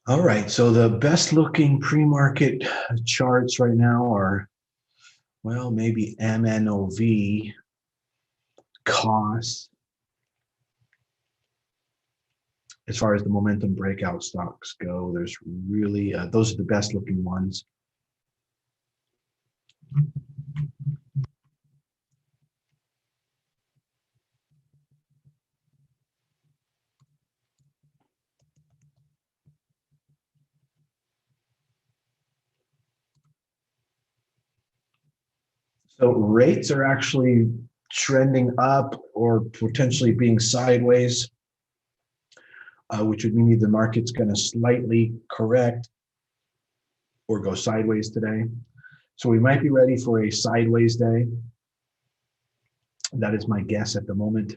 All right, so the best looking pre-market charts right now are, well, maybe MNOV, cost. As far as the momentum breakout stocks go, there's really, those are the best looking ones. So rates are actually trending up or potentially being sideways, which would mean the market's going to slightly correct or go sideways today. So we might be ready for a sideways day. That is my guess at the moment.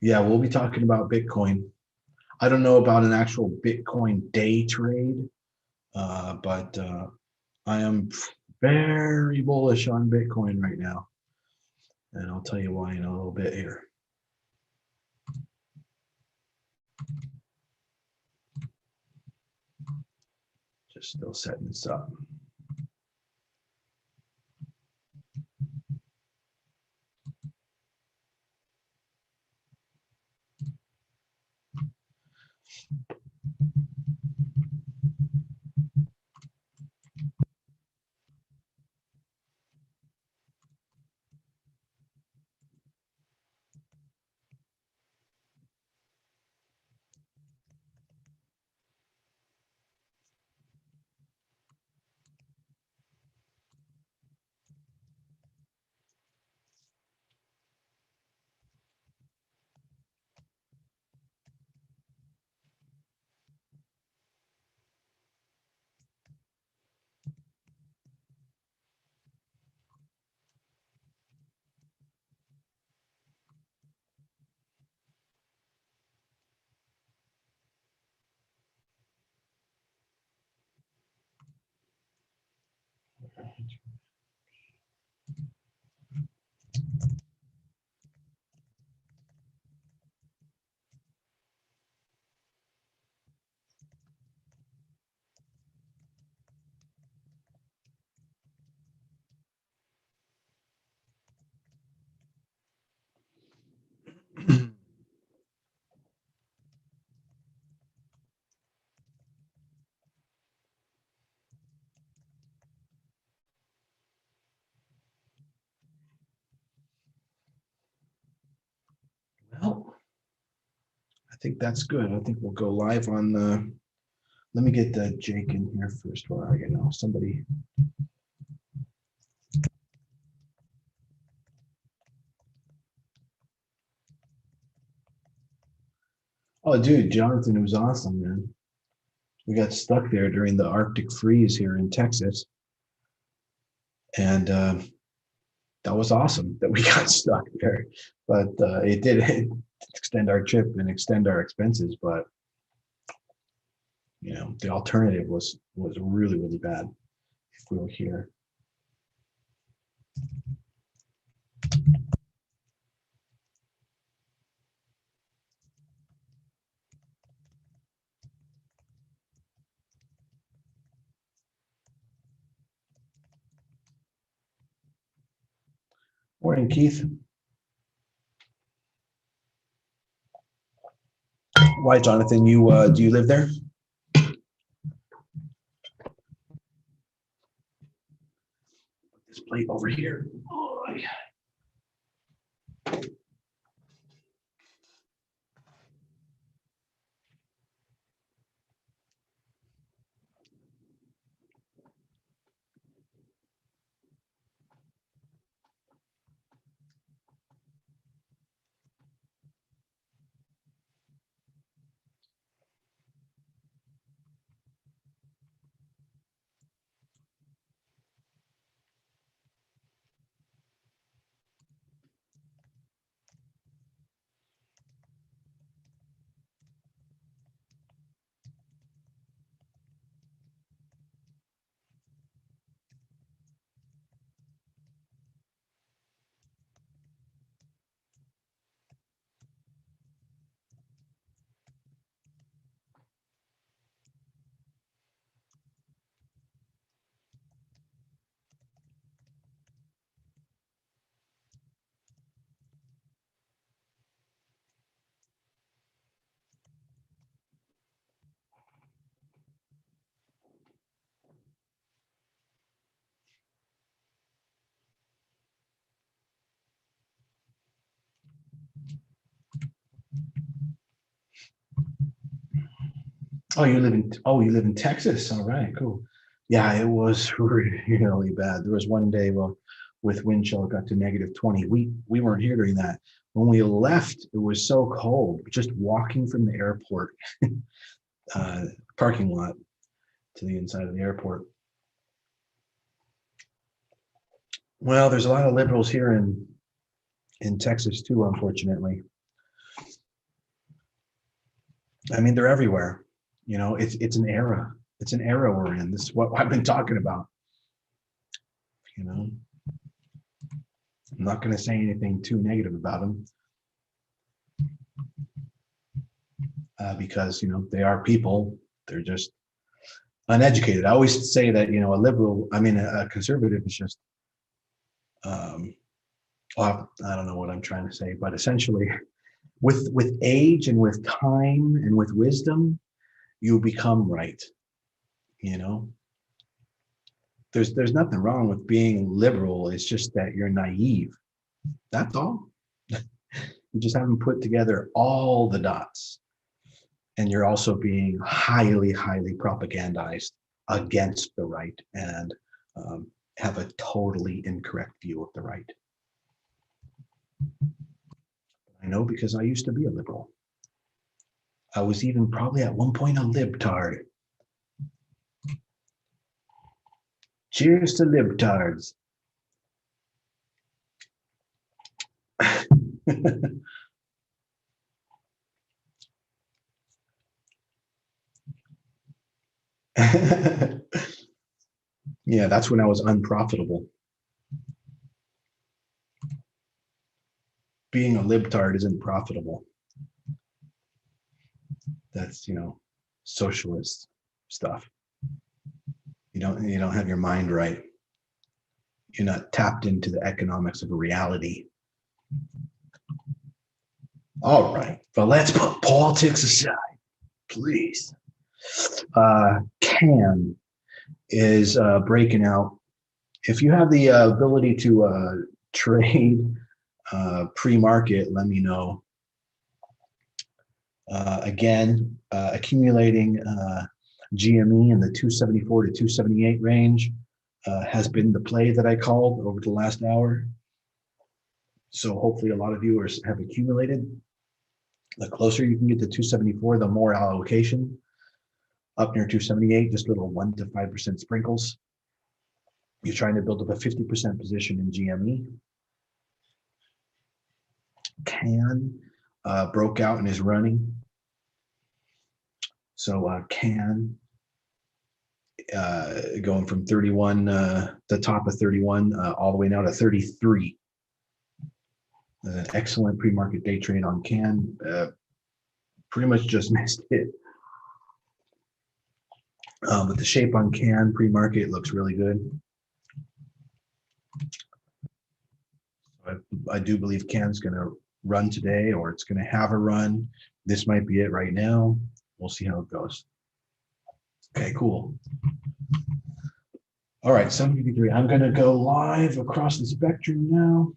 Yeah, we'll be talking about Bitcoin. I don't know about an actual Bitcoin day trade, but I am very bullish on Bitcoin right now. And I'll tell you why in a little bit here. Just still setting this up. Well, I think that's good. I think we'll go live on the, let me get Jake in here first. Where are you now? Somebody. Oh, dude, Jonathan, it was awesome, man. We got stuck there during the Arctic freeze here in Texas, and that was awesome that we got stuck there. But it did extend our trip and extend our expenses. But the alternative was really really bad if we were here. Morning, Keith. Why, Jonathan? You do you live there? This plate over here. Oh, yeah. Oh, you live in Texas. All right, cool. Yeah, it was really bad. There was one day, well, with wind chill, it got to -20. We weren't here during that. When we left, it was so cold. Just walking from the airport uh, parking lot to the inside of the airport. Well, there's a lot of liberals here in Texas too, unfortunately. I mean, they're everywhere. It's an era. It's an era we're in. This is what I've been talking about. You know, I'm not going to say anything too negative about them because they are people. They're just uneducated. I always say that a conservative is just well, I don't know what I'm trying to say, but essentially, with age and with time and with wisdom, you become right. You know, there's nothing wrong with being liberal. It's just that you're naive. That's all. You just haven't put together all the dots, and you're also being highly, highly propagandized against the right and have a totally incorrect view of the right. I know because I used to be a liberal. I was even probably at one point a libtard. Cheers to libtards. Yeah, that's when I was unprofitable. Being a libtard isn't profitable. That's socialist stuff. You don't have your mind right. You're not tapped into the economics of reality. All right, but let's put politics aside, please. CAN is breaking out. If you have the ability to trade pre-market, let me know. Again, accumulating GME in the 274 to 278 range has been the play that I called over the last hour. So hopefully a lot of viewers have accumulated. The closer you can get to 274, the more allocation. Up near 278, just little 1 to 5% sprinkles. You're trying to build up a 50% position in GME. CAN broke out and is running. So CAN going from 31, the top of 31, all the way now to 33. There's an excellent pre-market day trade on CAN. Pretty much just missed it. But the shape on CAN pre-market looks really good. I do believe CAN's going to run today, or it's going to have a run. This might be it right now. We'll see how it goes. Okay, cool. All right, 753. I'm going to go live across the spectrum now.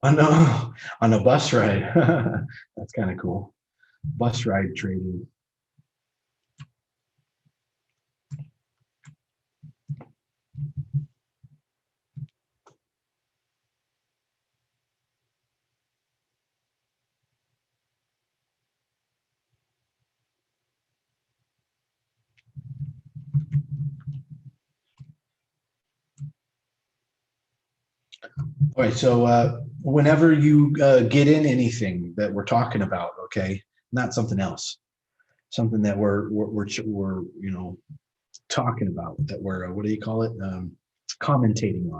on a bus ride. That's kind of cool. Bus ride trading. All right, so whenever you get in anything that we're talking about, okay, not something else, something that we're you know, talking about, that we're what do you call it, commentating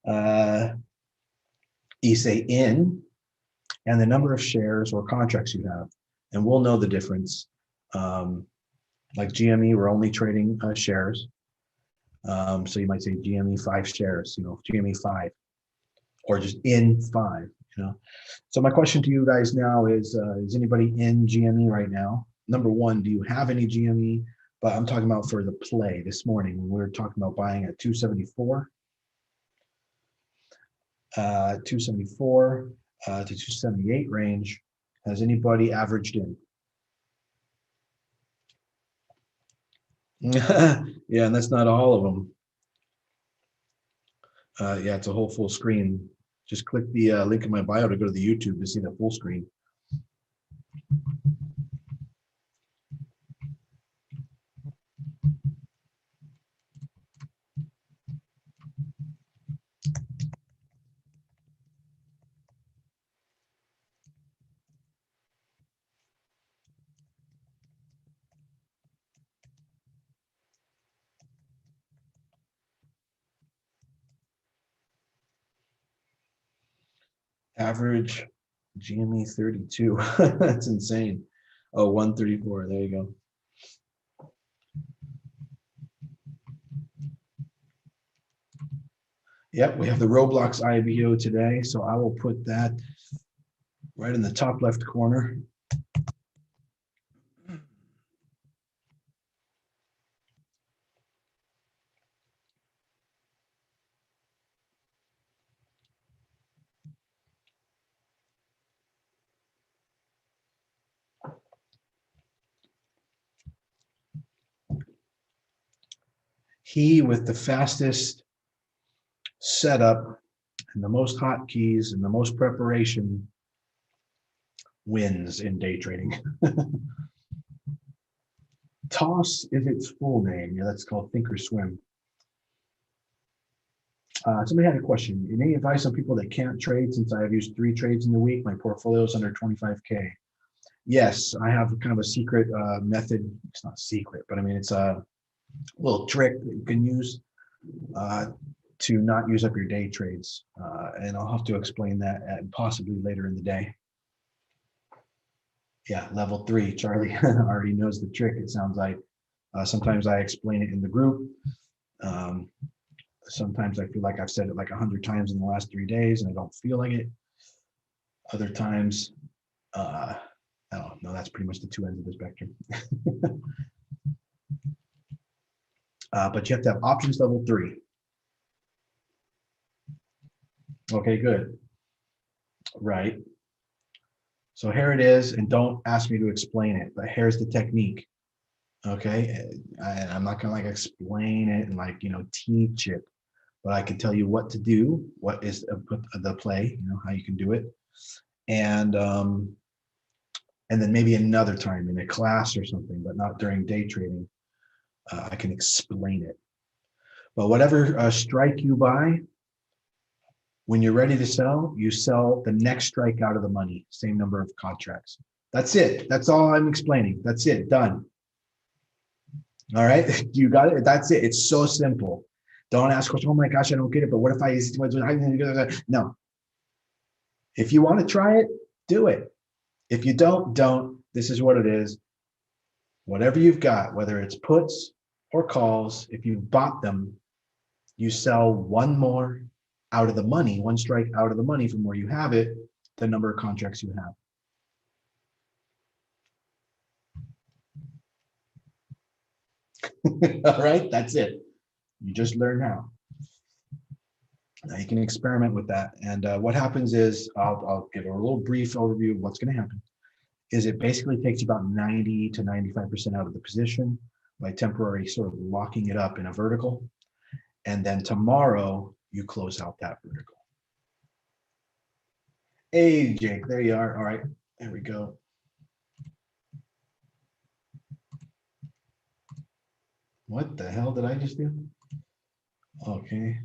on. You say in and the number of shares or contracts you have, and we'll know the difference. Like GME, we're only trading shares. So you might say GME 5 shares, you know, GME 5, or just in 5, you know. So my question to you guys now is anybody in GME right now? Number one, do you have any GME? But I'm talking about for the play this morning when we were talking about buying at 274. 274 to 278 range. Has anybody averaged in? Yeah, and that's not all of them. Yeah, it's a whole full screen. Just click the link in my bio to go to the YouTube to see the full screen. Average GME 32. That's insane. Oh, 134. There you go. Yep, we have the Roblox IPO today, so I will put that right in the top left corner. He with the fastest setup and the most hotkeys and the most preparation wins in day trading. Toss is its full name. Yeah, that's called Thinkorswim. Somebody had a question. Any advice on people that can't trade? Since I have used 3 trades in the week, my portfolio is under 25K. Yes, I have kind of a secret method. It's not secret, but I mean, it's a little trick that you can use to not use up your day trades. And I'll have to explain that possibly later in the day. Yeah, level 3, Charlie already knows the trick, it sounds like. Sometimes I explain it in the group. Sometimes I feel like I've said it like 100 times in the last 3 days and I don't feel like it. Other times, I don't know, that's pretty much the 2 ends of the spectrum. But you have to have options level 3. Okay, good. Right. So here it is, and don't ask me to explain it, but here's the technique. Okay, I'm not gonna like explain it and like, you know, teach it, but I can tell you what to do, what is the play, you know, how you can do it. And then maybe another time in a class or something, but not during day trading, I can explain it. But whatever strike you buy, when you're ready to sell, you sell the next strike out of the money, same number of contracts. That's it. That's all I'm explaining. That's it. Done. All right. You got it. That's it. It's so simple. Don't ask questions. Oh my gosh, I don't get it. But what if I, no. If you want to try it, do it. If you don't. This is what it is. Whatever you've got, whether it's puts or calls, if you've bought them, you sell one more out of the money, one strike out of the money from where you have it, the number of contracts you have. All right, that's it. You just learn how. Now you can experiment with that. And what happens is, I'll give a little brief overview of what's going to happen. Is it basically takes you about 90 to 95% out of the position by temporarily sort of locking it up in a vertical. And then tomorrow you close out that vertical. Hey, Jake, there you are. All right, there we go. What the hell did I just do? Okay,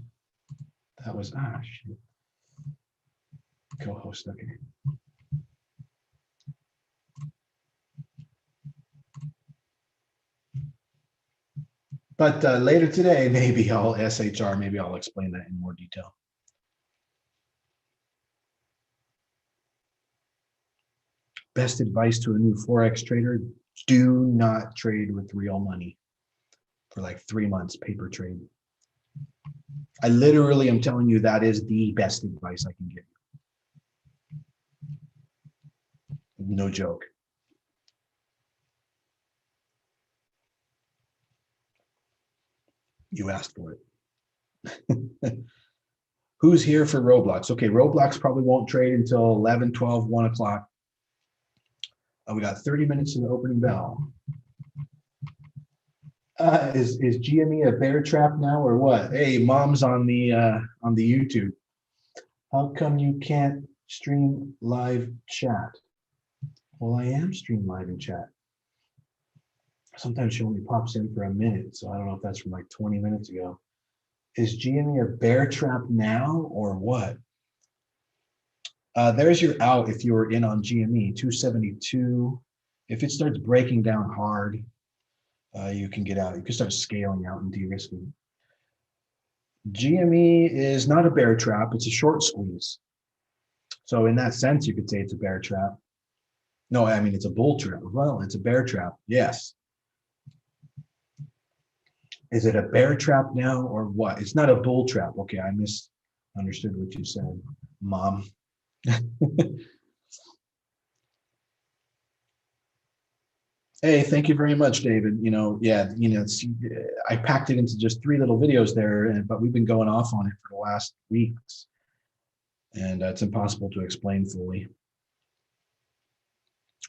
that was shit. Co-host, okay. But later today, maybe I'll SHR, maybe I'll explain that in more detail. Best advice to a new Forex trader, do not trade with real money for like 3 months, paper trade. I literally am telling you that is the best advice I can give you. No joke. You asked for it. Who's here for Roblox? Okay, Roblox probably won't trade until 11, 12, 1 o'clock. We got 30 minutes to the opening bell. Is GME a bear trap now or what? Hey, mom's on the YouTube. How come you can't stream live chat? Well, I am stream live in chat. Sometimes she only pops in for a minute, so I don't know if that's from like 20 minutes ago. Is GME a bear trap now or what? There's your out if you were in on GME, 272. If it starts breaking down hard, you can get out. You can start scaling out and de-risking. GME is not a bear trap, it's a short squeeze. So in that sense, you could say it's a bear trap. No, I mean, it's a bull trap. Well, it's a bear trap, yes. Is it a bear trap now or what? It's not a bull trap. Okay, I misunderstood what you said, Mom. Hey, thank you very much, David. You know, yeah, you know, I packed it into just 3 little videos there, but we've been going off on it for the last weeks, and it's impossible to explain fully.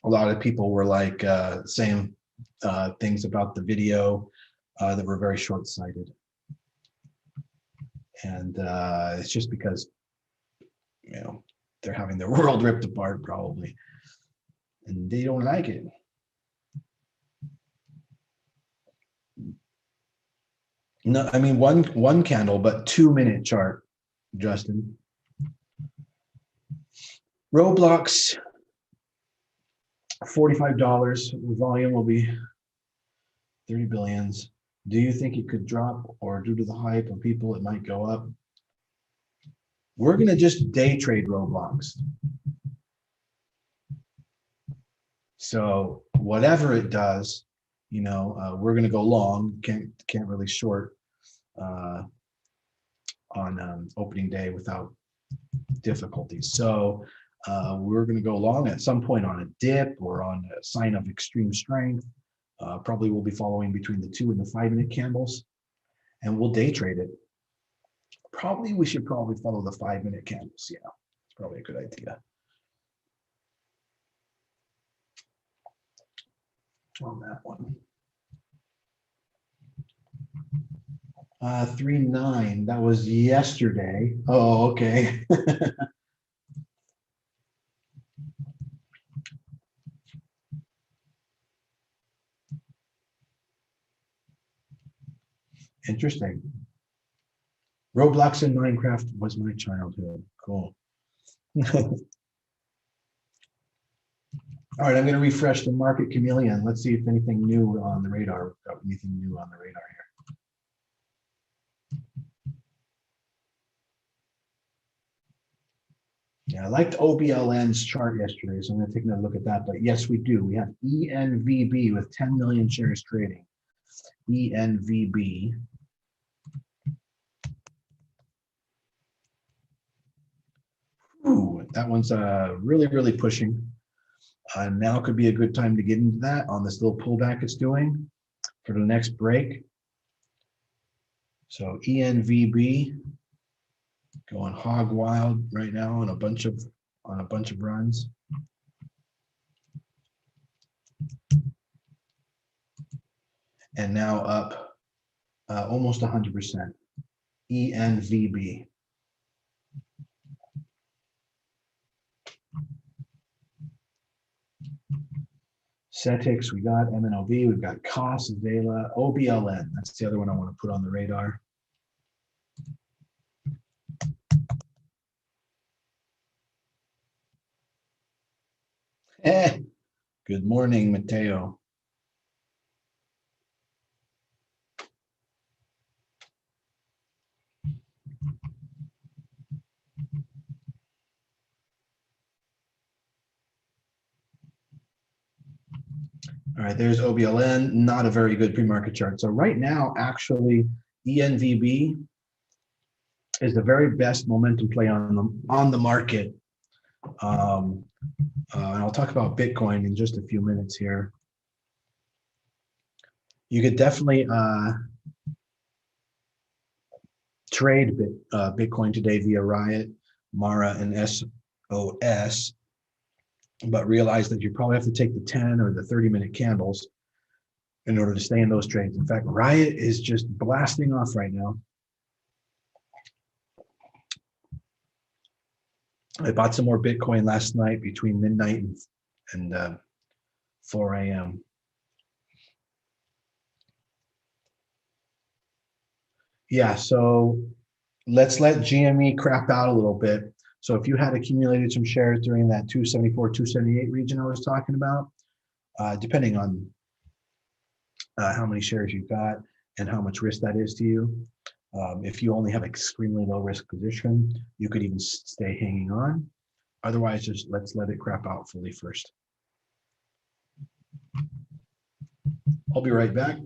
A lot of people were like saying things about the video that were very short-sighted, and it's just because, you know, they're having their world ripped apart probably, and they don't like it. No, I mean one candle, but 2 minute chart, Justin. Roblox, $45. Volume will be 30 billions. Do you think it could drop, or due to the hype of people, it might go up? We're going to just day trade Roblox. So whatever it does, we're going to go long. Can't really short on opening day without difficulties. So we're going to go long at some point on a dip or on a sign of extreme strength. Probably we'll be following between the 2 and the 5 minute candles, and we'll day trade it. We should probably follow the 5 minute candles. Yeah, it's probably a good idea. On that one. 3.9. That was yesterday. Oh, okay. Interesting. Roblox and Minecraft was my childhood. Cool. All right, I'm going to refresh the market chameleon. Let's see if anything new on the radar. We've got anything new on the radar here. Yeah, I liked OBLN's chart yesterday, so I'm going to take another look at that. But yes, we do. We have ENVB with 10 million shares trading. ENVB. Ooh, that one's really, really pushing. Now could be a good time to get into that on this little pullback it's doing for the next break. So ENVB going hog wild right now on a bunch of runs. And now up almost 100%. ENVB. CETIX, we got MNOV, we've got COS, Vela, OBLN. That's the other one I want to put on the radar. Good morning, Mateo. All right, there's OBLN, not a very good pre-market chart. So right now, actually, ENVB is the very best momentum play on the market. And I'll talk about Bitcoin in just a few minutes here. You could definitely trade Bitcoin today via Riot, Mara, and SOS, but realize that you probably have to take the 10 or the 30-minute candles in order to stay in those trades. In fact, Riot is just blasting off right now. I bought some more Bitcoin last night between midnight and 4 a.m. Yeah, so let's let GME crap out a little bit. So if you had accumulated some shares during that 274, 278 region I was talking about, depending on how many shares you got and how much risk that is to you. If you only have extremely low risk position, you could even stay hanging on. Otherwise, just let's let it crap out fully first. I'll be right back.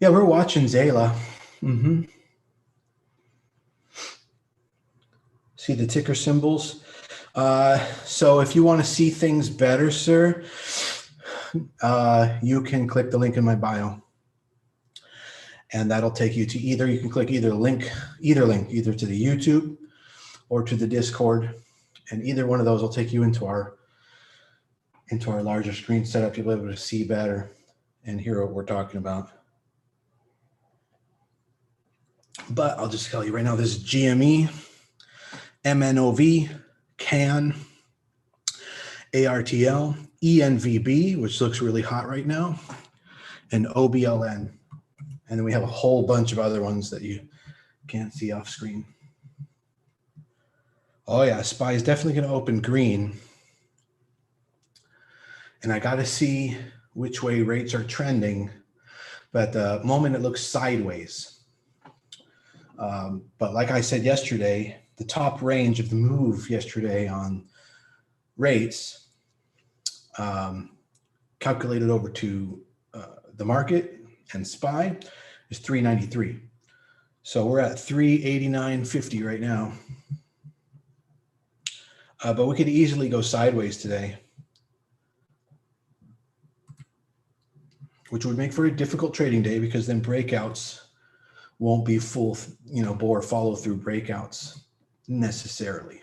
Yeah, we're watching Zayla. See the ticker symbols. So if you want to see things better, sir, you can click the link in my bio. And that'll take you to you can click either link, either to the YouTube or to the Discord. And either one of those will take you into our larger screen setup. You'll be able to see better and hear what we're talking about. But I'll just tell you right now, this is GME, MNOV, CAN, ARTL, ENVB, which looks really hot right now, and OBLN. And then we have a whole bunch of other ones that you can't see off screen. Oh yeah, SPY is definitely going to open green. And I got to see which way rates are trending. But at the moment, it looks sideways. But like I said yesterday, the top range of the move yesterday on rates calculated over to the market and SPY is 393. So we're at 389.50 right now. But we could easily go sideways today, which would make for a difficult trading day because then breakouts won't be full, bore follow through breakouts necessarily.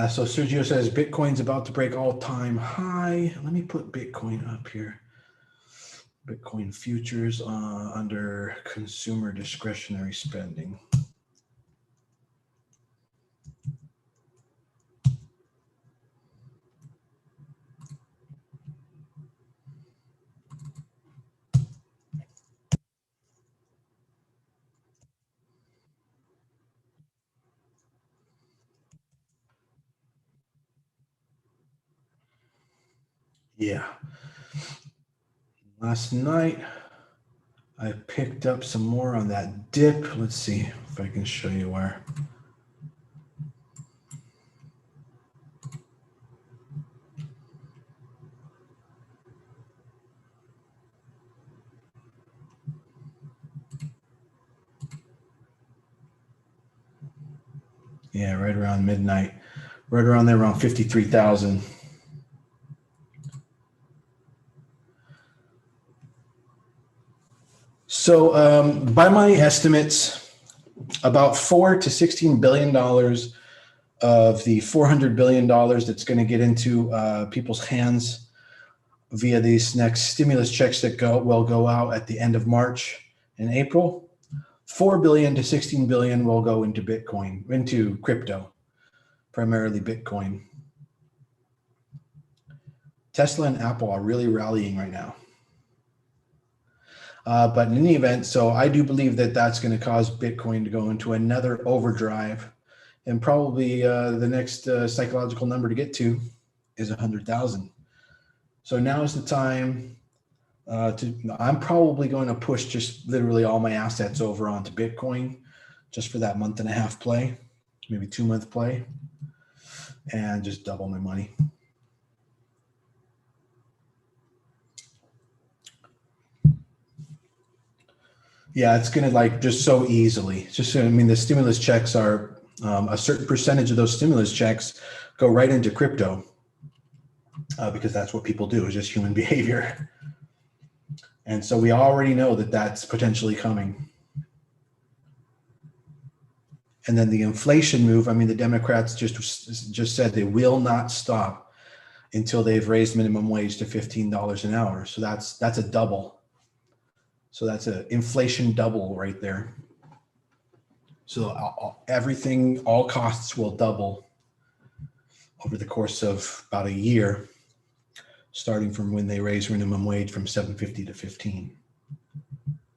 So Sergio says Bitcoin's about to break all-time high. Let me put Bitcoin up here. Bitcoin futures under consumer discretionary spending. Yeah. Last night, I picked up some more on that dip. Let's see if I can show you where. Yeah, right around midnight, right around there, around 53,000. So by my estimates, about $4 to $16 billion of the $400 billion that's going to get into people's hands via these next stimulus checks that will go out at the end of March and April, 4 billion to 16 billion will go into Bitcoin, into crypto, primarily Bitcoin. Tesla and Apple are really rallying right now. But in any event, so I do believe that that's going to cause Bitcoin to go into another overdrive, and probably the next psychological number to get to is 100,000. So now is the time I'm probably going to push just literally all my assets over onto Bitcoin just for that month and a half play, maybe 2-month play, and just double my money. Yeah, it's going to just so easily. It's just, the stimulus checks are a certain percentage of those stimulus checks go right into crypto because that's what people do. It's just human behavior. And so we already know that that's potentially coming. And then the inflation move, the Democrats just said they will not stop until they've raised minimum wage to $15 an hour. So that's a double. So that's an inflation double right there. So all costs will double over the course of about a year, starting from when they raise minimum wage from $7.50 to $15.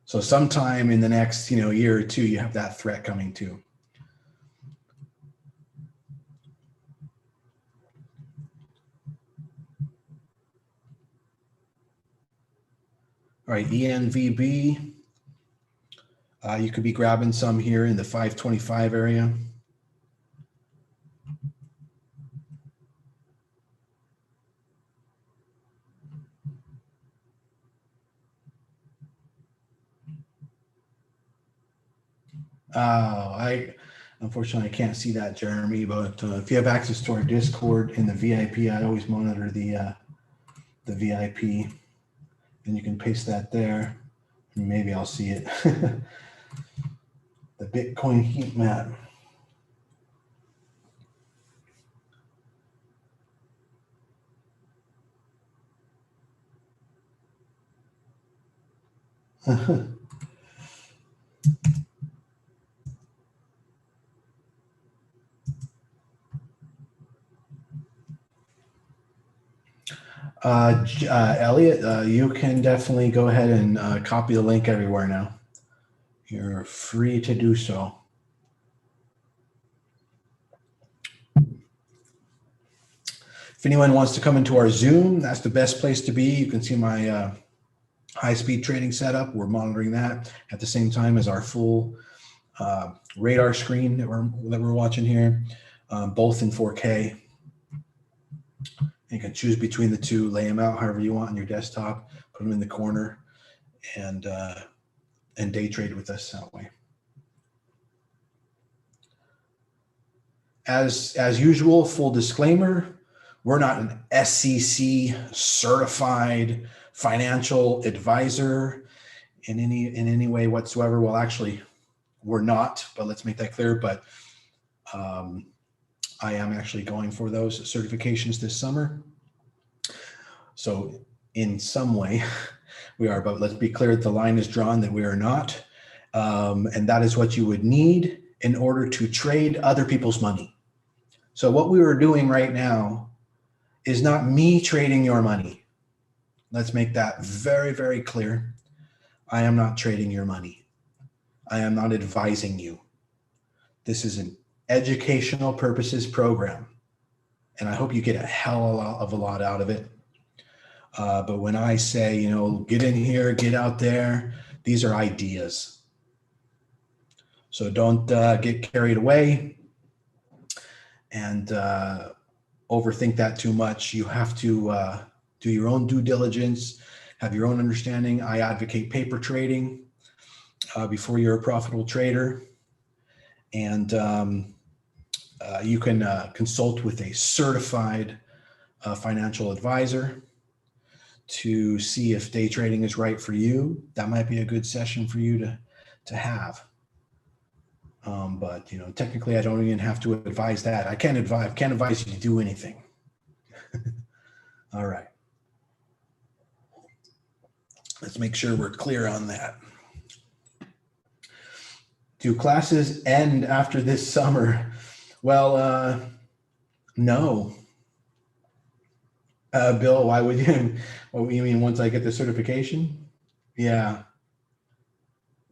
So sometime in the next, year or two, you have that threat coming too. All right, ENVB. You could be grabbing some here in the 525 area. Unfortunately, I can't see that, Jeremy, but if you have access to our Discord in the VIP, I always monitor the VIP, and you can paste that there. Maybe I'll see it. The Bitcoin heat map. Elliot, you can definitely go ahead and copy the link everywhere now. You're free to do so. If anyone wants to come into our Zoom, that's the best place to be. You can see my high-speed trading setup. We're monitoring that at the same time as our full radar screen that we're watching here, both in 4K. You can choose between the two, lay them out however you want on your desktop, put them in the corner, and day trade with us that way. As usual, full disclaimer, we're not an SEC certified financial advisor in any way whatsoever. Well, actually, we're not, but let's make that clear. But I am actually going for those certifications this summer. So in some way we are, but let's be clear, the line is drawn that we are not. And that is what you would need in order to trade other people's money. So what we are doing right now is not me trading your money. Let's make that very, very clear. I am not trading your money. I am not advising you. This is an educational purposes program, and I hope you get a hell of a lot out of it. But when I say, get in here, get out there, these are ideas. So don't get carried away and overthink that too much. You have to do your own due diligence, have your own understanding. I advocate paper trading before you're a profitable trader. And you can consult with a certified financial advisor to see if day trading is right for you. That might be a good session for you to have. But technically, I don't even have to advise that. I can't advise you to do anything. All right. Let's make sure we're clear on that. Do classes end after this summer? Well, no. Bill, why would you? What you mean once I get the certification? Yeah.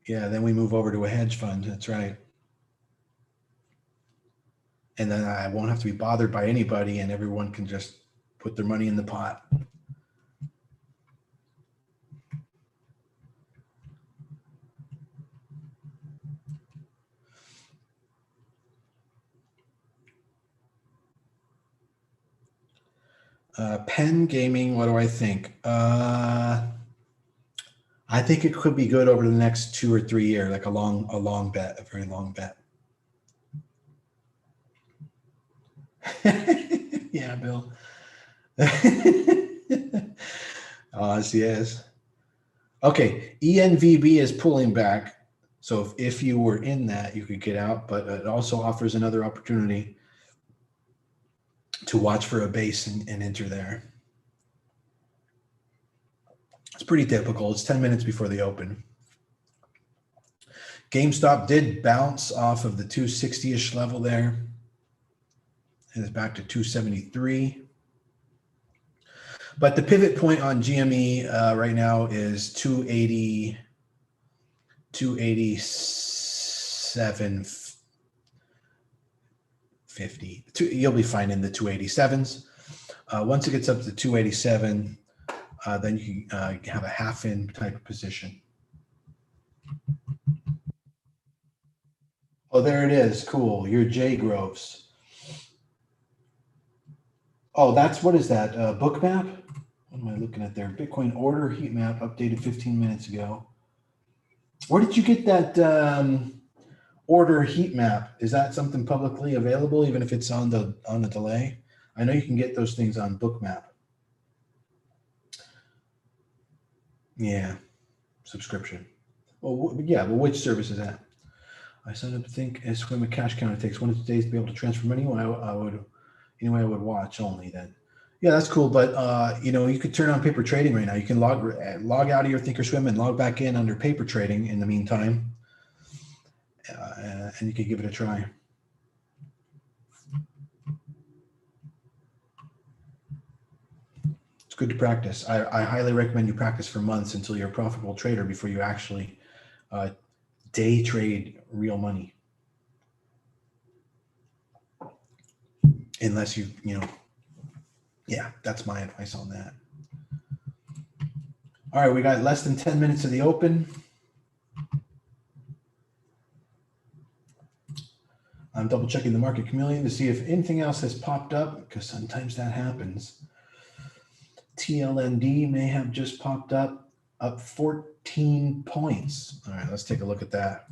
Yeah, then we move over to a hedge fund. That's right. And then I won't have to be bothered by anybody, and everyone can just put their money in the pot. Pen gaming, what do I think? I think it could be good over the next 2 or 3 years, like a long bet, a very long bet. Yeah, Bill. Yes. Okay, ENVB is pulling back. So if you were in that, you could get out, but it also offers another opportunity to watch for a base and enter there. It's pretty typical. It's 10 minutes before the open. GameStop did bounce off of the 260-ish level there. And it's back to 273. But the pivot point on GME right now is 280. 287.50. You'll be fine in the 287s. Once it gets up to 287, then you can have a half in type of position. Oh, there it is. Cool. Your J Groves. Oh, what is that? Book map? What am I looking at there? Bitcoin order heat map updated 15 minutes ago. Where did you get that order heat map? Is that something publicly available, even if it's on the delay? I know you can get those things on Bookmap. Yeah, subscription. Well, yeah, but which service is that? I signed up to think as swim a cash counter takes 1 to 2 days to be able to transfer money. I would watch only then. Yeah, that's cool. But you could turn on paper trading right now. You can log out of your Thinkorswim and log back in under paper trading in the meantime, and you could give it a try. It's good to practice. I highly recommend you practice for months until you're a profitable trader before you actually day trade real money. Unless yeah, that's my advice on that. All right, we got less than 10 minutes of the open. I'm double checking the market chameleon to see if anything else has popped up, because sometimes that happens. TLND may have just popped up 14 points. All right, let's take a look at that.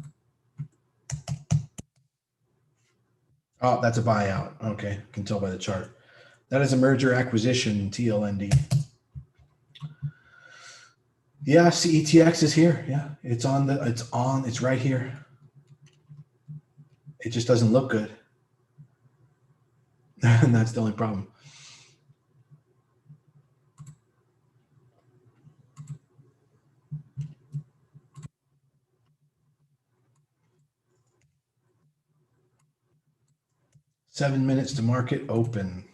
Oh, that's a buyout. Okay, can tell by the chart. That is a merger acquisition, TLND. Yeah, CETX is here. Yeah, it's right here. It just doesn't look good. And that's the only problem. Seven minutes to market open.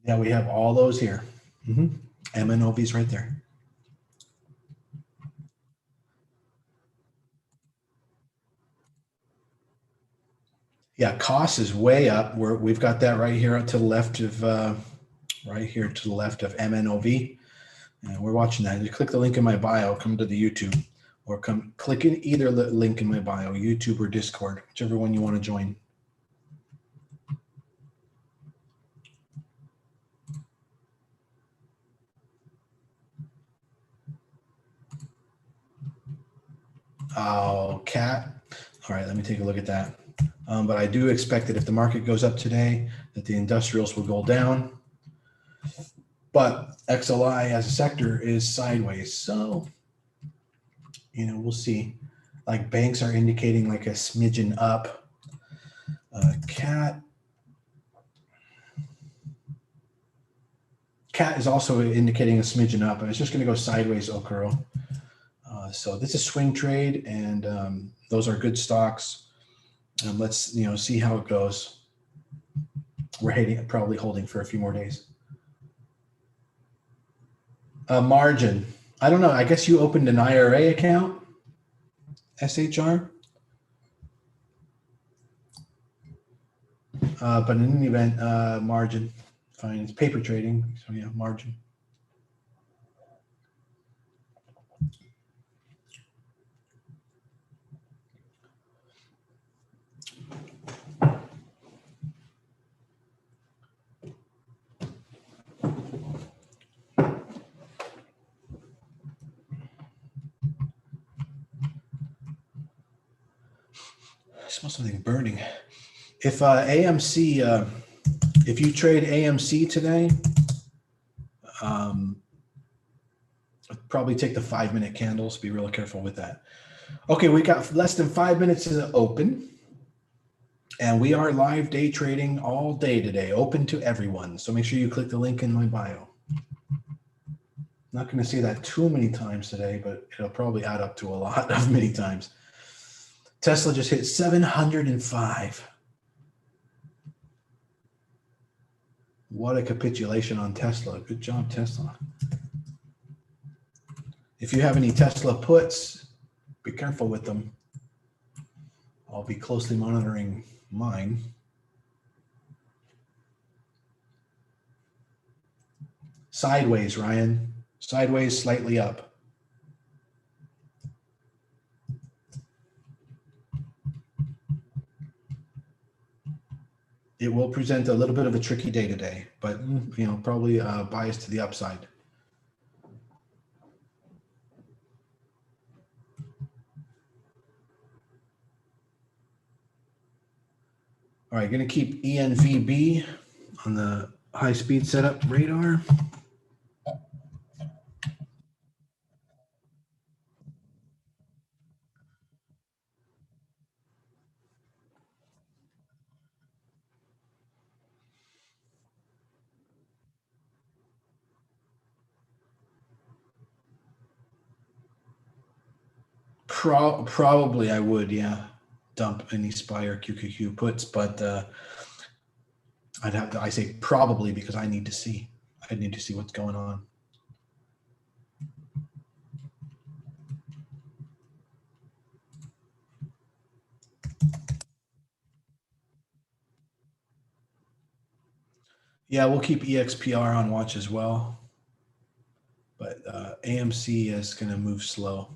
Yeah, we have all those here. MNOV's right there. Yeah, cost is way up. We've got that right here to the left of MNOV. And we're watching that. You click the link in my bio, come to the YouTube, or click in either link in my bio, YouTube or Discord, whichever one you want to join. Oh, cat. All right, let me take a look at that. But I do expect that if the market goes up today, that the industrials will go down. But XLI as a sector is sideways. So, we'll see. Like banks are indicating like a smidgen up. Cat is also indicating a smidgen up, and it's just going to go sideways, Okuro. So this is swing trade, and those are good stocks. Let's see how it goes. We're probably holding for a few more days. Margin. I don't know. I guess you opened an IRA account, SHR. But in any event, margin. Fine. It's paper trading. So yeah, margin. I smell something burning. If AMC, if you trade AMC today, probably take the 5-minute candles. Be real careful with that. Okay, we got less than 5 minutes to open, and we are live day trading all day today, open to everyone. So make sure you click the link in my bio. Not going to say that too many times today, but it'll probably add up to a lot of many times. Tesla just hit 705. What a capitulation on Tesla. Good job, Tesla. If you have any Tesla puts, be careful with them. I'll be closely monitoring mine. Sideways, Ryan. Sideways, slightly up. It will present a little bit of a tricky day today, but you know, probably biased to the upside. All right, going to keep ENVB on the high-speed setup radar. Probably I would, yeah, dump any SPY or QQQ puts, but I say probably because I need to see. I need to see what's going on. Yeah, we'll keep EXPR on watch as well, but AMC is going to move slow,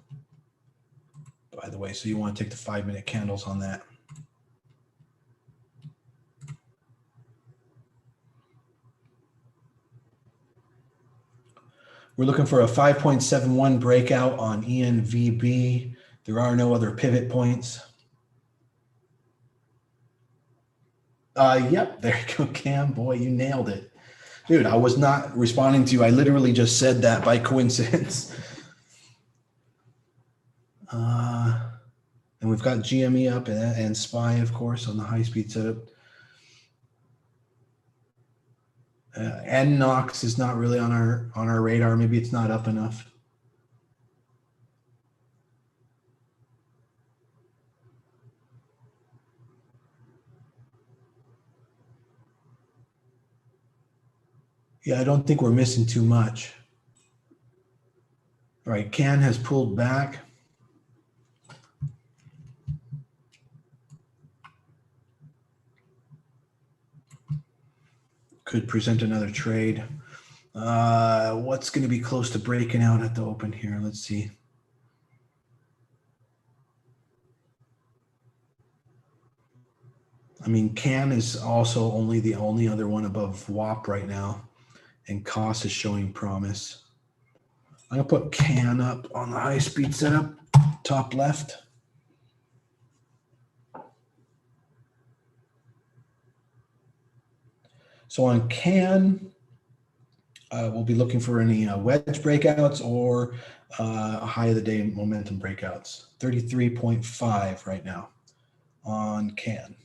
by the way, so you want to take the 5-minute candles on that. We're looking for a 5.71 breakout on ENVB. There are no other pivot points. Yep, there you go, Cam. Boy, you nailed it. Dude, I was not responding to you. I literally just said that by coincidence. And we've got GME up and SPY, of course, on the high-speed setup. And NOx is not really on our radar. Maybe it's not up enough. Yeah, I don't think we're missing too much. All right, CAN has pulled back. Could present another trade. What's going to be close to breaking out at the open here? Let's see. I mean, CAN is also only the only other one above WAP right now, and COS is showing promise. I'm going to put CAN up on the high-speed setup, top left. So on CAN, we'll be looking for any wedge breakouts or high of the day momentum breakouts. 33.5 right now on CAN.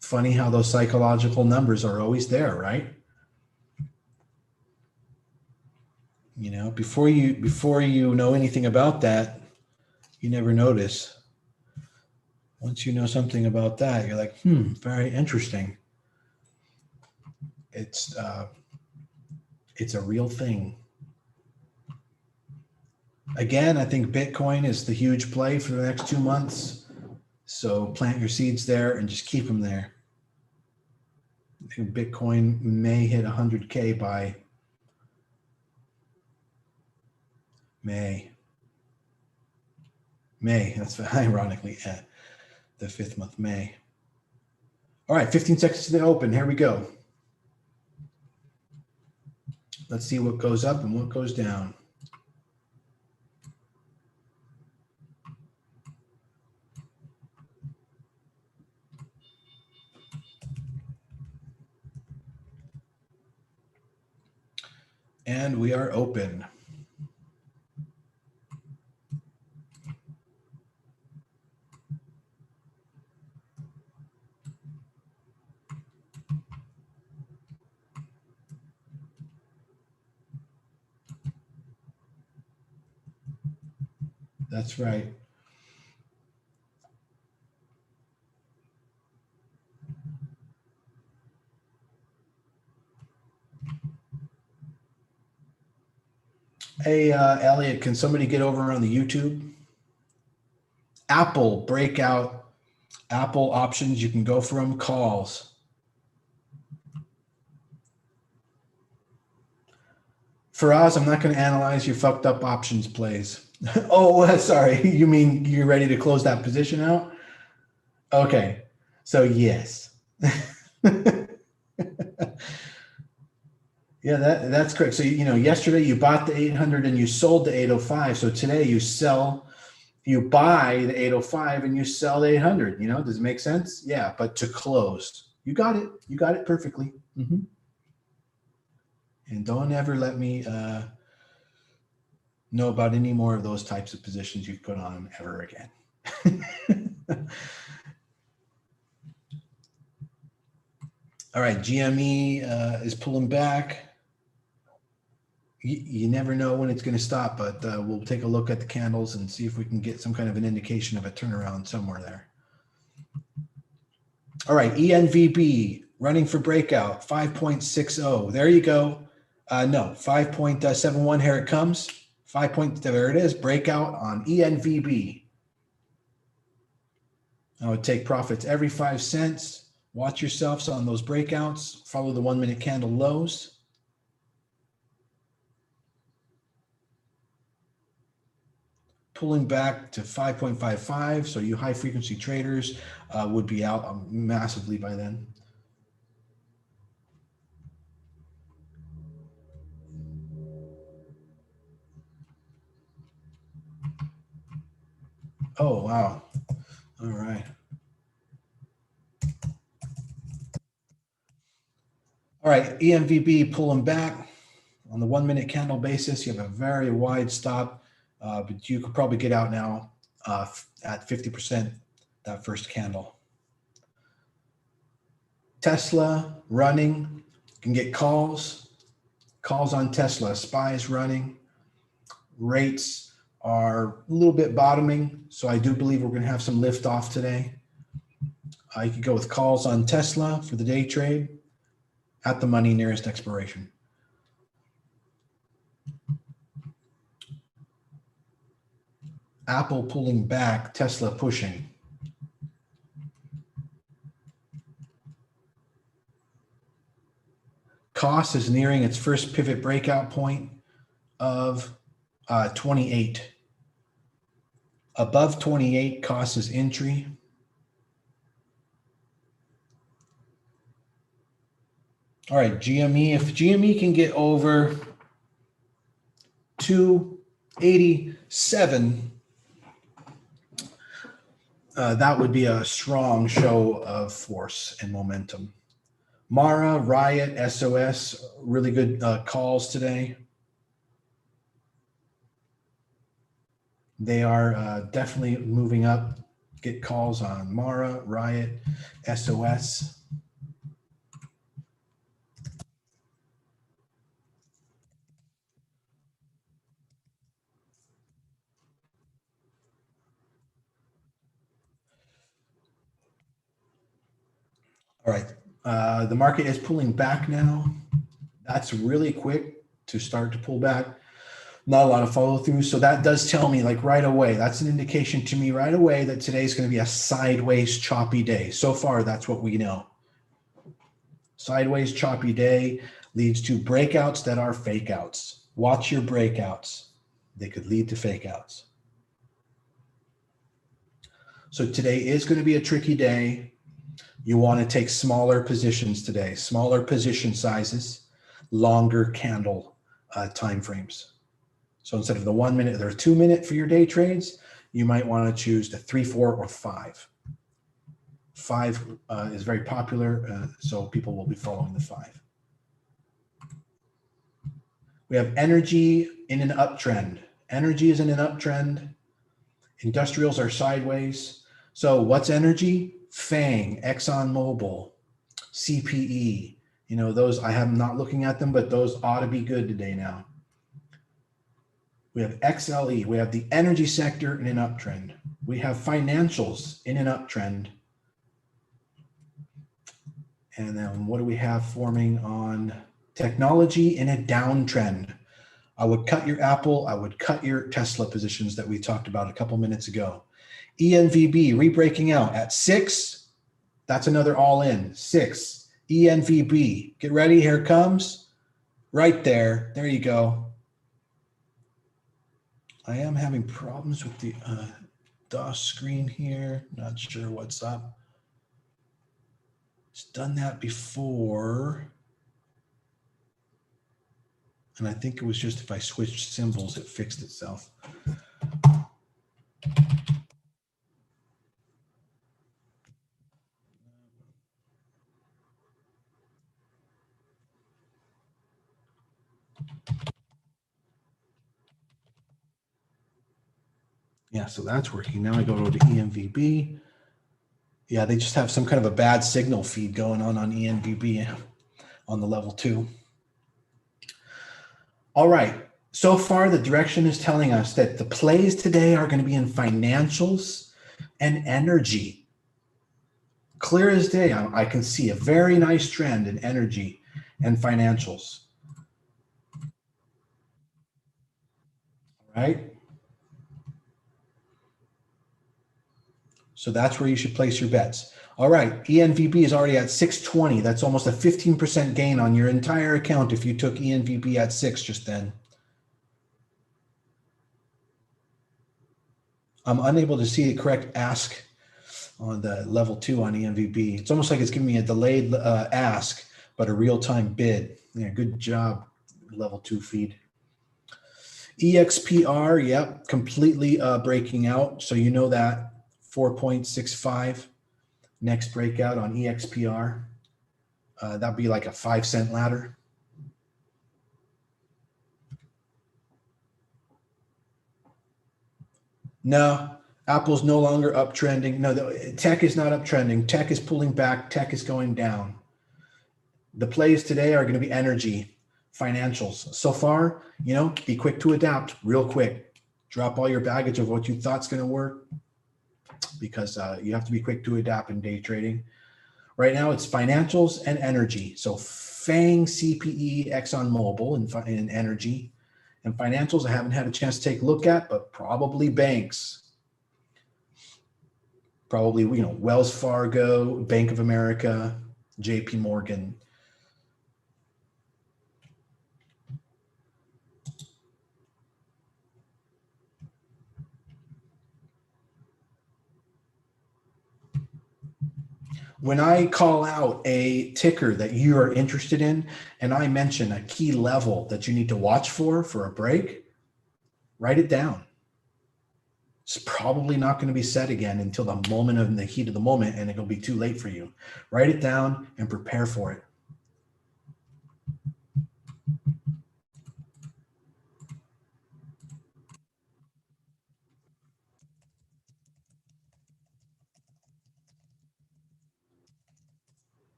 Funny how those psychological numbers are always there, right? You know, before you know anything about that, you never notice. Once you know something about that, you're like, very interesting. It's a real thing. Again, I think Bitcoin is the huge play for the next 2 months. So plant your seeds there and just keep them there. I think Bitcoin may hit 100K by May. That's ironically the 5th month, May. All right, 15 seconds to the open. Here we go. Let's see what goes up and what goes down. And we are open. That's right. Hey, Elliot, can somebody get over on the YouTube? Apple breakout, Apple options, you can go for them, calls. Faraz, I'm not going to analyze your fucked up options plays. Oh, sorry. You mean you're ready to close that position out? Okay. So yes. Yeah, that's correct. So, yesterday you bought the 800 and you sold the 805. So today you buy the 805 and you sell the 800. Does it make sense? Yeah, but to close. You got it. You got it perfectly. And don't ever let me know about any more of those types of positions you've put on ever again. All right, GME is pulling back. You never know when it's going to stop, but we'll take a look at the candles and see if we can get some kind of an indication of a turnaround somewhere there. All right, ENVB running for breakout, 5.60. There you go. No, 5.71. Here it comes. There it is. Breakout on ENVB. I would take profits every 5 cents. Watch yourselves on those breakouts. Follow the 1 minute candle lows. Pulling back to 5.55. So you high frequency traders would be out massively by then. Oh, wow. All right. All right, ENVB pulling back on the 1 minute candle basis. You have a very wide stop, but you could probably get out now at 50% that first candle. Tesla running, you can get calls on Tesla. SPY is running. Rates are a little bit bottoming, so I do believe we're going to have some lift off today. You could go with calls on Tesla for the day trade at the money nearest expiration. Apple pulling back, Tesla pushing. Cost is nearing its first pivot breakout point of 28. Above 28, cost is entry. All right, GME. If GME can get over 287, that would be a strong show of force and momentum. Mara, Riot, SOS, really good calls today. They are definitely moving up. Get calls on Mara, Riot, SOS. All right, the market is pulling back now. That's really quick to start to pull back. Not a lot of follow through. So that does tell me like right away, that's an indication to me right away that today's going to be a sideways choppy day. So far, that's what we know. Sideways choppy day leads to breakouts that are fake outs. Watch your breakouts. They could lead to fake outs. So today is going to be a tricky day. You want to take smaller positions today, smaller position sizes, longer candle time frames. So instead of the 1 minute or 2 minute for your day trades, you might want to choose the 3, 4, or 5. 5 is very popular, so people will be following the 5. We have energy in an uptrend. Energy is in an uptrend. Industrials are sideways. So what's energy? FANG, ExxonMobil, CPE. Those, I am not looking at them, but those ought to be good today now. We have XLE. We have the energy sector in an uptrend. We have financials in an uptrend. And then what do we have forming on technology in a downtrend? I would cut your Apple. I would cut your Tesla positions that we talked about a couple minutes ago. ENVB re-breaking out at 6. That's another all in. 6. ENVB. Get ready. Here it comes. Right there. There you go. I am having problems with the DOS screen here. Not sure what's up. It's done that before. And I think it was just if I switched symbols, it fixed itself. Yeah, so that's working. Now I go to ENVB. Yeah, they just have some kind of a bad signal feed going on ENVB on the level 2. All right. So far, the direction is telling us that the plays today are going to be in financials and energy. Clear as day, I can see a very nice trend in energy and financials. All right. So that's where you should place your bets. All right, ENVB is already at 620. That's almost a 15% gain on your entire account if you took ENVB at 6 just then. I'm unable to see the correct ask on the level 2 on ENVB. It's almost like it's giving me a delayed ask, but a real-time bid. Yeah, good job, level 2 feed. EXPR, yep, completely breaking out. So you know that 4.65 next breakout on EXPR. That'd be like a 5-cent ladder. No, Apple's no longer uptrending. No, tech is not uptrending. Tech is pulling back. Tech is going down. The plays today are going to be energy, financials. So far, be quick to adapt real quick. Drop all your baggage of what you thought's going to work because you have to be quick to adapt in day trading. Right now, it's financials and energy. So FANG, CPE, ExxonMobil in energy. And financials I haven't had a chance to take a look at, but probably banks. Probably, Wells Fargo, Bank of America, JP Morgan. When I call out a ticker that you are interested in, and I mention a key level that you need to watch for a break, write it down. It's probably not going to be set again until the moment of the heat of the moment, and it'll be too late for you. Write it down and prepare for it.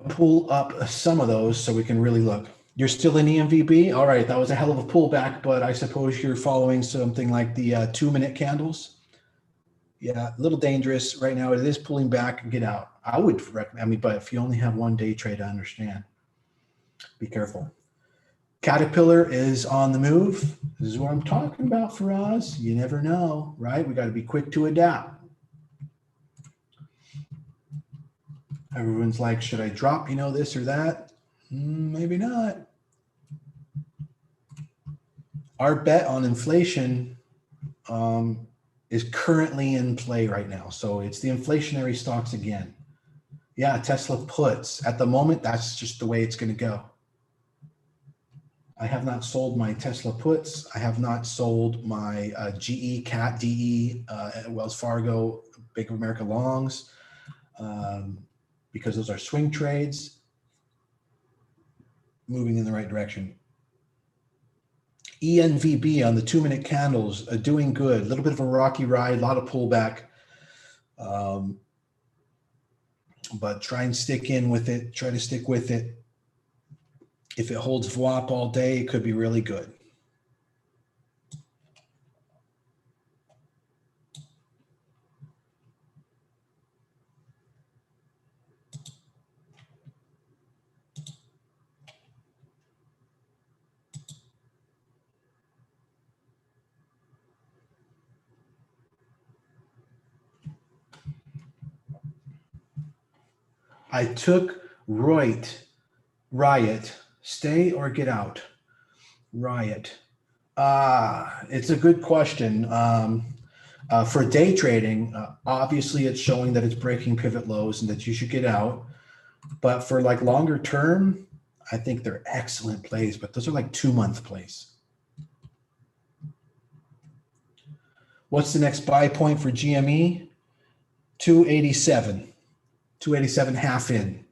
Pull up some of those so we can really look. You're still in ENVB? All right, that was a hell of a pullback, but I suppose you're following something like the 2-minute candles. Yeah, a little dangerous right now. It is pulling back. Get out. I would recommend, but if you only have one day trade, I understand. Be careful. Caterpillar is on the move. This is what I'm talking about for us. You never know, right? We got to be quick to adapt. Everyone's like, should I drop, this or that? Maybe not. Our bet on inflation is currently in play right now. So it's the inflationary stocks again. Yeah, Tesla puts. At the moment, that's just the way it's going to go. I have not sold my Tesla puts. I have not sold my GE, CAT, DE, Wells Fargo, Bank of America longs. Because those are swing trades moving in the right direction. ENVB on the 2-minute candles doing good. A little bit of a rocky ride, a lot of pullback. But try and stick in with it. Try to stick with it. If it holds VWAP all day, it could be really good. I took Riot, stay or get out? Riot. It's a good question. For day trading, obviously it's showing that it's breaking pivot lows and that you should get out. But for like longer term, I think they're excellent plays, but those are like 2-month plays. What's the next buy point for GME? 287. 287 half in.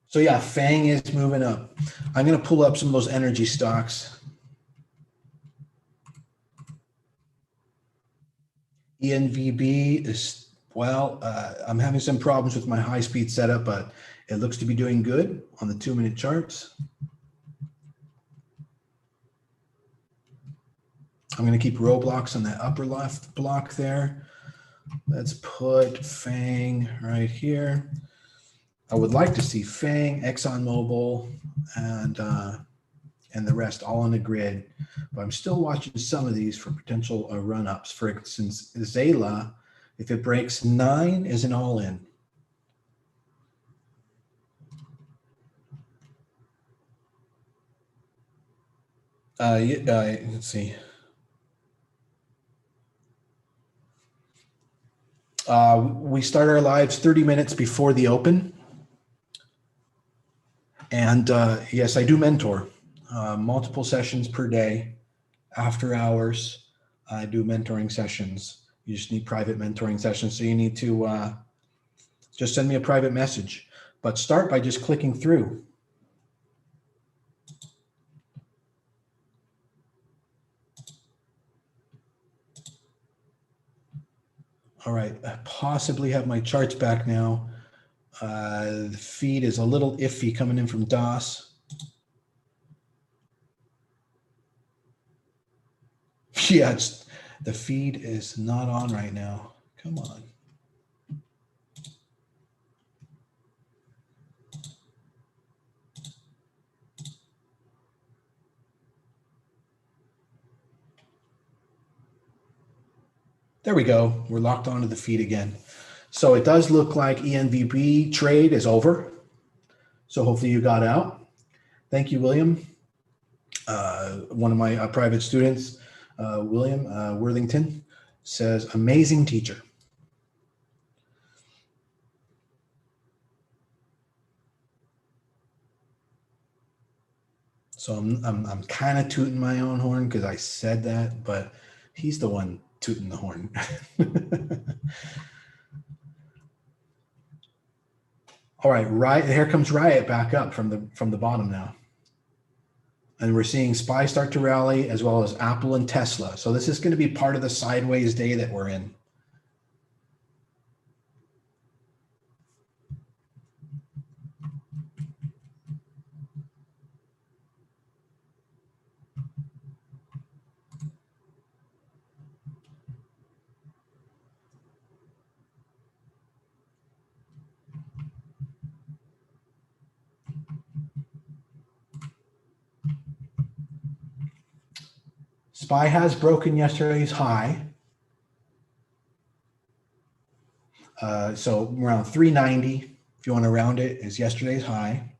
So yeah, FANG is moving up. I'm going to pull up some of those energy stocks. ENVB is, well, I'm having some problems with my high-speed setup, but it looks to be doing good on the 2-minute charts. I'm going to keep Roblox on that upper left block there. Let's put FANG right here. I would like to see FANG, ExxonMobil, and the rest all on the grid. But I'm still watching some of these for potential run-ups. For instance, Zala, if it breaks 9, is an all-in. Let's see. We start our lives 30 minutes before the open. And yes, I do mentor multiple sessions per day, after hours. I do mentoring sessions. You just need private mentoring sessions. So you need to just send me a private message, but start by just clicking through. All right, I possibly have my charts back now. The feed is a little iffy coming in from DOS. Yeah, the feed is not on right now. Come on. There we go. We're locked onto the feed again. So it does look like ENVB trade is over. So hopefully you got out. Thank you, William. One of my private students, William Worthington, says, amazing teacher. So I'm kind of tooting my own horn because I said that, but he's the one tooting the horn. All right, here comes Riot back up from the bottom now. And we're seeing SPY start to rally, as well as Apple and Tesla. So this is going to be part of the sideways day that we're in. SPY has broken yesterday's high. So around 390, if you want to round it, is yesterday's high.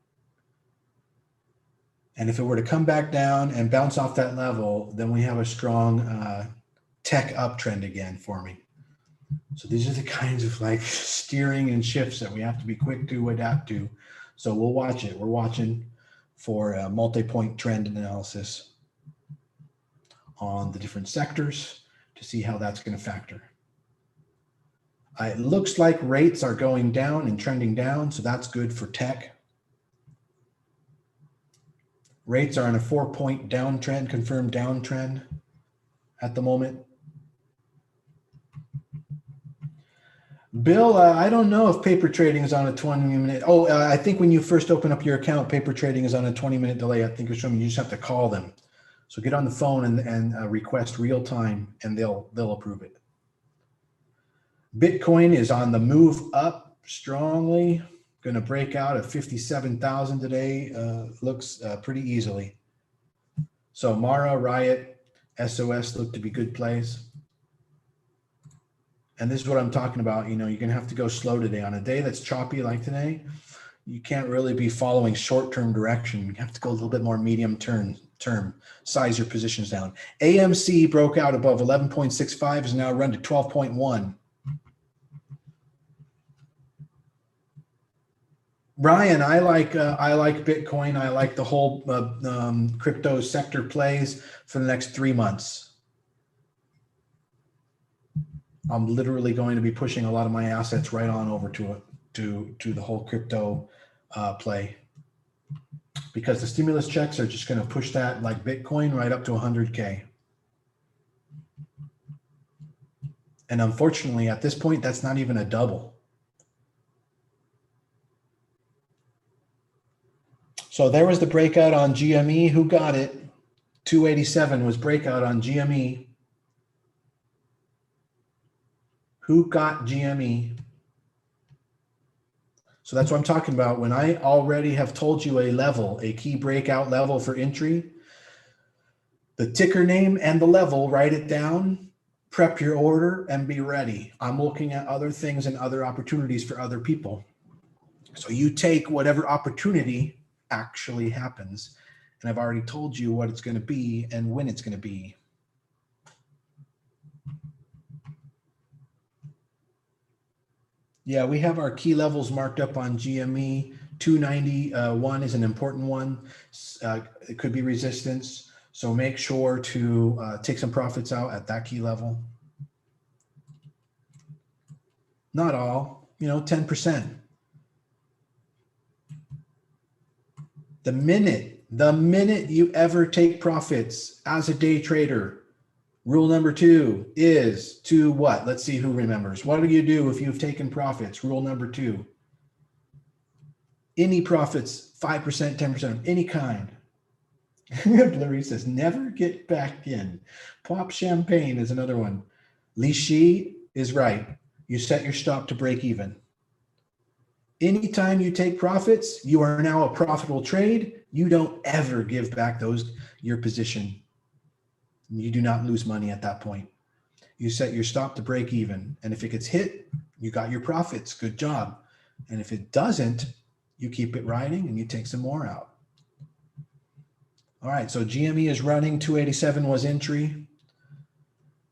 And if it were to come back down and bounce off that level, then we have a strong tech uptrend again forming. So these are the kinds of like steering and shifts that we have to be quick to adapt to. So we'll watch it. We're watching for a multi-point trend analysis on the different sectors to see how that's going to factor. It looks like rates are going down and trending down, so that's good for tech. Rates are on a 4-point downtrend, confirmed downtrend at the moment. Bill, I don't know if paper trading is on a 20-minute. Oh, I think when you first open up your account, paper trading is on a 20-minute delay. I think it's showing you just have to call them. So get on the phone and request real time, and they'll approve it. Bitcoin is on the move up strongly. Going to break out at 57,000 today. Looks pretty easily. So Mara, Riot, SOS look to be good plays. And this is what I'm talking about. You know, you're going to have to go slow today. On a day that's choppy like today, you can't really be following short-term direction. You have to go a little bit more medium term. Size your positions down. AMC broke out above 11.65, is now run to 12.1. Ryan, I like Bitcoin. I like the whole crypto sector plays for the next 3 months. I'm literally going to be pushing a lot of my assets right on over to the whole crypto play, because the stimulus checks are just going to push that, like Bitcoin, right up to 100K. And unfortunately, at this point, that's not even a double. So there was the breakout on GME. Who got it? 287 was breakout on GME. Who got GME? So that's what I'm talking about. When I already have told you a level, a key breakout level for entry, the ticker name and the level, write it down, prep your order, and be ready. I'm looking at other things and other opportunities for other people. So you take whatever opportunity actually happens. And I've already told you what it's going to be and when it's going to be. Yeah, we have our key levels marked up on GME. 291 is an important one. It could be resistance. So make sure to take some profits out at that key level. Not all, 10%. The minute you ever take profits as a day trader, rule number 2 is to what? Let's see who remembers. What do you do if you've taken profits? Rule number 2. Any profits, 5%, 10% of any kind. Larry says, never get back in. Pop champagne is another one. Li Shi is right. You set your stop to break even. Anytime you take profits, you are now a profitable trade. You don't ever give back your position. You do not lose money at that point. You set your stop to break even. And if it gets hit, you got your profits. Good job. And if it doesn't, you keep it riding and you take some more out. All right, so GME is running. 287 was entry.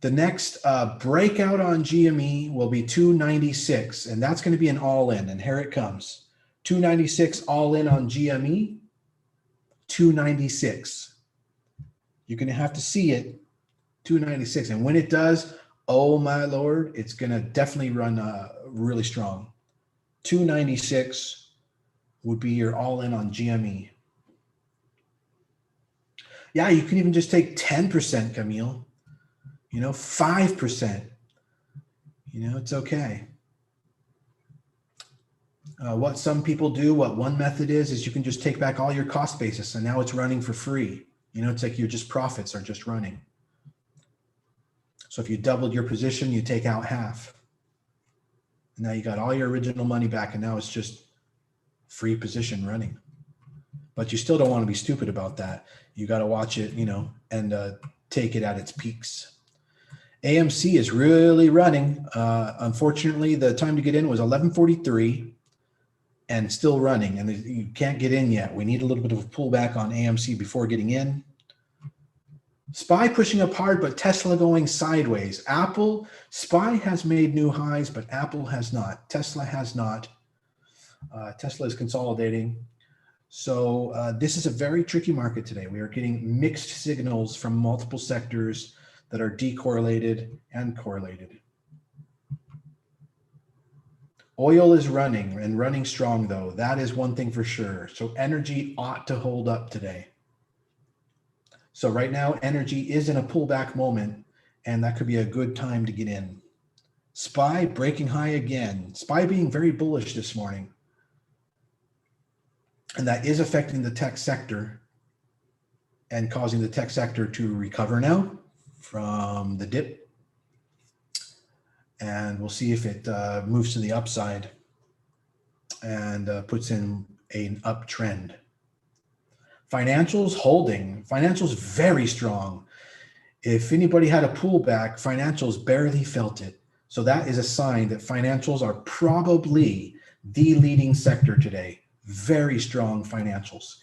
The next breakout on GME will be 296, and that's going to be an all-in, and here it comes. 296 all-in on GME, 296. You're going to have to see it, 296. And when it does, oh my Lord, it's going to definitely run really strong. 296 would be your all-in on GME. Yeah, you can even just take 10%, Camille. 5%. It's okay. What some people do, what one method is you can just take back all your cost basis, and now it's running for free. It's like profits are just running. So if you doubled your position, you take out half. And now you got all your original money back, and now it's just free position running. But you still don't want to be stupid about that. You got to watch it, and take it at its peaks. AMC is really running. Unfortunately, the time to get in was 11:43 and still running, and you can't get in yet. We need a little bit of a pullback on AMC before getting in. SPY pushing up hard, but Tesla going sideways. SPY has made new highs, but Apple has not. Tesla has not. Tesla is consolidating. So this is a very tricky market today. We are getting mixed signals from multiple sectors that are decorrelated and correlated. Oil is running and running strong, though. That is one thing for sure. So energy ought to hold up today. So right now, energy is in a pullback moment, and that could be a good time to get in. SPY breaking high again. SPY being very bullish this morning. And that is affecting the tech sector and causing the tech sector to recover now from the dip. And we'll see if it moves to the upside and puts in an uptrend. Financials holding. Financials very strong. If anybody had a pullback, financials barely felt it. So that is a sign that financials are probably the leading sector today. Very strong financials.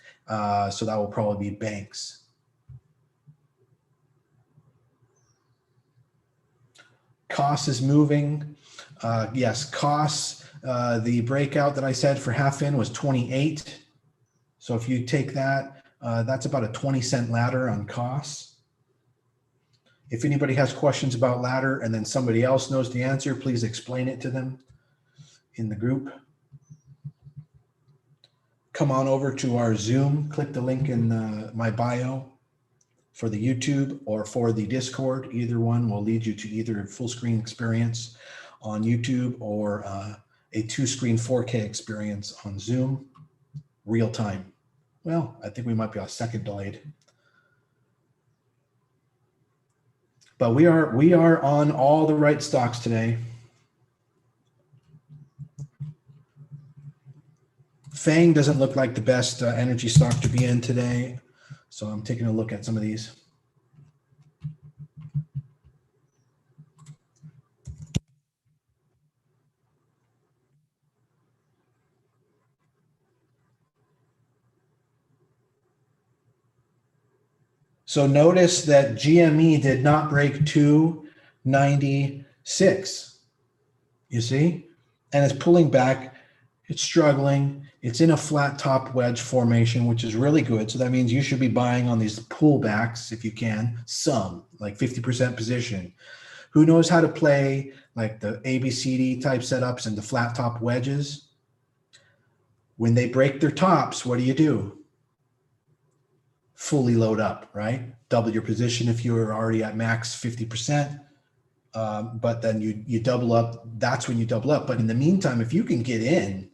So that will probably be banks. Cost is moving. Yes, costs. The breakout that I said for half in was 28. So if you take that, that's about a 20-cent ladder on costs. If anybody has questions about ladder and then somebody else knows the answer, please explain it to them in the group. Come on over to our Zoom. Click the link in my bio for the YouTube or for the Discord. Either one will lead you to either a full screen experience on YouTube or a 2-screen 4K experience on Zoom, real time. Well, I think we might be a second delayed. But we are on all the right stocks today. FANG doesn't look like the best energy stock to be in today. So I'm taking a look at some of these. So notice that GME did not break 296. You see? And it's pulling back. It's struggling. It's in a flat top wedge formation, which is really good. So that means you should be buying on these pullbacks if you can, some, like 50% position. Who knows how to play like the ABCD type setups and the flat top wedges? When they break their tops, what do? Fully load up, right? Double your position if you're already at max 50%. But then you double up. That's when you double up. But in the meantime, if you can get in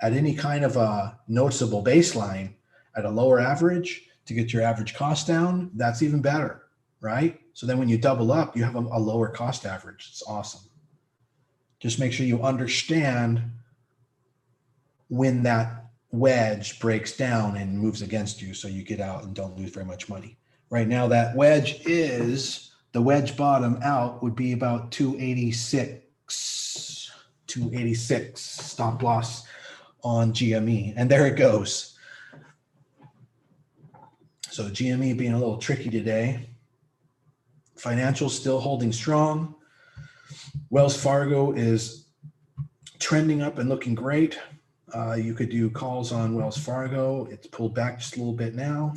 at any kind of a noticeable baseline at a lower average to get your average cost down, that's even better, right? So then when you double up, you have a lower cost average. It's awesome. Just make sure you understand when that wedge breaks down and moves against you so you get out and don't lose very much money. Right now, that wedge is, the wedge bottom out would be about 286, 286 stop loss on GME. And there it goes. So GME being a little tricky today. Financials still holding strong. Wells Fargo is trending up and looking great. You could do calls on Wells Fargo. It's pulled back just a little bit now.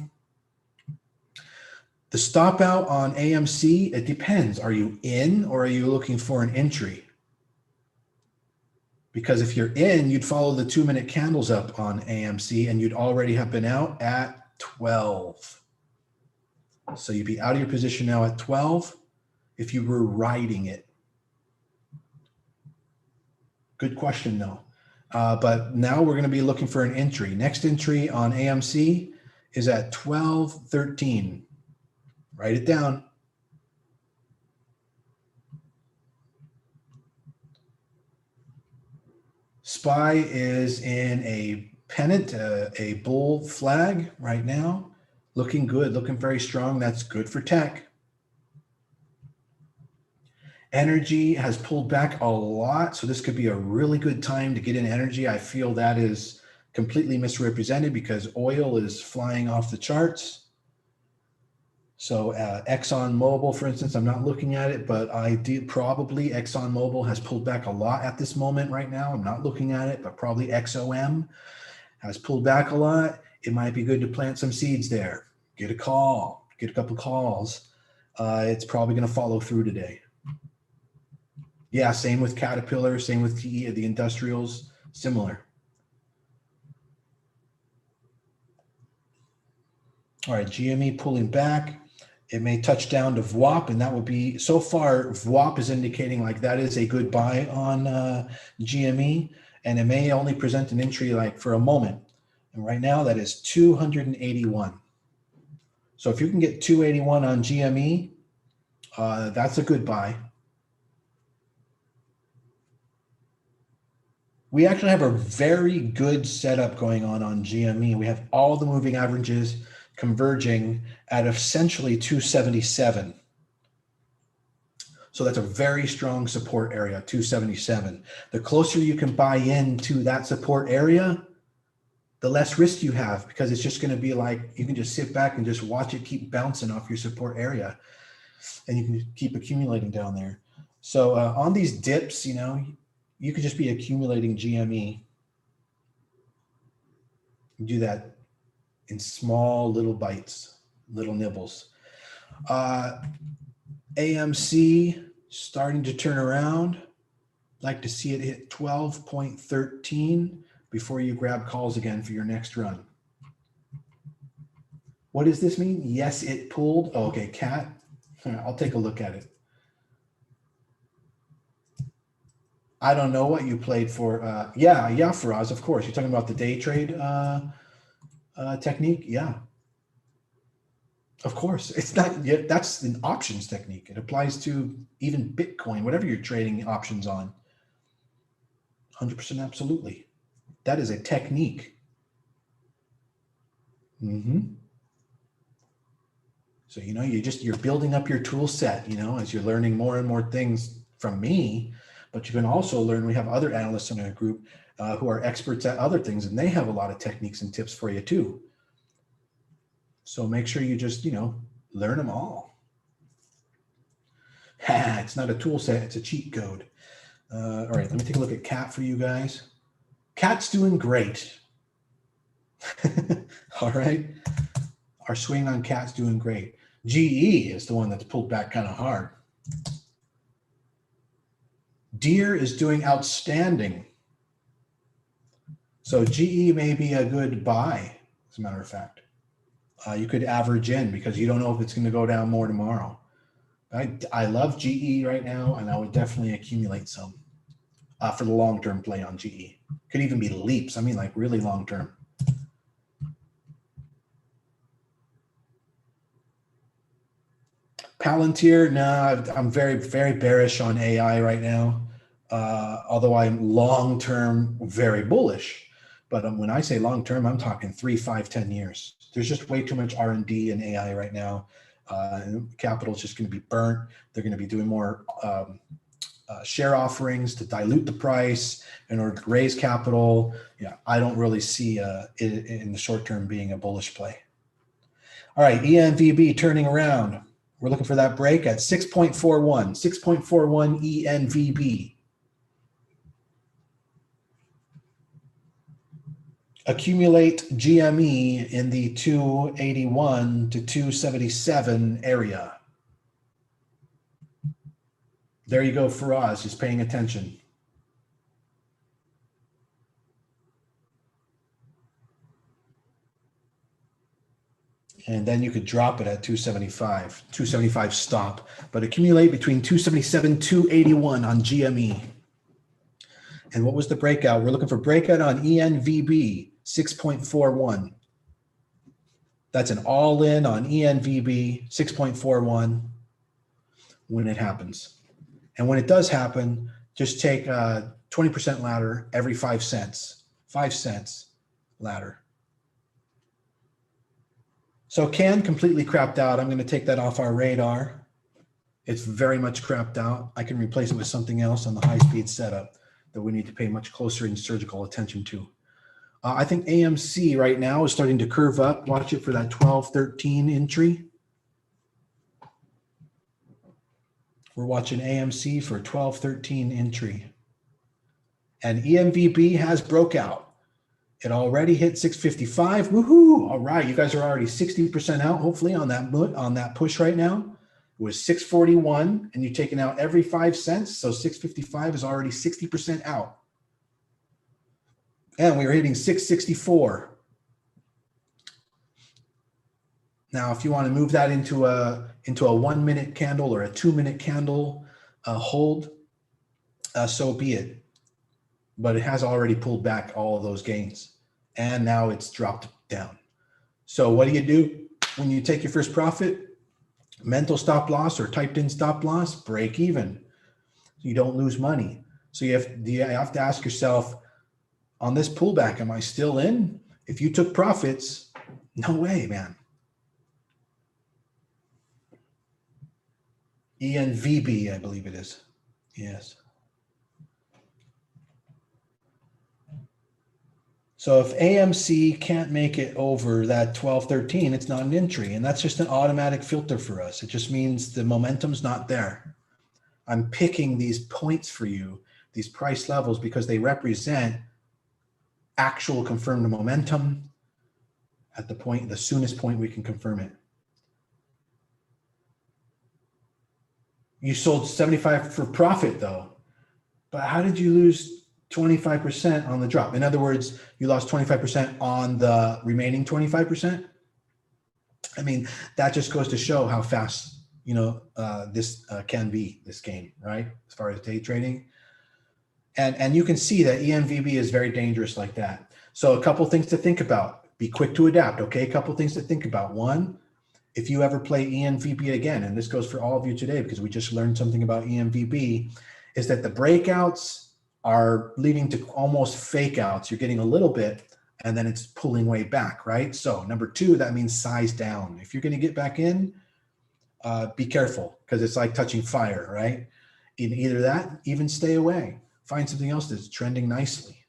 The stop out on AMC, it depends. Are you in or are you looking for an entry? Because if you're in, you'd follow the 2-minute candles up on AMC and you'd already have been out at 12. So you'd be out of your position now at 12 if you were riding it. Good question though. But now we're going to be looking for an entry. Next entry on AMC is at 12.13. Write it down. SPY is in a pennant, a bull flag right now. Looking good, looking very strong. That's good for tech. Energy has pulled back a lot, so this could be a really good time to get in energy. I feel that is completely misrepresented because oil is flying off the charts. So ExxonMobil, for instance, I'm not looking at it, but I did probably ExxonMobil has pulled back a lot at this moment right now. I'm not looking at it, but probably XOM has pulled back a lot. It might be good to plant some seeds there. Get a call, get a couple calls. It's probably going to follow through today. Yeah, same with Caterpillar, same with TE, the industrials, similar. All right, GME pulling back. It may touch down to VWAP, and that would be, so far, VWAP is indicating like that is a good buy on GME, and it may only present an entry like for a moment. And right now that is 281. So if you can get 281 on GME, that's a good buy. We actually have a very good setup going on GME. We have all the moving averages converging at essentially 277. So that's a very strong support area, 277. The closer you can buy into that support area, the less risk you have, because it's just going to be like, you can just sit back and just watch it keep bouncing off your support area, and you can keep accumulating down there. So on these dips, you know, you could just be accumulating GME. You do that in small little bites, little nibbles. AMC starting to turn around. Like to see it hit 12.13 before you grab calls again for your next run. What does this mean? Yes, it pulled. Oh, okay, cat. I'll take a look at it. I don't know what you played for. Yeah, Faraz, of course. You're talking about the day trade technique? Yeah. Of course. It's not yet. That's an options technique. It applies to even Bitcoin, whatever you're trading options on. 100% absolutely. That is a technique. So, you know, you're building up your tool set, you know, as you're learning more and more things from me, but you can also learn, we have other analysts in our group who are experts at other things, and they have a lot of techniques and tips for you too. So make sure you just, you know, learn them all. It's not a tool set, it's a cheat code. All right, let me take a look at Cat for you guys. Cat's doing great. All right. Our swing on Cat's doing great. GE is the one that's pulled back kind of hard. Deere is doing outstanding. So GE may be a good buy, as a matter of fact. You could average in because you don't know if it's going to go down more tomorrow. I love GE right now, and I would definitely accumulate some for the long-term play on GE. Could even be leaps. I mean, like really long-term. Palantir, no, I'm very, very bearish on AI right now. Although I'm long-term very bullish. But when I say long-term, I'm talking 3, 5, 10 years. There's just way too much R&D in AI right now. Capital is just going to be burnt. They're going to be doing more share offerings to dilute the price in order to raise capital. Yeah, I don't really see it in the short term being a bullish play. All right, ENVB turning around. We're looking for that break at 6.41, 6.41 ENVB. Accumulate GME in the 281 to 277 area. There you go, Faraz, just paying attention. And then you could drop it at 275, 275 stop, but accumulate between 277, 281 on GME. And what was the breakout? We're looking for breakout on ENVB, 6.41. That's an all-in on ENVB, 6.41 when it happens. And when it does happen, just take a 20% ladder every 5 cents. 5 cents ladder. So CAN completely crapped out. I'm going to take that off our radar. It's very much crapped out. I can replace it with something else on the high-speed setup that we need to pay much closer and surgical attention to. I think AMC right now is starting to curve up. Watch it for that 12-13 entry. We're watching AMC for 12-13 entry. And ENVB has broke out. It already hit 655. Woohoo! All right, you guys are already 60% out, hopefully, on that push right now. It was 641, and you're taking out every 5 cents, so 655 is already 60% out. And we were hitting 664. Now, if you want to move that into a 1 minute candle or a 2 minute candle hold, so be it. But it has already pulled back all of those gains, and now it's dropped down. So what do when you take your first profit? Mental stop loss or typed in stop loss, break even. You don't lose money. So you have to ask yourself, on this pullback, am I still in? If you took profits, no way, man. ENVB, I believe it is. Yes. So if AMC can't make it over that 1213, it's not an entry. And that's just an automatic filter for us. It just means the momentum's not there. I'm picking these points for you, these price levels, because they represent actual confirmed momentum at the soonest point we can confirm it. You sold 75 for profit though, but how did you lose 25% on the drop? In other words, you lost 25% on the remaining 25%. I mean, that just goes to show how fast, this can be, this game, right? As far as day trading. And you can see that ENVB is very dangerous like that. So a couple things to think about. Be quick to adapt, okay? A couple things to think about. One, if you ever play ENVB again, and this goes for all of you today because we just learned something about ENVB, is that the breakouts are leading to almost fake outs. You're getting a little bit, and then it's pulling way back, right? So number two, that means size down. If you're going to get back in, be careful because it's like touching fire, right? In either that, even stay away. Find something else that's trending nicely.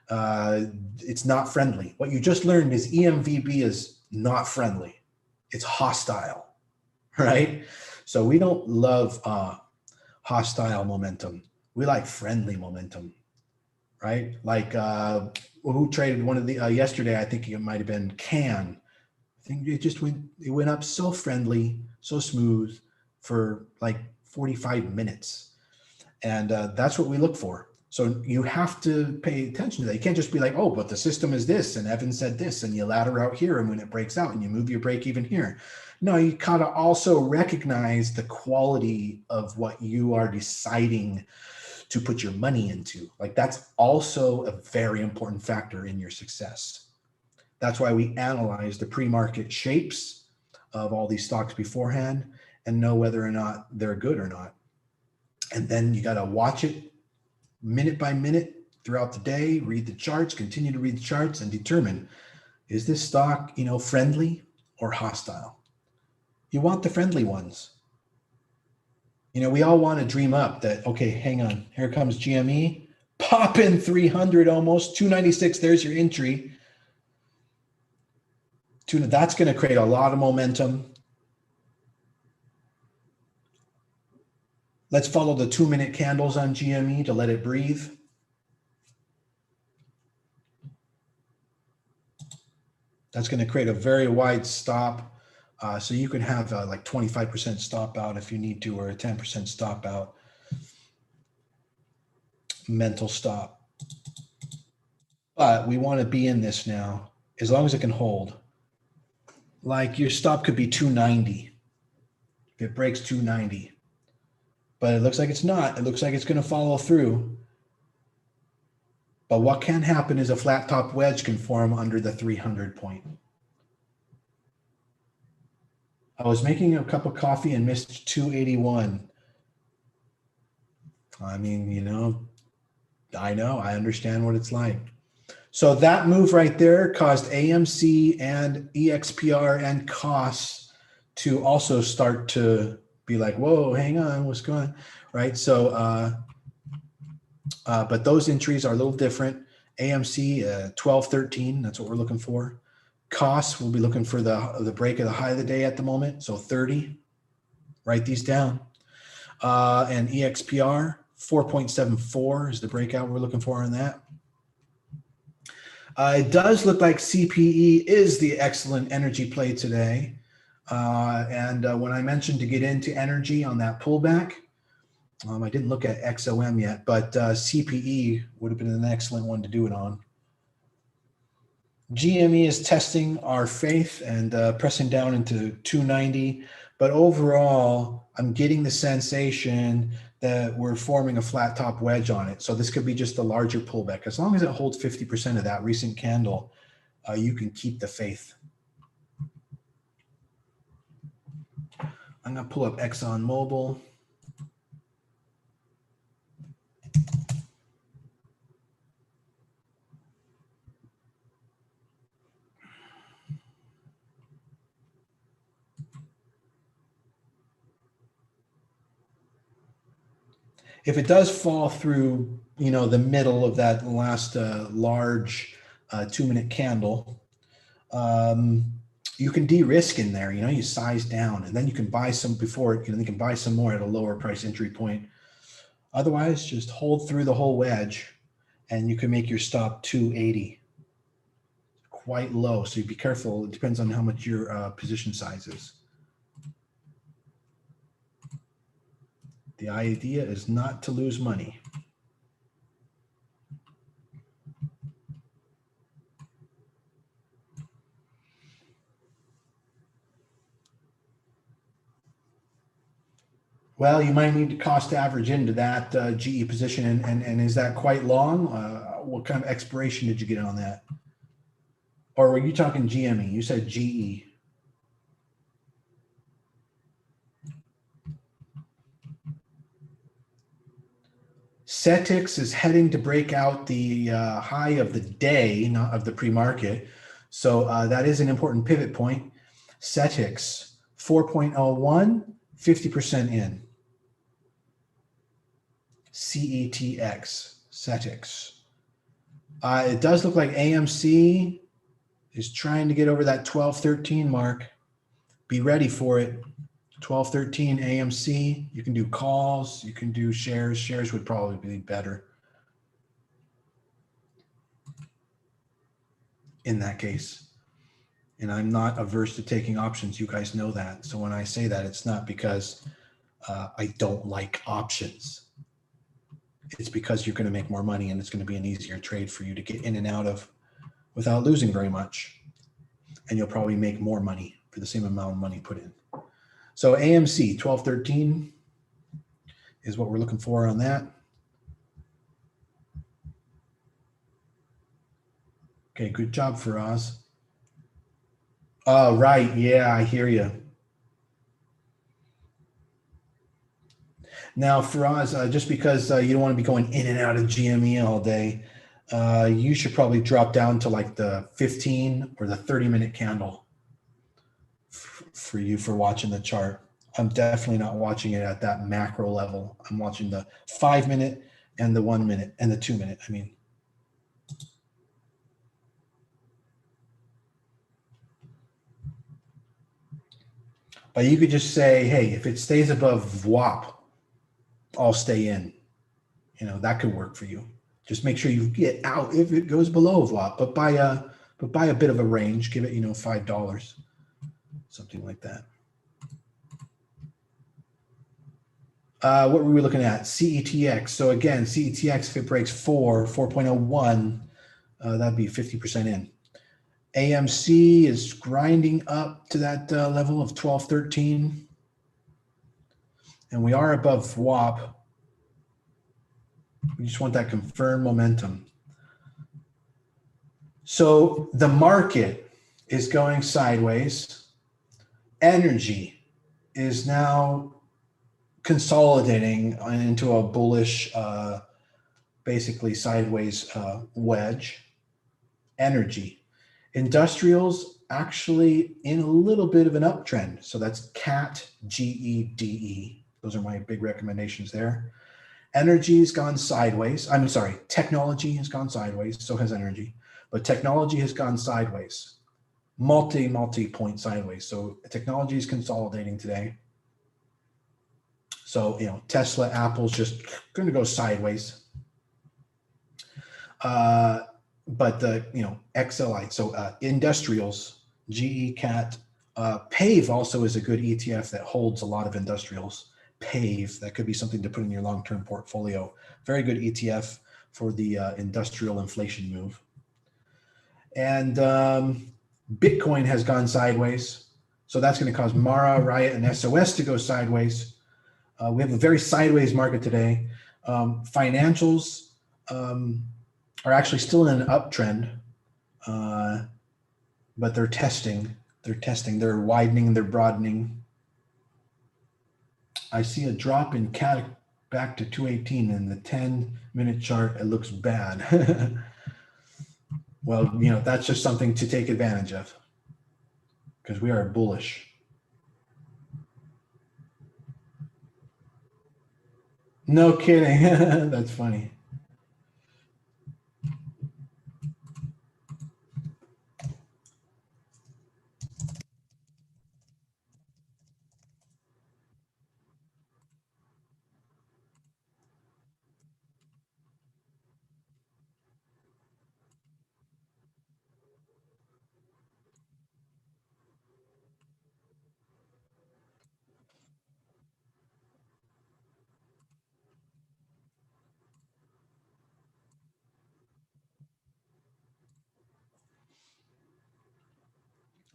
It's not friendly. What you just learned is EMVB is not friendly. It's hostile, right? So we don't love hostile momentum. We like friendly momentum, right? Like who traded one of the yesterday? I think it might have been Can. I think it went up so friendly, so smooth for like 45 minutes. And that's what we look for. So you have to pay attention to that. You can't just be like, oh, but the system is this, and Evan said this, and you ladder out here, and when it breaks out, and you move your break even here. No, you gotta also recognize the quality of what you are deciding to put your money into. Like that's also a very important factor in your success. That's why we analyze the pre-market shapes of all these stocks beforehand and know whether or not they're good or not. And then you got to watch it minute by minute throughout the day, read the charts, continue to read the charts and determine, is this stock, friendly or hostile? You want the friendly ones. We all want to dream up that, okay, hang on, here comes GME, pop in 300 almost, 296, there's your entry. That's going to create a lot of momentum. Let's follow the 2-minute candles on GME to let it breathe. That's going to create a very wide stop. So you can have like 25% stop out if you need to, or a 10% stop out. Mental stop. But we want to be in this now as long as it can hold. Like your stop could be 290. If it breaks 290. But it looks like it's not. It looks like it's going to follow through. But what can happen is a flat top wedge can form under the 300 point. I was making a cup of coffee and missed 281. I mean, I understand what it's like. So that move right there caused AMC and EXPR and COS to also start to be like, whoa, hang on, what's going on, right? So, but those entries are a little different. AMC 1213, that's what we're looking for. COS, we'll be looking for the break of the high of the day at the moment, so 30. Write these down. And EXPR 4.74 is the breakout we're looking for on that. It does look like CPE is the excellent energy play today. And when I mentioned to get into energy on that pullback, I didn't look at XOM yet, but CPE would have been an excellent one to do it on. GME is testing our faith and pressing down into 290. But overall, I'm getting the sensation that we're forming a flat top wedge on it. So this could be just a larger pullback. As long as it holds 50% of that recent candle, you can keep the faith. I'm going to pull up ExxonMobil. If it does fall through, the middle of that last large 2-minute candle, you can de-risk in there. You size down, and then you can buy some before it. You can buy some more at a lower price entry point. Otherwise, just hold through the whole wedge, and you can make your stop 280. Quite low, so you be careful. It depends on how much your position size is. The idea is not to lose money. Well, you might need to cost average into that GE position, and is that quite long? What kind of expiration did you get on that? Or were you talking GME? You said GE. CETIX is heading to break out the high of the day, not of the pre-market. So that is an important pivot point. CETIX 4.01, 50% in. CETX. It does look like AMC is trying to get over that 1213 mark. Be ready for it. 1213 AMC. You can do calls. You can do shares. Shares would probably be better in that case. And I'm not averse to taking options. You guys know that. So when I say that, it's not because I don't like options. It's because you're going to make more money, and it's going to be an easier trade for you to get in and out of without losing very much. And you'll probably make more money for the same amount of money put in. So AMC 1213 is what we're looking for on that. Okay, good job, Faraz. Oh, right. Yeah, I hear you. Now, Faraz, just because you don't want to be going in and out of GME all day, you should probably drop down to like the 15 or the 30-minute candle for you for watching the chart. I'm definitely not watching it at that macro level. I'm watching the 5-minute and the 1-minute and the 2-minute. But you could just say, hey, if it stays above VWAP, I'll stay in. That could work for you. Just make sure you get out if it goes below VWAP, but buy a bit of a range. Give it, $5, something like that. What were we looking at? CETX. So again, CETX, if it breaks 4.01, that'd be 50% in. AMC is grinding up to that level of 1213. And we are above VWAP. We just want that confirmed momentum. So the market is going sideways. Energy is now consolidating into a bullish, basically sideways wedge. Energy. Industrials actually in a little bit of an uptrend. So that's CAT, GEDE. Those are my big recommendations there. Energy has gone sideways. I'm sorry, technology has gone sideways. So has energy. But technology has gone sideways. Multi-point sideways. So technology is consolidating today. So, Tesla, Apple's just going to go sideways. But the, XLI, so industrials, GE, CAT, PAVE also is a good ETF that holds a lot of industrials. PAVE, that could be something to put in your long-term portfolio. Very good ETF for the industrial inflation move. And Bitcoin has gone sideways. So that's going to cause Mara, Riot, and SOS to go sideways. We have a very sideways market today. Financials are actually still in an uptrend, but they're testing. They're widening. They're broadening. I see a drop in CAD back to 218 in the 10-minute chart. It looks bad. Well, that's just something to take advantage of because we are bullish. No kidding. That's funny.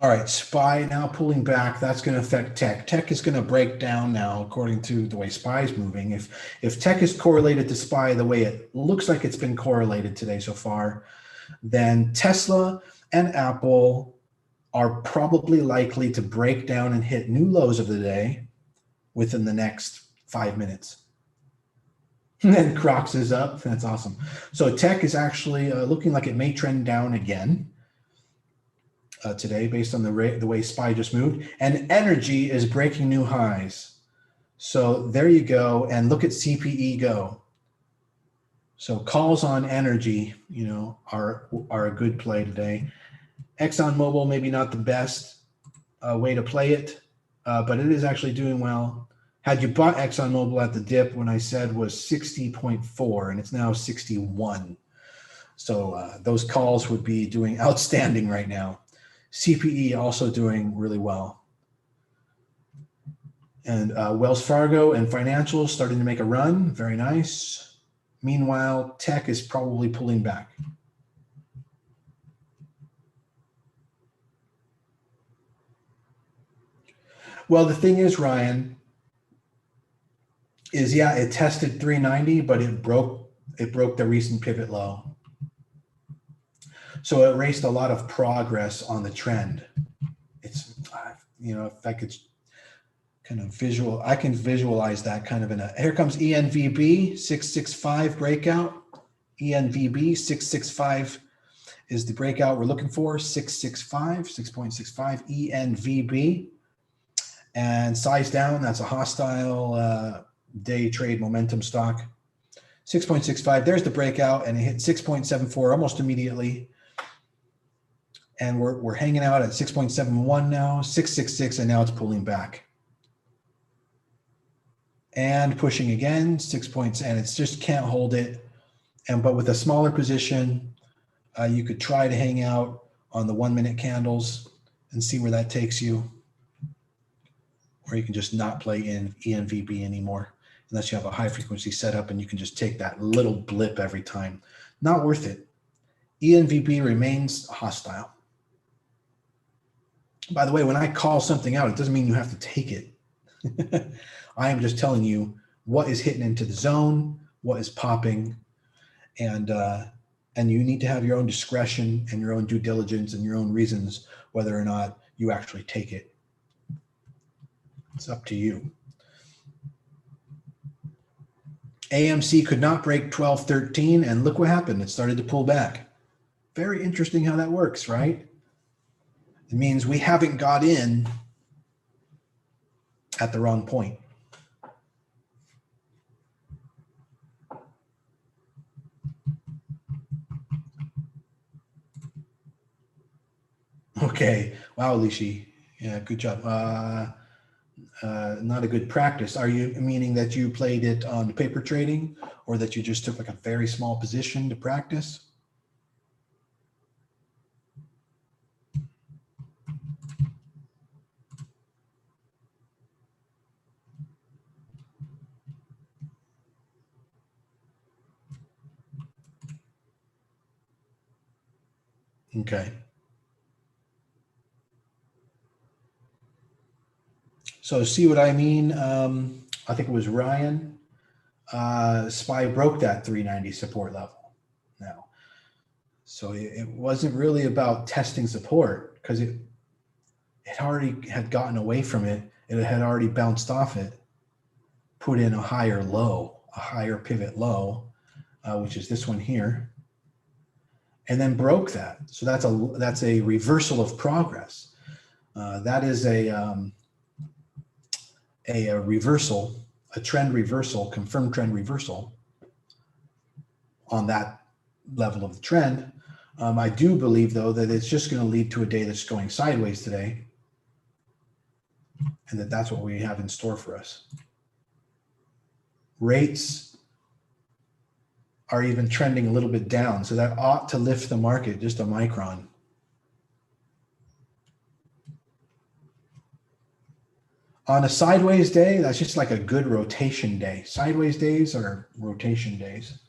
All right, SPY now pulling back. That's going to affect tech. Tech is going to break down now, according to the way SPY is moving. If tech is correlated to SPY the way it looks like it's been correlated today so far, then Tesla and Apple are probably likely to break down and hit new lows of the day within the next 5 minutes. And then Crocs is up. That's awesome. So tech is actually looking like it may trend down again today based on the way SPY just moved. And energy is breaking new highs. So there you go. And look at CPE go. So calls on energy, are a good play today. ExxonMobil, maybe not the best way to play it, but it is actually doing well. Had you bought ExxonMobil at the dip when I said was 60.4 and it's now 61. So those calls would be doing outstanding right now. CPE also doing really well. And Wells Fargo and financials starting to make a run. Very nice. Meanwhile, tech is probably pulling back. Well, the thing is, Ryan, is it tested 390, but it broke the recent pivot low. So it erased a lot of progress on the trend. It's, if I could kind of I can visualize that kind of here comes ENVB 665 breakout. ENVB 665 is the breakout we're looking for. 6.65 ENVB. And size down, that's a hostile day trade momentum stock. 6.65, there's the breakout, and it hit 6.74 almost immediately. And we're hanging out at 6.71 now, 6.66, and now it's pulling back. And pushing again, 6 points, and it's just can't hold it. But with a smaller position, you could try to hang out on the 1-minute candles and see where that takes you. Or you can just not play in ENVB anymore, unless you have a high frequency setup and you can just take that little blip every time. Not worth it. ENVB remains hostile. By the way, when I call something out, it doesn't mean you have to take it. I am just telling you what is hitting into the zone, what is popping, and you need to have your own discretion and your own due diligence and your own reasons whether or not you actually take it. It's up to you. AMC could not break 1213, and look what happened. It started to pull back. Very interesting how that works, right? It means we haven't got in at the wrong point. Okay. Wow, Lishi. Yeah, good job. Not a good practice. Are you meaning that you played it on paper trading, or that you just took like a very small position to practice? Okay. So see what I mean? I think it was Ryan. SPY broke that 390 support level now. So it wasn't really about testing support because it already had gotten away from it. It had already bounced off it, put in a higher low, a higher pivot low, which is this one here, and then broke that. So that's a reversal of progress. That is a reversal, a trend reversal, confirmed trend reversal on that level of the trend. I do believe, though, that it's just going to lead to a day that's going sideways today, and that's what we have in store for us. Rates are even trending a little bit down, so that ought to lift the market just a micron. On a sideways day, that's just like a good rotation day. Sideways days are rotation days.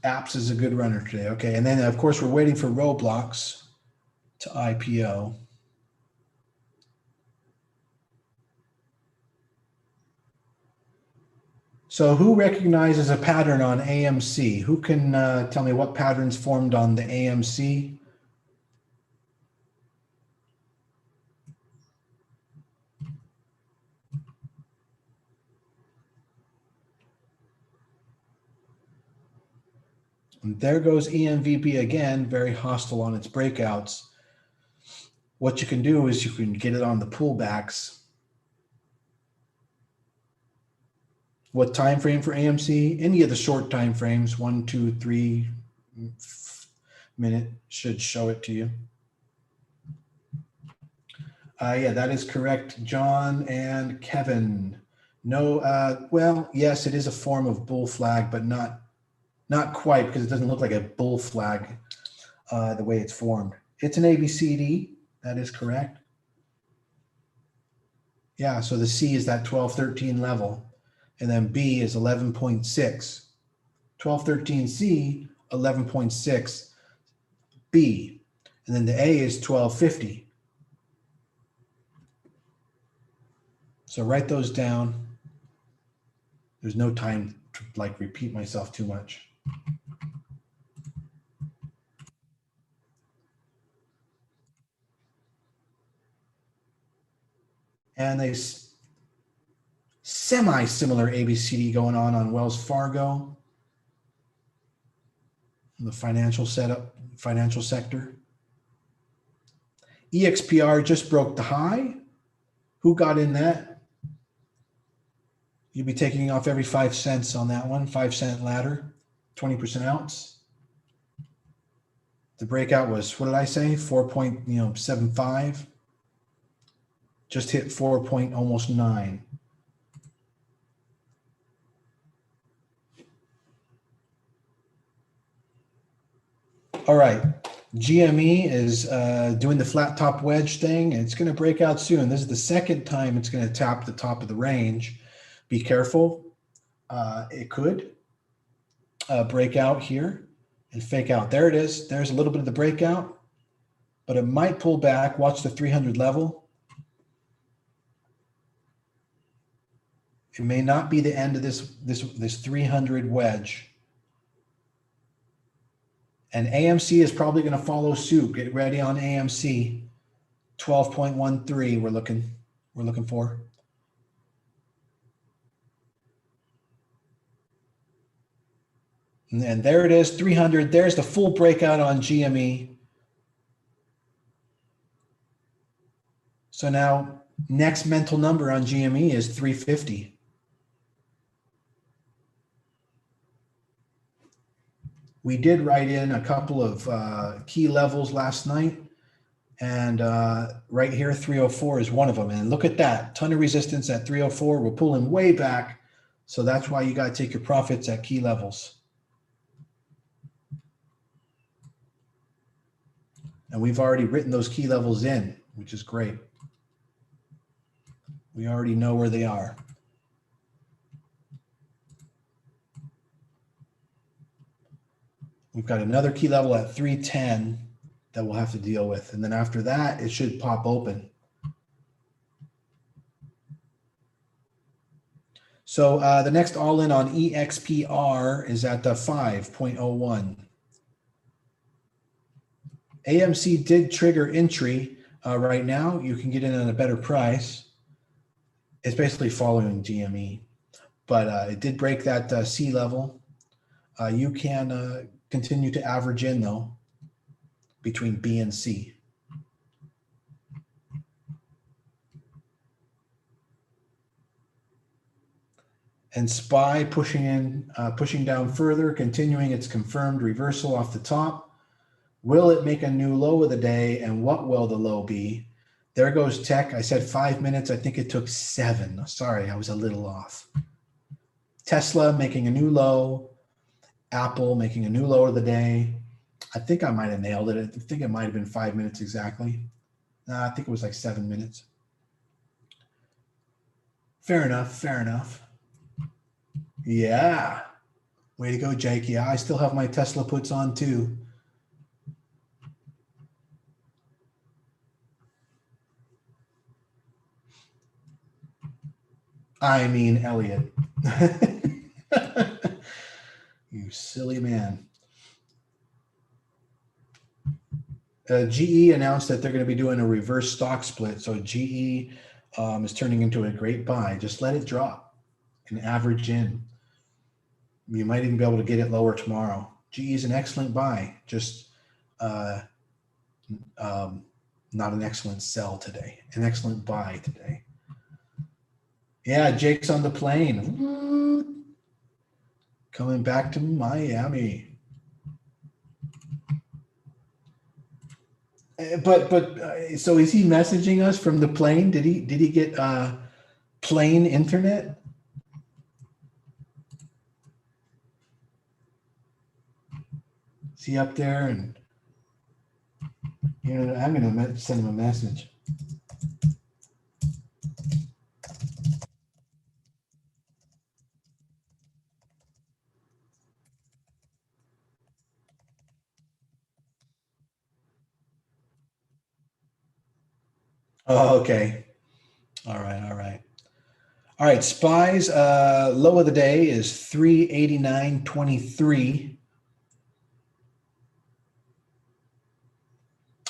Apps is a good runner today. Okay, and then of course we're waiting for Roblox to IPO. So who recognizes a pattern on AMC? Who can tell me what patterns formed on the AMC? And there goes EMVP again, very hostile on its breakouts. What you can do is you can get it on the pullbacks. What time frame for AMC? Any of the short time frames, 1, 2, 3 minute should show it to you. Yeah, that is correct, John and Kevin. No, well, yes, it is a form of bull flag, but not quite, because it doesn't look like a bull flag the way it's formed. It's an ABCD, that is correct. Yeah, so the C is that 1213 level, and then B is 11.6. 1213C, 11.6 B, and then the A is 1250. So write those down. There's no time to like repeat myself too much. And a semi-similar ABCD going on Wells Fargo, the financial setup, financial sector. EXPR just broke the high. Who got in that? You'd be taking off every 5 cents on that one, 5-cent ladder, 20% outs. The breakout was, what did I say? 4.75. Just hit 4.9. All right, GME is doing the flat top wedge thing, and it's going to break out soon. This is the second time it's going to tap the top of the range. Be careful. It could break out here and fake out. There it is. There's a little bit of the breakout, but it might pull back. Watch the 300 level. It may not be the end of this 300 wedge. And AMC is probably going to follow suit. Get ready on AMC. 12.13 we're looking for. And there it is, 300. There's the full breakout on GME. So now next mental number on GME is 350. We did write in a couple of key levels last night. And right here, 304 is one of them. And look at that, ton of resistance at 304. We're pulling way back. So that's why you got to take your profits at key levels. And we've already written those key levels in, which is great. We already know where they are. We've got another key level at 310 that we'll have to deal with. And then after that, it should pop open. So the next all-in on EXPR is at the 5.01. AMC did trigger entry right now. You can get in at a better price. It's basically following GME, but it did break that C level. You can continue to average in though between B and C. And SPY pushing down further, continuing its confirmed reversal off the top. Will it make a new low of the day, and what will the low be? There goes tech. I said 5 minutes. I think it took 7. Sorry, I was a little off. Tesla making a new low. Apple making a new low of the day. I think I might have nailed it. I think it might have been 5 minutes exactly. I think it was like 7 minutes. Fair enough. Fair enough. Yeah. Way to go, Jake. Yeah, I still have my Tesla puts on too. I mean, Elliot. You silly man. GE announced that they're going to be doing a reverse stock split. So GE is turning into a great buy. Just let it drop and average in. You might even be able to get it lower tomorrow. GE is an excellent buy, just not an excellent sell today. An excellent buy today. Yeah, Jake's on the plane. Coming back to Miami. But so is he messaging us from the plane? Did he get plane internet? Is he up there? And I'm gonna send him a message. Oh, okay. All right. All right, SPY's low of the day is 389.23.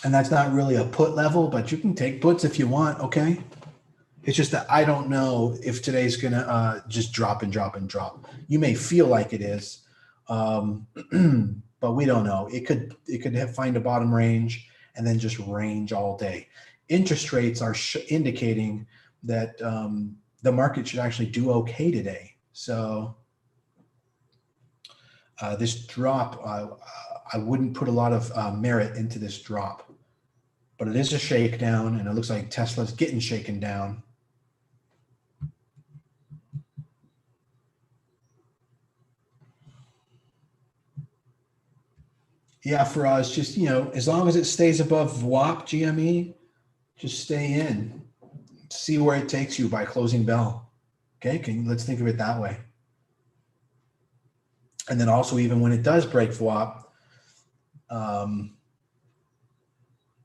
And that's not really a put level, but you can take puts if you want, okay? It's just that I don't know if today's going to just drop and drop and drop. You may feel like it is, but we don't know. It could find a bottom range and then just range all day. Interest rates are indicating that the market should actually do okay today. So this drop, I wouldn't put a lot of merit into this drop. But it is a shakedown, and it looks like Tesla's getting shaken down. Yeah, for us, just, as long as it stays above WAP GME, just stay in. See where it takes you by closing bell. Okay, let's think of it that way. And then also, even when it does break WAP,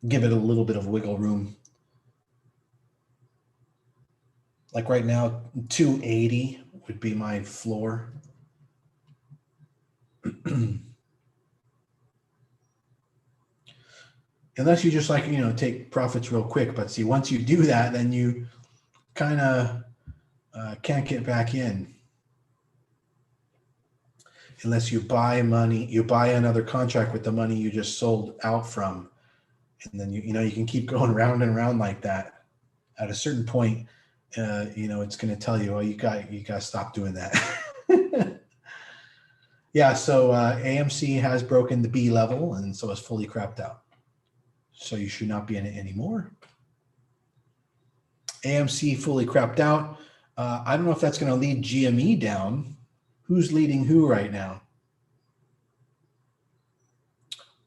give it a little bit of wiggle room. Like right now, 280 would be my floor. Unless you just take profits real quick. But see, once you do that, then you kind of can't get back in. Unless you buy another contract with the money you just sold out from. And then you can keep going round and round like that. At a certain point, it's going to tell you, oh, you got to stop doing that. Yeah, so AMC has broken the B level, and so it's fully crapped out. So you should not be in it anymore. AMC fully crapped out. I don't know if that's going to lead GME down. Who's leading who right now?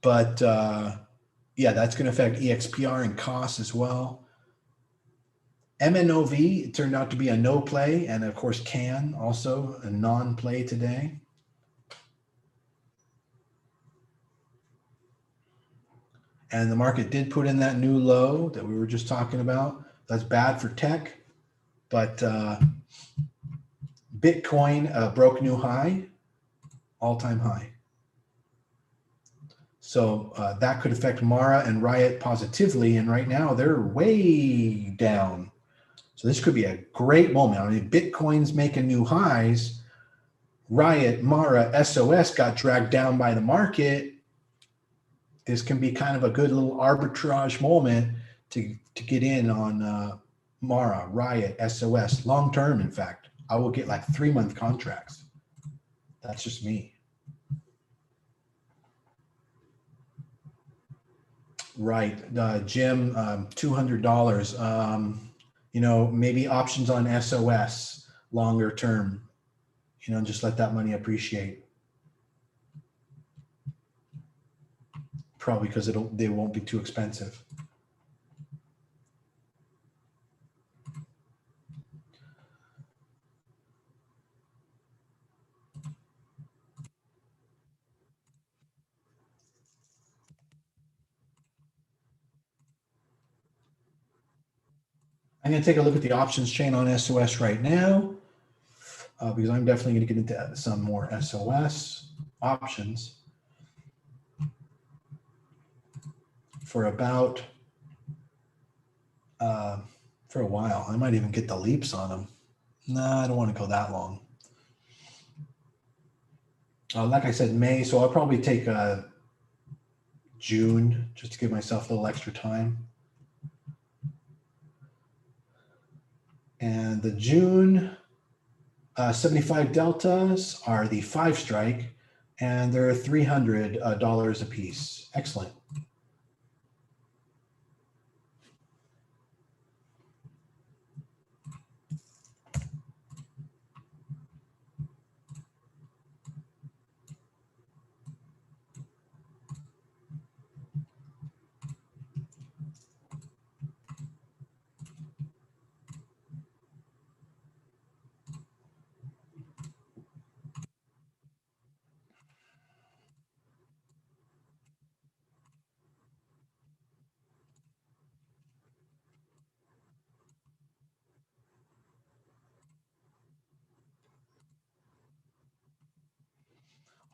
But yeah, that's going to affect EXPR and costs as well. MNOV turned out to be a no play, and of course CAN also a non-play today. And the market did put in that new low that we were just talking about. That's bad for tech, but Bitcoin broke new high, all-time high. So that could affect Mara and Riot positively, and right now they're way down. So this could be a great moment. I mean, Bitcoin's making new highs. Riot, Mara, SOS got dragged down by the market. This can be kind of a good little arbitrage moment to get in on Mara, Riot, SOS, long term. In fact, I will get like 3-month contracts. That's just me. Right, Jim, $200. You know, maybe options on SOS longer term. You know, just let that money appreciate. Probably because they won't be too expensive. I'm going to take a look at the options chain on SOS right now because I'm definitely going to get into some more SOS options for about for a while. I might even get the leaps on them. Nah, I don't want to go that long. Like I said, May, so I'll probably take June just to give myself a little extra time. And the June 75 deltas are the 5 strike, and they're $300 a piece. Excellent.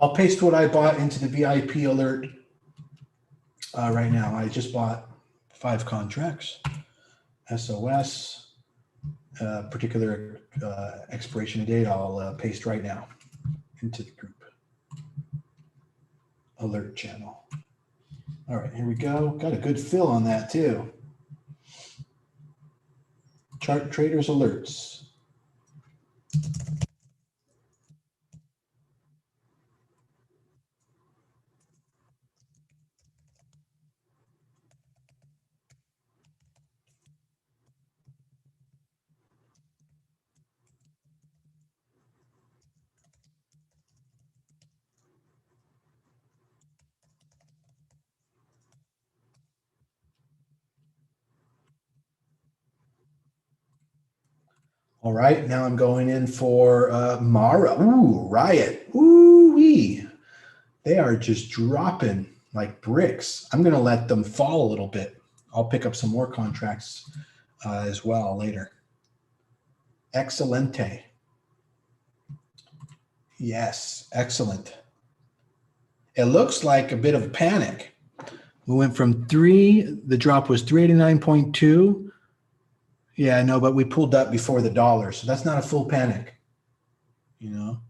I'll paste what I bought into the VIP alert right now. I just bought 5 contracts, SOS, particular expiration date. I'll paste right now into the group alert channel. All right, here we go. Got a good fill on that too. Chart traders alerts. All right, now I'm going in for Mara. Ooh, Riot. Ooh-wee. They are just dropping like bricks. I'm going to let them fall a little bit. I'll pick up some more contracts as well later. Excelente. Yes, excellent. It looks like a bit of panic. We went from 3, the drop was 389.2. Yeah, I know, but we pulled up before the dollar, so that's not a full panic. You know,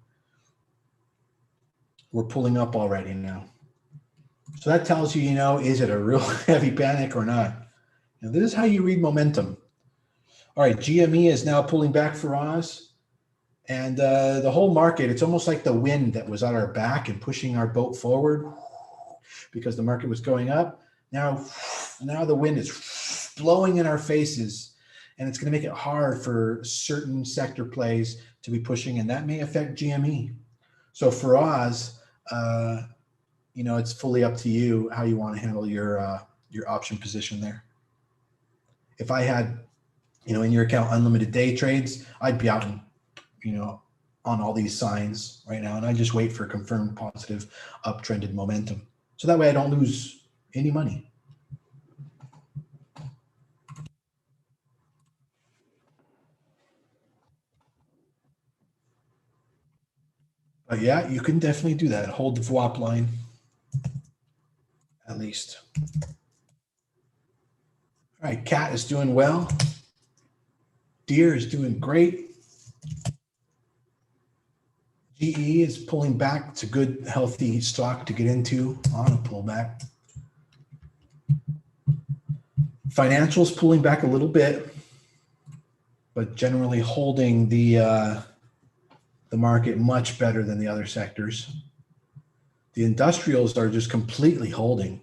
we're pulling up already now. So that tells you, you know, is it a real heavy panic or not? And this is how you read momentum. All right, GME is now pulling back for Oz. And the whole market, it's almost like the wind that was on our back and pushing our boat forward because the market was going up. Now the wind is blowing in our faces. and it's going to make it hard for certain sector plays to be pushing, and that may affect GME. So for us, it's fully up to you how you want to handle your option position there. If I had, in your account unlimited day trades, I'd be out, on all these signs right now, and I just wait for confirmed positive uptrended momentum. So that way I don't lose any money. But yeah, you can definitely do that. Hold the VWAP line, at least. All right, Cat is doing well. Deer is doing great. GE is pulling back. It's a good, healthy stock to get into on a pullback. Financials pulling back a little bit, but generally holding the market much better than the other sectors. The industrials are just completely holding.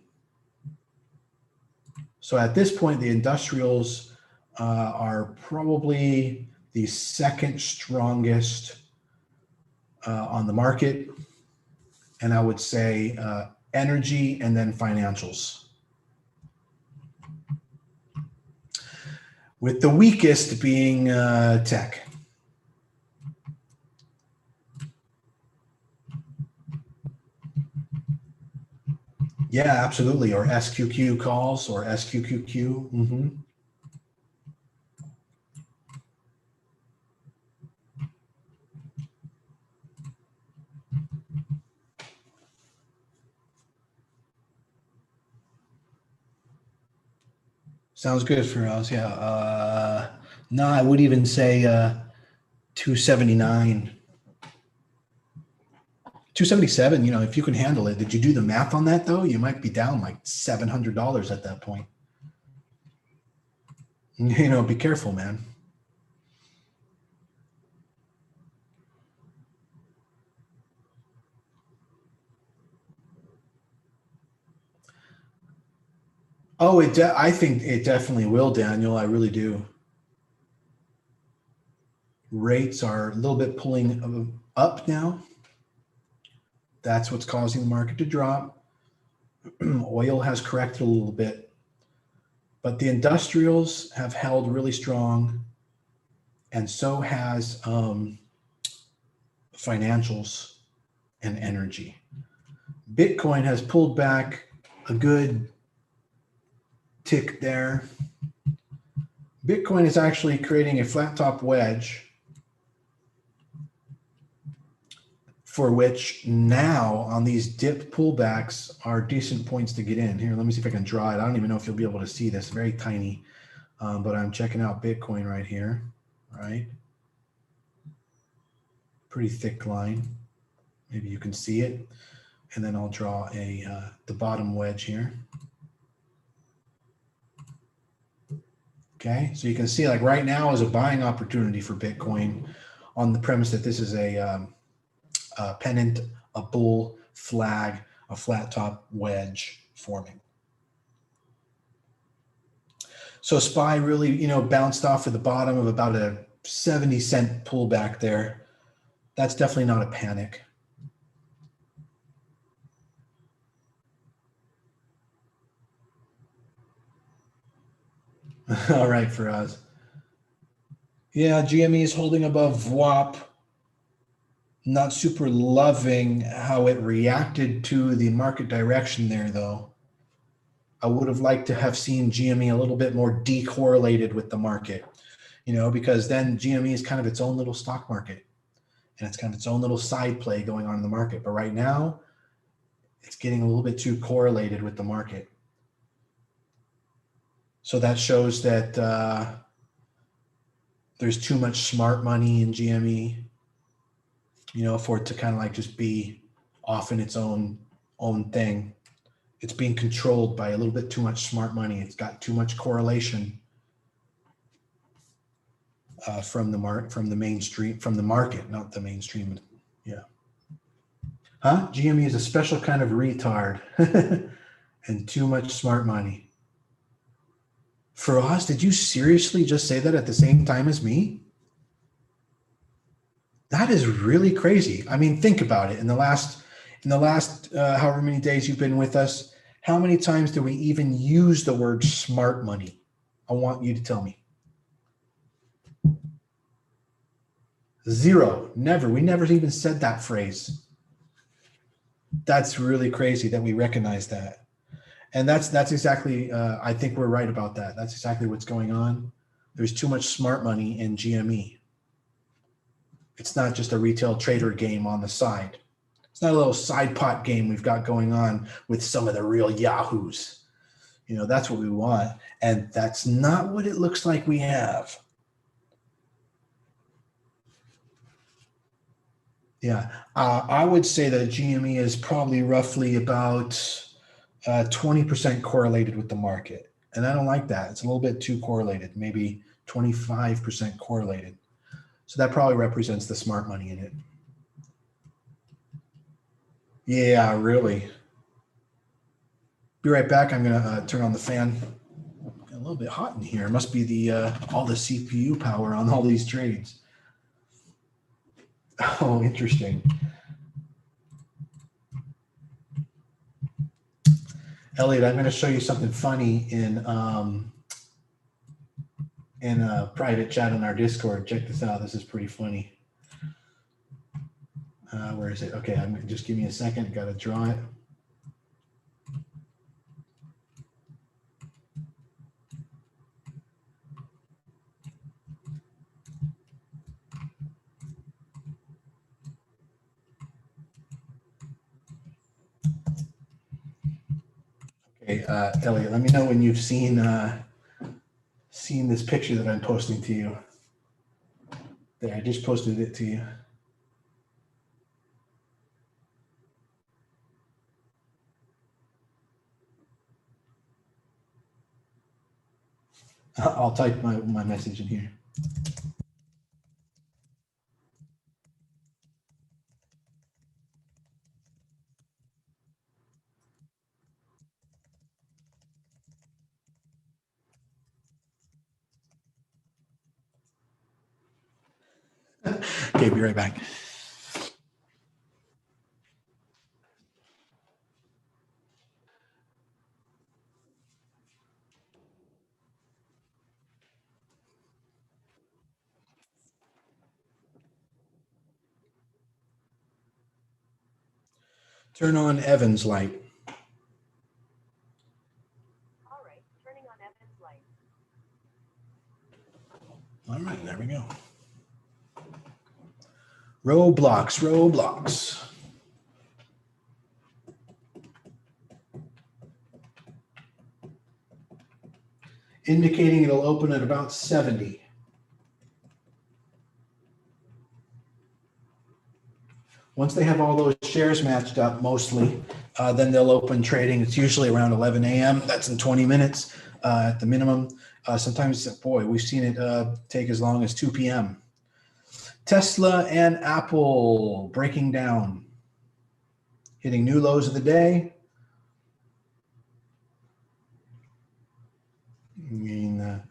So at this point, the industrials are probably the second strongest on the market. And I would say energy and then financials. With the weakest being tech. Yeah, absolutely. Or SQQ calls or SQQQ. Mm-hmm. Sounds good for us. Yeah. No, I would even say 279. 277, if you can handle it. Did you do the math on that though? You might be down like $700 at that point. Be careful, man. Oh, I think it definitely will, Daniel. I really do. Rates are a little bit pulling up now. That's what's causing the market to drop. Oil has corrected a little bit, but the industrials have held really strong, and so has financials and energy. Bitcoin has pulled back a good tick there. Bitcoin is actually creating a flat top wedge for which now on these dip pullbacks are decent points to get in. Here, let me see if I can draw it. I don't even know if you'll be able to see this, very tiny, but I'm checking out Bitcoin right here, right? Pretty thick line. Maybe you can see it. And then I'll draw the bottom wedge here. Okay, so you can see like right now is a buying opportunity for Bitcoin on the premise that this is a pennant, a bull flag, a flat top wedge forming. So SPY really, bounced off at the bottom of about a 70-cent pullback there. That's definitely not a panic. All right, for us. Yeah, GME is holding above VWAP. Not super loving how it reacted to the market direction there, though. I would have liked to have seen GME a little bit more decorrelated with the market, because then GME is kind of its own little stock market, and it's kind of its own little side play going on in the market. But right now, it's getting a little bit too correlated with the market. So that shows that there's too much smart money in GME, for it to kind of like just be off in its own thing. It's being controlled by a little bit too much smart money. It's got too much correlation from the mainstream, from the market, not the mainstream. Yeah. Huh? GME is a special kind of retard and too much smart money. Faraz, did you seriously just say that at the same time as me? That is really crazy. I mean, think about it. In the last however many days you've been with us, how many times do we even use the word smart money? I want you to tell me. Zero. Never. We never even said that phrase. That's really crazy that we recognize that. And that's exactly, I think we're right about that. That's exactly what's going on. There's too much smart money in GME. It's not just a retail trader game on the side. It's not a little side pot game we've got going on with some of the real yahoos. You know, that's what we want. And that's not what it looks like we have. Yeah, I would say that GME is probably roughly about 20% correlated with the market. And I don't like that. It's a little bit too correlated, maybe 25% correlated. So that probably represents the smart money in it. Yeah, really. Be right back. I'm going to turn on the fan. A little bit hot in here. It must be the all the CPU power on all these trades. Oh, interesting. Elliot, I'm going to show you something funny in a private chat on our Discord. Check this out. This is pretty funny. Where is it? Okay, just give me a second. Got to draw it. Okay, Elliot, let me know when you've seen this picture that I'm posting to you. There, I just posted it to you. I'll type my message in here. Okay, be right back. Turn on Evan's light. All right, turning on Evan's light. All right, there we go. Roblox. Indicating it'll open at about 70. Once they have all those shares matched up, mostly, then they'll open trading. It's usually around 11 a.m. That's in 20 minutes at the minimum. Sometimes, boy, we've seen it take as long as 2 p.m. Tesla and Apple breaking down, hitting new lows of the day. I mean,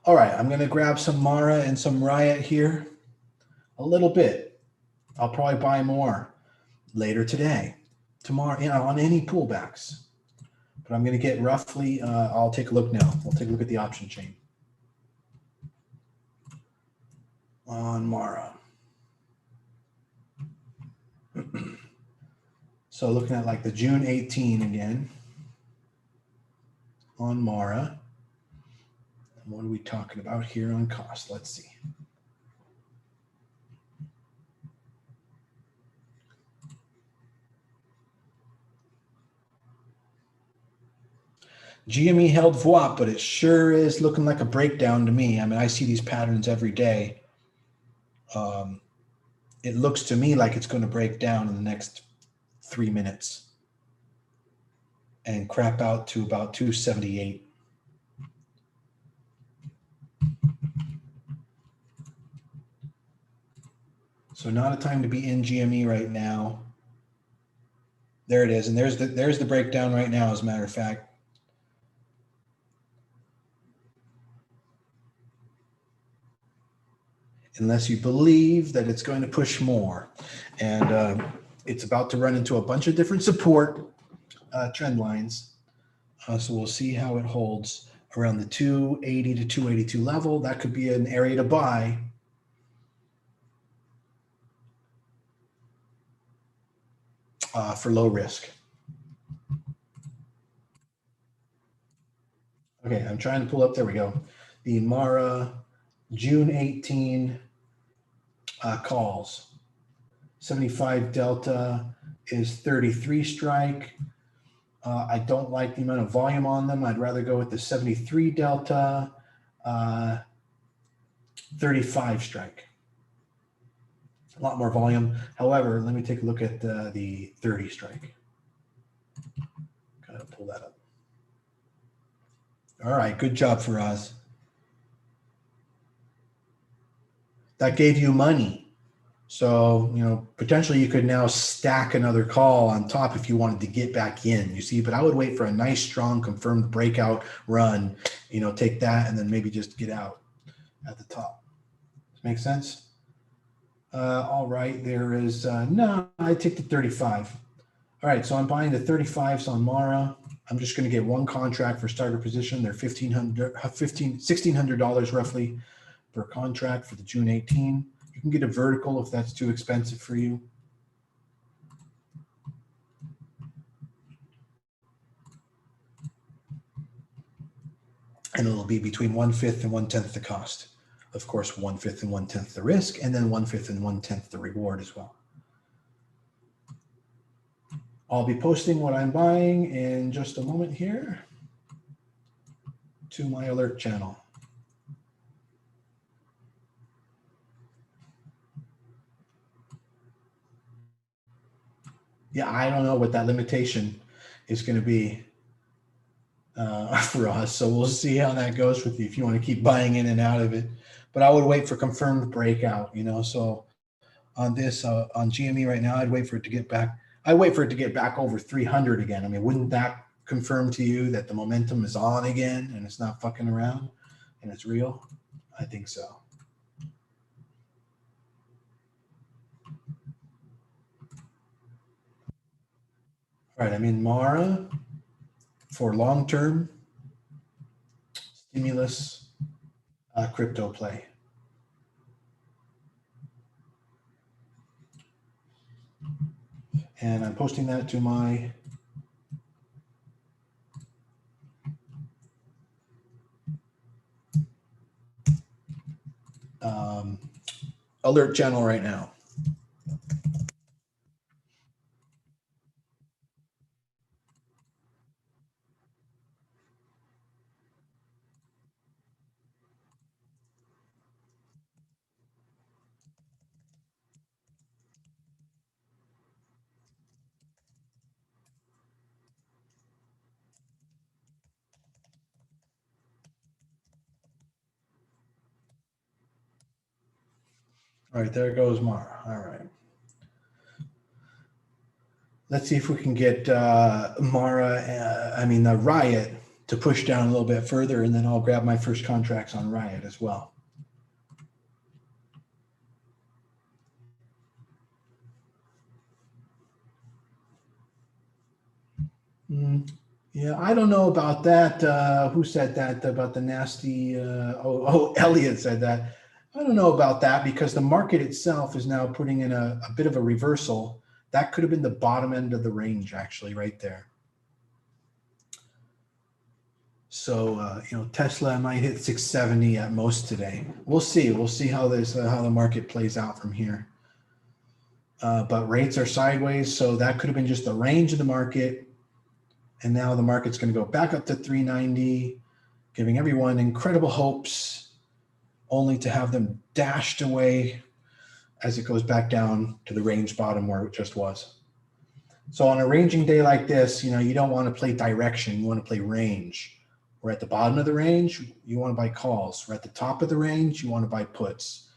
all right, I'm going to grab some Mara and some Riot here. A little bit. I'll probably buy more later today, tomorrow, on any pullbacks. But I'm going to get roughly, I'll take a look now. We'll take a look at the option chain on Mara. So looking at like the June 18 again. on Mara. And what are we talking about here on cost? Let's see. GME held VWAP, but it sure is looking like a breakdown to me. I mean, I see these patterns every day. It looks to me like it's going to break down in the next 3 minutes and crap out to about 278. So not a time to be in GME right now. There it is, and there's the breakdown right now, as a matter of fact. Unless you believe that it's going to push more. And it's about to run into a bunch of different support trend lines. So we'll see how it holds around the 280 to 282 level. That could be an area to buy. For low risk. Okay, I'm trying to pull up, there we go. The Mara June 18 calls. 75 delta is 33 strike. I don't like the amount of volume on them. I'd rather go with the 73 delta, 35 strike. A lot more volume. However, let me take a look at the 30 strike. Gotta pull that up. All right, good job, Faraz. That gave you money. So, you know, potentially you could now stack another call on top if you wanted to get back in, you see, but I would wait for a nice, strong, confirmed breakout run, you know, take that and then maybe just get out at the top. Make sense? All right, there is, no, I take the 35. All right, so I'm buying the 35s on Mara. I'm just going to get one contract for starter position. They're $1,600 roughly per contract for the June 18. You can get a vertical if that's too expensive for you. And it'll be between 1/5 and 1/10 the cost. Of course, 1/5 and 1/10 the risk, and then 1/5 and 1/10 the reward as well. I'll be posting what I'm buying in just a moment here to my alert channel. Yeah, I don't know what that limitation is going to be for us. So we'll see how that goes with you if you want to keep buying in and out of it. But I would wait for confirmed breakout, you know. So on this, on GME right now, I'd wait for it to get back. I wait for it to get back over 300 again. I mean, wouldn't that confirm to you that the momentum is on again and it's not fucking around and it's real? I think so. All right, I'm in Mara for long-term stimulus crypto play. And I'm posting that to my alert channel right now. All right, there goes Mara. All right. Let's see if we can get Riot to push down a little bit further, and then I'll grab my first contracts on Riot as well. Yeah, I don't know about that. Who said that about the nasty? Elliot said that. I don't know about that because the market itself is now putting in a bit of a reversal. That could have been the bottom end of the range, actually, right there. So, Tesla might hit 670 at most today. We'll see. We'll see how how the market plays out from here. But rates are sideways, so that could have been just the range of the market. And now the market's going to go back up to 390, giving everyone incredible hopes, only to have them dashed away as it goes back down to the range bottom where it just was. So on a ranging day like this, you don't want to play direction. You want to play range. We're at the bottom of the range, you want to buy calls. We're at the top of the range, you want to buy puts.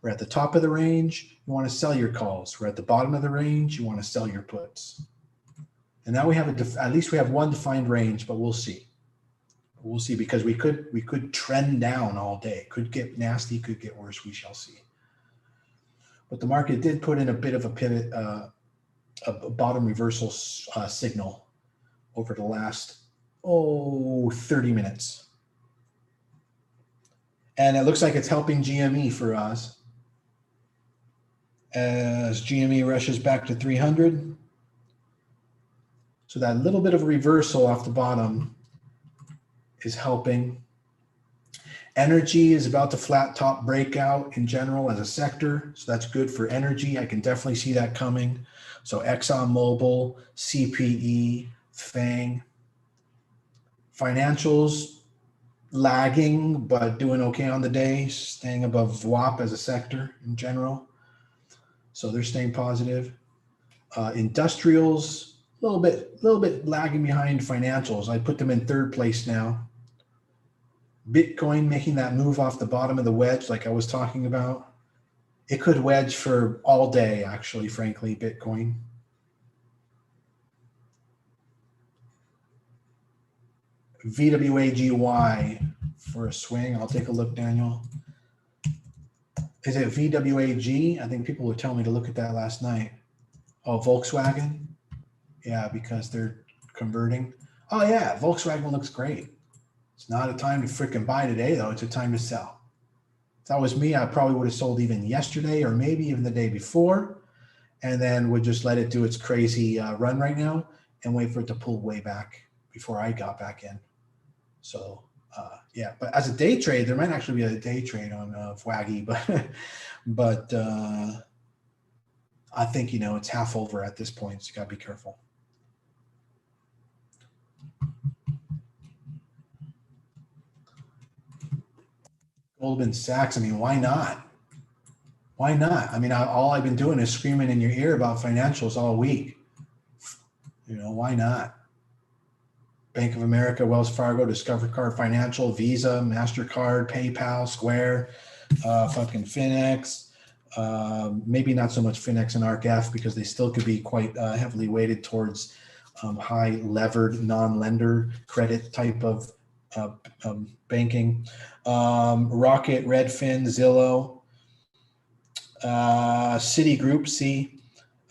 We're at the top of the range, you want to sell your calls. We're at the bottom of the range, you want to sell your puts. And now we have at least we have one defined range, but we'll see. We'll see, because we could trend down all day. Could get nasty, could get worse. We shall see. But the market did put in a bit of a pivot, a bottom reversal signal over the last 30 minutes. And it looks like it's helping GME for us as GME rushes back to 300. So that little bit of a reversal off the bottom is helping. Energy is about to flat top breakout in general as a sector. So that's good for energy. I can definitely see that coming. So ExxonMobil, CPE, FANG. Financials lagging, but doing okay on the day, staying above VWAP as a sector in general. So they're staying positive. Industrials, a little bit lagging behind financials. I put them in third place now. Bitcoin making that move off the bottom of the wedge like I was talking about. It could wedge for all day, actually, frankly, Bitcoin. VWAGY for a swing. I'll take a look, Daniel. Is it VWAG? I think people were telling me to look at that last night. Oh, Volkswagen? Yeah, because they're converting. Oh, yeah, Volkswagen looks great. It's not a time to freaking buy today, though. It's a time to sell. If that was me, I probably would have sold even yesterday or maybe even the day before, and then would just let it do its crazy run right now and wait for it to pull way back before I got back in. So, yeah, but as a day trade, there might actually be a day trade on Fwaggy, but I think, it's half over at this point, so you got to be careful. Goldman Sachs, I mean, why not? Why not? I mean, all I've been doing is screaming in your ear about financials all week. Why not? Bank of America, Wells Fargo, Discover Card Financial, Visa, MasterCard, PayPal, Square, fucking Finex. Maybe not so much Finex and ArcF because they still could be quite heavily weighted towards high levered non-lender credit type of banking. Rocket, Redfin, Zillow, Citigroup, C,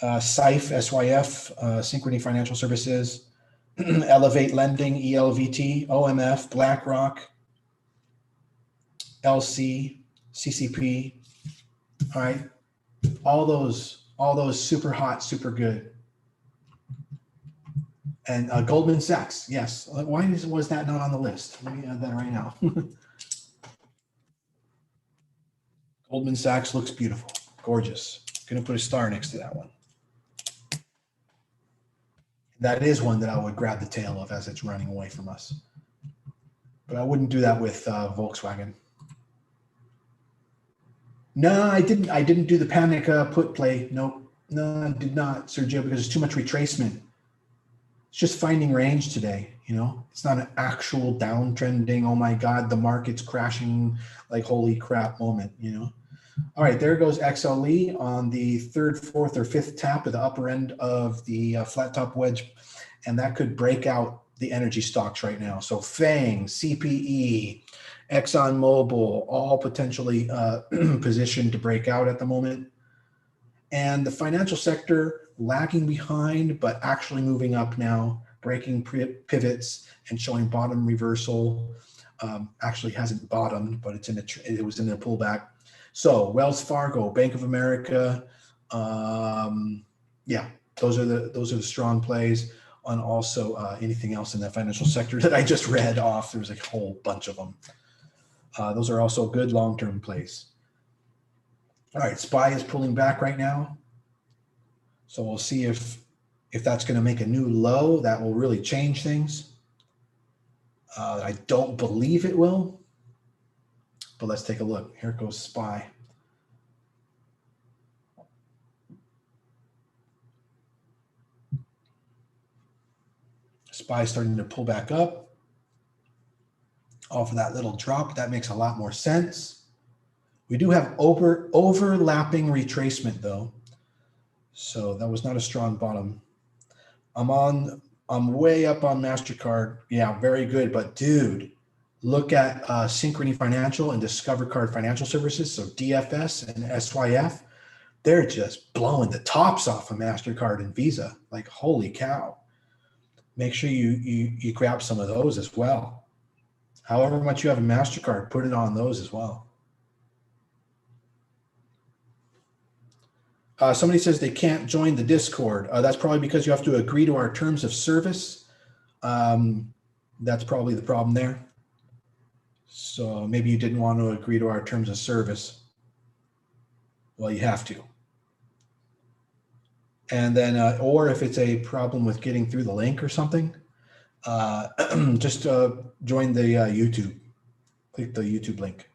SYF, SYF, Synchrony Financial Services, Elevate Lending, ELVT, OMF, BlackRock, LC, CCP. All right, all those super hot, super good. And Goldman Sachs, yes. Why was that not on the list? Let me add that right now. Goldman Sachs looks beautiful, gorgeous. Going to put a star next to that one. That is one that I would grab the tail of as it's running away from us. But I wouldn't do that with Volkswagen. No, I didn't do the panic put play. No, I did not, Sergio, because it's too much retracement. It's just finding range today. It's not an actual downtrending. Oh my God, the market's crashing like holy crap moment. All right, there goes XLE on the third, fourth, or fifth tap at the upper end of the flat top wedge, and that could break out the energy stocks right now. So FANG, CPE, ExxonMobil, all potentially positioned to break out at the moment. And the financial sector lagging behind, but actually moving up now, breaking pivots and showing bottom reversal. Actually hasn't bottomed, but it was in a pullback. So Wells Fargo, Bank of America, yeah, those are the strong plays. on also anything else in that financial sector that I just read off. There's a whole bunch of them. Those are also good long-term plays. All right, SPY is pulling back right now. So we'll see if that's going to make a new low. That will really change things. I don't believe it will, but let's take a look. Here goes SPY. SPY starting to pull back up off of that little drop. That makes a lot more sense. We do have overlapping retracement though. So that was not a strong bottom. I'm way up on MasterCard. Yeah, very good. But dude, look at Synchrony Financial and Discover Card Financial Services. So DFS and SYF, they're just blowing the tops off of MasterCard and Visa. Like, holy cow. Make sure you grab some of those as well. However much you have in MasterCard, put it on those as well. Somebody says they can't join the Discord. That's probably because you have to agree to our terms of service. That's probably the problem there. So maybe you didn't want to agree to our terms of service. Well, you have to. And then, or if it's a problem with getting through the link or something, just join the YouTube. Click the YouTube link.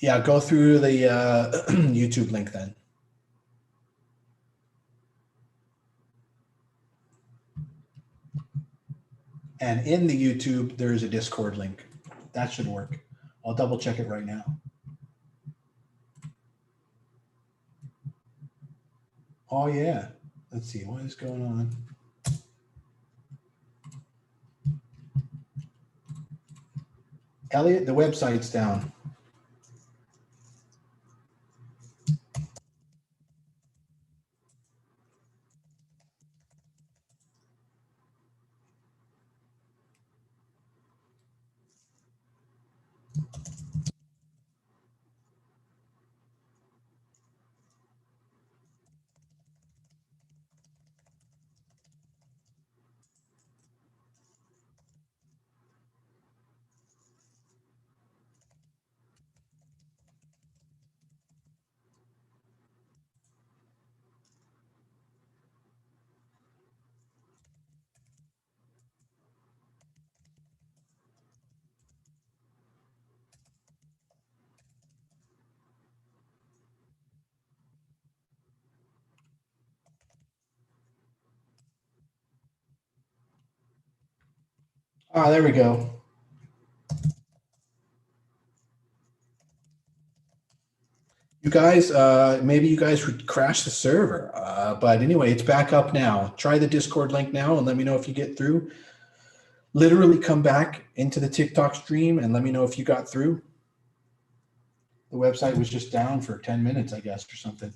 Yeah, go through the YouTube link then. And in the YouTube, there is a Discord link. That should work. I'll double check it right now. Oh, yeah. Let's see. What is going on? Elliot, the website's down. Ah, there we go. You guys, maybe you guys would crash the server. But anyway, it's back up now. Try the Discord link now and let me know if you get through. Literally come back into the TikTok stream and let me know if you got through. The website was just down for 10 minutes, I guess, or something.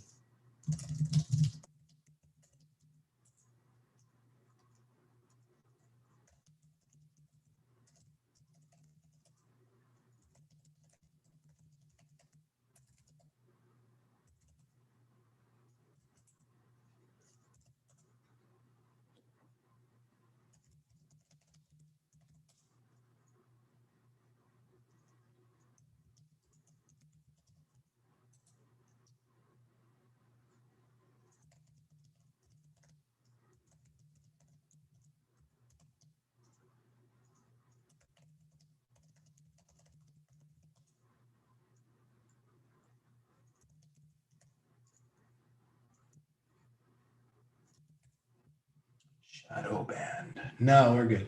Shadow band. No, we're good.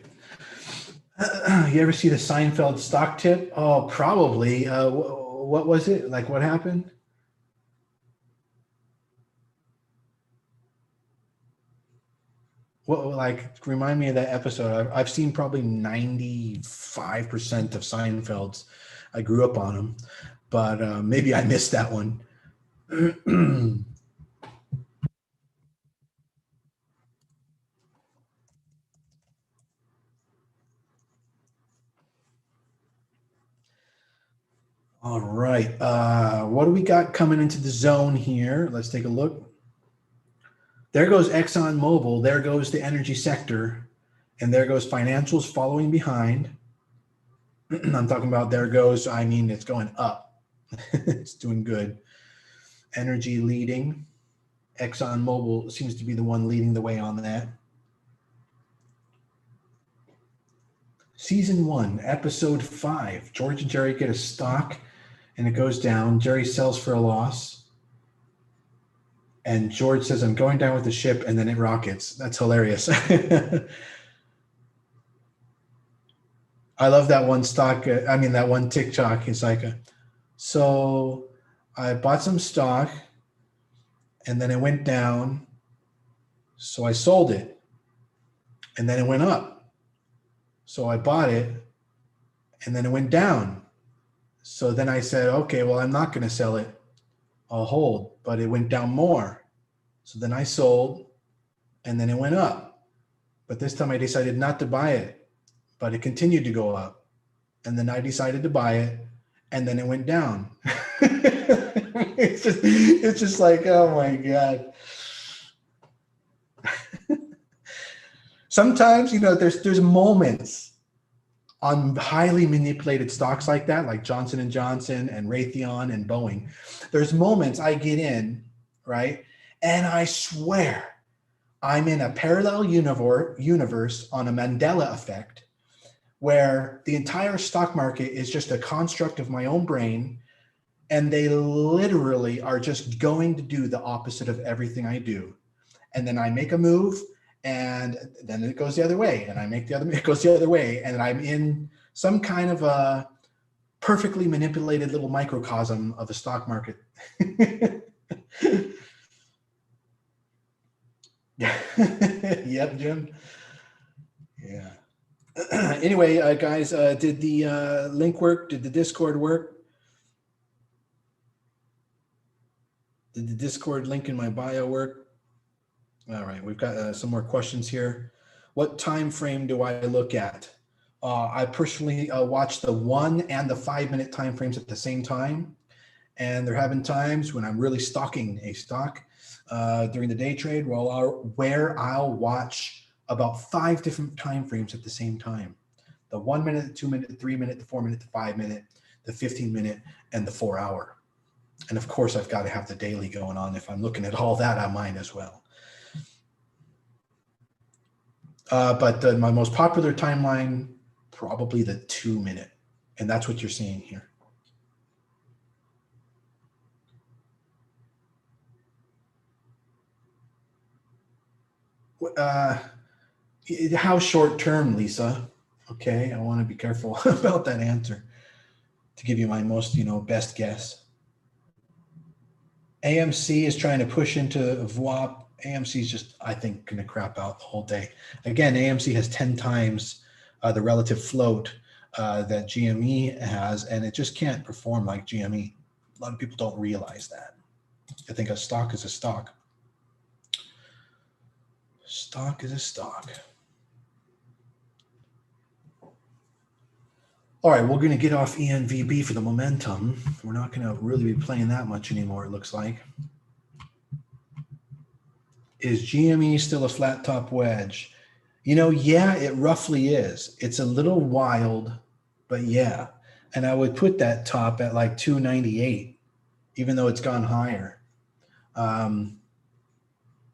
You ever see the Seinfeld stock tip? Oh, probably. What was it? Like, what happened? Well, like, remind me of that episode. I've seen probably 95% of Seinfeld's. I grew up on them, but maybe I missed that one. All right. What do we got coming into the zone here? Let's take a look. There goes ExxonMobil. There goes the energy sector. And there goes financials following behind. I'm talking about there goes, I mean, it's going up. It's doing good. Energy leading. ExxonMobil seems to be the one leading the way on that. Season 1, episode 5. George and Jerry get a stock and it goes down. Jerry sells for a loss. And George says, I'm going down with the ship, and then it rockets. That's hilarious. I love that one stock. That one TikTok. It's like, so I bought some stock and then it went down. So I sold it and then it went up. So I bought it and then it went down. So then I said, okay, well, I'm not going to sell it. I'll hold, but it went down more. So then I sold and then it went up. But this time I decided not to buy it, but it continued to go up. And then I decided to buy it and then it went down. it's just like, oh my God. Sometimes, there's moments on highly manipulated stocks like that, like Johnson & Johnson and Raytheon and Boeing. There's moments I get in, right? And I swear I'm in a parallel universe on a Mandela effect where the entire stock market is just a construct of my own brain, and they literally are just going to do the opposite of everything I do. And then I make a move, and then it goes the other way, and I make the other, it goes the other way, and I'm in some kind of a perfectly manipulated little microcosm of a stock market. Yep, Jim. Yeah. Anyway, guys, did the link work? Did the Discord work? Did the Discord link in my bio work? All right, we've got some more questions here. What time frame do I look at? I personally watch the 1 and the 5 minute time frames at the same time. And there have been times when I'm really stalking a stock during the day trade where I'll watch about 5 different time frames at the same time. The 1 minute, the 2 minute, the 3 minute, the 4 minute, the 5 minute, the 15 minute, and the 4 hour. And of course, I've got to have the daily going on. If I'm looking at all that, I might as well. But my most popular timeline, probably the 2 minute. And that's what you're seeing here. How short term, Lisa? Okay, I want to be careful about that answer to give you my most, best guess. AMC is trying to push into VWAP. AMC is just, I think, going to crap out the whole day. Again, AMC has 10 times the relative float that GME has, and it just can't perform like GME. A lot of people don't realize that. I think a stock is a stock. Stock is a stock. All right, we're going to get off ENVB for the momentum. We're not going to really be playing that much anymore, it looks like. Is GME still a flat top wedge? Yeah, it roughly is. It's a little wild, but yeah. And I would put that top at like 298, even though it's gone higher. I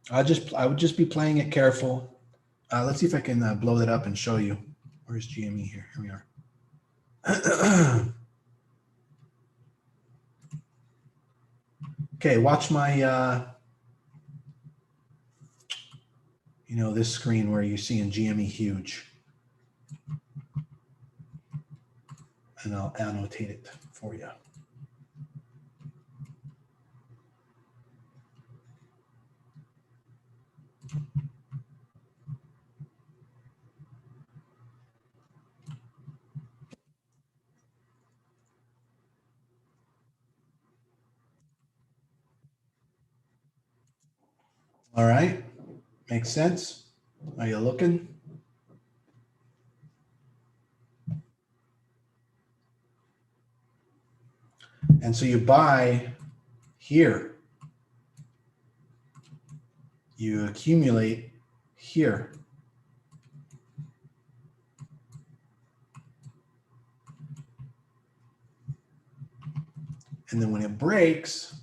would just be playing it careful. Let's see if I can blow that up and show you. Where's GME here? Here we are. Okay, watch my, this screen where you're seeing GME huge. And I'll annotate it for you. All right, makes sense. Are you looking? And so you buy here, you accumulate here. And then when it breaks,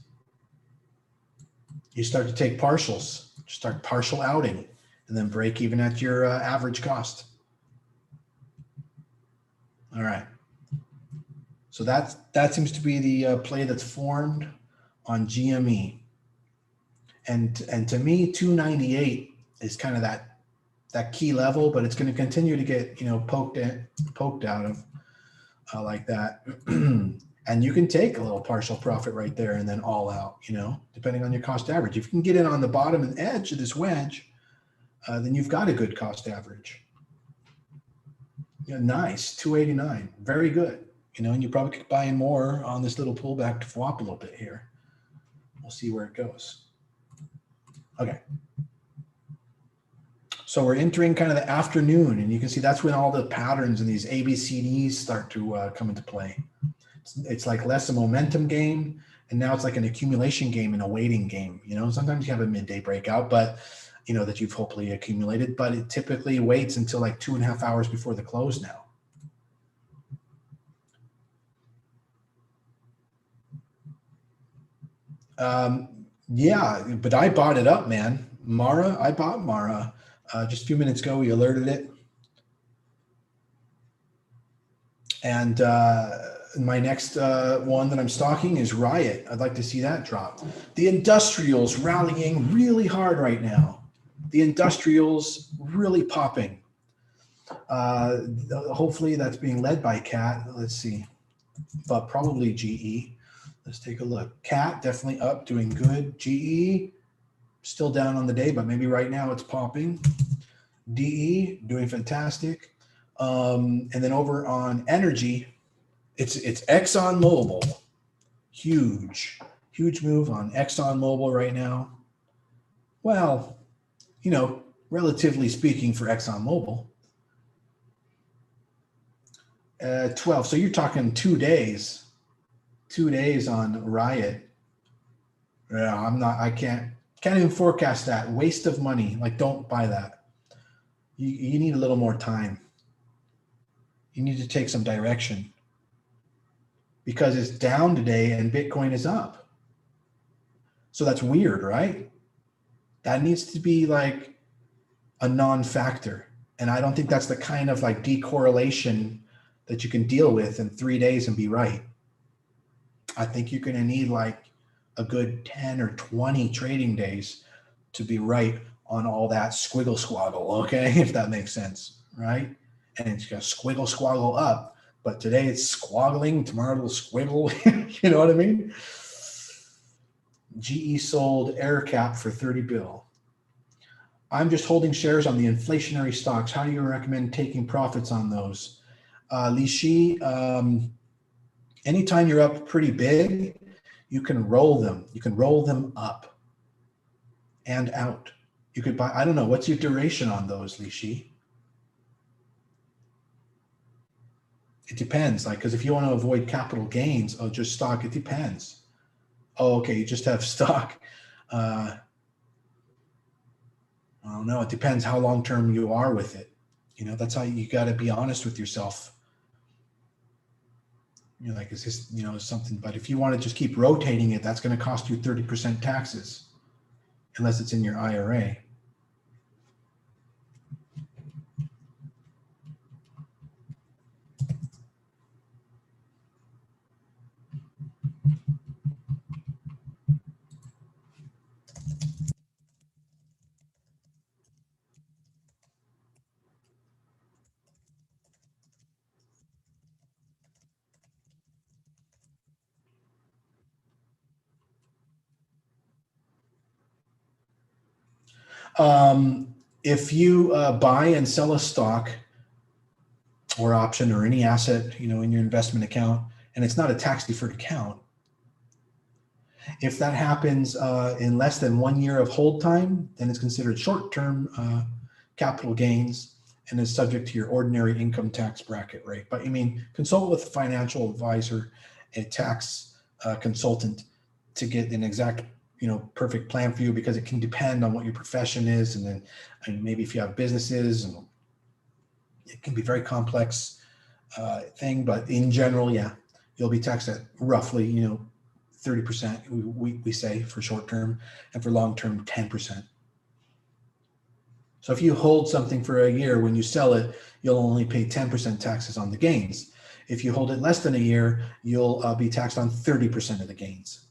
you start to take partials, start partial outing, and then break even at your average cost. All right. So that seems to be the play that's formed on GME. And to me, 298 is kind of that key level, but it's going to continue to get poked out of like that. And you can take a little partial profit right there and then all out, depending on your cost average. If you can get in on the bottom and edge of this wedge, then you've got a good cost average. Nice, 289, very good. And you probably could buy in more on this little pullback to flop a little bit here. We'll see where it goes. Okay. So we're entering kind of the afternoon, and you can see that's when all the patterns and these ABCDs start to come into play. It's like less a momentum game, and now it's like an accumulation game and a waiting game. Sometimes you have a midday breakout, but that you've hopefully accumulated, but it typically waits until like 2.5 hours before the close now. Yeah, but I bought it up, man. I bought Mara just a few minutes ago. We alerted it. And my next one that I'm stocking is Riot. I'd like to see that drop. The industrials rallying really hard right now. The industrials really popping. Hopefully that's being led by Cat. Let's see, but probably GE. Let's take a look. Cat definitely up, doing good. GE still down on the day, but maybe right now it's popping. DE doing fantastic. And then over on energy, it's ExxonMobil. Huge move on ExxonMobil right now. Well, relatively speaking for ExxonMobil. 12. So you're talking 2 days. 2 days on Riot. Yeah, I can't even forecast that. Waste of money. Like, don't buy that. You need a little more time. You need to take some direction because it's down today and Bitcoin is up. So that's weird, right? That needs to be like a non-factor. And I don't think that's the kind of like decorrelation that you can deal with in 3 days and be right. I think you're going to need like a good 10 or 20 trading days to be right on all that squiggle squaggle, okay? If that makes sense, right? And it's going to squiggle squaggle up, but today it's squaggling, tomorrow it'll squiggle, you know what I mean? GE sold AirCap for 30 bill. I'm just holding shares on the inflationary stocks. How do you recommend taking profits on those? Li Shi, anytime you're up pretty big, you can roll them. You can roll them up and out. You could buy, I don't know, what's your duration on those, Li Shi? It depends, like, because if you want to avoid capital gains, just stock, it depends. Okay, you just have stock. I don't know, it depends how long-term you are with it. That's how you got to be honest with yourself. You're like, is this, something, but if you want to just keep rotating it, that's going to cost you 30% taxes, unless it's in your IRA. If you buy and sell a stock or option or any asset, in your investment account, and it's not a tax deferred account, If that happens in less than 1 year of hold time, then it's considered short-term capital gains and is subject to your ordinary income tax bracket rate. But I mean, consult with a financial advisor, a tax consultant to get an exact, perfect plan for you, because it can depend on what your profession is, and then maybe if you have businesses, and it can be very complex thing. But in general, yeah, you'll be taxed at roughly, 30%, we say, for short term, and for long term, 10%. So if you hold something for a year, when you sell it, you'll only pay 10% taxes on the gains. If you hold it less than a year, you'll be taxed on 30% of the gains.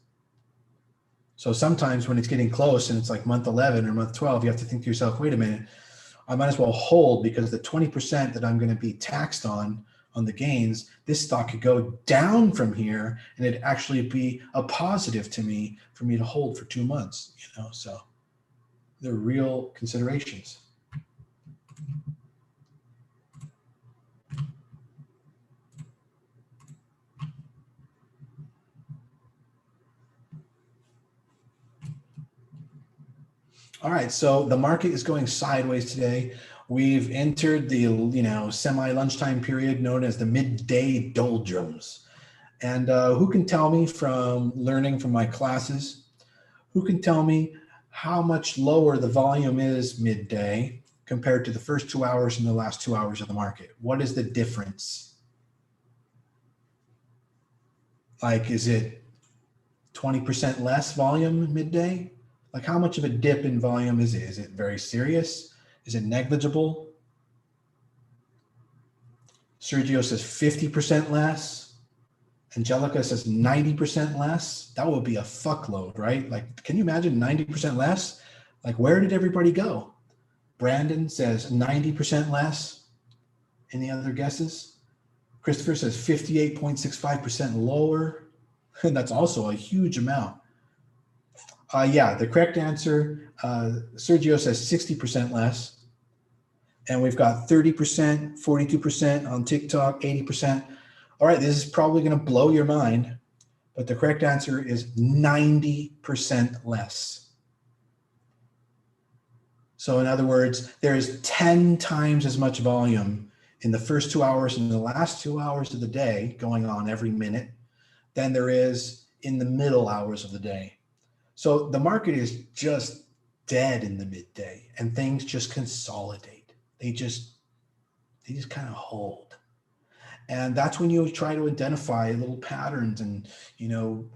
So sometimes when it's getting close and it's like month 11 or month 12, you have to think to yourself, wait a minute, I might as well hold, because the 20% that I'm going to be taxed on the gains, this stock could go down from here and it'd actually be a positive to me for me to hold for 2 months, so they're real considerations. All right, so the market is going sideways today. We've entered the semi-lunchtime period known as the midday doldrums. And who can tell me, from learning from my classes, who can tell me how much lower the volume is midday compared to the first 2 hours and the last 2 hours of the market? What is the difference? Like, is it 20% less volume midday? Like, how much of a dip in volume is it? Is it very serious? Is it negligible? Sergio says 50% less. Angelica says 90% less. That would be a fuckload, right? Like, can you imagine 90% less? Like, where did everybody go? Brandon says 90% less. Any other guesses? Christopher says 58.65% lower. And that's also a huge amount. Yeah, the correct answer, Sergio says 60% less. And we've got 30%, 42% on TikTok, 80%. All right, this is probably going to blow your mind, but the correct answer is 90% less. So in other words, there is 10 times as much volume in the first 2 hours and the last 2 hours of the day going on every minute than there is in the middle hours of the day. So the market is just dead in the midday, and things just consolidate. They just kind of hold. And that's when you try to identify little patterns, and you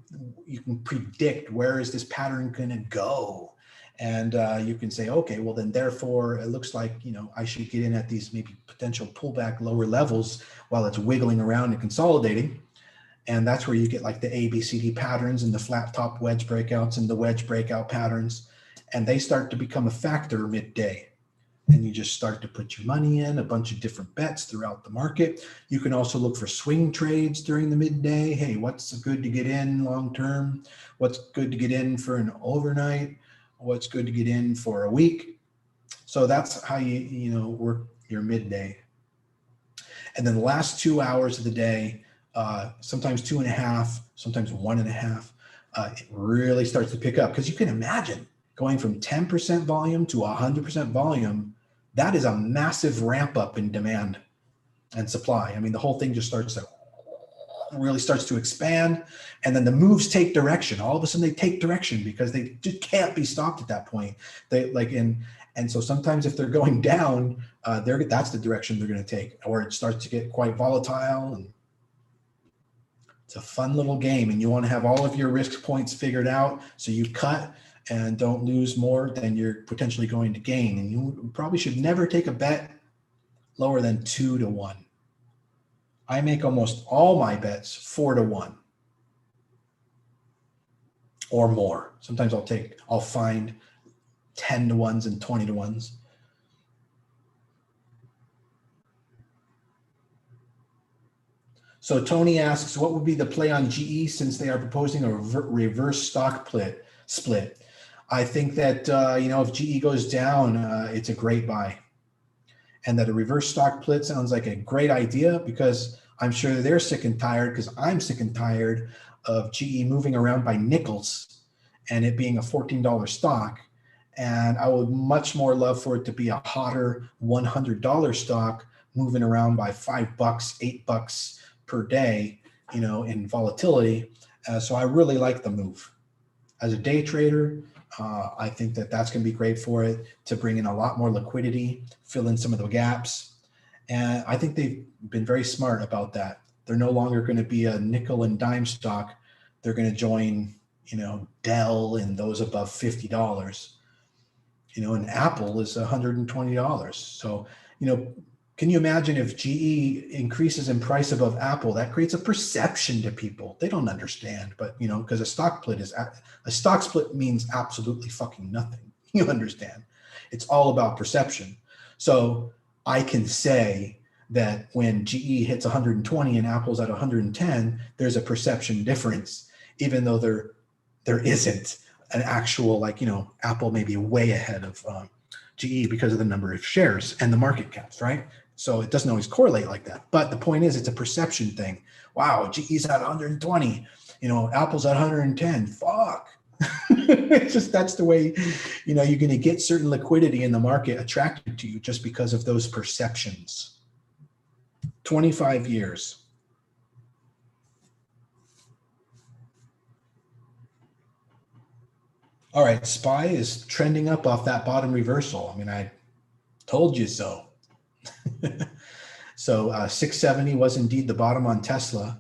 can predict, where is this pattern going to go? And you can say, okay, well then therefore it looks like I should get in at these maybe potential pullback lower levels while it's wiggling around and consolidating. And that's where you get like the ABCD patterns and the flat top wedge breakouts and the wedge breakout patterns. And they start to become a factor midday. And you just start to put your money in a bunch of different bets throughout the market. You can also look for swing trades during the midday. Hey, what's good to get in long term? What's good to get in for an overnight? What's good to get in for a week? So that's how you work your midday. And then the last 2 hours of the day, sometimes 2.5, sometimes 1.5, it really starts to pick up, because you can imagine going from 10% volume to 100% volume. That is a massive ramp up in demand and supply. I mean, the whole thing just really starts to expand, and then the moves take direction. All of a sudden they take direction because they just can't be stopped at that point. And so sometimes if they're going down, that's the direction they're going to take, or it starts to get quite volatile. And it's a fun little game, and you want to have all of your risk points figured out so you cut and don't lose more than you're potentially going to gain. And you probably should never take a bet lower than 2-1. I make almost all my bets 4-1 or more. Sometimes I'll find 10-1s and 20-1s. So Tony asks, what would be the play on GE since they are proposing a reverse stock split? I think that, if GE goes down, it's a great buy. And that a reverse stock split sounds like a great idea, because I'm sure they're sick and tired, because I'm sick and tired of GE moving around by nickels and it being a $14 stock. And I would much more love for it to be a hotter $100 stock moving around by $5, $8 per day, in volatility. So I really like the move. As a day trader, I think that that's going to be great for it to bring in a lot more liquidity, fill in some of the gaps. And I think they've been very smart about that. They're no longer going to be a nickel and dime stock. They're going to join, Dell and those above $50. And Apple is $120. So, can you imagine if GE increases in price above Apple? That creates a perception to people. They don't understand, but because a stock split means absolutely fucking nothing. You understand? It's all about perception. So I can say that when GE hits 120 and Apple's at 110, there's a perception difference, even though there isn't an actual, Apple may be way ahead of GE because of the number of shares and the market caps, right? So it doesn't always correlate like that. But the point is, it's a perception thing. Wow, GE's at 120, Apple's at 110. Fuck. It's just, that's the way, you're going to get certain liquidity in the market attracted to you just because of those perceptions. 25 years. All right, SPY is trending up off that bottom reversal. I mean, I told you so. So 670 was indeed the bottom on Tesla.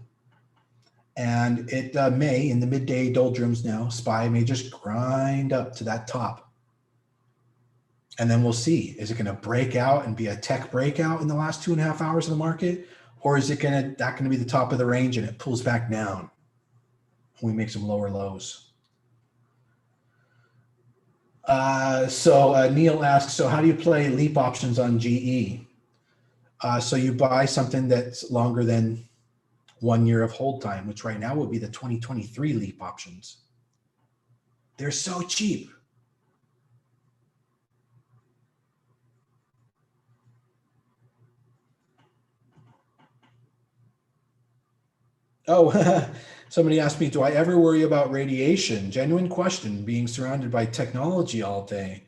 And it may, in the midday doldrums now, SPY may just grind up to that top. And then we'll see. Is it going to break out and be a tech breakout in the last 2.5 hours of the market? Or is it going to be the top of the range and it pulls back down? And we make some lower lows. So Neil asks, so how do you play leap options on GE? So you buy something that's longer than 1 year of hold time, which right now would be the 2023 leap options. They're so cheap. Oh, somebody asked me, do I ever worry about radiation? Genuine question, being surrounded by technology all day.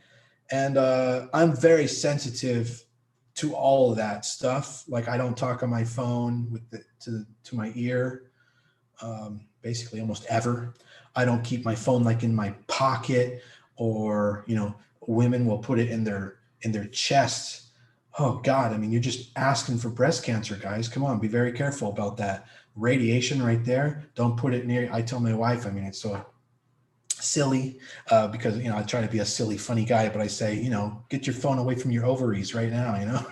And I'm very sensitive to all of that stuff. Like, I don't talk on my phone with to my ear, basically almost ever. I don't keep my phone like in my pocket, or women will put it in their chest. Oh God, I mean, you're just asking for breast cancer, guys. Come on, be very careful about that. Radiation right there, don't put it near. I tell my wife, I mean, it's so silly because I try to be a silly, funny guy, but I say, get your phone away from your ovaries right now,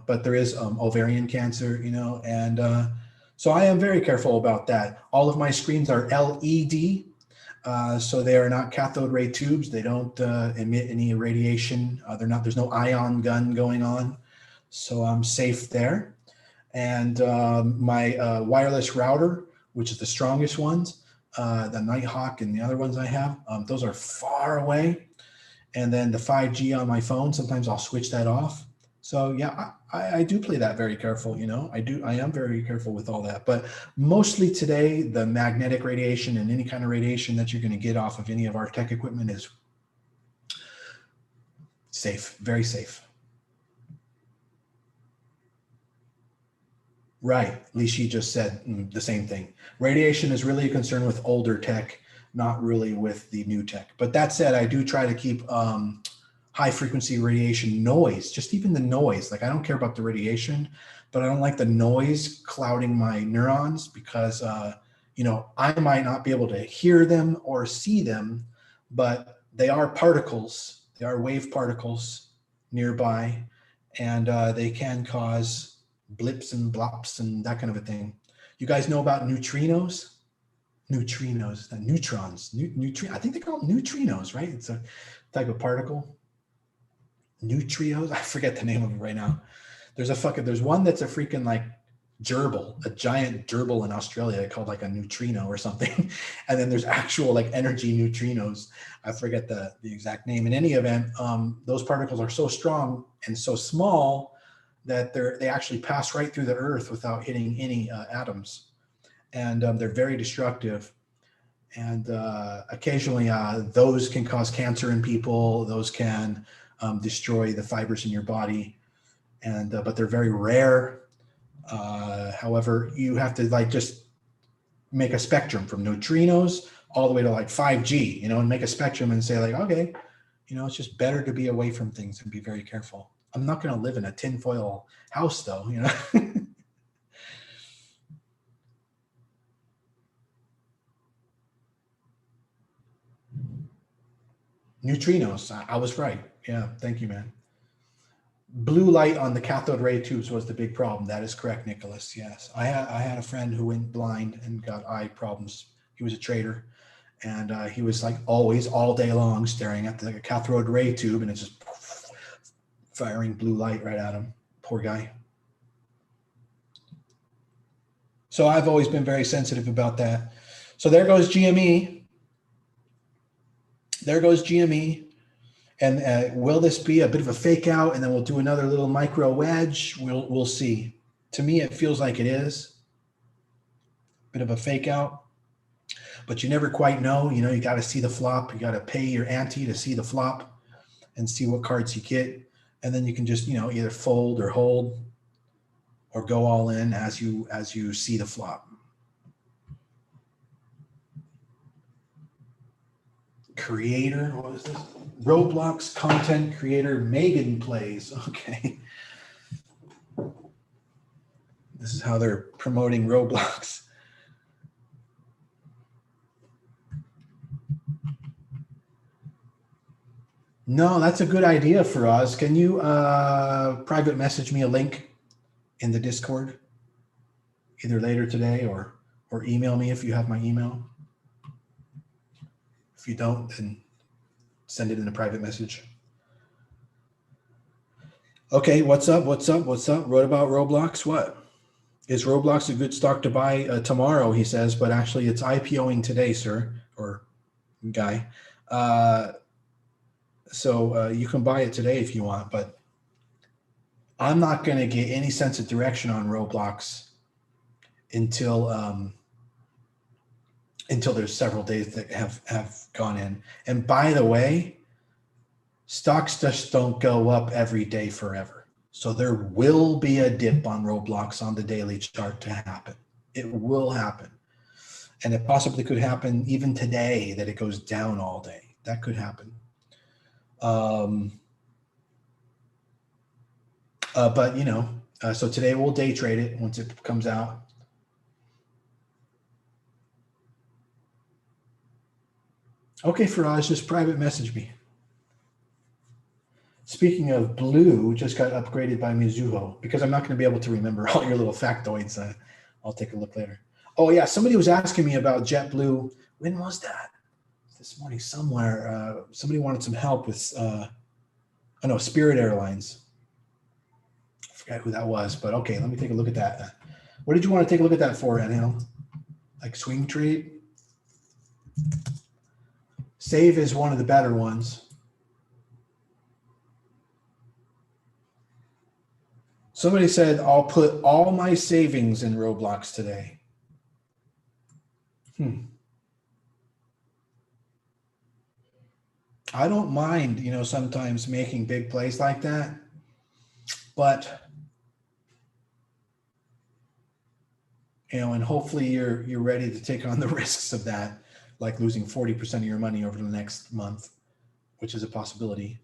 but there is ovarian cancer, and so I am very careful about that. All of my screens are LED, so they are not cathode ray tubes. They don't emit any radiation. There's no ion gun going on, so I'm safe there. And my wireless router, which is the strongest ones, the Nighthawk and the other ones I have, those are far away. And then the 5G on my phone, sometimes I'll switch that off. So yeah, I do play that very careful, I am very careful with all that. But mostly today, the magnetic radiation and any kind of radiation that you're going to get off of any of our tech equipment is safe, very safe. Right. Lishi just said the same thing. Radiation is really a concern with older tech, not really with the new tech. But that said, I do try to keep high frequency radiation noise, just even the noise. Like, I don't care about the radiation, but I don't like the noise clouding my neurons because, I might not be able to hear them or see them, but they are particles. They are wave particles nearby, and they can cause blips and blops and that kind of a thing. You guys know about neutrinos? Neutrinos, the neutrons. I think they call them neutrinos, right? It's a type of particle. Neutrinos, I forget the name of it right now. There's one that's a freaking like gerbil, a giant gerbil in Australia called like a neutrino or something. And then there's actual like energy neutrinos. I forget the exact name. In any event, those particles are so strong and so small that they actually pass right through the earth without hitting any atoms. And they're very destructive. And occasionally those can cause cancer in people. Those can destroy the fibers in your body, and but they're very rare. However, you have to like just make a spectrum from neutrinos all the way to like 5G, and make a spectrum and say like, okay, it's just better to be away from things and be very careful. I'm not going to live in a tinfoil house though, Neutrinos. I was right. Yeah. Thank you, man. Blue light on the cathode ray tubes was the big problem. That is correct, Nicholas. Yes. I had a friend who went blind and got eye problems. He was a trader, and he was like always all day long staring at the cathode ray tube, and it's just firing blue light right at him. Poor guy. So I've always been very sensitive about that. So there goes GME. There goes GME. And will this be a bit of a fake out, and then we'll do another little micro wedge? We'll see. To me, it feels like it is a bit of a fake out, but you never quite know. You got to see the flop. You got to pay your ante to see the flop and see what cards you get, and then you can just either fold or hold or go all in as you see the flop. Creator, what is this? Roblox content creator Megan plays. Okay. This is how they're promoting Roblox. No, that's a good idea for us. Can you private message me a link in the Discord either later today or email me if you have my email? If you don't, then send it in a private message. Okay, what's up? What about Roblox? What? Is Roblox a good stock to buy tomorrow, he says, but actually it's IPOing today, sir, or guy. So you can buy it today if you want, but I'm not going to get any sense of direction on Roblox until there's several days that have gone in. And by the way, stocks just don't go up every day forever. So there will be a dip on Roblox on the daily chart to happen. It will happen. And it possibly could happen even today that it goes down all day. That could happen. But so today we'll day trade it once it comes out. Okay, Faraz, just private message me. Speaking of blue, just got upgraded by Mizuho because I'm not going to be able to remember all your little factoids. I'll take a look later. Oh yeah, somebody was asking me about JetBlue. When was that? This morning somewhere. Somebody wanted some help with, Spirit Airlines. I forgot who that was, but okay, let me take a look at that. What did you want to take a look at that for, Anil? Like swing trade? Save is one of the better ones. Somebody said, I'll put all my savings in Roblox today. I don't mind, sometimes making big plays like that, but and hopefully you're ready to take on the risks of that, like losing 40% of your money over the next month, which is a possibility.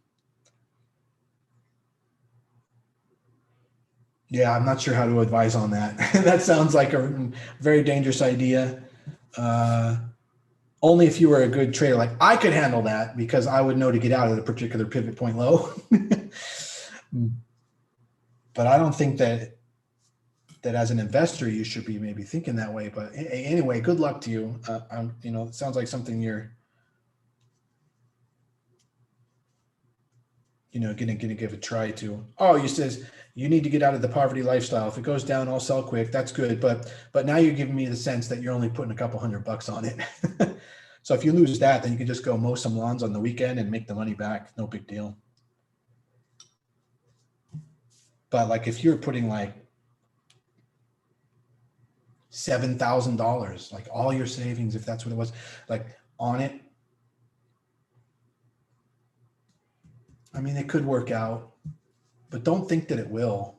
Yeah, I'm not sure how to advise on that. That sounds like a very dangerous idea. Only if you were a good trader. Like I could handle that because I would know to get out at a particular pivot point low. But I don't think that as an investor you should be maybe thinking that way. But anyway, good luck to you. It sounds like something you're gonna give a try to. Oh, you says you need to get out of the poverty lifestyle. If it goes down, I'll sell quick. That's good. But now you're giving me the sense that you're only putting a couple $100 on it. So if you lose that, then you can just go mow some lawns on the weekend and make the money back. No big deal. But like if you're putting like $7,000, like all your savings, if that's what it was, like on it. I mean, it could work out, but don't think that it will.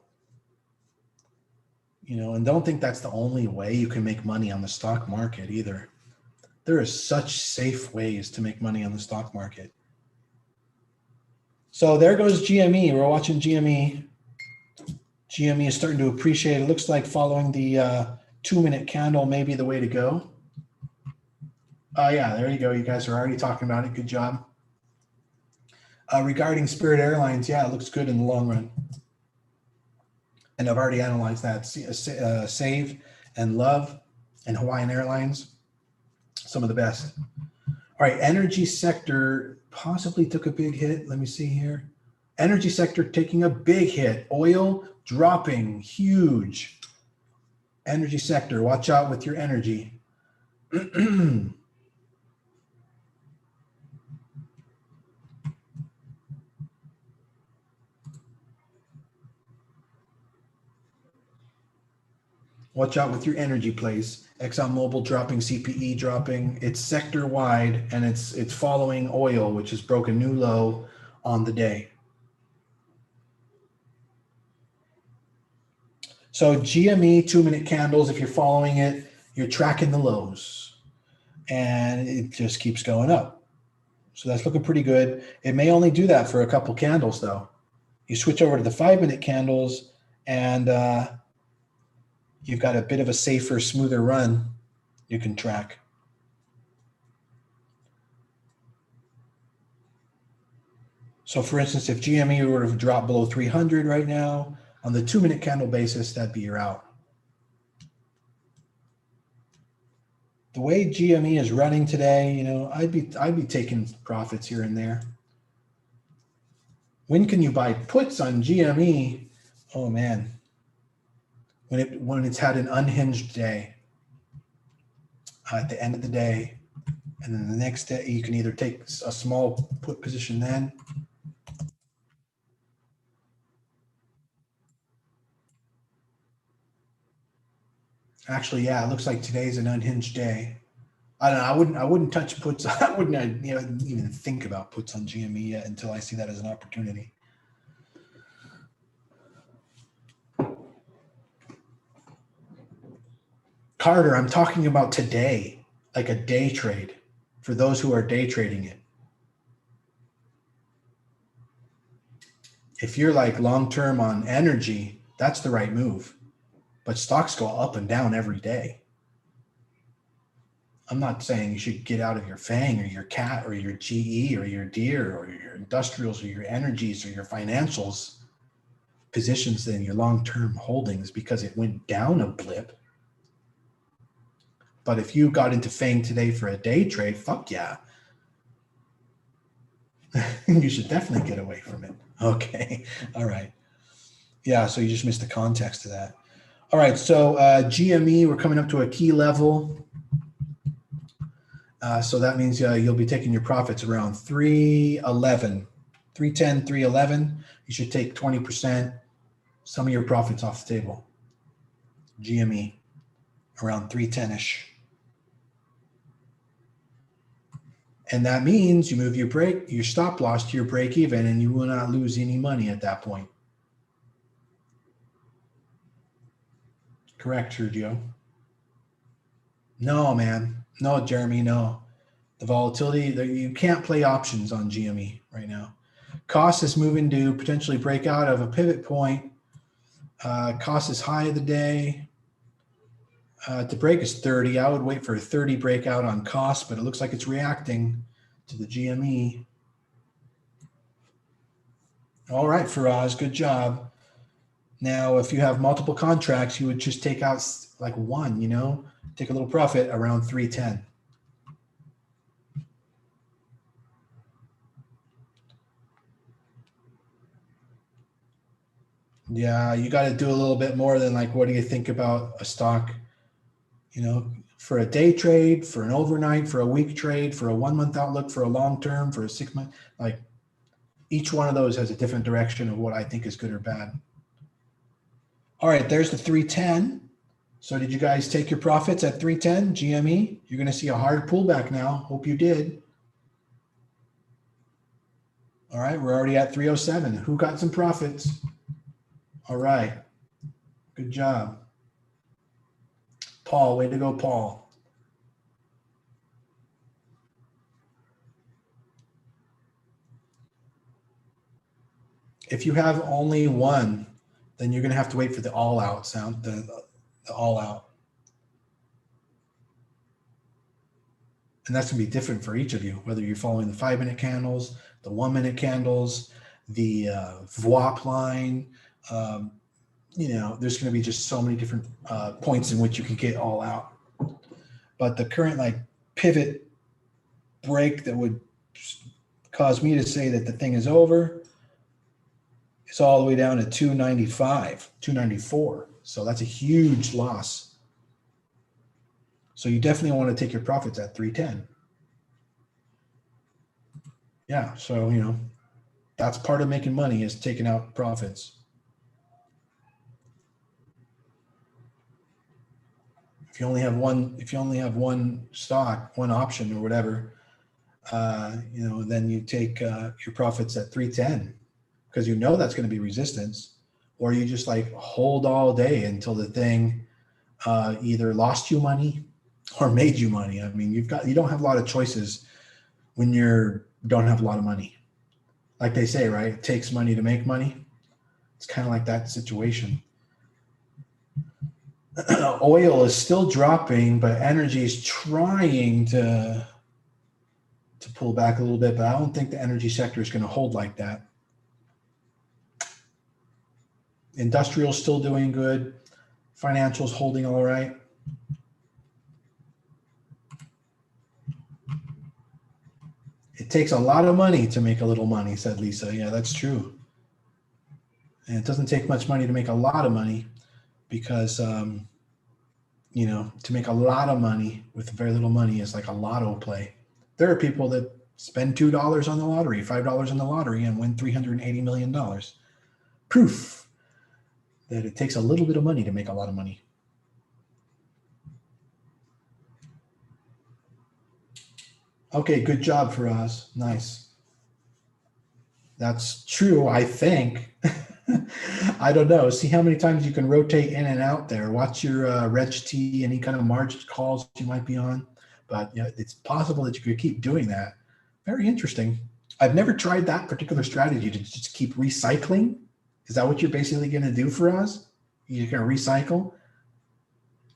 You know, and don't think that's the only way you can make money on the stock market either. There are such safe ways to make money on the stock market. So there goes GME. We're watching GME. GME is starting to appreciate. It looks like following the 2-minute candle may be the way to go. Yeah, there you go. You guys are already talking about it. Good job. Regarding Spirit Airlines, yeah, it looks good in the long run. And I've already analyzed that. Save and Love and Hawaiian Airlines, some of the best. All right, energy sector possibly took a big hit. Let me see here. Energy sector taking a big hit. Oil dropping huge. Energy sector, watch out with your energy. Watch out with your energy plays. ExxonMobil dropping, CPE dropping. It's sector wide, and it's following oil, which has broken new low on the day. So GME 2-minute candles, if you're following it, you're tracking the lows, and it just keeps going up. So that's looking pretty good. It may only do that for a couple candles, though. You switch over to the 5-minute candles, and you've got a bit of a safer, smoother run you can track. So for instance, if GME were to drop below 300 right now, on the 2-minute candle basis, that'd be your out. The way GME is running today, you know, I'd be taking profits here and there. When can you buy puts on GME? Oh man. When it's had an unhinged day at the end of the day, and then the next day you can either take a small put position then. Actually, yeah, it looks like today's an unhinged day. I don't know. I wouldn't touch puts. I wouldn't even think about puts on GME yet until I see that as an opportunity. Carter, I'm talking about today, like a day trade for those who are day trading it. If you're like long-term on energy, that's the right move. But stocks go up and down every day. I'm not saying you should get out of your FANG or your CAT or your GE or your DEER or your industrials or your energies or your financials positions in your long-term holdings because it went down a blip. But if you got into FANG today for a day trade, fuck yeah. You should definitely get away from it. Okay. All right. Yeah, so you just missed the context of that. All right, so GME, we're coming up to a key level. So that means you'll be taking your profits around 311, 310, 311. You should take 20%, some of your profits off the table. GME, around 310-ish. And that means you move your stop loss to your break even, and you will not lose any money at that point. Correct, Sergio. No, man. No, Jeremy, no. The volatility, you can't play options on GME right now. Cost is moving to potentially break out of a pivot point. Cost is high of the day. To break is 30. I would wait for a 30 breakout on cost, but it looks like it's reacting to the GME. All right, Faraz, good job. Now, if you have multiple contracts, you would just take out like one, take a little profit around 310. Yeah, you got to do a little bit more than like, what do you think about a stock, for a day trade, for an overnight, for a week trade, for a 1-month outlook, for a long term, for a 6-month, like each one of those has a different direction of what I think is good or bad. All right, there's the 310. So did you guys take your profits at 310 GME? You're going to see a hard pullback now. Hope you did. All right, we're already at 307. Who got some profits? All right, good job. Paul, way to go, Paul. If you have only one, then you're going to have to wait for the all out sound, the all out. And that's going to be different for each of you, whether you're following the 5-minute candles, the 1-minute candles, the VWAP line. You know, there's going to be just so many different points in which you can get all out. But the current like pivot break that would cause me to say that the thing is over is all the way down to 295, 294. So that's a huge loss. So you definitely want to take your profits at 310. Yeah, so, you know, that's part of making money is taking out profits. If you only have one stock, one option or whatever, you know, then you take your profits at 310 because you know that's going to be resistance, or you just like hold all day until the thing either lost you money or made you money. I mean, you don't have a lot of choices when you don't have a lot of money. Like they say, right? It takes money to make money. It's kind of like that situation. Oil is still dropping, but energy is trying to pull back a little bit, but I don't think the energy sector is going to hold like that. Industrial still doing good. Financials holding all right. It takes a lot of money to make a little money, said Lisa. Yeah, that's true. And it doesn't take much money to make a lot of money because, you know, to make a lot of money with very little money is like a lotto play. There are people that spend $2 on the lottery, $5 on the lottery, and win $380 million. Proof that it takes a little bit of money to make a lot of money. Okay, good job, Faraz. Nice. That's true, I think. I don't know. See how many times you can rotate in and out there. Watch your Reg T, any kind of margin calls you might be on. But yeah, it's possible that you could keep doing that. Very interesting. I've never tried that particular strategy to just keep recycling. Is that what you're basically going to do for us? You're going to recycle,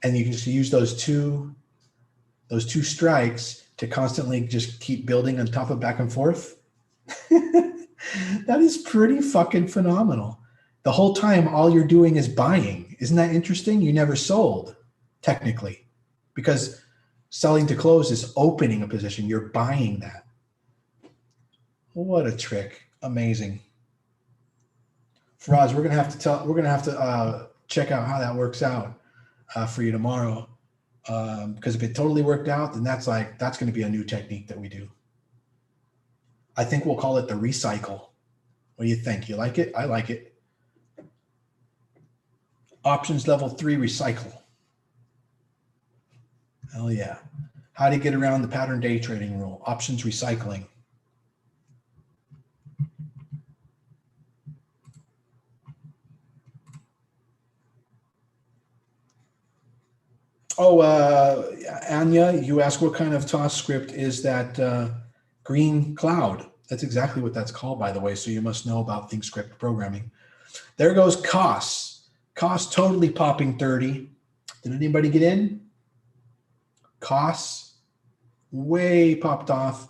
and you can just use those two strikes to constantly just keep building on top of back and forth. That is pretty fucking phenomenal. The whole time, all you're doing is buying. Isn't that interesting? You never sold, technically, because selling to close is opening a position. You're buying that. What a trick! Amazing. Faraz, we're gonna have to check out how that works out for you tomorrow. Because if it totally worked out, then that's going to be a new technique that we do. I think we'll call it the recycle. What do you think? You like it? I like it. Options level 3 recycle. Hell yeah. How to get around the pattern day trading rule. Options recycling. Oh, Anya, you asked what kind of TOS script is that green cloud? That's exactly what that's called, by the way, so you must know about ThinkScript programming. There goes costs. Costs totally popping 30. Did anybody get in? Costs way popped off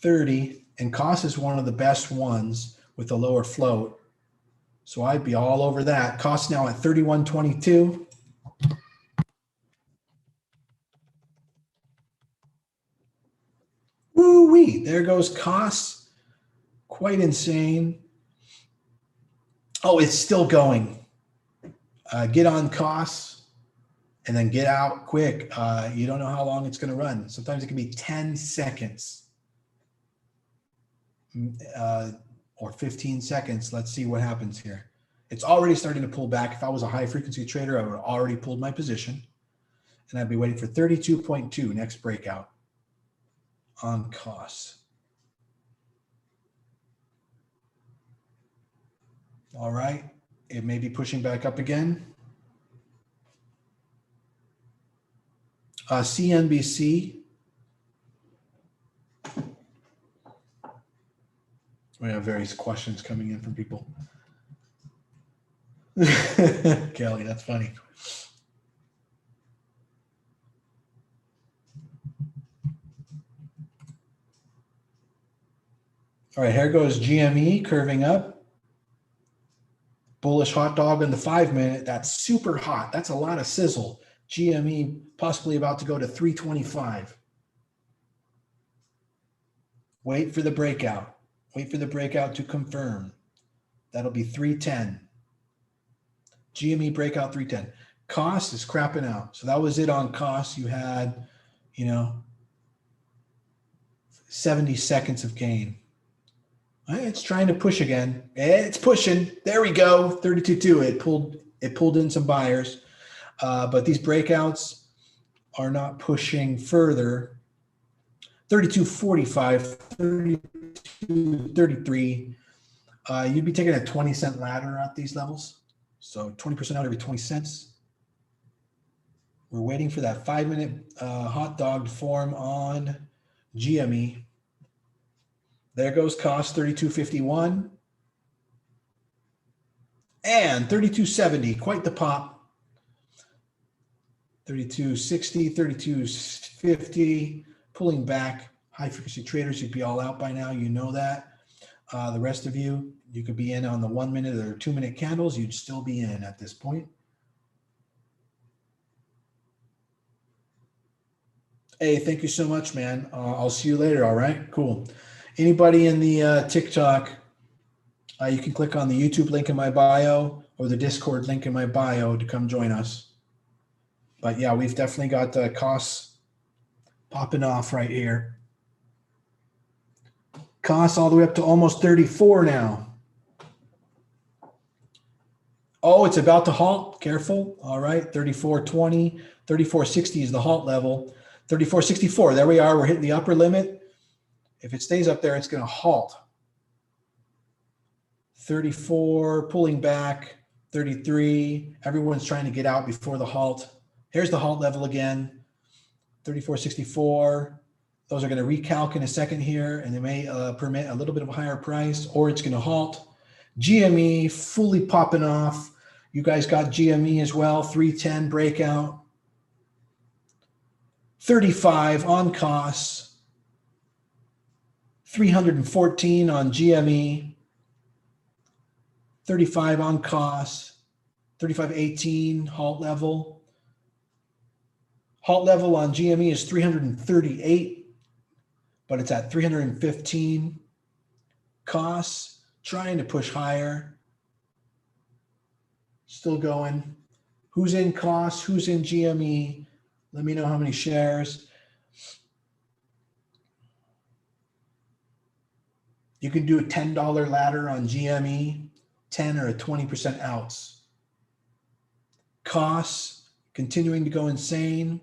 30, and costs is one of the best ones with a lower float. So I'd be all over that. Costs now at 31.22. Woo-wee, there goes costs. Quite insane. Oh, it's still going. Get on costs and then get out quick. You don't know how long it's going to run. Sometimes it can be 10 seconds or 15 seconds. Let's see what happens here. It's already starting to pull back. If I was a high frequency trader, I would have already pulled my position. And I'd be waiting for 32.2 next breakout on costs. All right. It may be pushing back up again. CNBC. We have various questions coming in from people. Kelly, that's funny. All right, here goes GME curving up. Bullish hot dog in the 5-minute. That's super hot. That's a lot of sizzle. GME possibly about to go to 325. Wait for the breakout. Wait for the breakout to confirm. That'll be 310. GME breakout 310. Cost is crapping out. So that was it on cost. You had, 70 seconds of gain. It's trying to push again. It's pushing. There we go. 32.2. It pulled in some buyers. But these breakouts are not pushing further. 32.45, 32.33. You'd be taking a 20-cent ladder at these levels. So 20% out every 20 cents. We're waiting for that 5-minute hot dog to form on GME. There goes cost, 32.51. And 32.70, quite the pop. 32.60, 32.50, pulling back. High frequency traders, you'd be all out by now. You know that. The rest of you, you could be in on the 1-minute or 2-minute candles. You'd still be in at this point. Hey, thank you so much, man. I'll see you later. All right, cool. Anybody in the TikTok, you can click on the YouTube link in my bio or the Discord link in my bio to come join us. But yeah, we've definitely got costs popping off right here. Costs all the way up to almost 34 now. Oh, it's about to halt. Careful. All right, 34.20, 34.60 is the halt level. 34.64, there we are. We're hitting the upper limit. If it stays up there, it's going to halt. 34, pulling back. 33, everyone's trying to get out before the halt. Here's the halt level again. 34.64. Those are going to recalc in a second here, and they may permit a little bit of a higher price, or it's going to halt. GME fully popping off. You guys got GME as well, 310 breakout. 35 on costs. 314 on GME. 35 on costs. 35.18 halt level. Halt level on GME is 338, but it's at 315. Costs trying to push higher. Still going. Who's in costs? Who's in GME? Let me know how many shares. You can do a $10 ladder on GME, 10 or a 20% outs. Costs continuing to go insane.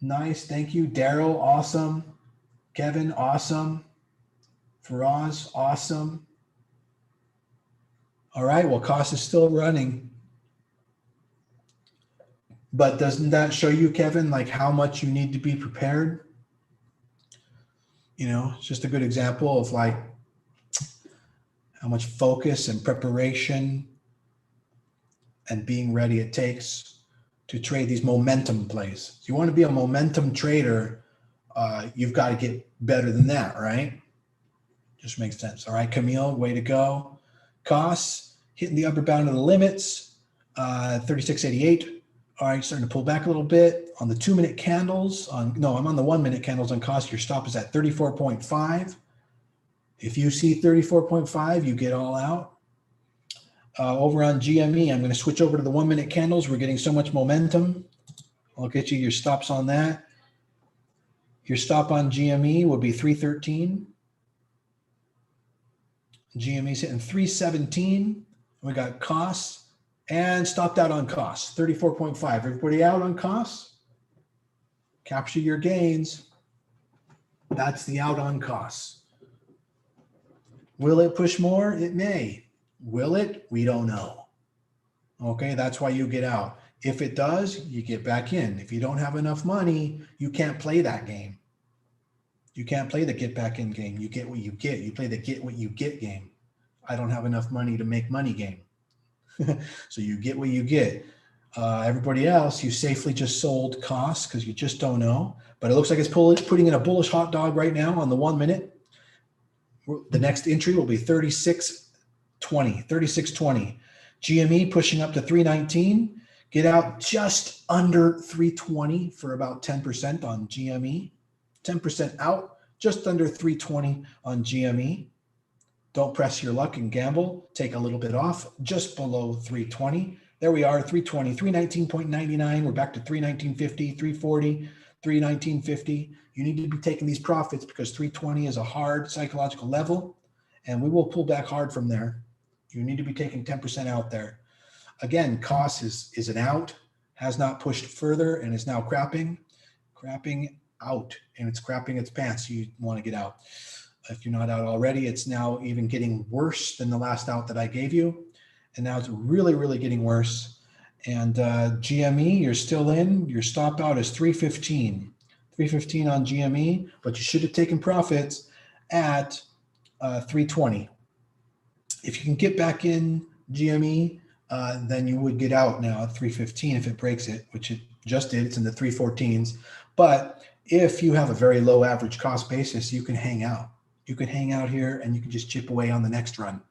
Nice, thank you. Daryl, awesome. Kevin, awesome. Faraz, awesome. All right, well, cost is still running. But doesn't that show you, Kevin, like how much you need to be prepared? It's just a good example of like how much focus and preparation and being ready it takes to trade these momentum plays. If you want to be a momentum trader, you've got to get better than that, right? Just makes sense. All right, Camille, way to go. Costs, hitting the upper bound of the limits, 36.88. All right, starting to pull back a little bit. On the 2-minute candles, I'm on the 1-minute candles on cost. Your stop is at 34.5. If you see 34.5, you get all out. Over on GME, I'm going to switch over to the 1-minute candles. We're getting so much momentum. I'll get you your stops on that. Your stop on GME will be 313. GME's hitting 317. We got costs and stopped out on costs, 34.5. Everybody out on costs? Capture your gains. That's the out on costs. Will it push more? It may. Will it? We don't know. Okay, that's why you get out. If it does, you get back in. If you don't have enough money, you can't play that game. You can't play the get back in game. You get what you get. You play the get what you get game. I don't have enough money to make money game. So you get what you get. Everybody else, you safely just sold costs because you just don't know. But it looks like it's putting in a bullish hot dog right now on the 1 minute. The next entry will be 36.20. GME pushing up to 319. Get out just under 320 for about 10% on GME. 10% out, just under 320 on GME. Don't press your luck and gamble. Take a little bit off, just below 320. There we are, 320, 319.99. We're back to 319.50, 340, 319.50. You need to be taking these profits because 320 is a hard psychological level, and we will pull back hard from there. You need to be taking 10% out there. Again, cost is an out, has not pushed further, and is now crapping out, and it's crapping its pants. You want to get out. If you're not out already, it's now even getting worse than the last out that I gave you. And now it's really, really getting worse. And GME, you're still in. Your stop out is 315. 315 on GME, but you should have taken profits at 320. If you can get back in GME, then you would get out now at 315 if it breaks it, which it just did. It's in the 314s. But if you have a very low average cost basis, you can hang out. You can hang out here and you can just chip away on the next run,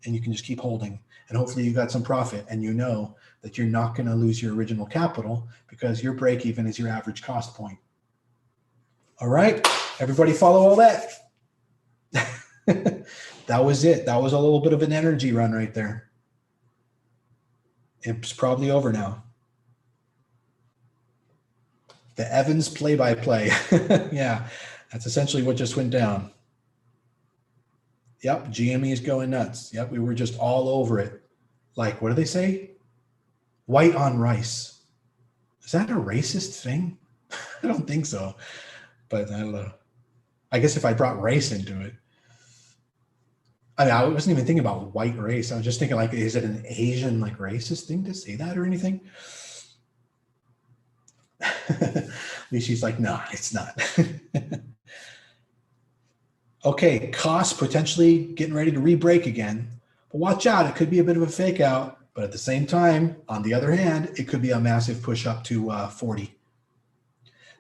and you can just keep holding. And hopefully you got some profit, and you know that you're not going to lose your original capital because your break even is your average cost point. All right, everybody follow all that? That was it. That was a little bit of an energy run right there. It's probably over now. The Evans play-by-play. Yeah, that's essentially what just went down. Yep, GME is going nuts. Yep, we were just all over it. Like, what do they say? White on rice. Is that a racist thing? I don't think so. But I don't know. I guess if I brought race into it. I mean, I wasn't even thinking about white race. I was just thinking, like, is it an Asian, like, racist thing to say that or anything? At least she's like, no, it's not. Okay, cost potentially getting ready to re-break again. But watch out, it could be a bit of a fake out. But at the same time, on the other hand, it could be a massive push up to 40.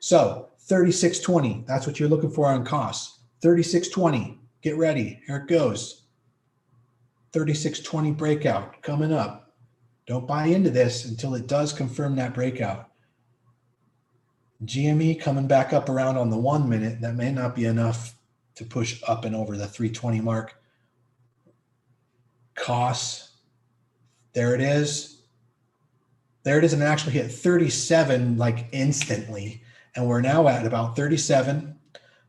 So 36.20, that's what you're looking for on costs. 36.20, get ready, here it goes. 36.20 breakout coming up. Don't buy into this until it does confirm that breakout. GME coming back up around on the 1 minute. That may not be enough to push up and over the 320 mark. Costs, there it is. There it is, and it actually hit 37 like instantly. And we're now at about 37.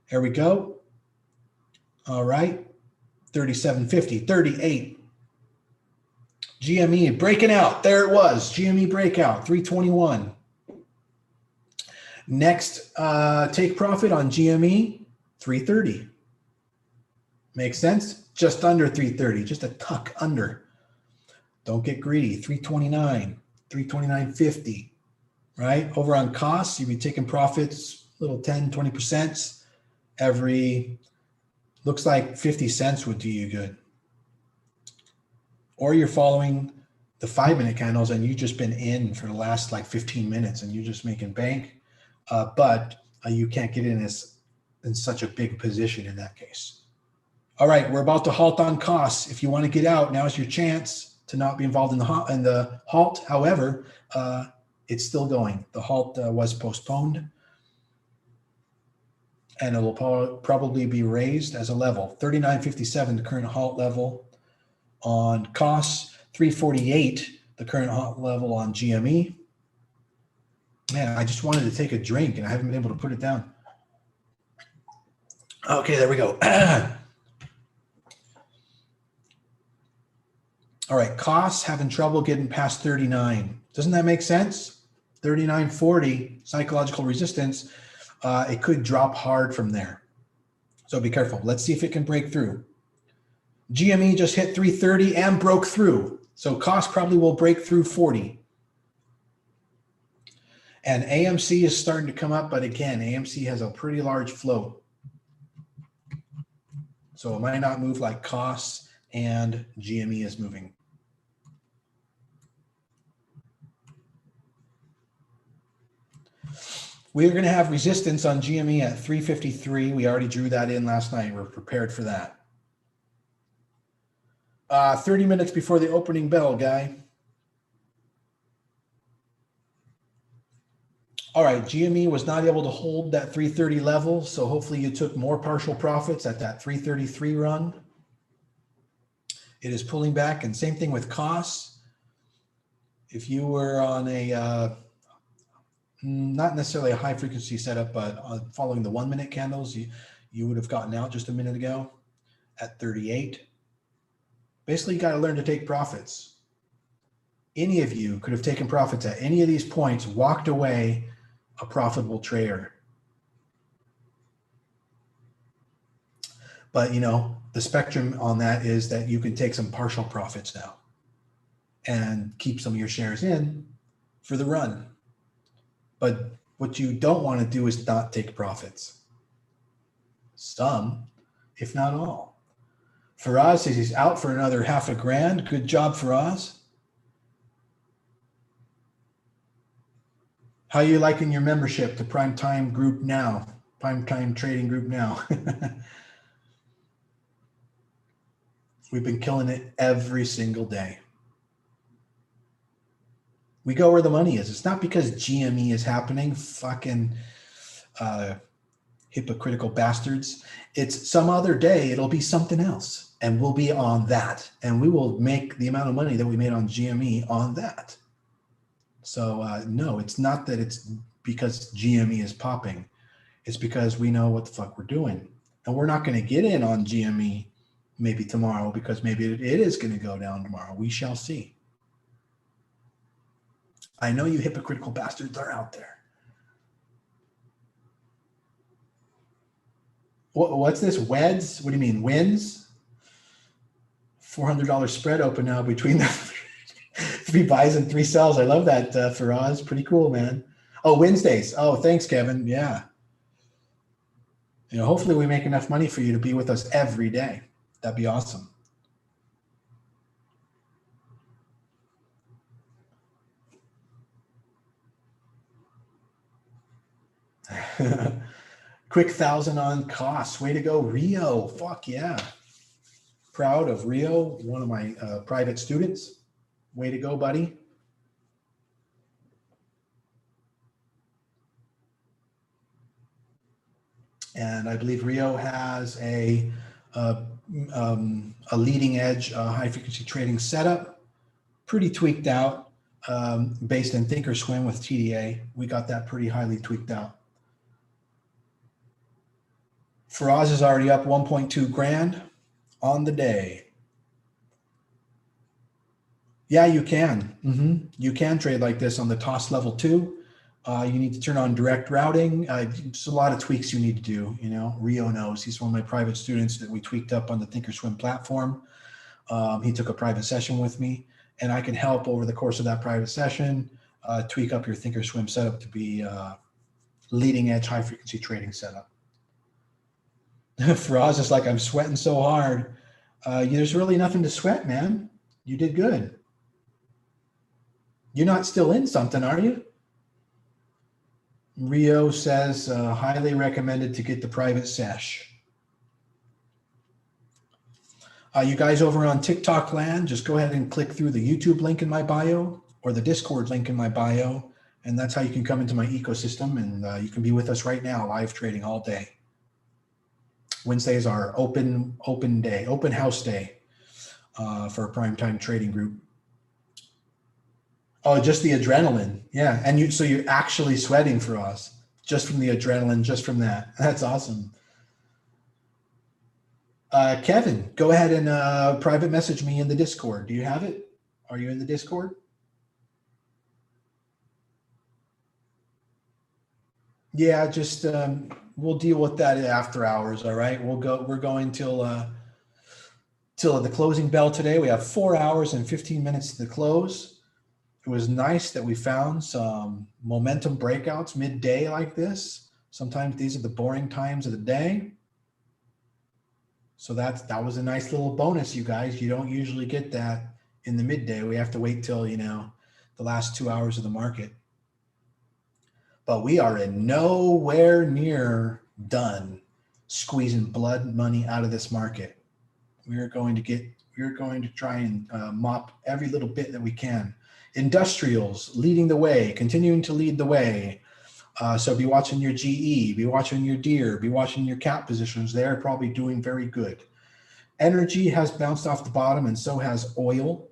There we go. All right. 37.50, 38. GME breaking out. There it was. GME breakout, 321. Next, take profit on GME, 330. Makes sense? Just under 330, just a tuck under. Don't get greedy. 329, 329.50, right? Over on costs, you'd be taking profits, little 10, 20%. Every, looks like 50 cents would do you good. Or you're following the 5-minute candles and you've just been in for the last like 15 minutes and you're just making bank, but you can't get in such a big position in that case. All right, we're about to halt on costs. If you want to get out, now's your chance to not be involved in the halt. However, it's still going. The halt was postponed, and it will probably be raised as a level. 39.57, the current halt level on costs. 348, the current halt level on GME. Man, I just wanted to take a drink, and I haven't been able to put it down. Okay, there we go. All right, costs having trouble getting past 39. Doesn't that make sense? 39.40 psychological resistance. It could drop hard from there. So be careful. Let's see if it can break through. GME just hit 330 and broke through. So cost probably will break through 40. And AMC is starting to come up, but again, AMC has a pretty large float. So it might not move like costs and GME is moving. We're going to have resistance on GME at 353. We already drew that in last night. We're prepared for that. 30 minutes before the opening bell, guy. All right, GME was not able to hold that 330 level, so hopefully you took more partial profits at that 333 run. It is pulling back, and same thing with costs. If you were on a, not necessarily a high frequency setup, but following the 1 minute candles, you would have gotten out just a minute ago at 38. Basically, you got to learn to take profits. Any of you could have taken profits at any of these points, walked away a profitable trader. But, you know, the spectrum on that is that you can take some partial profits now and keep some of your shares in for the run. But what you don't want to do is not take profits. Some, if not all. For us, he's out for another $500,000. Good job for us. How are you liking your membership to Primetime Group now? Primetime Trading Group now. We've been killing it every single day. We go where the money is. It's not because GME is happening, fucking hypocritical bastards. It's some other day, it'll be something else. And we'll be on that. And we will make the amount of money that we made on GME on that. So no, it's not that it's because GME is popping. It's because we know what the fuck we're doing. And we're not going to get in on GME maybe tomorrow because maybe it is going to go down tomorrow. We shall see. I know you hypocritical bastards are out there. What's this? Weds? What do you mean? Wins? $400 spread open now between the 3 buys and 3 sells. I love that, Faraz. Pretty cool, man. Oh, Wednesdays. Oh, thanks, Kevin. Yeah. You know, hopefully we make enough money for you to be with us every day. That'd be awesome. Quick 1,000 on costs. Way to go, Rio. Fuck yeah. Proud of Rio, one of my private students. Way to go, buddy. And I believe Rio has a leading edge high frequency trading setup, pretty tweaked out, based in Thinkorswim with TDA. We got that pretty highly tweaked out. Faraz is already up 1.2 grand on the day. Yeah, you can. You can trade like this on the TOS level 2. You need to turn on direct routing. There's a lot of tweaks you need to do. You know, Rio knows. He's one of my private students that we tweaked up on the Thinkorswim platform. He took a private session with me, and I can help over the course of that private session tweak up your Thinkorswim setup to be leading edge high frequency trading setup. Faraz is like, I'm sweating so hard. There's really nothing to sweat, man. You did good. You're not still in something, are you? Rio says, highly recommended to get the private sesh. You guys over on TikTok land, just go ahead and click through the YouTube link in my bio or the Discord link in my bio. And that's how you can come into my ecosystem, and you can be with us right now, live trading all day. Wednesdays are open day, open house day for a primetime trading group. Oh, just the adrenaline. Yeah. And so you're actually sweating for us just from the adrenaline, just from that. That's awesome. Kevin, go ahead and private message me in the Discord. Do you have it? Are you in the Discord? Yeah, just we'll deal with that after hours. All right, we're going till the closing bell today. We have 4 hours and 15 minutes to the close. It was nice that we found some momentum breakouts midday like this. Sometimes these are the boring times of the day. So that was a nice little bonus, you guys. You don't usually get that in the midday. We have to wait till, the last 2 hours of the market. But we are in nowhere near done squeezing blood money out of this market. We're going to try and mop every little bit that we can. Industrials leading the way, continuing to lead the way. So be watching your GE, be watching your Deere, be watching your cap positions. They're probably doing very good. Energy has bounced off the bottom, and so has oil.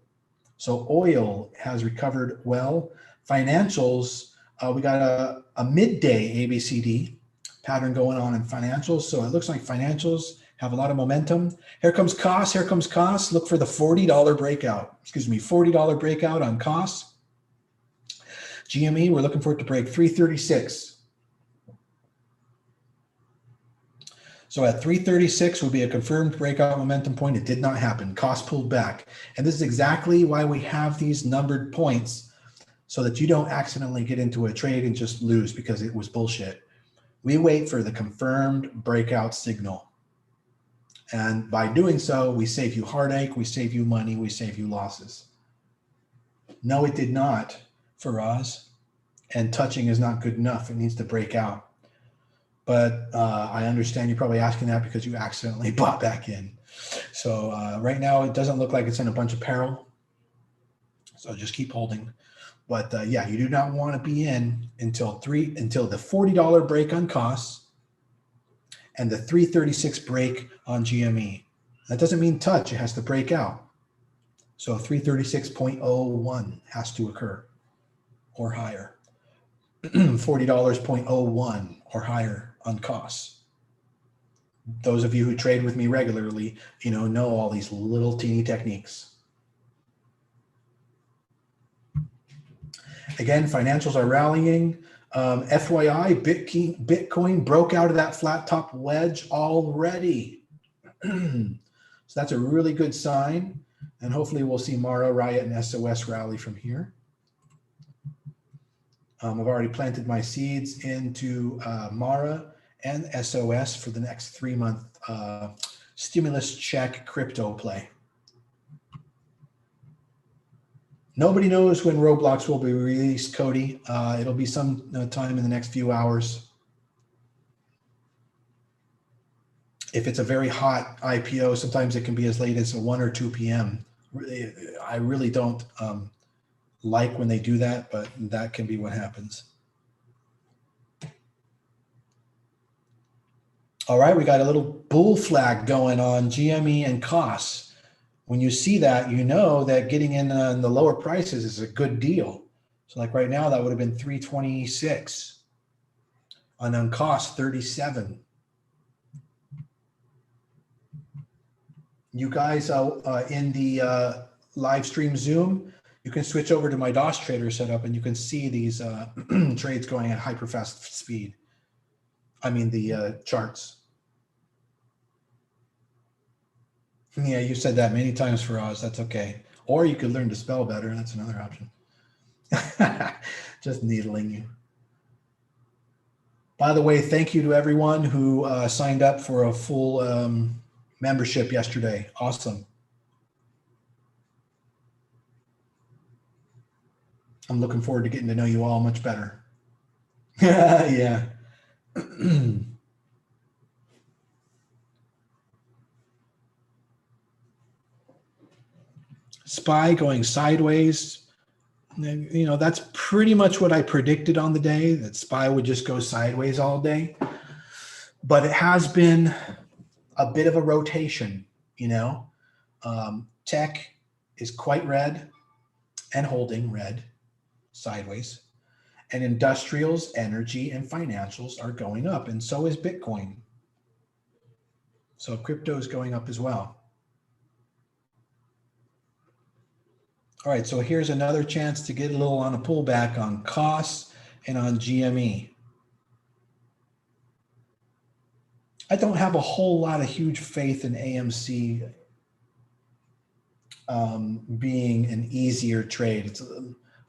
So oil has recovered well. Financials, we got a midday ABCD pattern going on in financials. So it looks like financials have a lot of momentum. Here comes costs. Here comes costs. Look for the $40 breakout. $40 breakout on costs. GME, we're looking for it to break 336. So at 336 would be a confirmed breakout momentum point. It did not happen. Cost pulled back. And this is exactly why we have these numbered points, so that you don't accidentally get into a trade and just lose because it was bullshit. We wait for the confirmed breakout signal. And by doing so, we save you heartache, we save you money, we save you losses. No, it did not for us. And touching is not good enough. It needs to break out. But I understand you're probably asking that because you accidentally bought back in. So right now, it doesn't look like it's in a bunch of peril. So just keep holding. But yeah, you do not want to be in until the $40 break on costs and the 336 break on GME. That doesn't mean touch. It has to break out. So 336.01 has to occur or higher. $40.01 or higher on costs. Those of you who trade with me regularly, know all these little teeny techniques. Again, financials are rallying. FYI, Bitcoin broke out of that flat top wedge already. So that's a really good sign. And hopefully we'll see Mara, Riot, and SOS rally from here. I've already planted my seeds into Mara and SOS for the next 3-month stimulus check crypto play. Nobody knows when Roblox will be released, Cody. It'll be some time in the next few hours. If it's a very hot IPO, sometimes it can be as late as 1 or 2 p.m. I really don't like when they do that, but that can be what happens. All right, we got a little bull flag going on GME and costs. When you see that, you know that getting in on the lower prices is a good deal. So like right now, that would have been 326. And on cost, 37. You guys in the live stream Zoom, you can switch over to my DOS trader setup and you can see these trades going at hyperfast speed. I mean the charts. Yeah, you said that many times for us. That's okay. Or you could learn to spell better. That's another option. Just needling you. By the way, thank you to everyone who signed up for a full membership yesterday. Awesome. I'm looking forward to getting to know you all much better. Yeah. SPY going sideways. That's pretty much what I predicted on the day, that SPY would just go sideways all day. But it has been a bit of a rotation, Tech is quite red and holding red sideways. And industrials, energy, and financials are going up, and so is Bitcoin. So crypto is going up as well. All right, so here's another chance to get a little on a pullback on costs and on GME. I don't have a whole lot of huge faith in AMC being an easier trade. It's,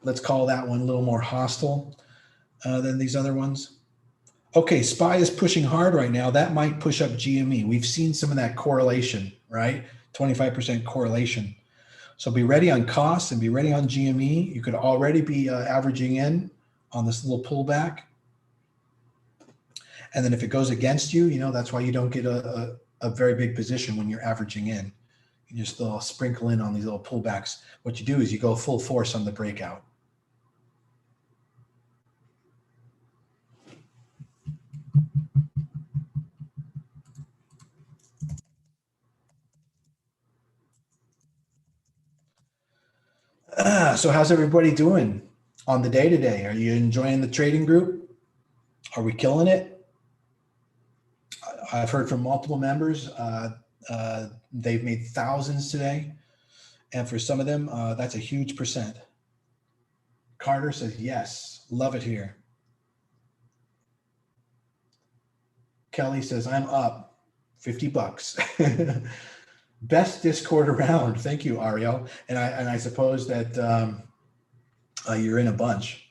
let's call that one a little more hostile than these other ones. Okay, SPY is pushing hard right now. That might push up GME. We've seen some of that correlation, right? 25% correlation. So be ready on costs and be ready on GME. You could already be averaging in on this little pullback. And then if it goes against you, you know, that's why you don't get a very big position when you're averaging in. You just sprinkle in on these little pullbacks. What you do is you go full force on the breakout. So how's everybody doing on the day today? Are you enjoying the trading group? Are we killing it? I've heard from multiple members. They've made thousands today. And for some of them, that's a huge percent. Carter says, yes, love it here. Kelly says, I'm up 50 bucks. Best Discord around. Thank you, Ariel. And I suppose that you're in a bunch.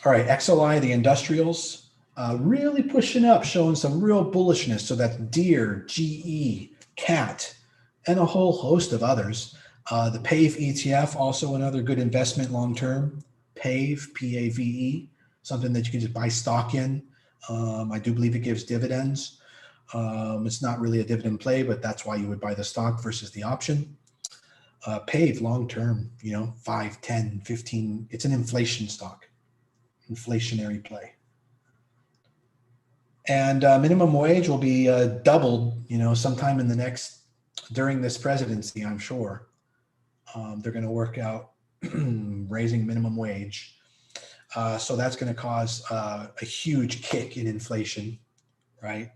All right, XLI, the industrials, really pushing up, showing some real bullishness. So that's Deere, GE, CAT, and a whole host of others. The PAVE ETF, also another good investment long-term. PAVE, P-A-V-E, something that you can just buy stock in. I do believe it gives dividends. It's not really a dividend play, but that's why you would buy the stock versus the option. PAVE long-term, you know, 5, 10, 15. It's an inflation stock, inflationary play. And minimum wage will be doubled, you know, sometime in the during this presidency, I'm sure. They're going to work out raising minimum wage. So that's going to cause a huge kick in inflation, right?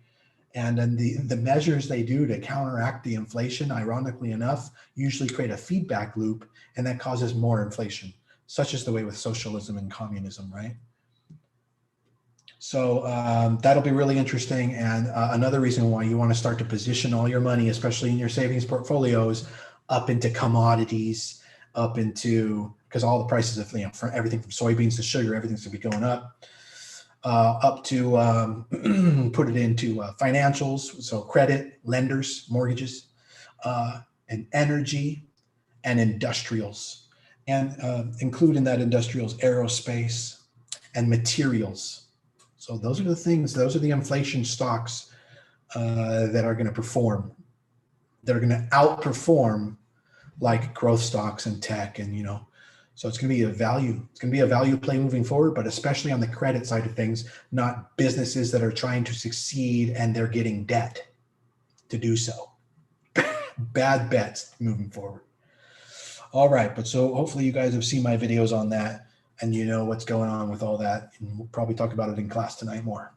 And then the measures they do to counteract the inflation, ironically enough, usually create a feedback loop, and that causes more inflation, such as the way with socialism and communism, right? So that'll be really interesting. And another reason why you want to start to position all your money, especially in your savings portfolios, up into commodities, up into, because all the prices of, you know, from everything from soybeans to sugar, everything's going to be going up to put it into financials, so credit, lenders, mortgages, and energy and industrials, and include in that industrials aerospace and materials. So those are the things, those are the inflation stocks that are going to perform, that are going to outperform like growth stocks and tech, and, you know, so it's going to be a value. It's going to be a value play moving forward, but especially on the credit side of things, not businesses that are trying to succeed and they're getting debt to do so. Bad bets moving forward. All right, but so hopefully you guys have seen my videos on that and you know what's going on with all that. And we'll probably talk about it in class tonight more.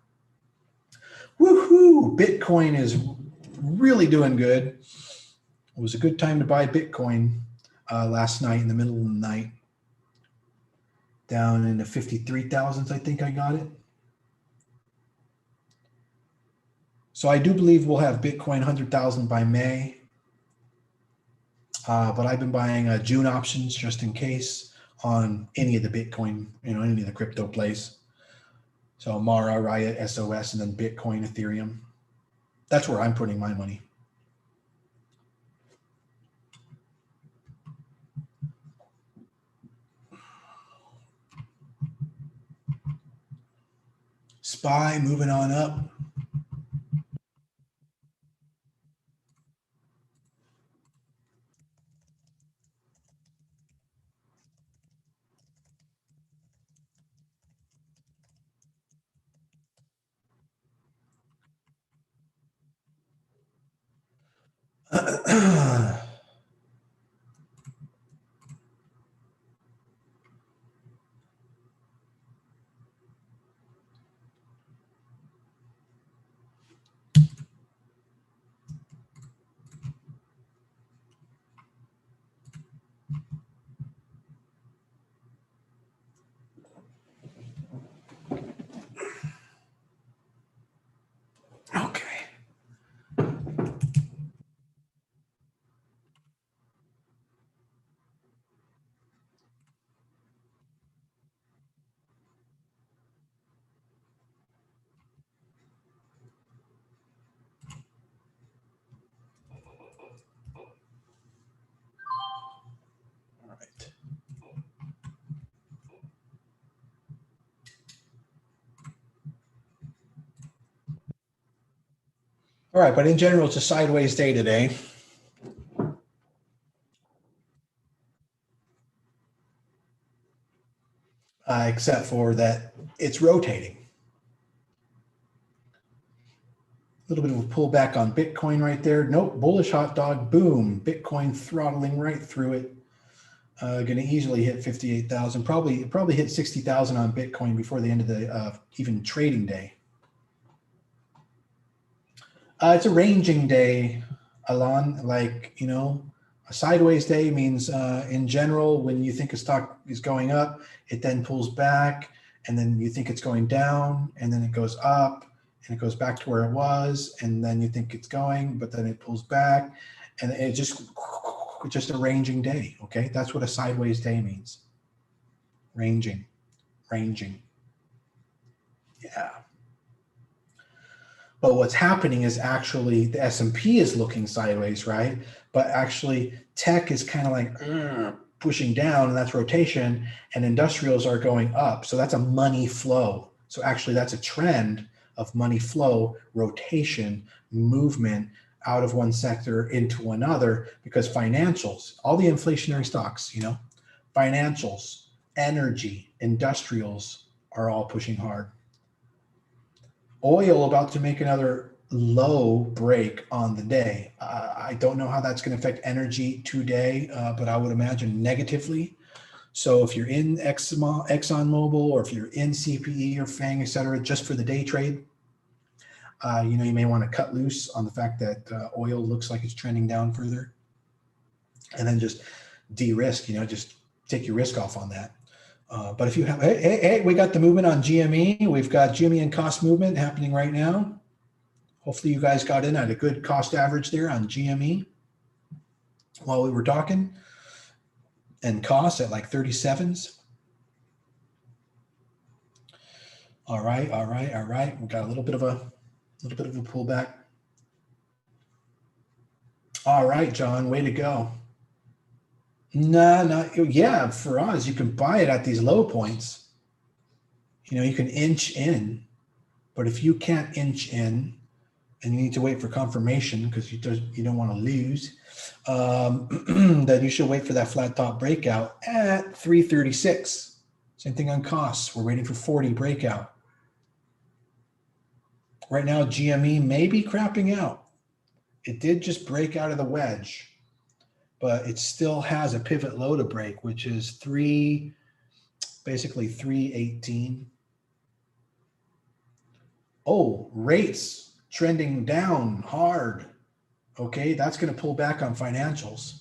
Woohoo! Bitcoin is really doing good. It was a good time to buy Bitcoin last night in the middle of the night. Down in the 53,000s, I think I got it. So I do believe we'll have Bitcoin 100,000 by May. But I've been buying June options just in case on any of the Bitcoin, you know, any of the crypto plays. So Mara, Riot, SOS, and then Bitcoin, Ethereum. That's where I'm putting my money. SPY moving on up. All right, but in general, it's a sideways day today. Except for that it's rotating. A little bit of a pullback on Bitcoin right there. Nope, bullish hot dog, boom. Bitcoin throttling right through it. Going to easily hit 58,000. Probably hit 60,000 on Bitcoin before the end of the even trading day. It's a ranging day, Alon. Like, you know, a sideways day means in general, when you think a stock is going up, it then pulls back, and then you think it's going down, and then it goes up, and it goes back to where it was, and then you think it's going, but then it pulls back, and it just a ranging day. Okay, that's what a sideways day means. Ranging. Yeah. But what's happening is actually the S&P is looking sideways, right? But actually tech is kind of like pushing down, and that's rotation, and industrials are going up. So that's a money flow. So actually that's a trend of money flow, rotation, movement out of one sector into another, because financials, all the inflationary stocks, you know, financials, energy, industrials are all pushing hard. Oil about to make another low break on the day. I don't know how that's going to affect energy today, but I would imagine negatively. So if you're in ExxonMobil, or if you're in CPE or FANG, et cetera, just for the day trade, you know, you may want to cut loose on the fact that oil looks like it's trending down further, and then just de-risk, you know, just take your risk off on that. But if you have, hey, we got the movement on GME. We've got GME and cost movement happening right now. Hopefully you guys got in at a good cost average there on GME while we were talking, and cost at like 37s. All right. We got a little bit of a pullback. All right, John, way to go. No, yeah, for us, you can buy it at these low points. You know, you can inch in, but if you can't inch in, and you need to wait for confirmation because you don't want to lose, then you should wait for that flat top breakout at 336. Same thing on costs. We're waiting for 40 breakout. Right now, GME may be crapping out. It did just break out of the wedge, but it still has a pivot low to break, which is basically 318. Oh, rates trending down hard. Okay, that's going to pull back on financials.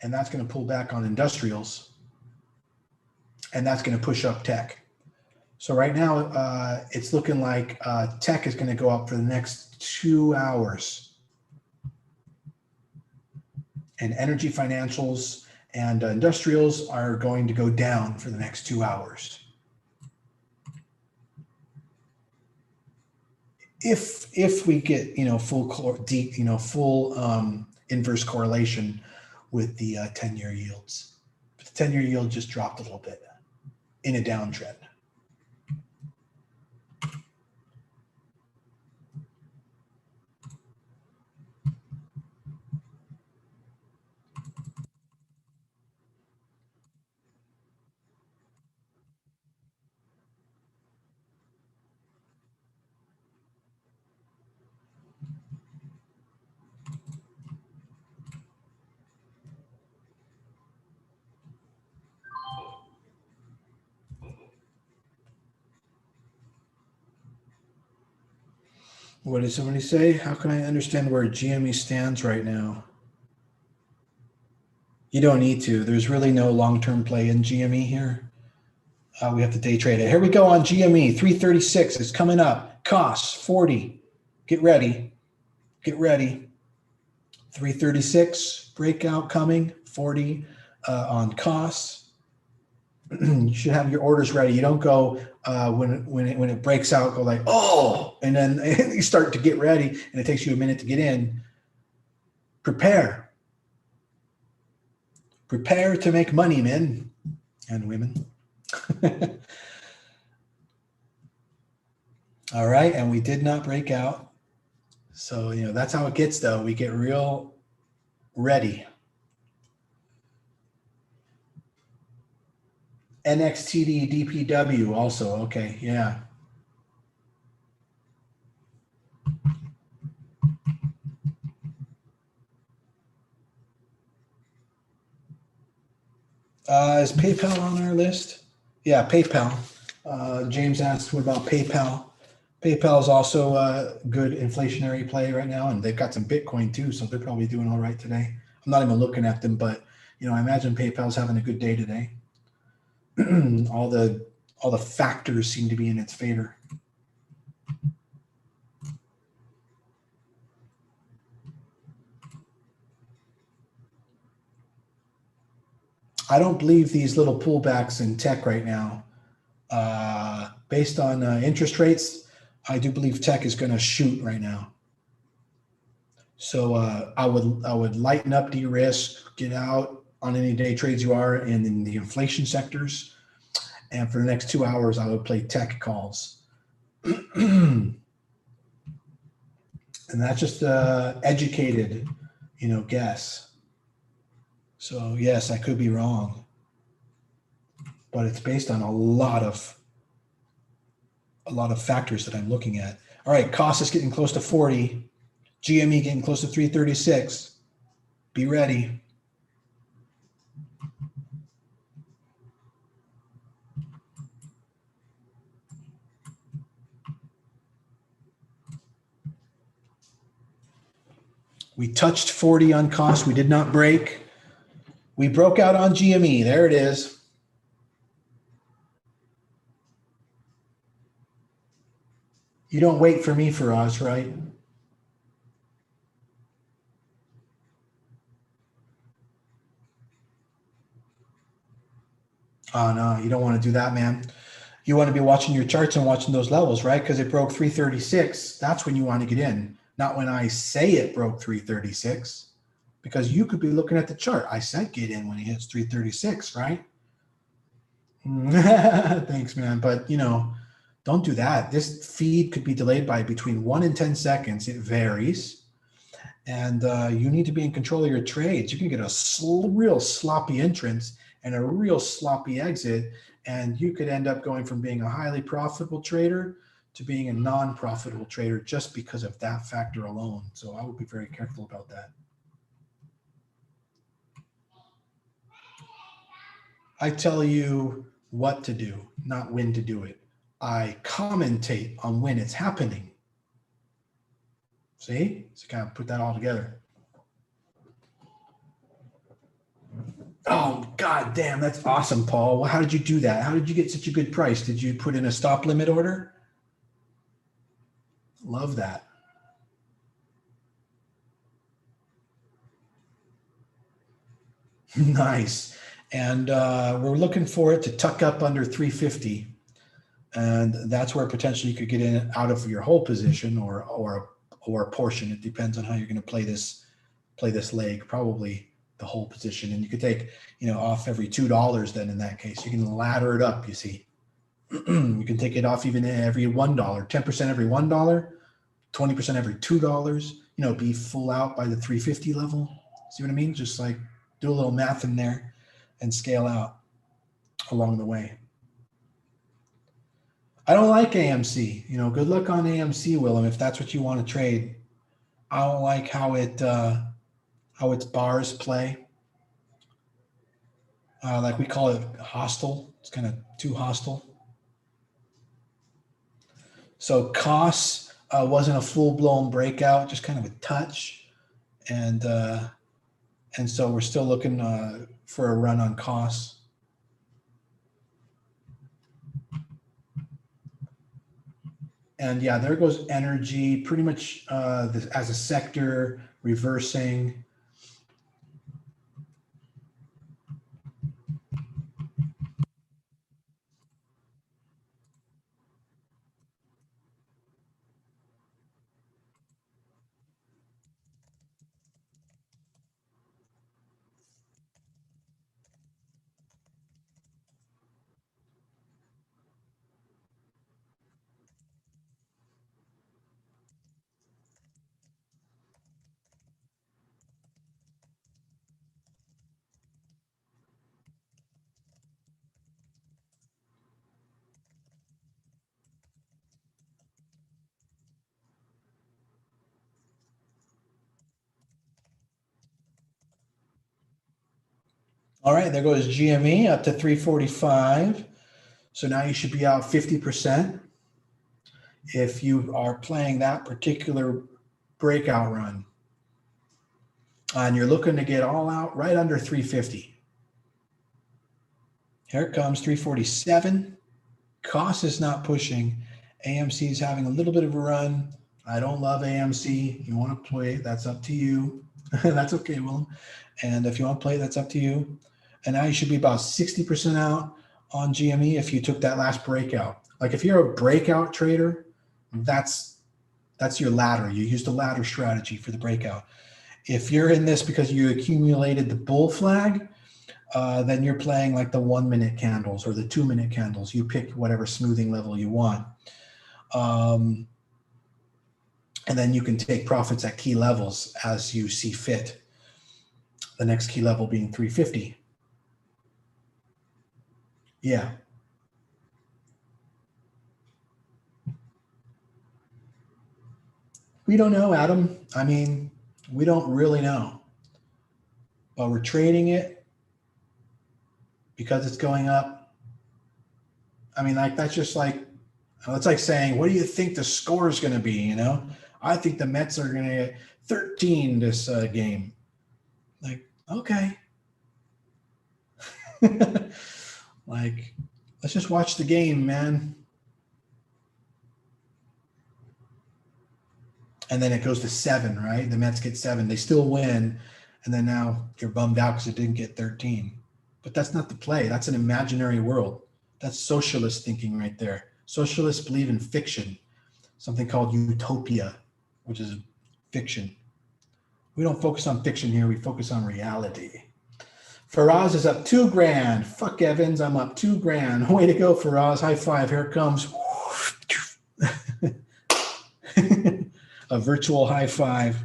And that's going to pull back on industrials. And that's going to push up tech. So right now, it's looking like tech is going to go up for the next 2 hours. And energy, financials, and industrials are going to go down for the next 2 hours. If we get, you know, full inverse correlation with the 10-year yields. But the 10-year yield just dropped a little bit in a downtrend. What did somebody say? How can I understand where GME stands right now? You don't need to. There's really no long-term play in GME here. We have to day trade it. Here we go on GME, 336. It's coming up. Costs, 40. Get ready. 336, breakout coming, 40 on costs. You should have your orders ready. You don't go when it breaks out, go like, oh, and then you start to get ready, and it takes you a minute to get in. Prepare to make money, men and women. All right, and we did not break out. So, that's how it gets, though. We get real ready. NXTD DPW also. Okay, yeah. Is PayPal on our list? Yeah, PayPal. James asked, what about PayPal? PayPal is also a good inflationary play right now, and they've got some Bitcoin too, so they're probably doing all right today. I'm not even looking at them, but I imagine PayPal's having a good day today. all the factors seem to be in its favor. I don't believe these little pullbacks in tech right now, based on interest rates, I do believe tech is going to shoot right now. So I would lighten up, de-risk, get out on any day trades you are in the inflation sectors, and for the next 2 hours, I would play tech calls. And that's just educated, guess. So yes, I could be wrong, but it's based on a lot of factors that I'm looking at. All right, cost is getting close to 40. GME getting close to 336. Be ready. We touched 40 on cost. We did not break. We broke out on GME. There it is. You don't wait for me for us, right? Oh, no, you don't want to do that, man. You want to be watching your charts and watching those levels, right? Because it broke 336. That's when you want to get in, not when I say it broke 336, because you could be looking at the chart. I said get in when it hits 336, right? Thanks, man. But, don't do that. This feed could be delayed by between 1 and 10 seconds. It varies. And you need to be in control of your trades. You can get a real sloppy entrance and a real sloppy exit, and you could end up going from being a highly profitable trader to being a non-profitable trader just because of that factor alone. So I would be very careful about that. I tell you what to do, not when to do it. I commentate on when it's happening. See? So kind of put that all together. Oh, God damn, that's awesome, Paul. Well, how did you do that? How did you get such a good price? Did you put in a stop limit order? Love that. Nice. And we're looking for it to tuck up under 350. And that's where potentially you could get in out of your whole position or a portion. It depends on how you're going to play this leg, probably the whole position. And you could take, off every $2 then in that case. You can ladder it up, you see. You can take it off even every $1, 10% every $1, 20% every $2, be full out by the 350 level. See what I mean? Just like do a little math in there and scale out along the way. I don't like AMC. Good luck on AMC, Willem, if that's what you want to trade. I don't like how its bars play. Like we call it hostile. It's kind of too hostile. So costs wasn't a full-blown breakout, just kind of a touch. And so we're still looking for a run on costs. And yeah, there goes energy, pretty much as a sector reversing. All right, there goes GME up to 345. So now you should be out 50% if you are playing that particular breakout run. And you're looking to get all out right under 350. Here it comes, 347. Cost is not pushing. AMC is having a little bit of a run. I don't love AMC. You want to play, that's up to you. That's okay, Willem. And if you want to play, that's up to you. And now you should be about 60% out on GME if you took that last breakout. Like if you're a breakout trader, that's your ladder. You use the ladder strategy for the breakout. If you're in this because you accumulated the bull flag, then you're playing like the 1 minute candles or the 2 minute candles. You pick whatever smoothing level you want. And then you can take profits at key levels as you see fit. The next key level being 350. Yeah. We don't know, Adam. I mean, we don't really know. But we're trading it because it's going up. I mean, like that's just like, it's like saying, what do you think the score is going to be? You know, I think the Mets are going to get 13 this game. Like, okay. Like, let's just watch the game, man. And then it goes to 7, right? The Mets get 7. They still win. And then now you're bummed out because it didn't get 13. But that's not the play. That's an imaginary world. That's socialist thinking right there. Socialists believe in fiction, something called utopia, which is fiction. We don't focus on fiction here. We focus on reality. Faraz is up $2,000. Fuck Evans, I'm up $2,000. Way to go, Faraz. High five. Here it comes. A virtual high five.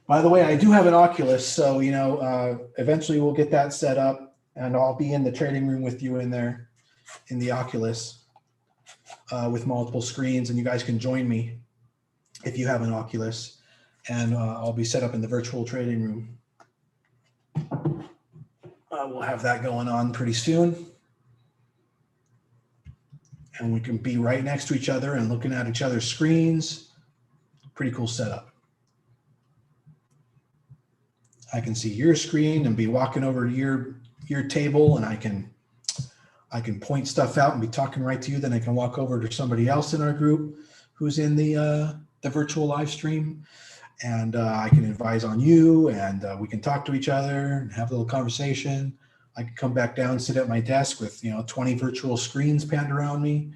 By the way, I do have an Oculus, so you know, eventually we'll get that set up, and I'll be in the trading room with you in there, in the Oculus, with multiple screens, and you guys can join me if you have an Oculus, and I'll be set up in the virtual trading room. We'll have that going on pretty soon. And we can be right next to each other and looking at each other's screens. Pretty cool setup. I can see your screen and be walking over to your table, and I can point stuff out and be talking right to you. Then I can walk over to somebody else in our group who's in the virtual live stream, and I can advise on you, and we can talk to each other and have a little conversation. I can come back down, sit at my desk with 20 virtual screens panned around me,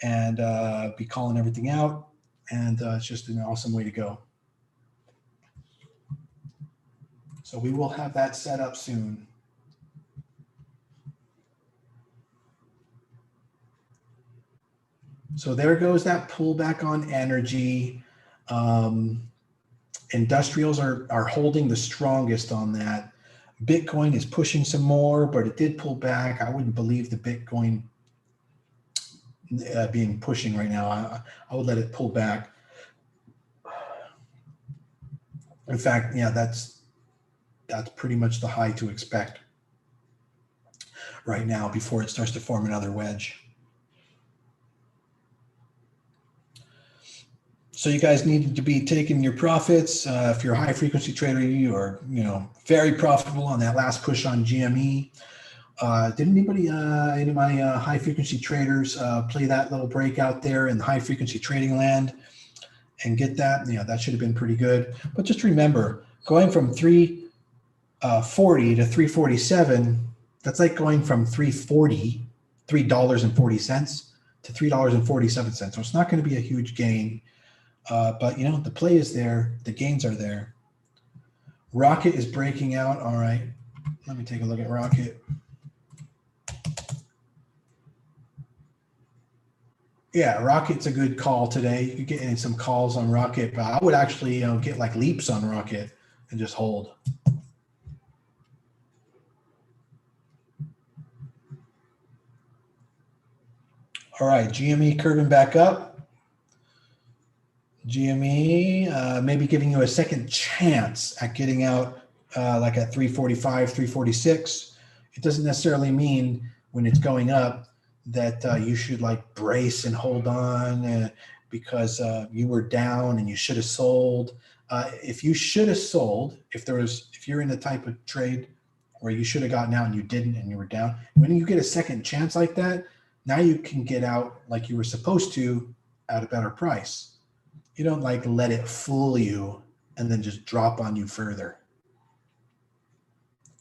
and be calling everything out. And it's just an awesome way to go. So we will have that set up soon. So there goes that pullback on energy. Industrials are holding the strongest on that. Bitcoin is pushing some more, but it did pull back. I wouldn't believe the Bitcoin being pushing right now. I would let it pull back. In fact, yeah, that's pretty much the high to expect right now before it starts to form another wedge. So you guys need to be taking your profits. If you're a high frequency trader, you are very profitable on that last push on GME. Did anybody, any of my high frequency traders play that little breakout there in the high frequency trading land and get that? That should have been pretty good. But just remember, going from 340 to 347, that's like going from $3.40 to $3.47. So it's not going to be a huge gain. But the play is there, the gains are there. Rocket is breaking out. All right, let me take a look at Rocket. Yeah, Rocket's a good call today. You're getting some calls on Rocket, but I would actually get like leaps on Rocket and just hold. All right, GME curving back up. GME maybe giving you a second chance at getting out like at 345, 346. It doesn't necessarily mean when it's going up that you should like brace and hold on because you were down and you should have sold. If you should have sold, if you're in the type of trade where you should have gotten out and you didn't and you were down, when you get a second chance like that, now you can get out like you were supposed to at a better price. You don't like let it fool you and then just drop on you further.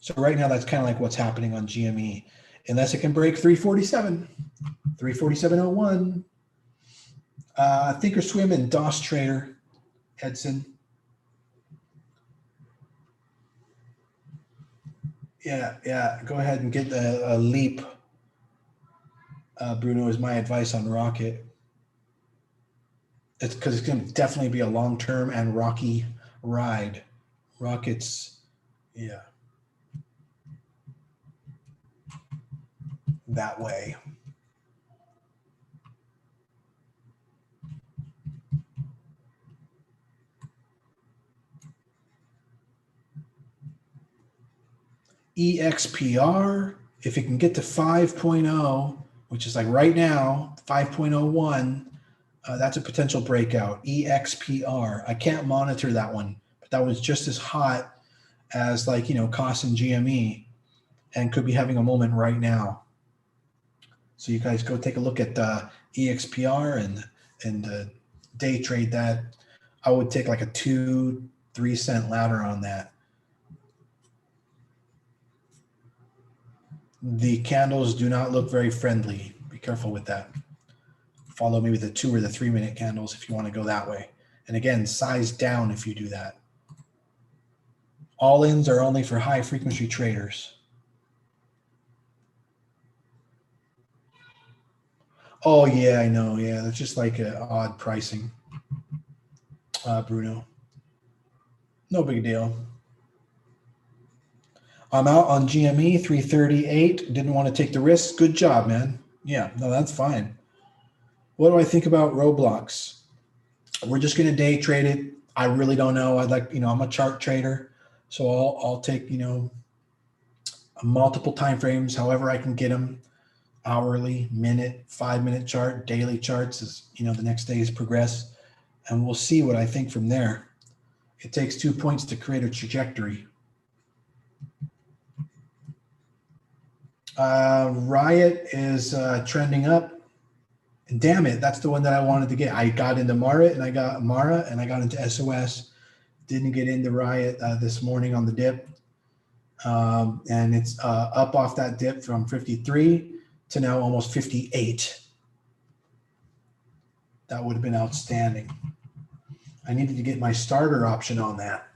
So right now, that's kind of like what's happening on GME. Unless it can break 347, 347.01. Thinkorswim and DOS Trader, Edson. Yeah. Go ahead and get a leap. Bruno, is my advice on Rocket. It's because it's going to definitely be a long-term and rocky ride. Rockets, yeah. That way. EXPR, if it can get to 5.0, which is like right now, 5.01, that's a potential breakout. EXPR. I can't monitor that one, but that was just as hot as like, COS and GME and could be having a moment right now. So you guys go take a look at EXPR and day trade that. I would take like a 2-3 cent ladder on that. The candles do not look very friendly. Be careful with that. Follow maybe the 2 or the 3 minute candles if you want to go that way. And again, size down if you do that. All-ins are only for high frequency traders. Oh yeah, I know. Yeah, that's just like odd pricing. Bruno. No big deal. I'm out on GME 338. Didn't want to take the risk. Good job, man. Yeah, no, that's fine. What do I think about Roblox? We're just going to day trade it. I really don't know. I'm a chart trader, so I'll take, multiple time frames, however I can get them, hourly, minute, 5-minute chart, daily charts as, the next days progress, and we'll see what I think from there. It takes 2 points to create a trajectory. Riot is trending up. And damn it, that's the one that I wanted to get. I got into Mara and I got into SOS. Didn't get into Riot this morning on the dip. And it's up off that dip from 53 to now almost 58. That would have been outstanding. I needed to get my starter option on that.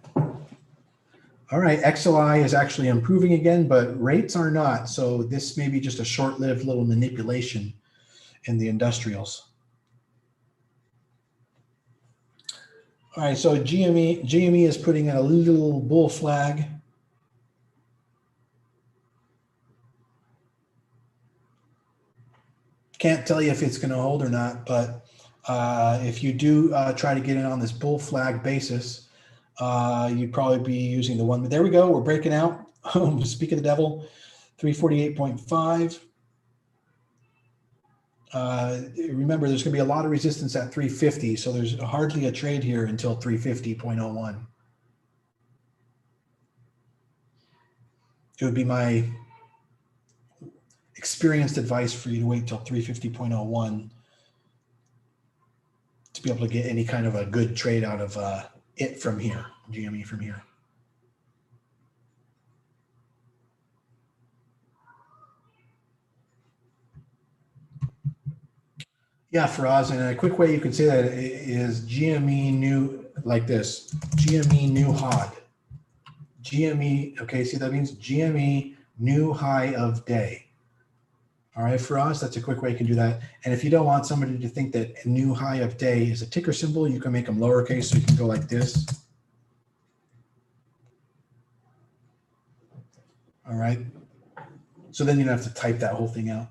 All right, XLI is actually improving again, but rates are not. So this may be just a short-lived little manipulation in the industrials. All right, so GME is putting in a little bull flag. Can't tell you if it's going to hold or not, but if you do try to get in on this bull flag basis, you'd probably be using the one. But there we go. We're breaking out. Speak of the devil, 348.5. Remember, there's going to be a lot of resistance at 350, so there's hardly a trade here until 350.01. It would be my experienced advice for you to wait till 350.01 to be able to get any kind of a good trade out of it from here, GME from here. Yeah, Faraz, and a quick way you could say that is GME new, like this, GME new HOD. GME, okay, see that means GME new high of day. All right, Faraz, that's a quick way you can do that. And if you don't want somebody to think that a new high of day is a ticker symbol, you can make them lowercase, so you can go like this. All right, so then you don't have to type that whole thing out.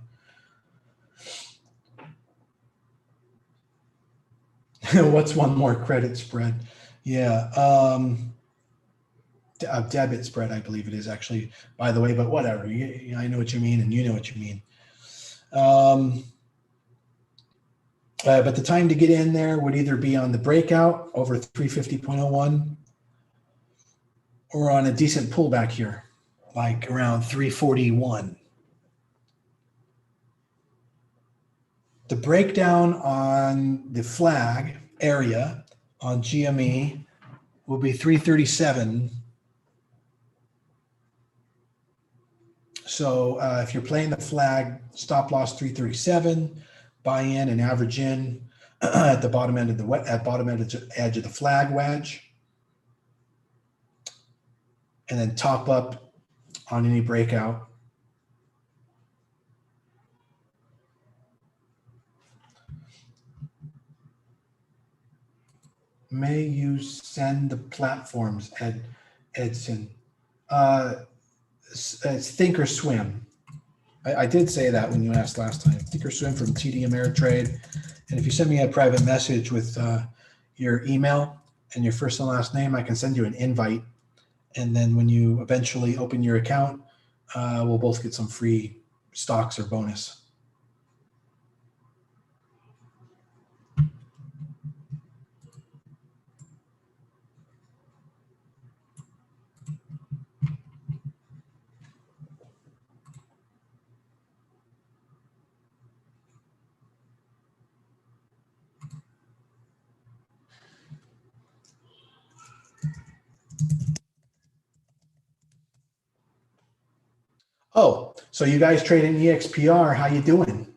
What's one more credit spread? Yeah. debit spread, I believe it is actually, by the way, but whatever. I know what you mean, and you know what you mean. But the time to get in there would either be on the breakout over 350.01 or on a decent pullback here, like around 341. The breakdown on the flag area on GME will be 337. So if you're playing the flag, stop loss 337, buy in and average in at the bottom end of the edge of the flag wedge, and then top up on any breakout. May you send the platforms, Edson? It's Think or Swim. I did say that when you asked last time. Think or Swim from TD Ameritrade. And if you send me a private message with your email and your first and last name, I can send you an invite. And then when you eventually open your account, we'll both get some free stocks or bonus. Oh, so you guys trade in EXPR. How you doing?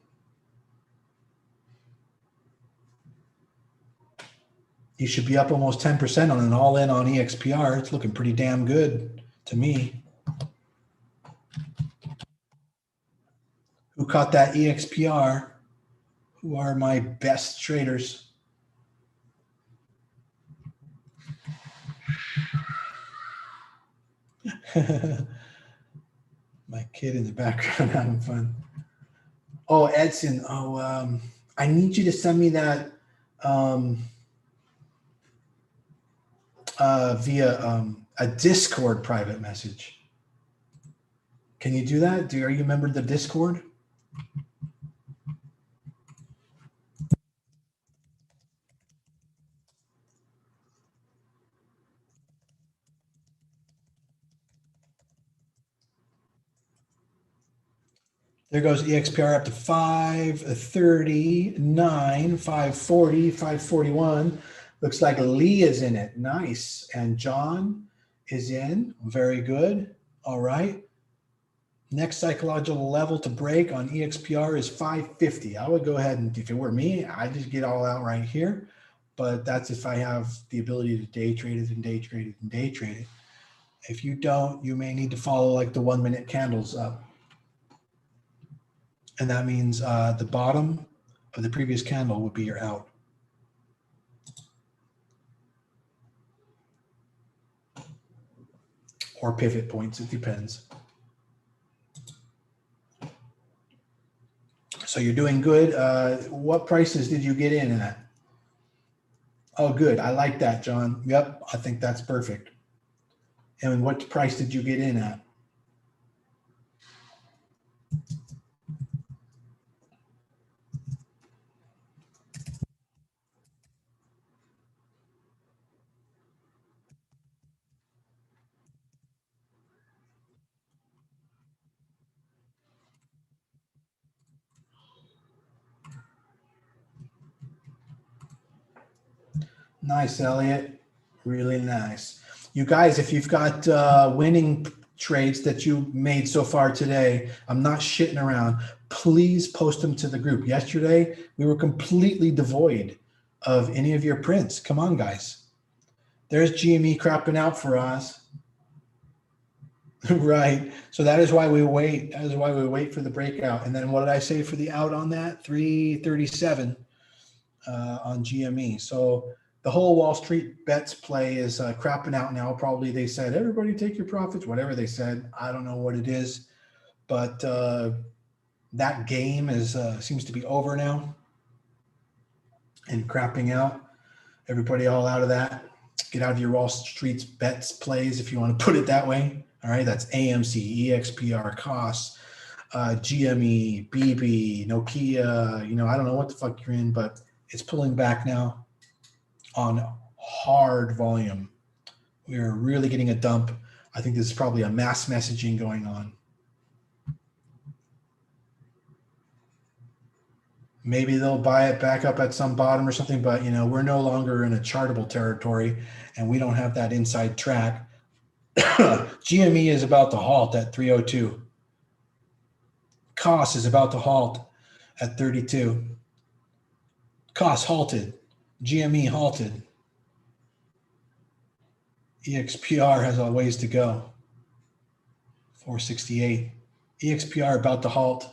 You should be up almost 10% on an all-in on EXPR. It's looking pretty damn good to me. Who caught that EXPR? Who are my best traders? My kid in the background having fun. Oh, Edson. Oh, I need you to send me that via a Discord private message. Can you do that? Are you a member of the Discord? There goes EXPR up to 539, 540, 541. Looks like Lee is in it. Nice. And John is in. Very good. All right. Next psychological level to break on EXPR is 550. I would go ahead and, if it were me, I'd just get all out right here. But that's if I have the ability to day trade it and day trade it and day trade it. If you don't, you may need to follow like the 1 minute candles up. And that means the bottom of the previous candle would be your out. Or pivot points, it depends. So you're doing good. What prices did you get in at? Oh, good. I like that, John. Yep, I think that's perfect. And what price did you get in at? Nice, Elliot. Really nice. You guys, if you've got winning trades that you made so far today, I'm not shitting around. Please post them to the group. Yesterday, we were completely devoid of any of your prints. Come on, guys. There's GME crapping out for us. Right. So that is why we wait. That is why we wait for the breakout. And then what did I say for the out on that? 337 on GME. So the whole Wall Street bets play is crapping out now. Probably they said, everybody take your profits, whatever they said. I don't know what it is, but that game is seems to be over now and crapping out. Everybody all out of that. Get out of your Wall Street bets plays, if you want to put it that way. All right, that's AMC, EXPR, COS, GME, BB, Nokia. You know, I don't know what the fuck you're in, but it's pulling back now on hard volume. We are really getting a dump. I think this is probably a mass messaging going on. Maybe they'll buy it back up at some bottom or something, but you know, we're no longer in a chartable territory and we don't have that inside track. GME is about to halt at 302. COS is about to halt at 32. COS halted. GME halted. EXPR has a ways to go. 468. EXPR about to halt.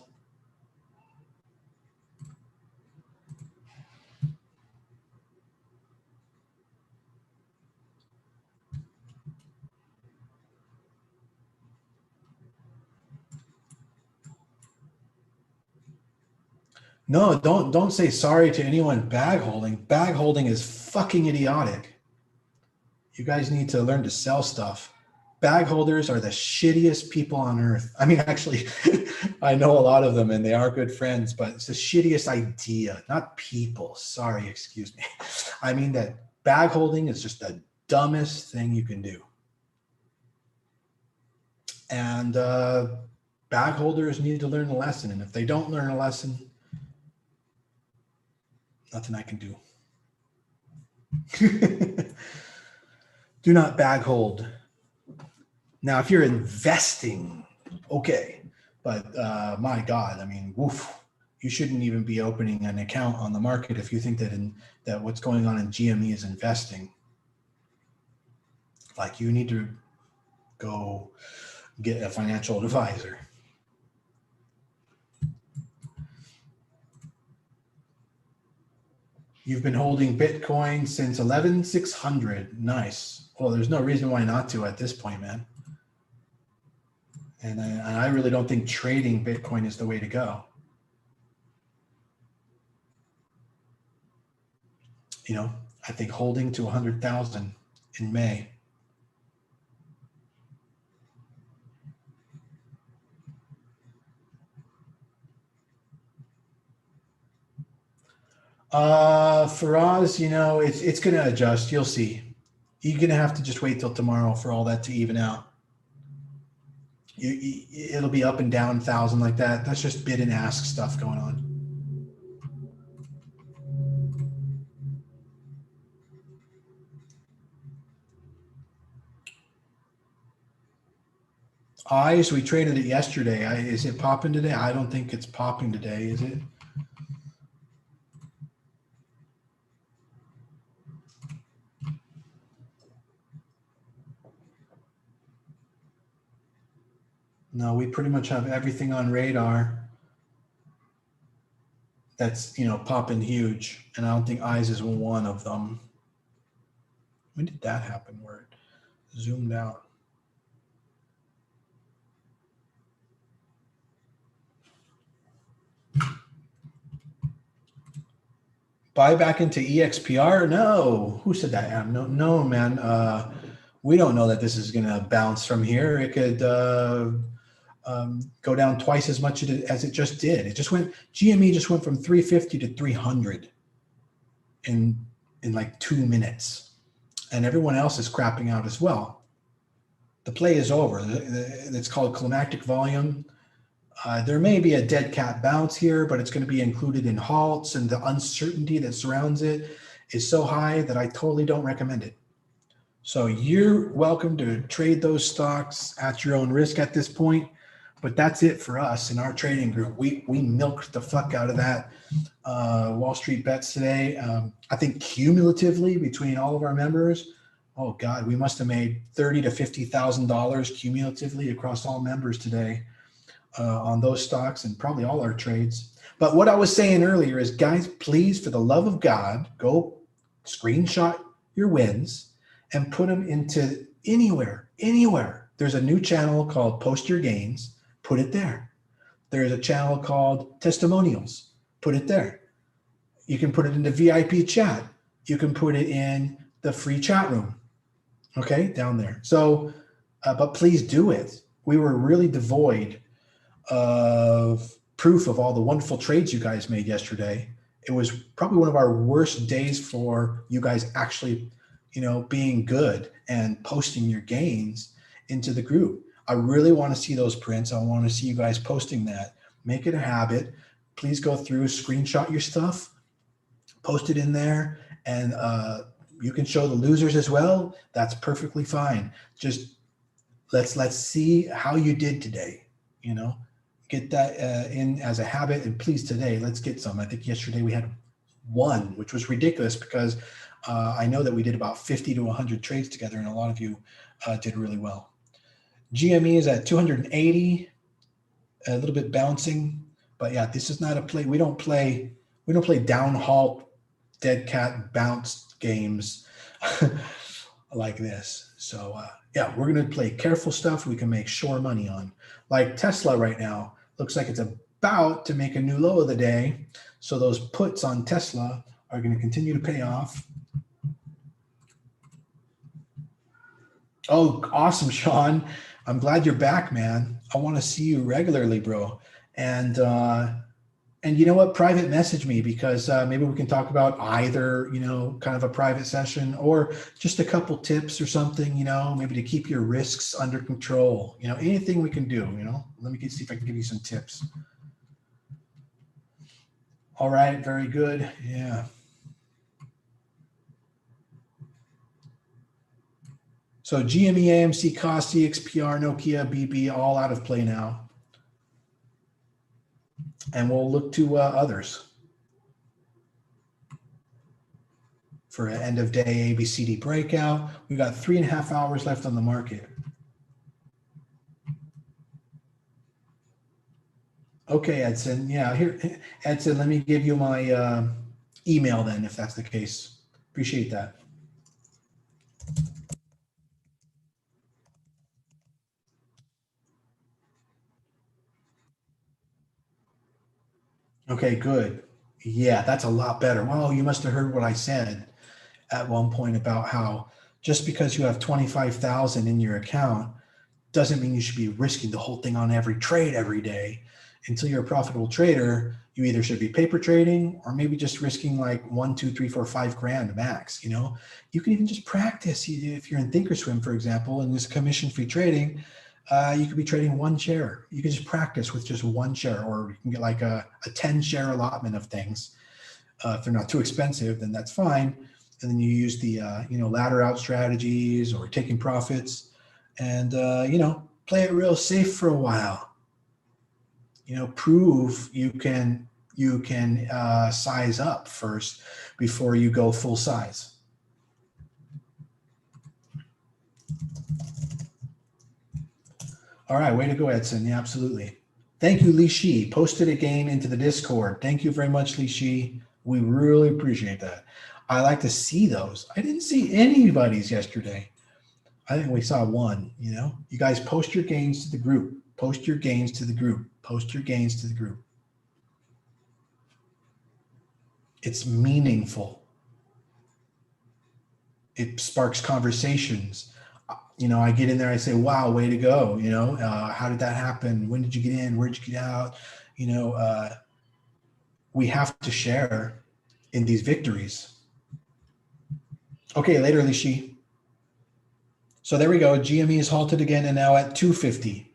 No, don't say sorry to anyone bag holding. Bag holding is fucking idiotic. You guys need to learn to sell stuff. Bag holders are the shittiest people on earth. I mean, actually, I know a lot of them and they are good friends, but it's the shittiest idea, not people. Sorry, excuse me. I mean that bag holding is just the dumbest thing you can do. And bag holders need to learn a lesson. And if they don't learn a lesson, nothing I can do. Do not bag hold. Now, if you're investing, okay. But my God, I mean, woof, you shouldn't even be opening an account on the market if you think that what's going on in GME is investing. Like, you need to go get a financial advisor. You've been holding Bitcoin since 11,600. Nice. Well, there's no reason why not to at this point, man. And I really don't think trading Bitcoin is the way to go. You know, I think holding to 100,000 in May. Faraz, you know, it's going to adjust. You'll see. You're going to have to just wait till tomorrow for all that to even out. It'll be up and down 1,000 like that. That's just bid and ask stuff going on. Eyes, we traded it yesterday. Is it popping today? I don't think it's popping today, is it? No, we pretty much have everything on radar that's, you know, popping huge. And I don't think eyes is one of them. When did that happen where it zoomed out? Buy back into EXPR? No. Who said that? No, man. We don't know that this is going to bounce from here. It could go down twice as much as it just did. GME just went from 350 to 300 in like 2 minutes. And everyone else is crapping out as well. The play is over. It's called climactic volume. There may be a dead cat bounce here, but it's going to be included in halts, and the uncertainty that surrounds it is so high that I totally don't recommend it. So you're welcome to trade those stocks at your own risk at this point, but that's it for us in our trading group. We milked the fuck out of that Wall Street bets today. I think cumulatively between all of our members, oh God, we must have made $30,000 to $50,000 cumulatively across all members today. On those stocks and probably all our trades. But what I was saying earlier is, guys, please, for the love of God, go screenshot your wins and put them into anywhere. There's a new channel called Post Your Gains. Put it there. There's a channel called Testimonials. Put it there. You can put it into VIP chat. You can put it in the free chat room, okay, down there. So, but please do it. We were really devoid of proof of all the wonderful trades you guys made yesterday. It was probably one of our worst days for you guys actually, being good and posting your gains into the group. I really want to see those prints. I want to see you guys posting that. Make it a habit. Please go through, screenshot your stuff, post it in there, and you can show the losers as well. That's perfectly fine. Just let's see how you did today. Get that in as a habit, and please today let's get some. I think yesterday we had one, which was ridiculous because I know that we did about 50 to 100 trades together, and a lot of you did really well. GME is at 280, a little bit bouncing, but yeah, this is not a play. We don't play down halt, dead cat bounce games like this. So yeah, we're going to play careful stuff we can make sure money on. Like Tesla right now, looks like it's about to make a new low of the day. So those puts on Tesla are going to continue to pay off. Oh, awesome, Sean. I'm glad you're back, man. I want to see you regularly, bro. And you know what? Private message me, because maybe we can talk about either, kind of a private session or just a couple tips or something, maybe to keep your risks under control. Anything we can do, Let me see if I can give you some tips. All right. Very good. Yeah. So GME, AMC, COSI, XPR, Nokia, BB, all out of play now. And we'll look to others for an end of day ABCD breakout. We've got 3.5 hours left on the market. Okay, Edson. Yeah, here, Edson, let me give you my email then, if that's the case. Appreciate that. Okay, good. Yeah, that's a lot better. Well, you must have heard what I said at one point about how just because you have 25,000 in your account doesn't mean you should be risking the whole thing on every trade every day. Until you're a profitable trader, you either should be paper trading or maybe just risking like 1, 2, 3, 4, 5 grand max. You can even just practice. If you're in Thinkorswim, for example, and this commission-free trading, you could be trading one share. You can just practice with just one share, or you can get like a 10 share allotment of things. If they're not too expensive, then that's fine. And then you use the ladder out strategies or taking profits, and play it real safe for a while. Prove you can size up first before you go full size. All right, way to go, Edson. Yeah, absolutely. Thank you, Li Shi. Posted a game into the Discord. Thank you very much, Li Shi. We really appreciate that. I like to see those. I didn't see anybody's yesterday. I think we saw one. You guys post your gains to the group. Post your gains to the group. Post your gains to the group. It's meaningful. It sparks conversations. I get in there, I say, wow, way to go. How did that happen? When did you get in? Where did you get out? We have to share in these victories. Okay, later, Lishi. So there we go. GME is halted again and now at 250.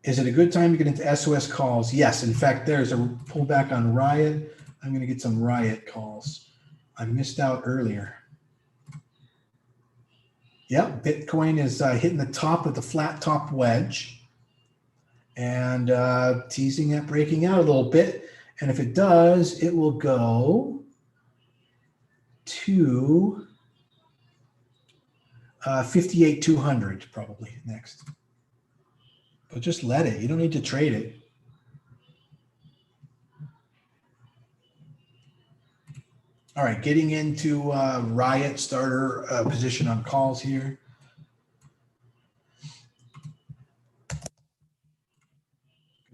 Is it a good time to get into SOS calls? Yes. In fact, there's a pullback on Riot. I'm going to get some Riot calls. I missed out earlier. Yep, Bitcoin is hitting the top of the flat top wedge and teasing at breaking out a little bit. And if it does, it will go to 58,200 probably next. But just let it. You don't need to trade it. All right, getting into Riot starter position on calls here.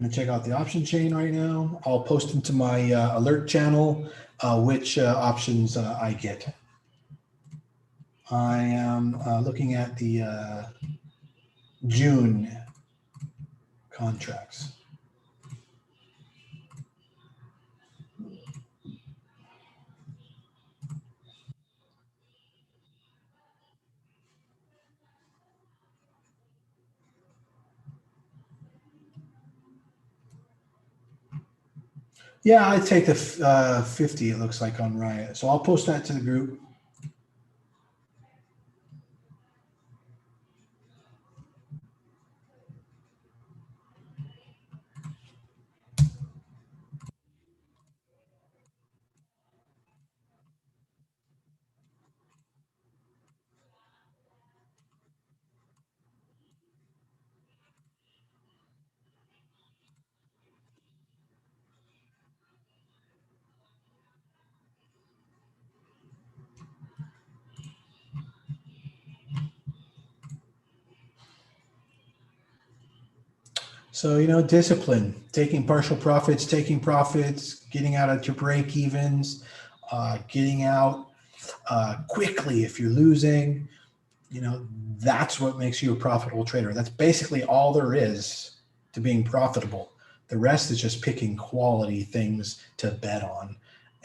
I'm gonna check out the option chain right now. I'll post into my alert channel which options I get. I am looking at the June contracts. Yeah, I take the 50, it looks like, on Riot. So I'll post that to the group. So, you know, discipline, taking partial profits, taking profits, getting out at your break evens, getting out quickly if you're losing, you know, that's what makes you a profitable trader. That's basically all there is to being profitable. The rest is just picking quality things to bet on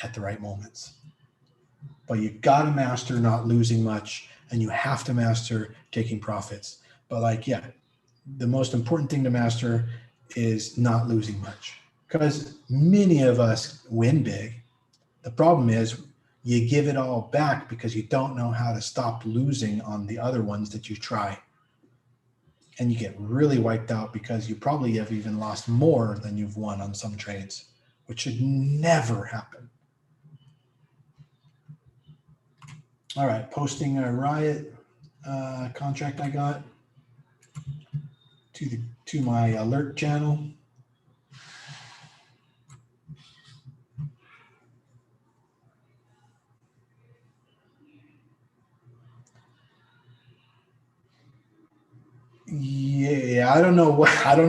at the right moments. But you've got to master not losing much, and you have to master taking profits. But like, yeah, the most important thing to master is not losing much, because many of us win big. The problem is you give it all back because you don't know how to stop losing on the other ones that you try. And you get really wiped out because you probably have even lost more than you've won on some trades, which should never happen. All right, posting a Riot contract I got to my alert channel. Yeah, I don't know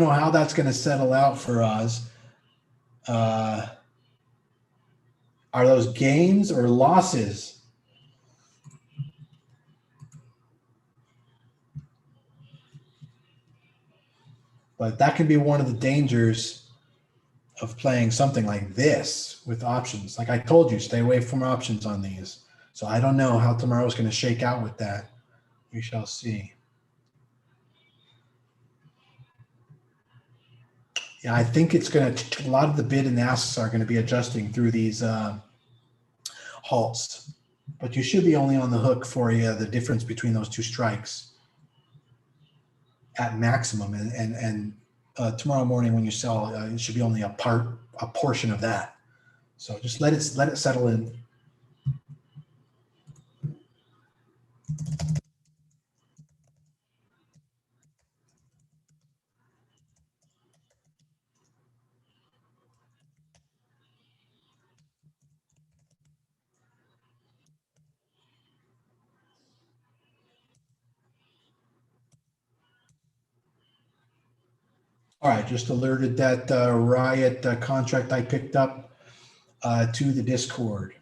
how that's going to settle out for us. Are those gains or losses? But that can be one of the dangers of playing something like this with options. Like I told you, stay away from options on these. So I don't know how tomorrow's going to shake out with that. We shall see. Yeah, I think it's going to, a lot of the bid and asks are going to be adjusting through these halts. But you should be only on the hook for the difference between those two strikes at maximum. And tomorrow morning when you sell, it should be only a portion of that. So just let it settle in. All right, just alerted that Riot contract I picked up to the Discord.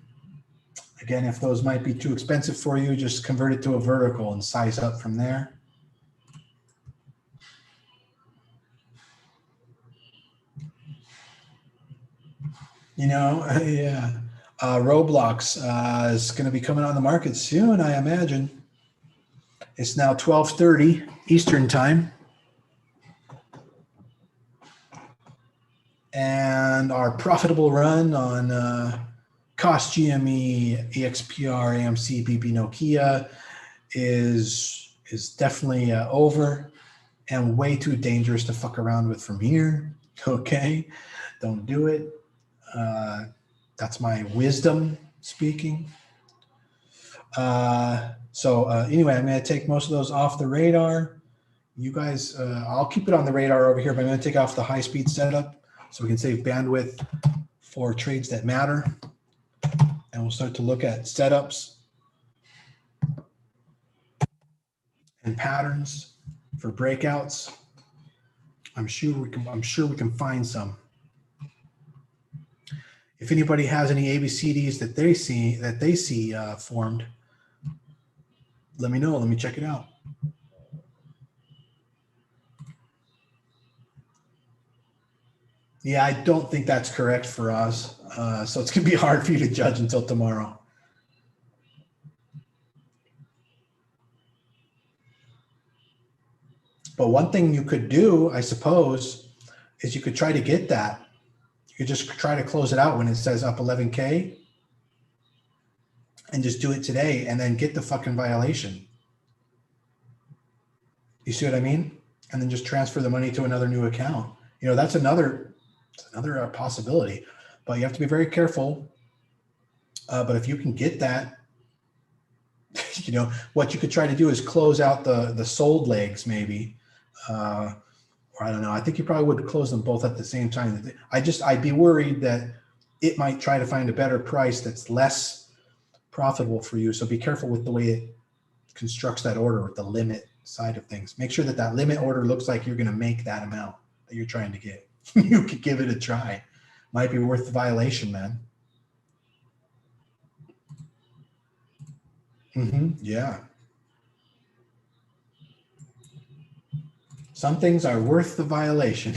Again, if those might be too expensive for you, just convert it to a vertical and size up from there. You know, yeah. Roblox is going to be coming on the market soon, I imagine. It's now 12:30 Eastern time. And our profitable run on Cost GME, EXPR, AMC, BP, Nokia is definitely over and way too dangerous to fuck around with from here. Okay, don't do it. That's my wisdom speaking. Anyway, I'm going to take most of those off the radar. You guys, I'll keep it on the radar over here, but I'm going to take off the high-speed setup so we can save bandwidth for trades that matter. And we'll start to look at setups and patterns for breakouts. I'm sure we can find some. If anybody has any ABCDs that they see formed, let me know. Let me check it out. Yeah, I don't think that's correct for us. So it's going to be hard for you to judge until tomorrow. But one thing you could do, I suppose, is you could try to get that. You could just try to close it out when it says up 11K and just do it today and then get the fucking violation. You see what I mean? And then just transfer the money to another new account. You know, that's another possibility, but you have to be very careful. But if you can get that, you know, what you could try to do is close out the sold legs maybe. Or I don't know. I think you probably would close them both at the same time. I'd be worried that it might try to find a better price that's less profitable for you. So be careful with the way it constructs that order with the limit side of things. Make sure that that limit order looks like you're going to make that amount that you're trying to get. You could give it a try. Might be worth the violation, man. Yeah. Some things are worth the violation.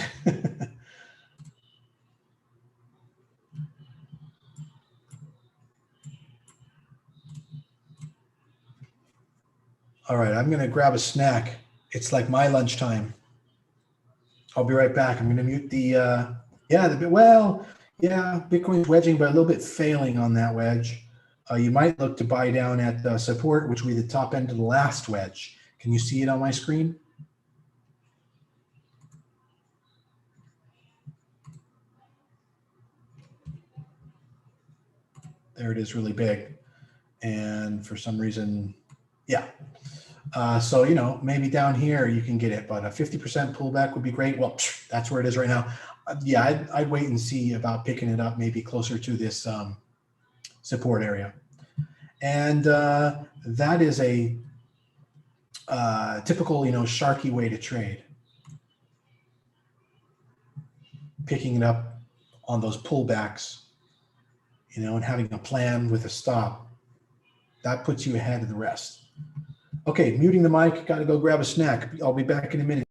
All right, I'm going to grab a snack. It's like my lunchtime. I'll be right back. I'm going to mute the, Bitcoin's wedging, but a little bit failing on that wedge. You might look to buy down at the support, which will be the top end of the last wedge. Can you see it on my screen? There it is, really big. And for some reason, yeah. So, you know, maybe down here you can get it, but a 50% pullback would be great. Well, that's where it is right now. I'd wait and see about picking it up maybe closer to this support area. And that is a typical, you know, sharky way to trade. Picking it up on those pullbacks, you know, and having a plan with a stop. That puts you ahead of the rest. Okay, muting the mic, got to go grab a snack. I'll be back in a minute.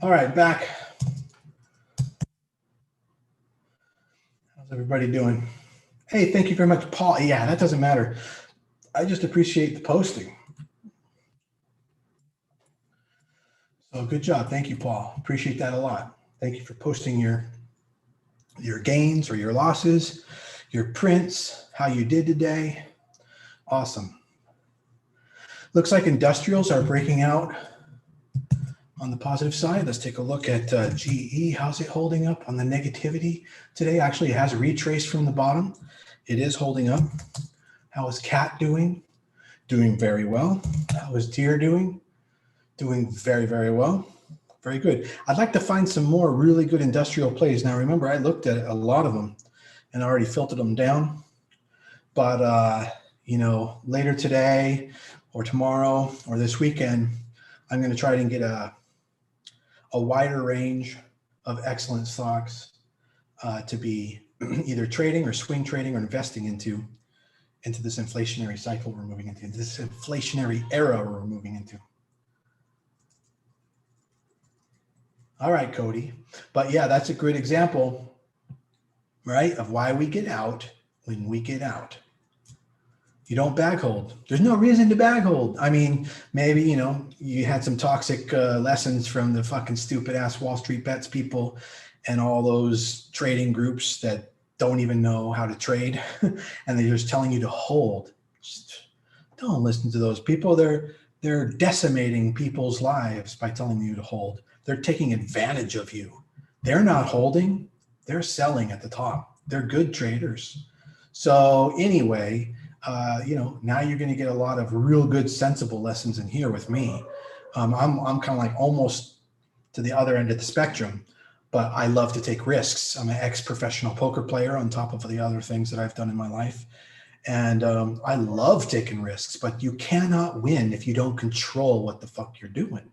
All right, back. How's everybody doing? Hey, thank you very much, Paul. Yeah, that doesn't matter. I just appreciate the posting. So good job. Thank you, Paul. Appreciate that a lot. Thank you for posting your gains or your losses, your prints, how you did today. Awesome. Looks like industrials are breaking out on the positive side. Let's take a look at GE. How's it holding up on the negativity today? Actually, it has retraced from the bottom. It is holding up. How is CAT doing? Doing very well. How is Deere doing? Doing very, very well. Very good. I'd like to find some more really good industrial plays. Now, remember, I looked at a lot of them and already filtered them down. But, you know, later today or tomorrow or this weekend, I'm going to try to get a wider range of excellent stocks to be either trading or swing trading or investing into this inflationary cycle we're moving into, this inflationary era we're moving into. All right, Cody. But yeah, that's a good example, right, of why we get out when we get out. You don't bag hold. There's no reason to bag hold. I mean, maybe, you know, you had some toxic lessons from the fucking stupid ass Wall Street Bets people and all those trading groups that don't even know how to trade and they're just telling you to hold. Just don't listen to those people. They're decimating people's lives by telling you to hold. They're taking advantage of you. They're not holding. They're selling at the top. They're good traders. So anyway, you know, now you're going to get a lot of real good, sensible lessons in here with me. I'm kind of like almost to the other end of the spectrum, but I love to take risks. I'm an ex-professional poker player on top of the other things that I've done in my life. And I love taking risks, but you cannot win if you don't control what the fuck you're doing.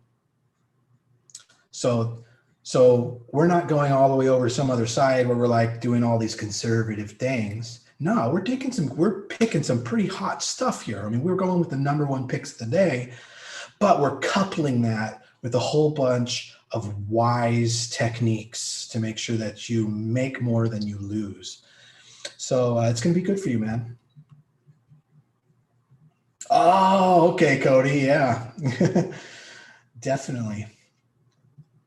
So we're not going all the way over to some other side where we're like doing all these conservative things. No, we're picking some pretty hot stuff here. I mean, we're going with the number one picks of the day, but we're coupling that with a whole bunch of wise techniques to make sure that you make more than you lose. So it's going to be good for you, man. Oh, okay, Cody. Yeah, definitely.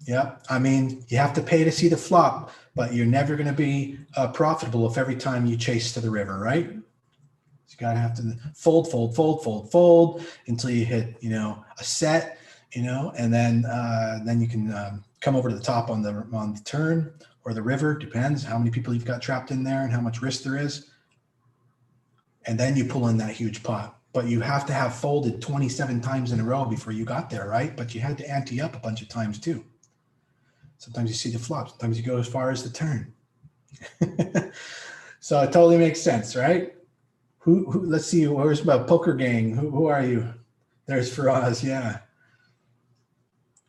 Yep. I mean, you have to pay to see the flop, but you're never going to be profitable if every time you chase to the river, right? You gotta have to fold until you hit, you know, a set, you know, and then you can come over to the top on the turn or the river. Depends how many people you've got trapped in there and how much risk there is. And then you pull in that huge pot. But you have to have folded 27 times in a row before you got there, right? But you had to ante up a bunch of times too. Sometimes you see the flop. Sometimes you go as far as the turn. So it totally makes sense, right? Who let's see, where's my poker gang? Who are you? There's Faraz, yeah.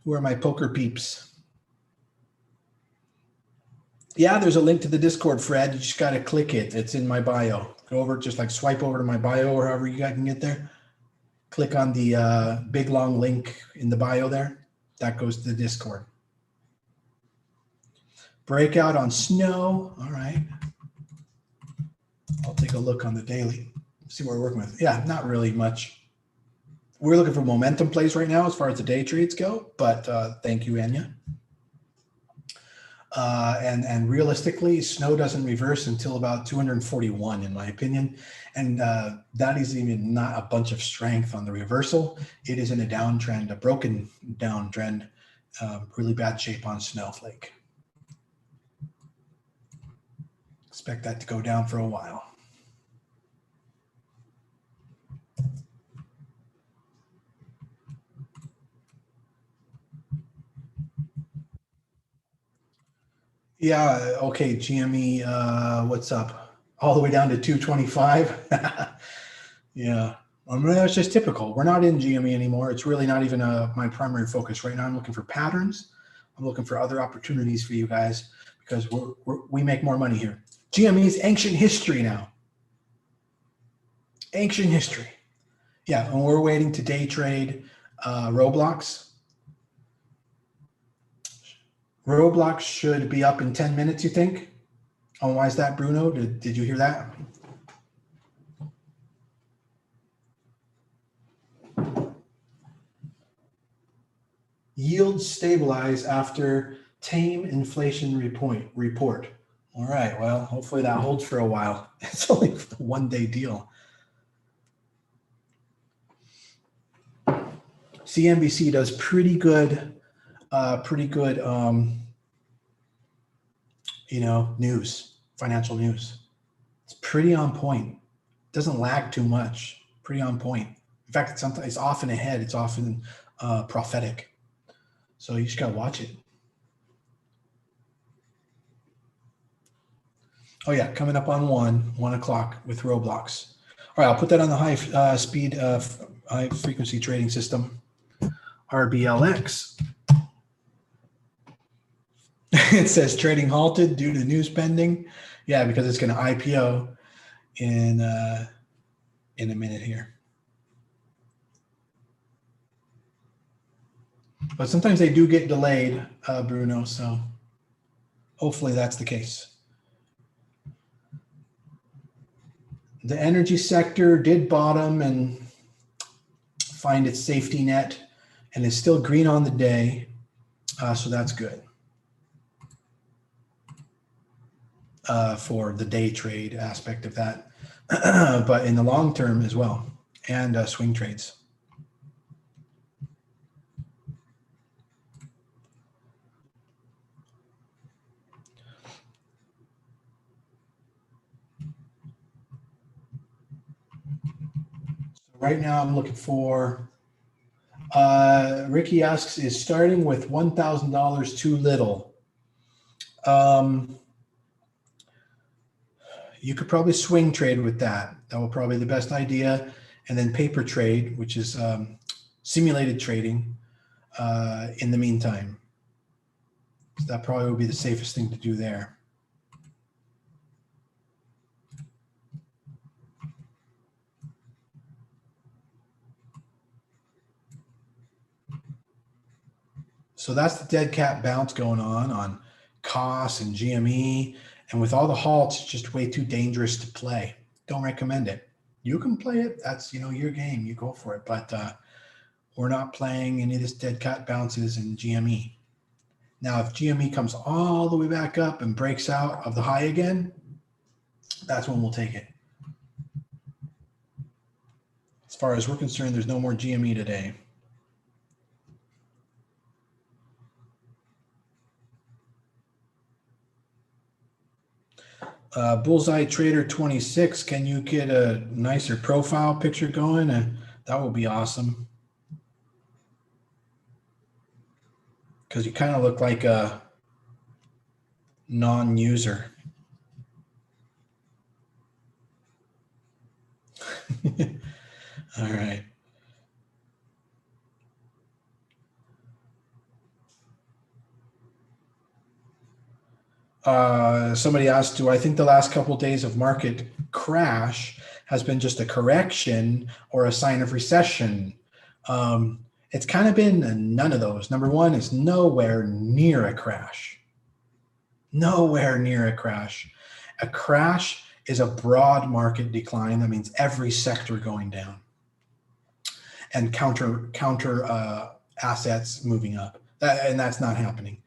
Who are my poker peeps? Yeah, there's a link to the Discord, Fred. You just got to click it. It's in my bio. Go over, just like swipe over to my bio or however you guys can get there. Click on the big long link in the bio there. That goes to the Discord. Breakout on snow. All right. I'll take a look on the daily. See what we're working with. Yeah, not really much. We're looking for momentum plays right now as far as the day trades go, but thank you, Anya. And realistically, snow doesn't reverse until about 241, in my opinion. And that is even not a bunch of strength on the reversal. It is in a downtrend, a broken downtrend, really bad shape on Snowflake. Expect that to go down for a while. Yeah, okay, GME, what's up? All the way down to 225? Yeah, I mean, that's just typical. We're not in GME anymore. It's really not even my primary focus. Right now, I'm looking for patterns. I'm looking for other opportunities for you guys because we make more money here. GME is ancient history now. Ancient history. Yeah, and we're waiting to day trade Roblox. Roblox should be up in 10 minutes, you think? Oh, why is that, Bruno? Did you hear that? Yields stabilize after tame inflation report. All right, well, hopefully that holds for a while. It's only a one-day deal. CNBC does pretty good, news, financial news. It's pretty on point. Doesn't lag too much. Pretty on point. In fact, it's often ahead. It's often prophetic. So you just gotta watch it. Oh yeah, coming up on 1 o'clock with Roblox. All right, I'll put that on the high speed, high frequency trading system, RBLX. It says trading halted due to news pending. Yeah, because it's going to IPO in a minute here. But sometimes they do get delayed, Bruno. So hopefully that's the case. The energy sector did bottom and find its safety net, and is still green on the day. So that's good. For the day trade aspect of that, but in the long term as well, and swing trades. So right now I'm looking for, Ricky asks, is starting with $1,000 too little? You could probably swing trade with that. That will probably be the best idea. And then paper trade, which is simulated trading in the meantime. So that probably would be the safest thing to do there. So that's the dead cat bounce going on COS and GME. And with all the halts, it's just way too dangerous to play. Don't recommend it. You can play it. That's, your game. You go for it. But we're not playing any of this dead cat bounces in GME. Now, if GME comes all the way back up and breaks out of the high again, that's when we'll take it. As far as we're concerned, there's no more GME today. Bullseye Trader 26, can you get a nicer profile picture going? That would be awesome. Because you kind of look like a non-user. All right. Somebody asked, do I think the last couple of days of market crash has been just a correction or a sign of recession? It's kind of been none of those. Number one, is nowhere near a crash. Nowhere near a crash. A crash is a broad market decline. That means every sector going down and counter assets moving up. And that's not happening.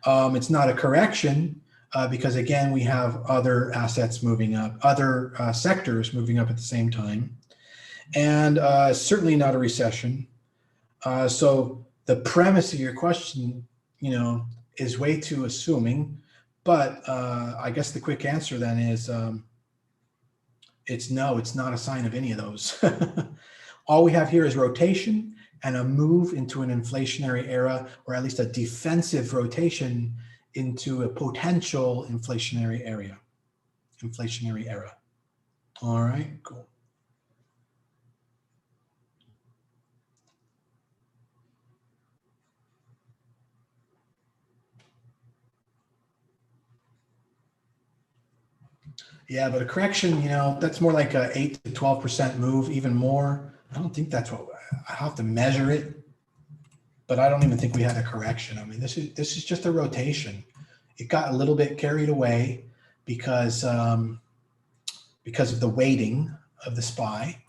It's not a correction because, again, we have other assets moving up, other sectors moving up at the same time, and certainly not a recession. So the premise of your question, is way too assuming. But I guess the quick answer then is it's no, it's not a sign of any of those. All we have here is rotation and a move into an inflationary era, or at least a defensive rotation into a potential inflationary era. All right, cool. Yeah, but a correction, that's more like a 8 to 12% move, even more. I don't think that's what I have to measure it. but I don't even think we had a correction. I mean, this is just a rotation. It got a little bit carried away because of the weighting of the SPY,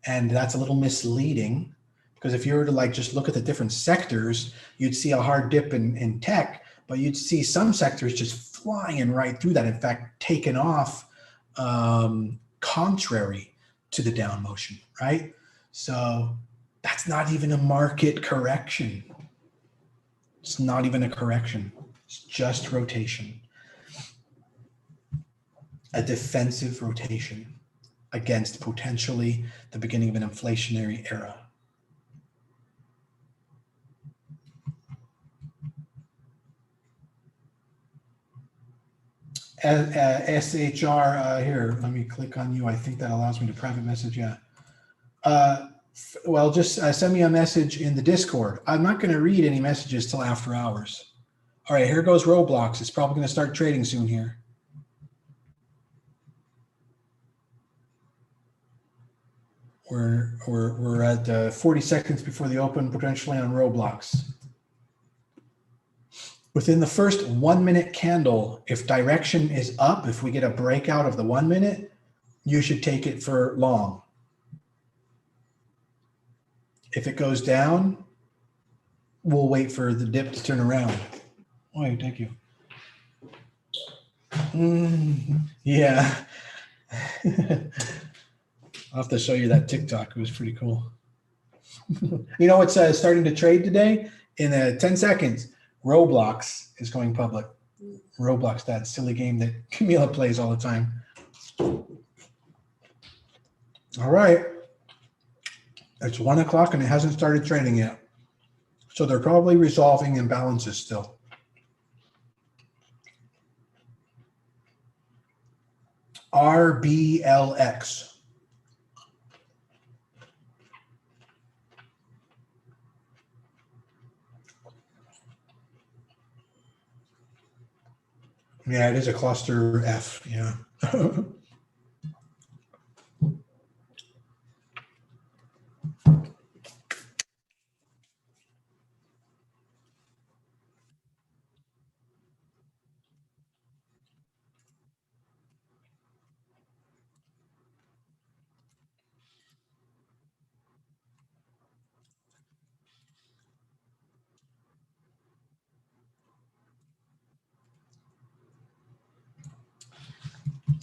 and that's a little misleading. Because if you were to like just look at the different sectors, you'd see a hard dip in tech, but you'd see some sectors just flying right through that. In fact, taken off contrary to the down motion, right? So that's not even a market correction. It's not even a correction. It's just rotation. A defensive rotation against potentially the beginning of an inflationary era. SHR here, let me click on you. I think that allows me to private message. Yeah. Well, just send me a message in the Discord. I'm not going to read any messages till after hours. All right, here goes Roblox. It's probably going to start trading soon here. We're at 40 seconds before the open, potentially on Roblox. Within the first 1 minute candle, if direction is up, if we get a breakout of the 1 minute, you should take it for long. If it goes down, we'll wait for the dip to turn around. Oh, thank you. Yeah. I'll have to show you that TikTok. It was pretty cool. You know what's starting to trade today? In 10 seconds, Roblox is going public. Roblox, that silly game that Camila plays all the time. All right. It's 1 o'clock and it hasn't started trading yet. So they're probably resolving imbalances still. RBLX. Yeah, it is a cluster F. Yeah.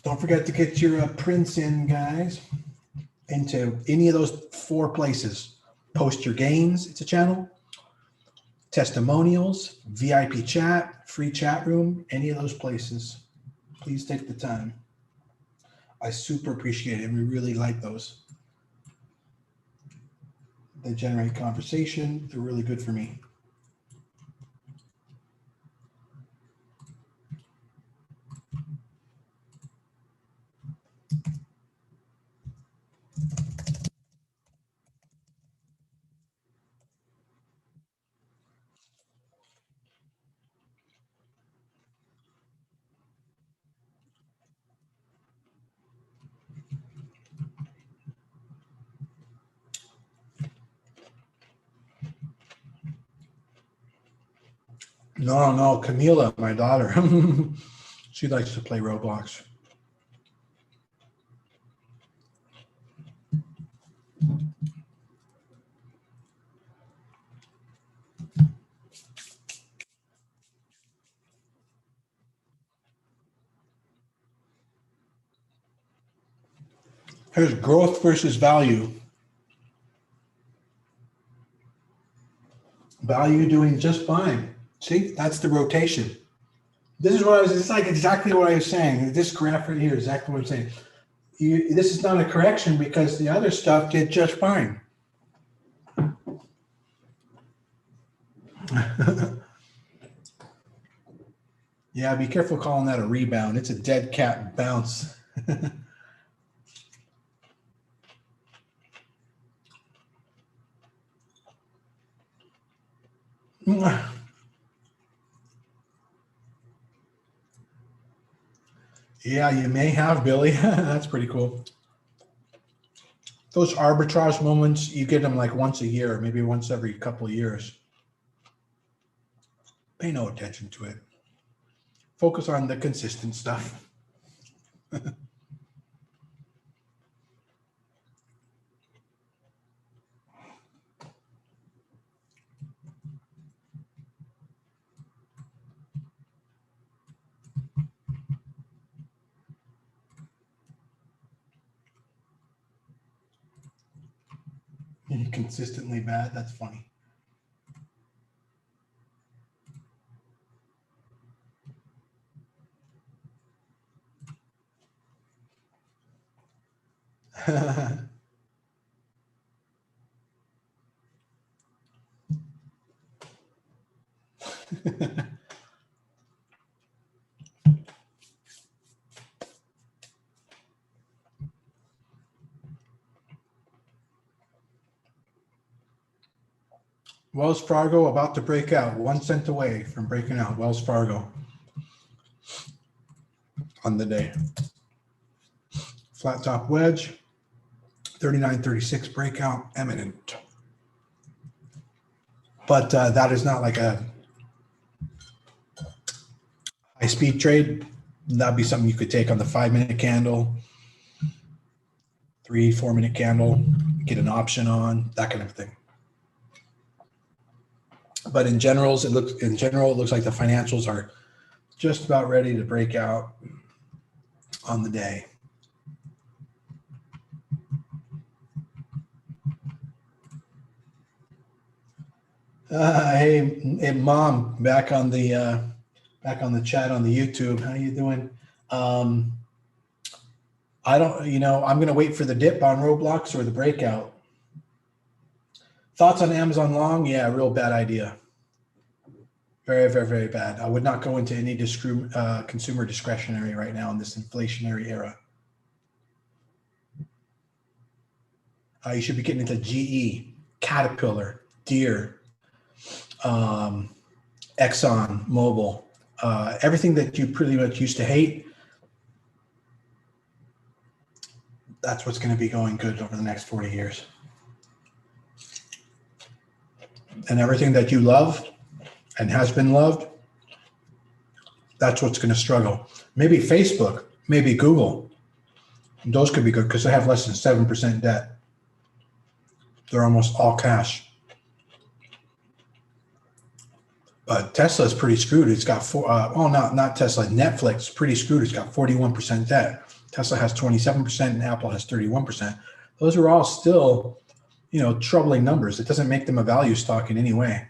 Don't forget to get your prints in, guys, into any of those 4 places. Post your gains, it's a channel. Testimonials, VIP chat, free chat room, any of those places. Please take the time. I super appreciate it. We really like those. They generate conversation. They're really good for me. No, Camila, my daughter, she likes to play Roblox. Here's growth versus value. Value doing just fine. See, that's the rotation. This is what I was, it's like exactly what I was saying. This graph right here is exactly what I'm saying. This is not a correction because the other stuff did just fine. Yeah, be careful calling that a rebound. It's a dead cat bounce. Yeah, you may have, Billy. That's pretty cool. Those arbitrage moments, you get them like once a year, maybe once every couple of years. Pay no attention to it. Focus on the consistent stuff. Consistently bad. That's funny. Wells Fargo about to break out, 1 cent away from breaking out. Wells Fargo on the day. Flat top wedge, 39.36 breakout imminent. But that is not like a high speed trade. That'd be something you could take on the 5-minute candle, 3-4 minute candle, get an option on, that kind of thing. But in general, it looks like the financials are just about ready to break out on the day. Hey, Mom, back on the chat on the YouTube. How you doing? I don't, I'm going to wait for the dip on Roblox or the breakout. Thoughts on Amazon long? Yeah, real bad idea. Very, very, very bad. I would not go into any consumer discretionary right now in this inflationary era. You should be getting into GE, Caterpillar, Deere, Exxon Mobil, everything that you pretty much used to hate. That's what's going to be going good over the next 40 years. And everything that you love and has been loved, that's what's going to struggle. Maybe Facebook, maybe Google. Those could be good because they have less than 7% debt. They're almost all cash. But Tesla's pretty screwed. It's got not Tesla, Netflix, pretty screwed. It's got 41% debt. Tesla has 27% and Apple has 31%. Those are all still, troubling numbers. It doesn't make them a value stock in any way.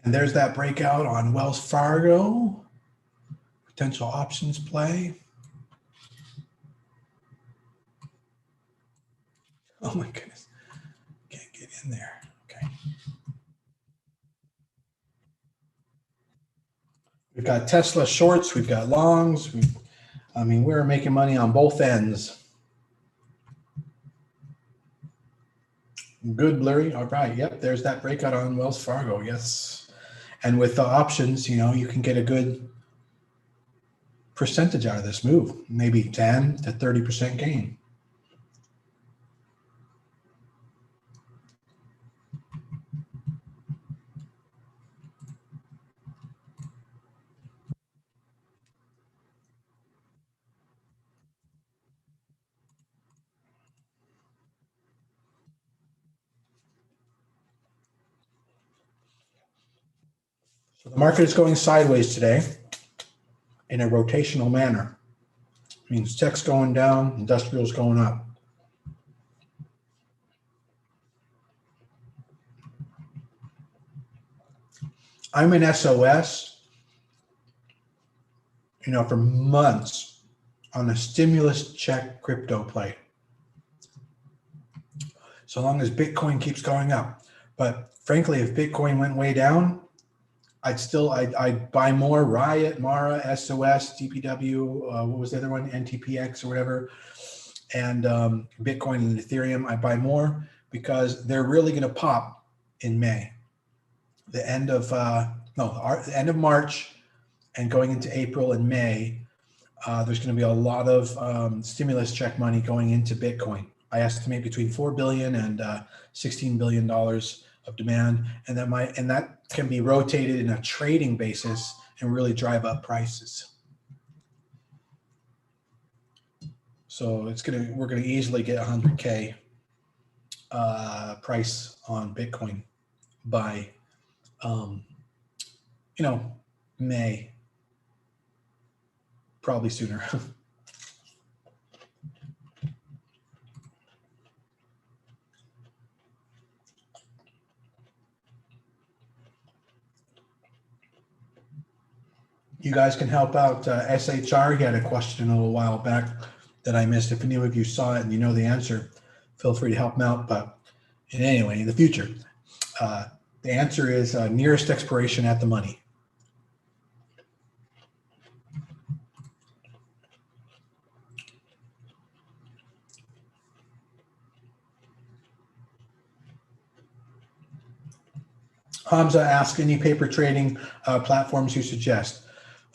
And there's that breakout on Wells Fargo. Potential options play. Oh my goodness. Can't get in there. Okay. We've got Tesla shorts. We've got longs. We're making money on both ends. Good, Blurry. All right. Yep. There's that breakout on Wells Fargo. Yes. And with the options, you can get a good percentage out of this move, maybe 10 to 30% gain. So the market is going sideways today in a rotational manner. It means tech's going down, industrial's going up. I'm in SOS, for months. on a stimulus check crypto play. So long as Bitcoin keeps going up. But frankly, if Bitcoin went way down, I'd buy more Riot, Mara, SOS, DPW, what was the other one? NTPX or whatever. And Bitcoin and Ethereum, I buy more because they're really going to pop in May. The end of the end of March and going into April and May, there's going to be a lot of stimulus check money going into Bitcoin. I estimate between $4 billion and $16 billion of demand, and that can be rotated in a trading basis and really drive up prices. So we're gonna easily get 100K price on Bitcoin by May, probably sooner. You guys can help out SHR. He had a question a little while back that I missed. If any of you saw it and you know the answer, feel free to help him out. But anyway, in the future, the answer is nearest expiration at the money. Hamza asked any paper trading platforms you suggest.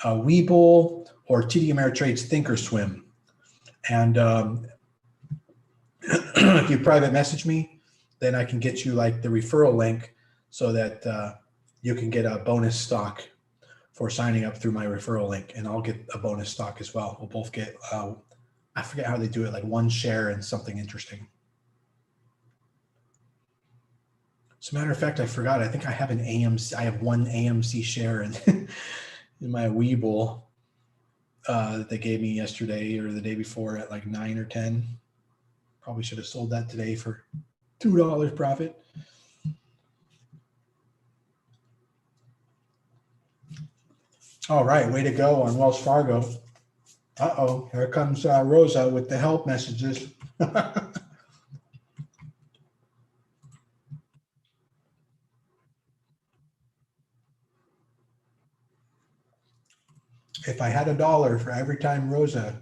Webull or TD Ameritrade's Thinkorswim. And if you private message me, then I can get you like the referral link so that you can get a bonus stock for signing up through my referral link, and I'll get a bonus stock as well. We'll both get, I forget how they do it, like one share and something interesting. As a matter of fact, I forgot. I think I have an AMC. I have one AMC share in, in my Webull that they gave me yesterday or the day before at like 9 or 10. Probably should have sold that today for $2 profit. All right, way to go on Wells Fargo. Uh-oh, here comes Rosa with the help messages. If I had $1 for every time Rosa.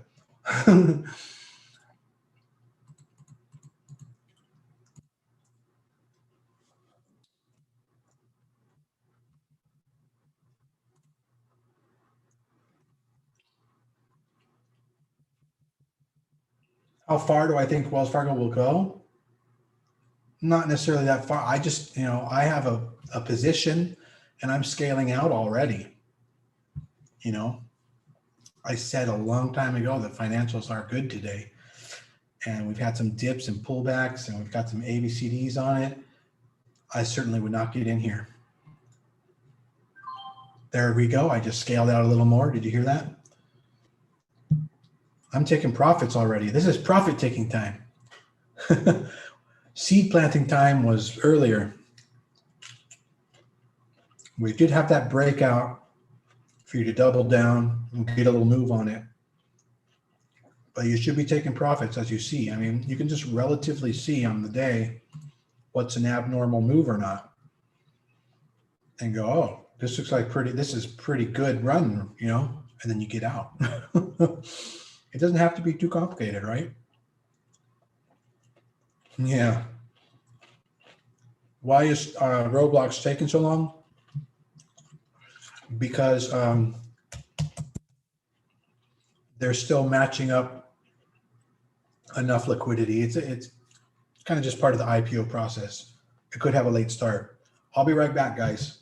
How far do I think Wells Fargo will go? Not necessarily that far. I just, I have a position and I'm scaling out already. I said a long time ago that financials are good today. And we've had some dips and pullbacks and we've got some ABCDs on it. I certainly would not get in here. There we go. I just scaled out a little more. Did you hear that? I'm taking profits already. This is profit taking time. Seed planting time was earlier. We did have that breakout for you to double down and get a little move on it. But you should be taking profits as you see. I mean, you can just relatively see on the day what's an abnormal move or not. And go, oh, this is pretty good run, and then you get out. It doesn't have to be too complicated, right? Yeah. Why is Roblox taking so long? Because they're still matching up enough liquidity. It's kind of just part of the IPO process. It could have a late start. I'll be right back, guys.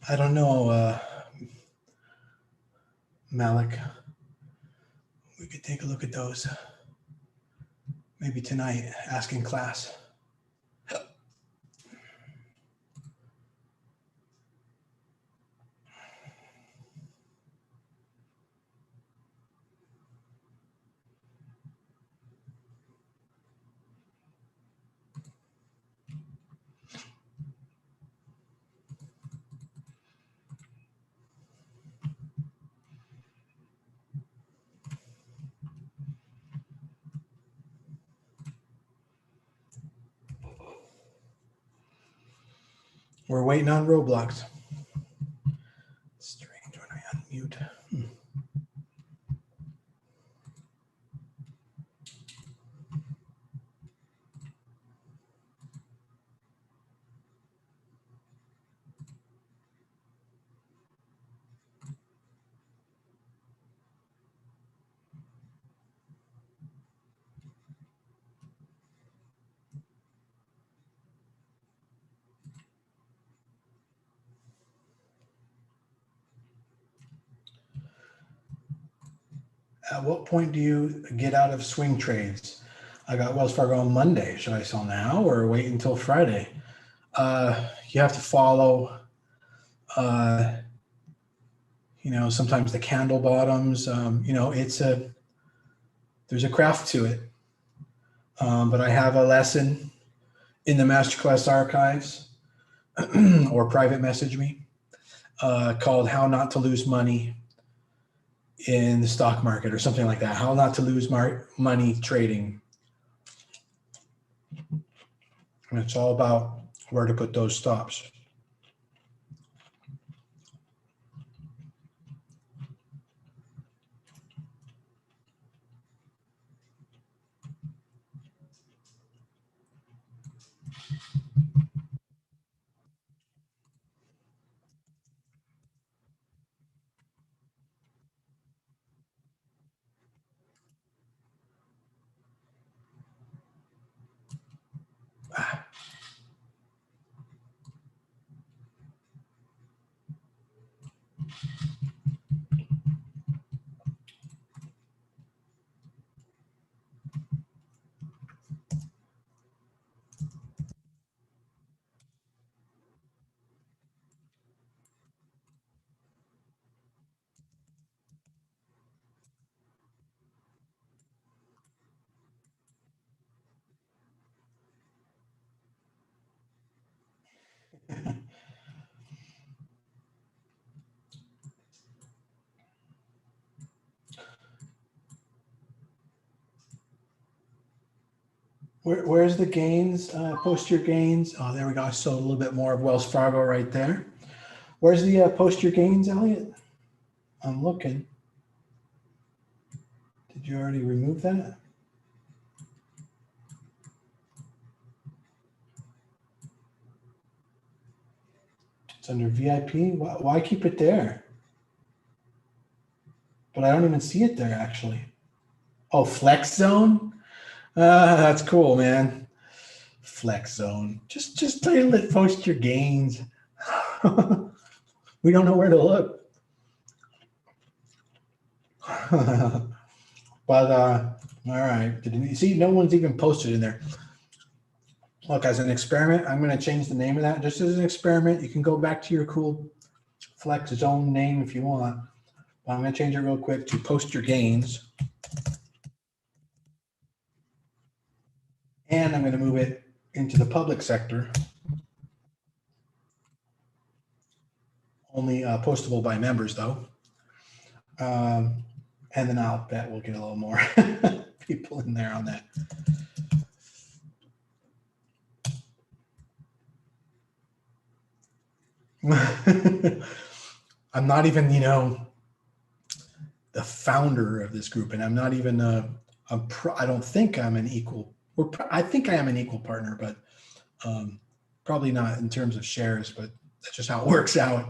I don't know, Malik. We could take a look at those. Maybe tonight, asking class. We're waiting on Roblox. Strange when I unmute. At what point do you get out of swing trades? I got Wells Fargo on Monday. Should I sell now or wait until Friday? You have to follow, sometimes the candle bottoms, there's a craft to it. But I have a lesson in the Masterclass archives or private message me called How Not to Lose Money in the Stock Market or something like that. How not to lose money trading. And it's all about where to put those stops. Where's the gains? Post your gains. Oh, there we go. I saw a little bit more of Wells Fargo right there. Where's the post your gains, Elliot? I'm looking. Did you already remove that? It's under VIP. Why keep it there? But I don't even see it there actually. Oh, flex zone. That's cool, man. Flex zone. Just title it post your gains. We don't know where to look. But all right. Did you see? No one's even posted in there. Look, as an experiment, I'm going to change the name of that just as an experiment. You can go back to your cool flex zone name if you want. But I'm going to change it real quick to post your gains. And I'm going to move it into the public sector. Only postable by members, though. And then I'll bet we'll get a little more people in there on that. I'm not even, the founder of this group, and I'm not even, I don't think I'm an equal, I think I am an equal partner, but probably not in terms of shares, but that's just how it works out.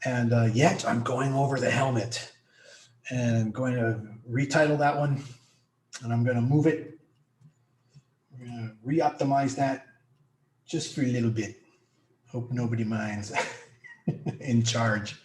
And yet I'm going over the helmet, and I'm going to retitle that one, and I'm going to move it. We're going to re-optimize that just for a little bit. Hope nobody minds. in charge.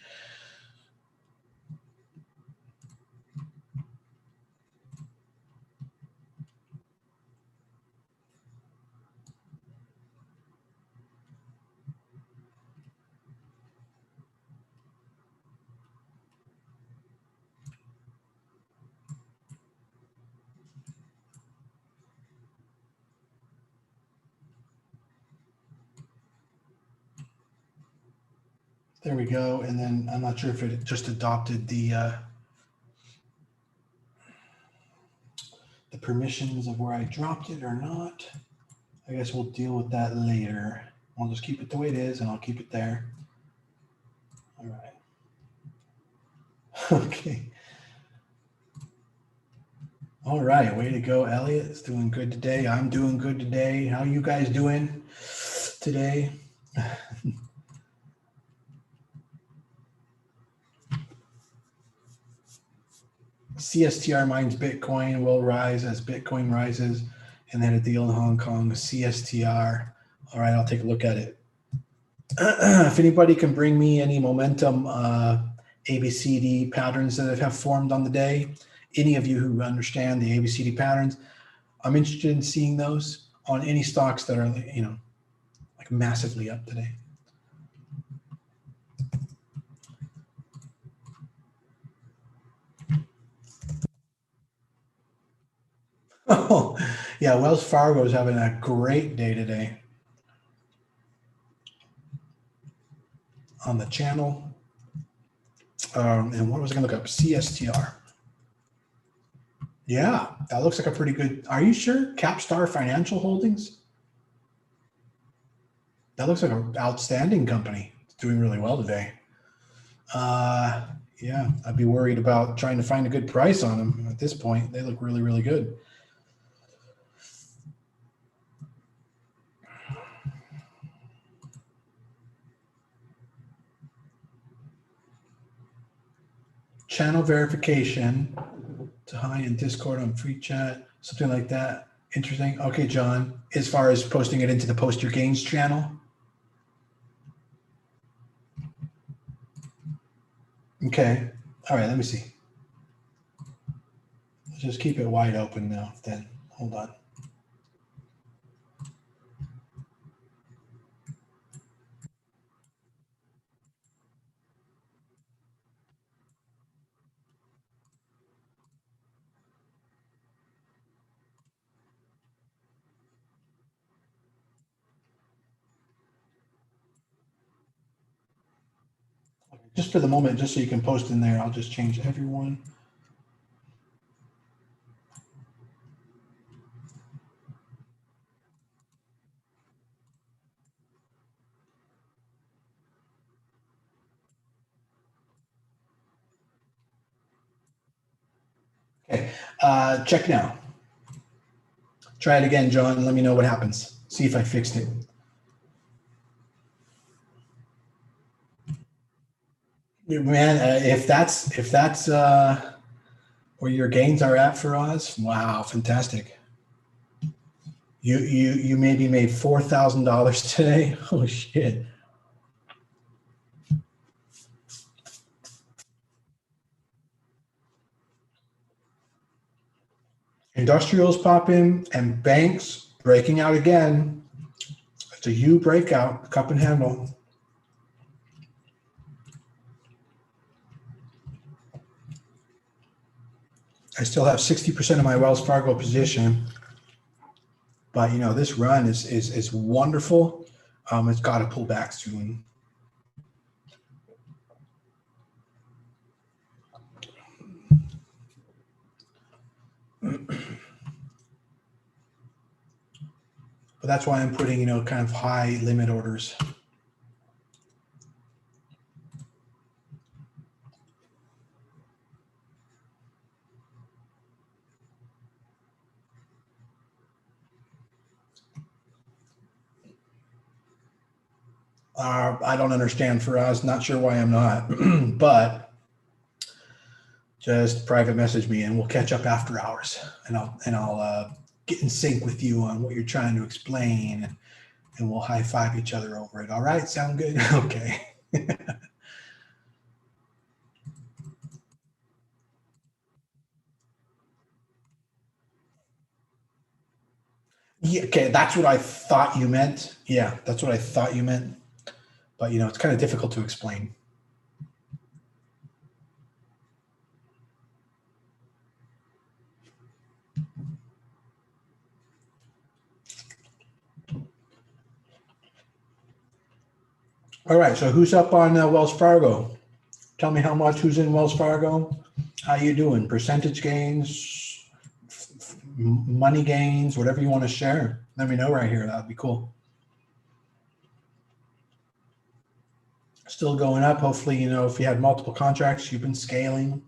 There we go. And then I'm not sure if it just adopted the permissions of where I dropped it or not. I guess we'll deal with that later. I'll just keep it the way it is and I'll keep it there. All right. Okay. All right. Way to go, Elliot. It's doing good today. I'm doing good today. How you guys doing today? CSTR mines Bitcoin will rise as Bitcoin rises, and then a deal in Hong Kong, CSTR. All right, I'll take a look at it. If anybody can bring me any momentum ABCD patterns that have formed on the day, any of you who understand the ABCD patterns, I'm interested in seeing those on any stocks that are, you know, like massively up today. Oh, yeah, Wells Fargo is having a great day today on the channel. And what was I going to look up? CSTR. Yeah, that looks like a pretty good. Are you sure? Capstar Financial Holdings? That looks like an outstanding company. It's doing really well today. Yeah, I'd be worried about trying to find a good price on them at this point. They look really, really good. Channel verification to hi in Discord on free chat, something like that. Interesting. Okay, John, as far as posting it into the Post Your Gains channel. Okay. All right, let me see. Let's just keep it wide open now then. Hold on. Just for the moment, just so you can post in there, I'll just change everyone. Okay, check now. Try it again, John. Let me know what happens. See if I fixed it. Man, if that's where your gains are at for Oz, wow, fantastic. You maybe made $4,000 today. Oh shit. Industrials popping and banks breaking out again. It's a U breakout, cup and handle. I still have 60% of my Wells Fargo position, but you know this run is wonderful. It's got to pull back soon. But that's why I'm putting, you know, kind of high limit orders. I don't understand for us. Not sure why I'm not, but just private message me and we'll catch up after hours, and I'll get in sync with you on what you're trying to explain, and we'll high five each other over it. All right, sound good? Okay. Yeah, okay, that's what I thought you meant. Yeah, that's what I thought you meant. But it's kind of difficult to explain. All right, so who's up on Wells Fargo? Tell me how much. Who's in Wells Fargo? How you doing? Percentage gains, money gains, whatever you want to share. Let me know right here. That'd be cool. Still going up. Hopefully, if you had multiple contracts, you've been scaling.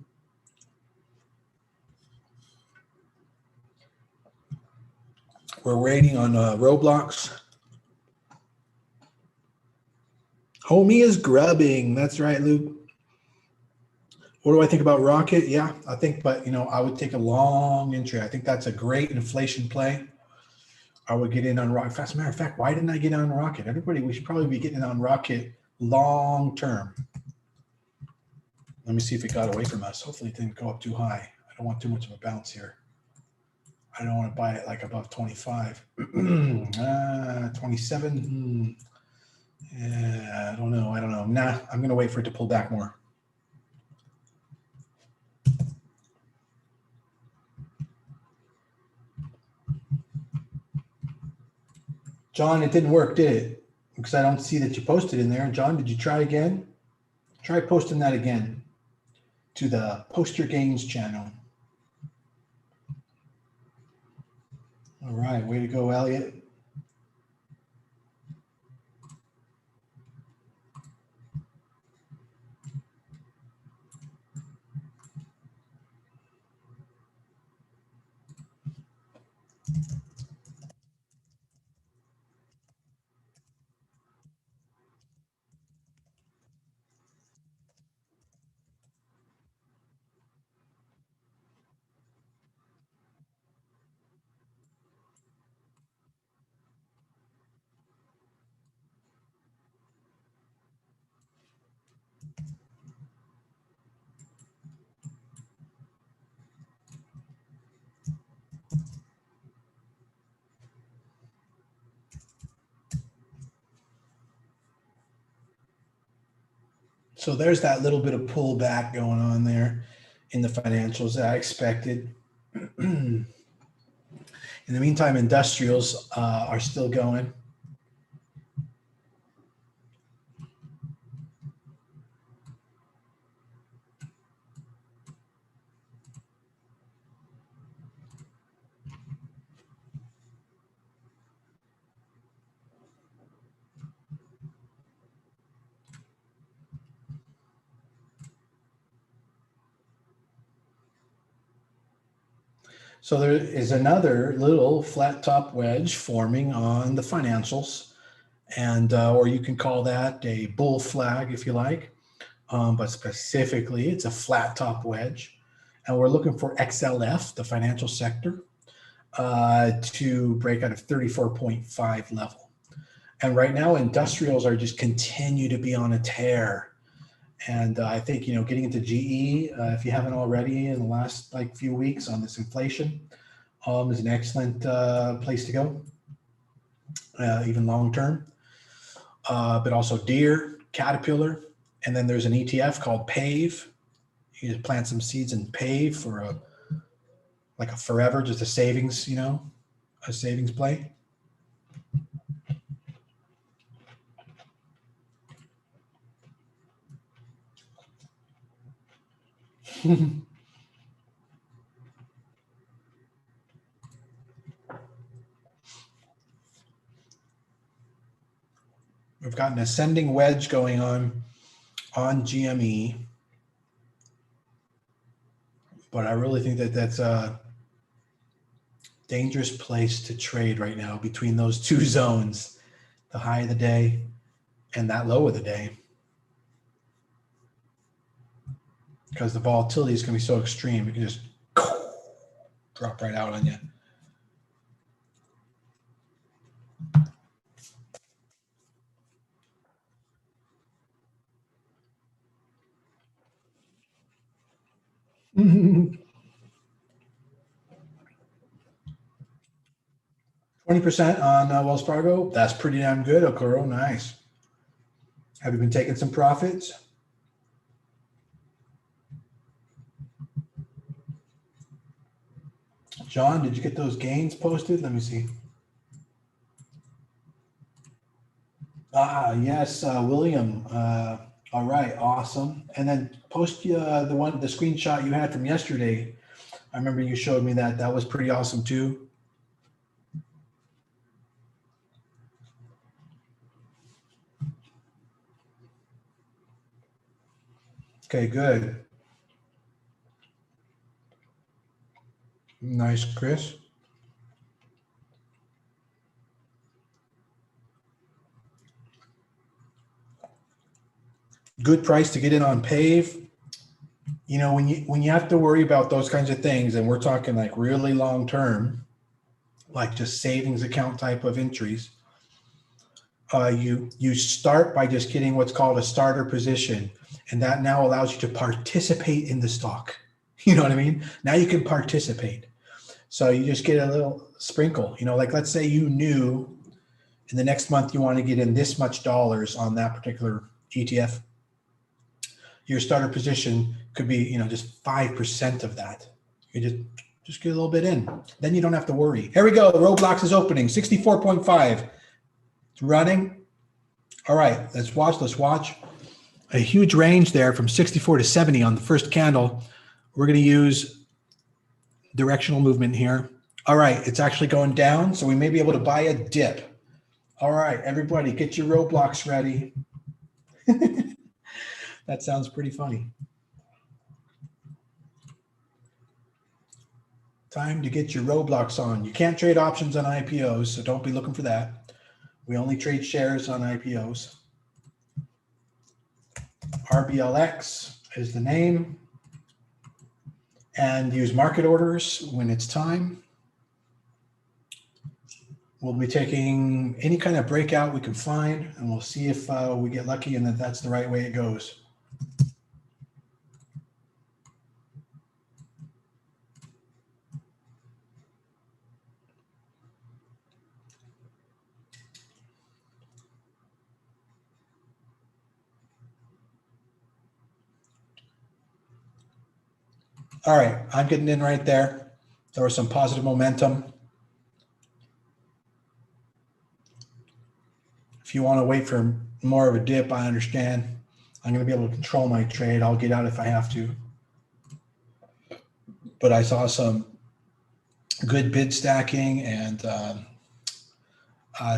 We're waiting on Roblox. Homie is grubbing. That's right, Luke. What do I think about Rocket? Yeah, I think, but I would take a long entry. I think that's a great inflation play. I would get in on Rocket. As a matter of fact, why didn't I get on Rocket? Everybody, we should probably be getting on Rocket long term. Let me see if it got away from us. Hopefully it didn't go up too high. I don't want too much of a bounce here. I don't want to buy it like above 25. 27. Yeah, I don't know. Nah, I'm going to wait for it to pull back more. John, it didn't work, did it? Because I don't see that you posted in there. John, did you try again? Try posting that again to the Post Your Gains channel. All right, way to go, Elliot. So there's that little bit of pullback going on there in the financials that I expected. In the meantime, industrials are still going. So there is another little flat top wedge forming on the financials, and or you can call that a bull flag if you like, but specifically it's a flat top wedge, and we're looking for XLF, the financial sector, to break out of 34.5 level. And right now, industrials are just continue to be on a tear. And I think, getting into GE, if you haven't already in the last few weeks on this inflation, is an excellent place to go, even long term. But also Deere, Caterpillar, and then there's an ETF called PAVE. You just plant some seeds in PAVE for a forever, just a savings, a savings play. We've got an ascending wedge going on GME, but I really think that that's a dangerous place to trade right now between those two zones, the high of the day and that low of the day, because the volatility is going to be so extreme. It can just drop right out on you. 20% on Wells Fargo. That's pretty damn good, Okoro. Nice. Have you been taking some profits? John, did you get those gains posted? Let me see. Yes, William. All right, awesome. And then post the screenshot you had from yesterday. I remember you showed me that. That was pretty awesome too. Okay, good. Nice, Chris. Good price to get in on Pave. You know, when you have to worry about those kinds of things, and we're talking like really long term, like just savings account type of entries, you start by just getting what's called a starter position, and that now allows you to participate in the stock. You know what I mean? Now you can participate. So you just get a little sprinkle. You know, like let's say you knew in the next month you want to get in this much dollars on that particular ETF. Your starter position could be, you know, just 5% of that. You just get a little bit in. Then you don't have to worry. Here we go. Roblox is opening 64.5. It's running. All right, let's watch. Let's watch. A huge range there from 64 to 70 on the first candle. We're going to use directional movement here. All right, it's actually going down, so we may be able to buy a dip. All right, everybody, get your Roblox ready. That sounds pretty funny. Time to get your Roblox on. You can't trade options on IPOs, so don't be looking for that. We only trade shares on IPOs. RBLX is the name. And use market orders when it's time. We'll be taking any kind of breakout we can find, and we'll see if we get lucky and that's the right way it goes. All right, I'm getting in right there. There was some positive momentum. If you want to wait for more of a dip, I understand. I'm going to be able to control my trade. I'll get out if I have to. But I saw some good bid stacking and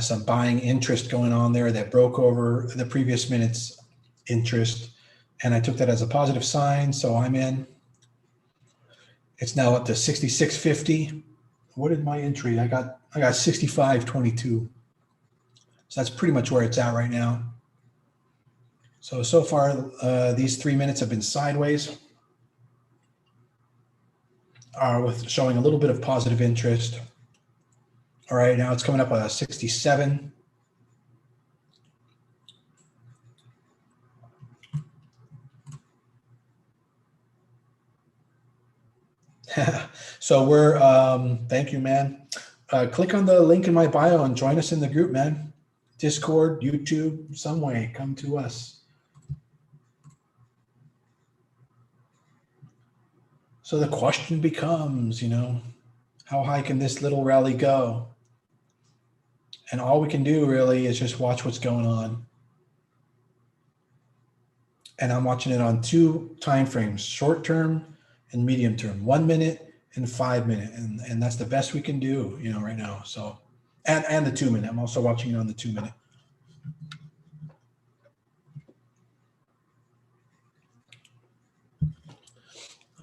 some buying interest going on there that broke over the previous minute's interest. And I took that as a positive sign, so I'm in. It's now up to 66.50. What did my entry? I got 65.22. So that's pretty much where it's at right now. So far, these 3 minutes have been sideways, with showing a little bit of positive interest. All right, now it's coming up at 67. So we're, thank you, man. Click on the link in my bio and join us in the group, man. Discord, YouTube, some way, come to us. So the question becomes, you know, how high can this little rally go? And all we can do really is just watch what's going on. And I'm watching it on 2 time frames, short term and medium term, 1 minute and 5 minute. And that's the best we can do, you know, right now. So, and the 2 minute. I'm also watching it on the 2 minute.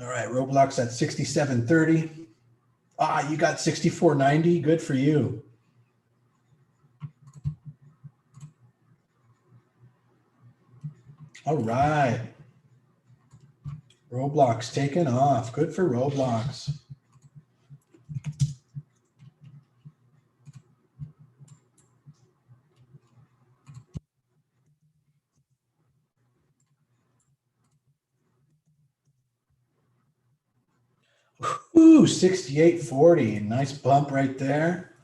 All right, Roblox at 67.30. You got 64.90. Good for you. All right. Roblox taking off. Good for Roblox. Ooh, 68.40. Nice bump right there.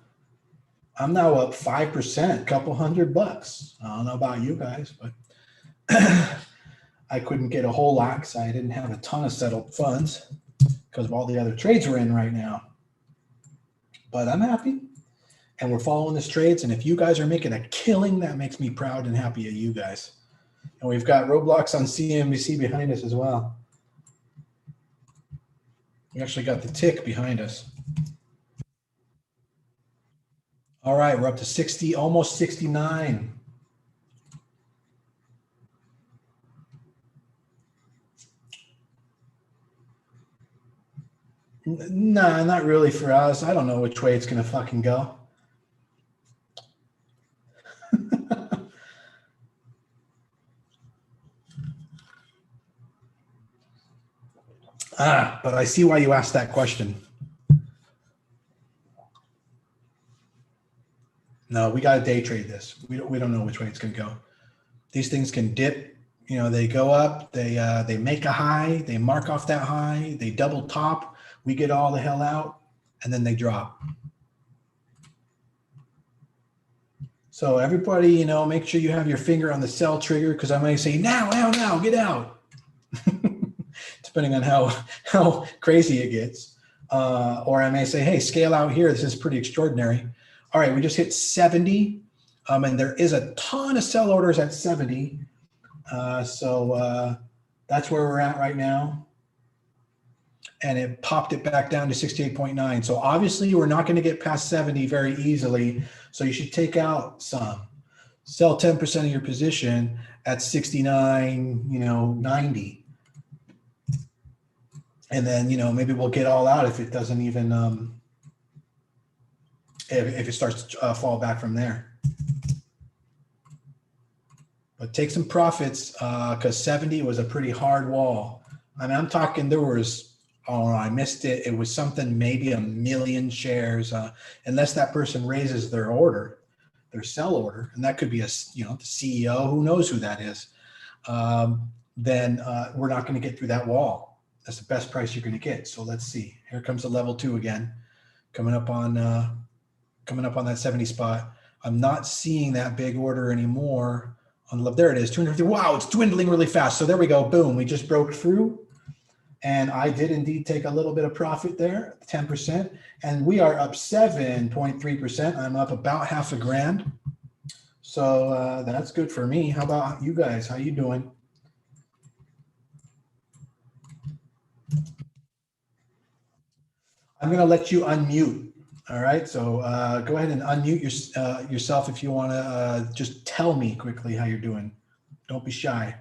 I'm now up 5%, couple $100. I don't know about you guys, but I couldn't get a whole lot because I didn't have a ton of settled funds because of all the other trades we're in right now. But I'm happy, and we're following this trades. And if you guys are making a killing, that makes me proud and happy of you guys. And we've got Roblox on CNBC behind us as well. We actually got the tick behind us. All right, we're up to 60, almost 69. Nah, not really for us. I don't know which way it's going to fucking go. But I see why you asked that question. No, we got to day trade this. We don't know which way it's going to go. These things can dip. You know, they go up, they make a high, they mark off that high, they double top, we get all the hell out, and then they drop. So everybody, you know, make sure you have your finger on the sell trigger, because I might say, now, get out. Depending on how crazy it gets. Or I may say, hey, scale out here. This is pretty extraordinary. All right, we just hit 70. And there is a ton of sell orders at 70. So that's where we're at right now. And it popped it back down to 68.9. So obviously we're not going to get past 70 very easily. So you should take out some. Sell 10% of your position at 69, 90. And then, maybe we'll get all out if it doesn't even, if it starts to fall back from there. But take some profits because 70 was a pretty hard wall. I mean, I'm talking there was, I missed it. It was something, maybe 1 million shares, unless that person raises their order, their sell order. And that could be the CEO, who knows who that is. Then we're not going to get through that wall. That's the best price you're going to get. So let's see. Here comes the level 2 again, coming up on that 70 spot. I'm not seeing that big order anymore. There it is, 250. Wow, it's dwindling really fast. So there we go. Boom. We just broke through. And I did indeed take a little bit of profit there, 10%. And we are up 7.3%. I'm up about half a grand. So that's good for me. How about you guys? How you doing? I'm going to let you unmute. All right. So go ahead and unmute yourself if you want to just tell me quickly how you're doing. Don't be shy.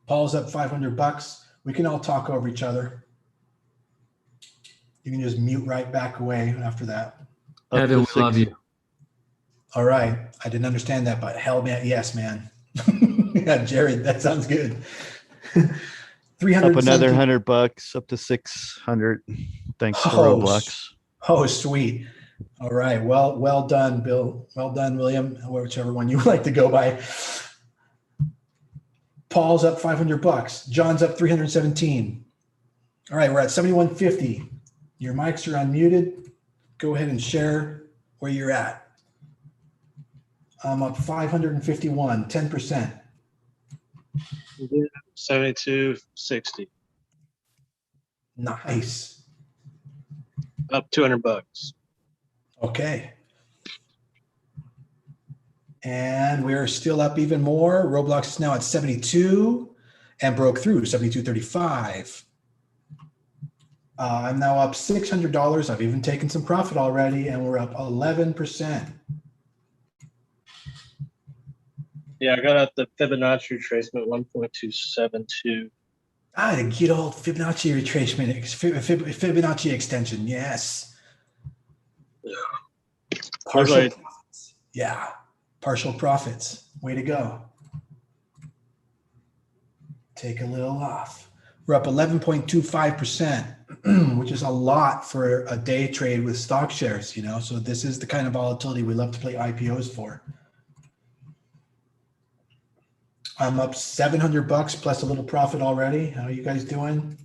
Paul's up $500. We can all talk over each other. You can just mute right back away after that. Evan, we love you. All right. I didn't understand that, but hell, man, yes, man. Yeah, Jared, that sounds good. 300 up another $100, up to 600. Thanks to Roblox. Oh, sweet. All right. Well done, Bill. Well done, William. Whichever one you like to go by. Paul's up $500. John's up 317. All right, we're at 7150. Your mics are unmuted. Go ahead and share where you're at. I'm up 551, 10%. 72.60. Nice. Up $200. Okay. And we're still up even more. Roblox is now at 72 and broke through 72.35. I'm now up $600. I've even taken some profit already, and we're up 11%. Yeah, I got out the Fibonacci retracement 1.272. The good old Fibonacci retracement, Fibonacci extension. Yes. Partial profits. Yeah. Partial profits. Way to go. Take a little off. We're up 11.25%, which is a lot for a day trade with stock shares, So this is the kind of volatility we love to play IPOs for. I'm up $700 plus a little profit already. How are you guys doing?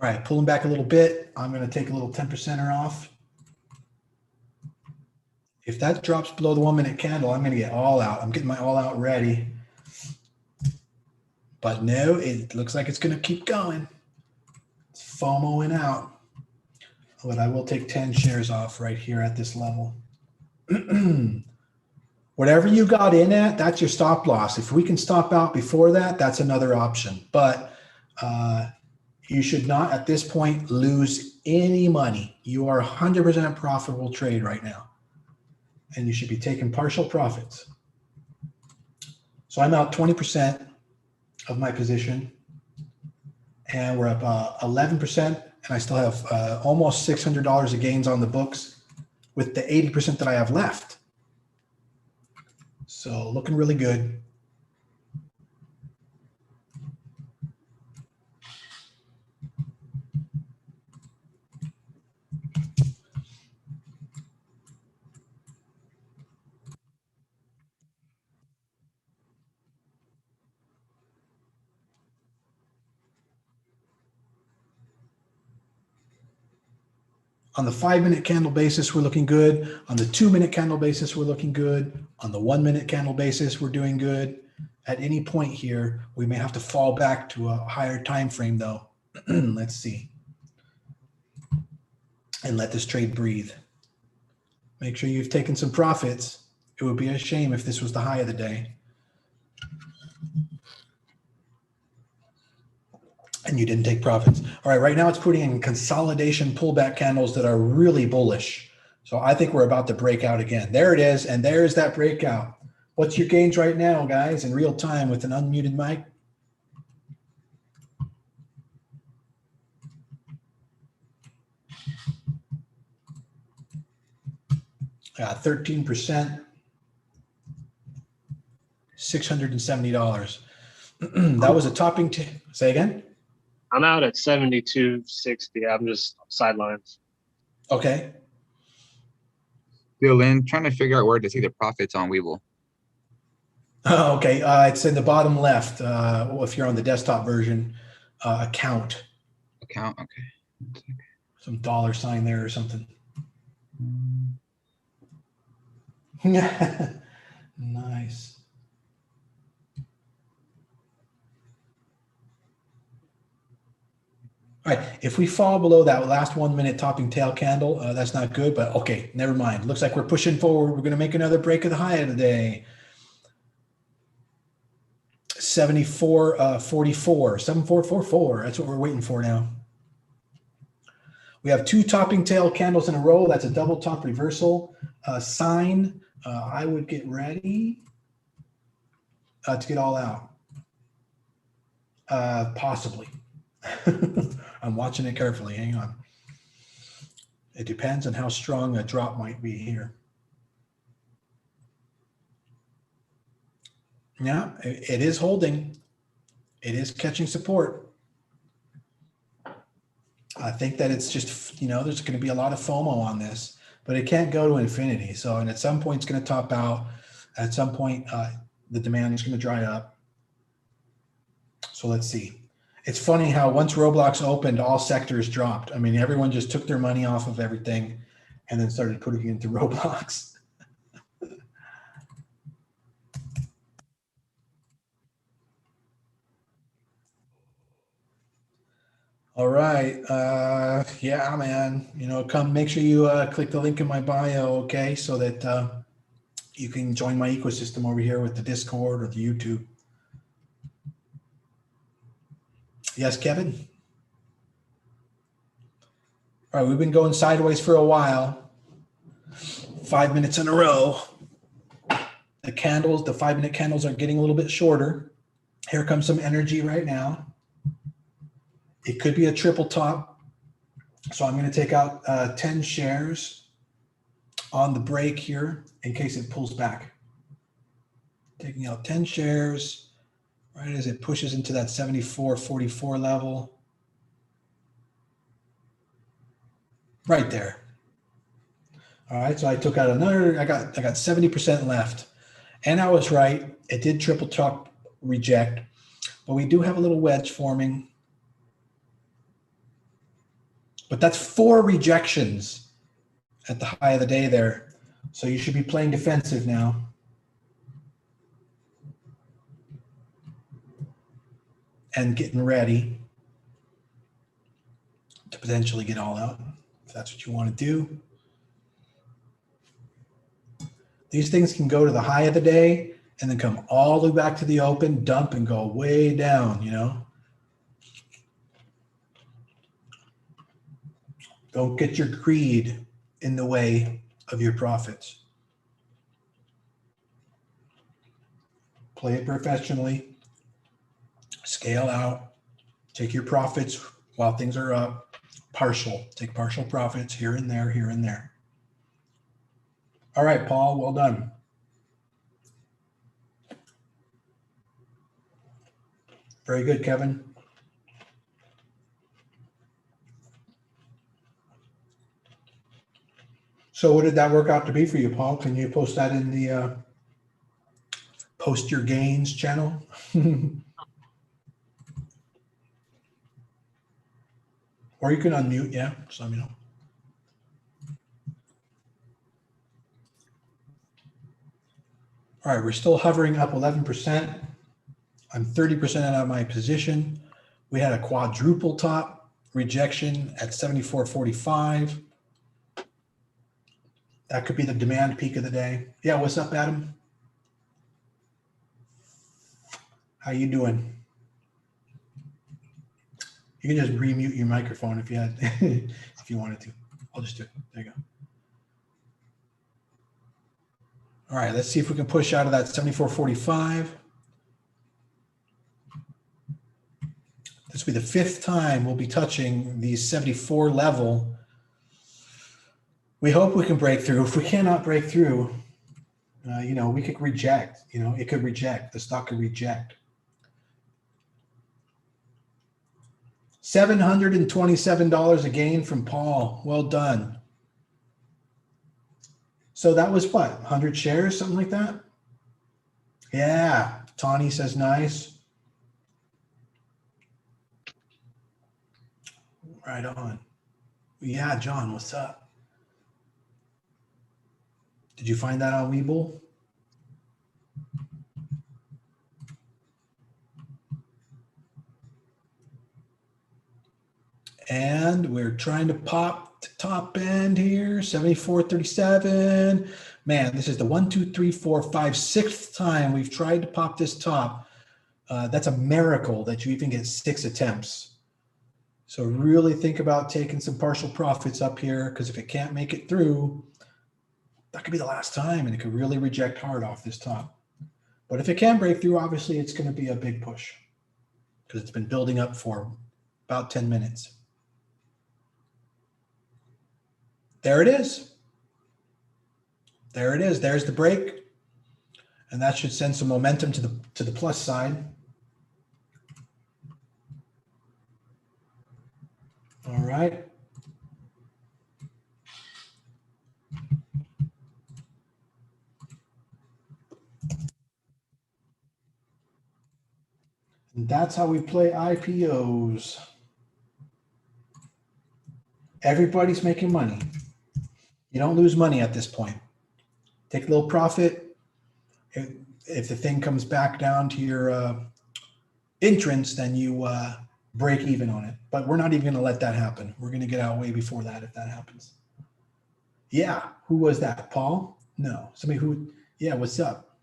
All right, pulling back a little bit. I'm going to take a little 10%er off. If that drops below the 1 minute candle, I'm going to get all out. I'm getting my all out ready. But no, it looks like it's going to keep going. It's FOMOing out. But I will take 10 shares off right here at this level. Whatever you got in at, that's your stop loss. If we can stop out before that, that's another option. But you should not, at this point, lose any money. You are 100% profitable trade right now. And you should be taking partial profits. So I'm out 20% of my position. And we're up 11%. And I still have almost $600 of gains on the books with the 80% that I have left. So looking really good. On the 5 minute candle basis, we're looking good. On the 2 minute candle basis, we're looking good. On the 1 minute candle basis, we're doing good. At any point here, we may have to fall back to a higher time frame though. Let's see. And let this trade breathe. Make sure you've taken some profits. It would be a shame if this was the high of the day and you didn't take profits. All right, right now it's putting in consolidation pullback candles that are really bullish. So I think we're about to break out again. There it is, and there's that breakout. What's your gains right now, guys, in real time with an unmuted mic? Yeah, 13%, $670. That was a topping. Say again? I'm out at 72.60. I'm just sidelines. Okay. Still in, trying to figure out where to see the profits on Webull. Oh, okay. It's in the bottom left. Well, if you're on the desktop version, account. Account, okay. Some dollar sign there or something. Nice. All right, if we fall below that last 1 minute topping tail candle, that's not good, but okay, never mind. Looks like we're pushing forward. We're going to make another break of the high of the day. 74.44, 7444. That's what we're waiting for now. We have two topping tail candles in a row. That's a double top reversal sign. I would get ready to get all out. Possibly. I'm watching it carefully. Hang on. It depends on how strong a drop might be here. Yeah, it is holding. It is catching support. I think that it's just, there's going to be a lot of FOMO on this, but it can't go to infinity. So, and at some point it's going to top out. At some point, the demand is going to dry up. So let's see. It's funny how once Roblox opened, all sectors dropped. I mean, everyone just took their money off of everything and then started putting it into Roblox. All right. Yeah, man. Come make sure you click the link in my bio, okay? So that you can join my ecosystem over here with the Discord or the YouTube. Yes, Kevin? All right, we've been going sideways for a while. 5 minutes in a row. The candles, the 5 minute candles are getting a little bit shorter. Here comes some energy right now. It could be a triple top. So I'm going to take out 10 shares on the break here in case it pulls back. Taking out 10 shares right as it pushes into that 74.44 level. Right there. All right, so I took out another, I got 70% left. And I was right. It did triple top reject, but we do have a little wedge forming. But that's 4 rejections at the high of the day there. So you should be playing defensive now. And getting ready to potentially get all out, if that's what you want to do. These things can go to the high of the day and then come all the way back to the open, dump and go way down, you know. Don't get your greed in the way of your profits. Play it professionally. Scale out. Take your profits while things are up. Partial. Take partial profits here and there, here and there. All right, Paul, well done. Very good, Kevin. So what did that work out to be for you, Paul? Can you post that in the post your gains channel? Or you can unmute, yeah, just let me know. All right, we're still hovering up 11%. I'm 30% out of my position. We had a quadruple top rejection at 74.45. That could be the demand peak of the day. Yeah, what's up, Adam? How you doing? You can just remute your microphone if you had, if you wanted to. I'll just do it. There you go. All right, let's see if we can push out of that 74.45. This will be the 5th time we'll be touching the 74 level. We hope we can break through. If we cannot break through, you know, we could reject. You know, it could reject. The stock could reject. $727 a gain from Paul. Well done. So that was what, 100 shares, something like that? Yeah, Tawny says nice. Right on. Yeah, John, what's up? Did you find that on Webull? And we're trying to pop the top end here, 74.37. Man, this is the 1, 2, 3, 4, 5, 6th time we've tried to pop this top. That's a miracle that you even get 6 attempts. So really think about taking some partial profits up here, because if it can't make it through, that could be the last time, and it could really reject hard off this top. But if it can break through, obviously it's going to be a big push, because it's been building up for about 10 minutes. There it is. There it is. There's the break. And that should send some momentum to the plus side. All right. And that's how we play IPOs. Everybody's making money. You don't lose money at this point. Take a little profit. If the thing comes back down to your entrance, then you break even on it. But we're not even going to let that happen. We're going to get out way before that if that happens. Yeah. Who was that? Paul? No. Somebody who, yeah, what's up?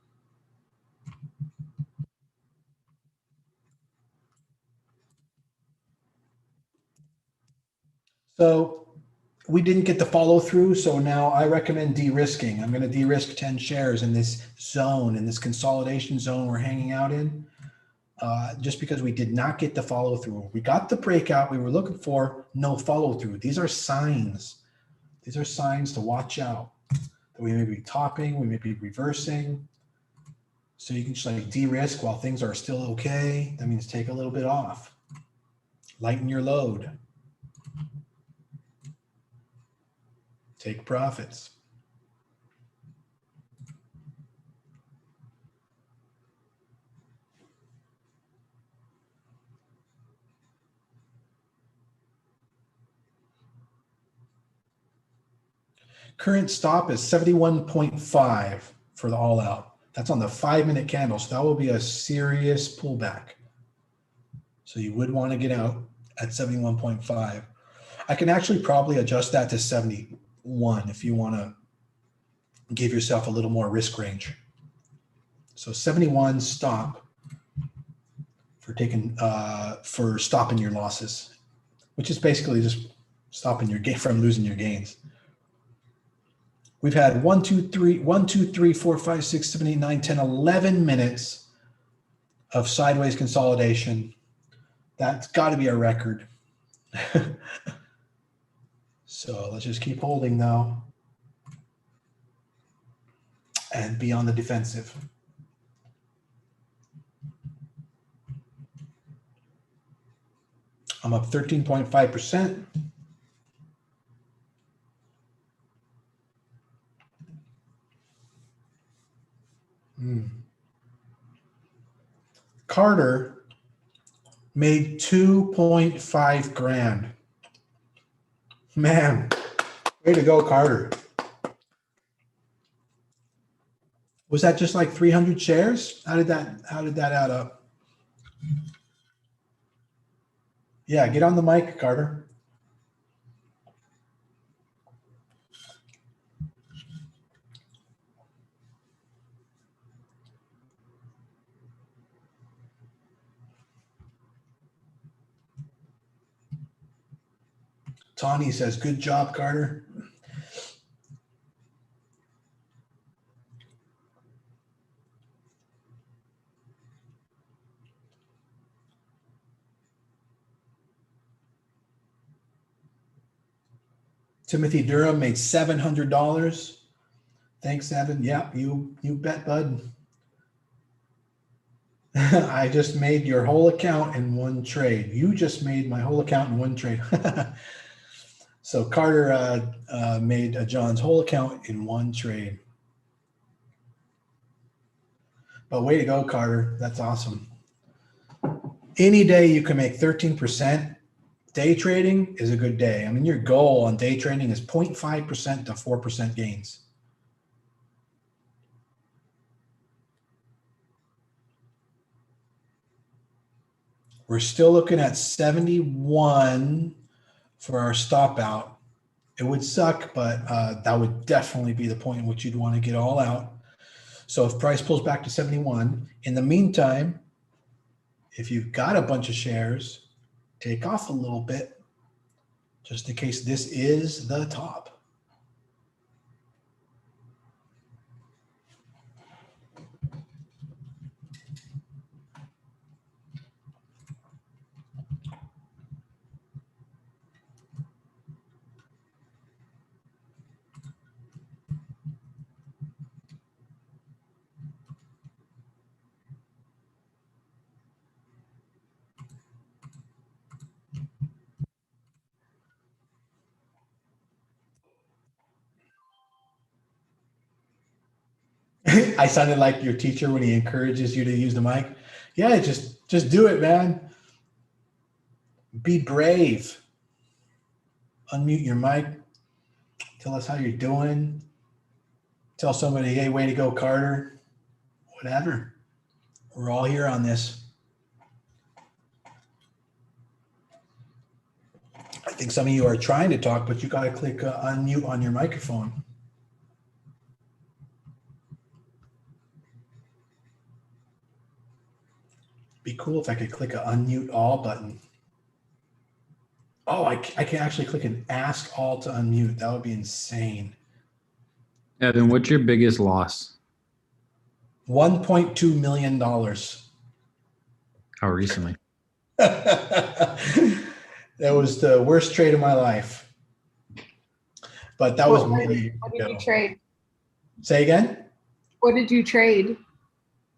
So we didn't get the follow through. So now I recommend de-risking. I'm going to de-risk 10 shares in this zone, in this consolidation zone we're hanging out in. Just because we did not get the follow through. We got the breakout we were looking for, no follow through. These are signs. These are signs to watch out. That we may be topping, we may be reversing. So you can just like de-risk while things are still okay. That means take a little bit off. Lighten your load. Take profits. Current stop is 71.5 for the all out. That's on the 5-minute candle. So that will be a serious pullback. So you would want to get out at 71.5. I can actually probably adjust that to 71 if you want to give yourself a little more risk range. So 71 stop for taking for stopping your losses, which is basically just stopping your gain from losing your gains. We've had 1, 2, 3, 4, 5, 6, 7, 8, 9, 10, 11 minutes of sideways consolidation. That's got to be a record. So let's just keep holding though and be on the defensive. I'm up 13.5%. Carter made 2.5 grand. Man, way to go, Carter. Was that just like 300 shares? How did that add up? Yeah, get on the mic, Carter. Tawny says, good job, Carter. Timothy Durham made $700. Thanks, Evan. Yeah, you bet, bud. I just made your whole account in one trade. You just made my whole account in one trade. So Carter made John's whole account in one trade. But way to go, Carter. That's awesome. Any day you can make 13%. Day trading is a good day. I mean, your goal on day trading is 0.5% to 4% gains. We're still looking at 71 for our stop out. It would suck, but that would definitely be the point in which you'd want to get all out. So if price pulls back to 71, in the meantime, if you've got a bunch of shares, take off a little bit just in case this is the top. I sounded like your teacher when he encourages you to use the mic. Yeah, just do it, man. Be brave. Unmute your mic. Tell us how you're doing. Tell somebody, hey, way to go, Carter. Whatever. We're all here on this. I think some of you are trying to talk, but you got to click unmute on your microphone. Be cool if I could click an unmute all button. Oh, I can actually click an ask all to unmute. That would be insane. Evan, what's your biggest loss? $1.2 million. How recently? That was the worst trade of my life. But that was many years What did ago. you trade? Say again? What did you trade?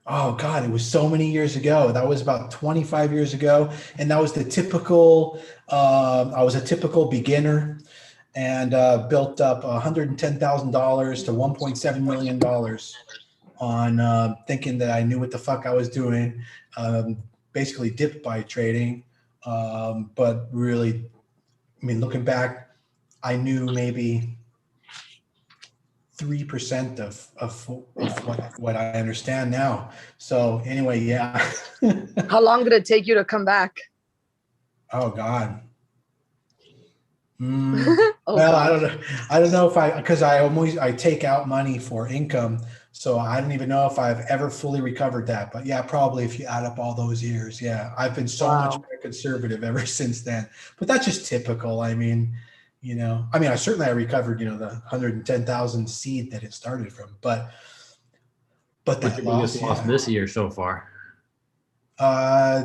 Oh God, it was so many years ago. That was about 25 years ago. And that was the typical, I was a typical beginner and built up $110,000 to $1.7 million on thinking that I knew what the fuck I was doing. Basically dipped by trading. But really, I mean, looking back, I knew maybe 3% of what I understand now. So anyway, yeah. How long did it take you to come back? Oh God. Oh, Well, God. I don't know if because I take out money for income. So I don't even know if I've ever fully recovered that. But yeah, probably if you add up all those years. Yeah, I've been so much Wow. more conservative ever since then. But that's just typical. I mean, I certainly I recovered, the 110,000 seed that it started from. But What's that your biggest loss yeah. this year so far?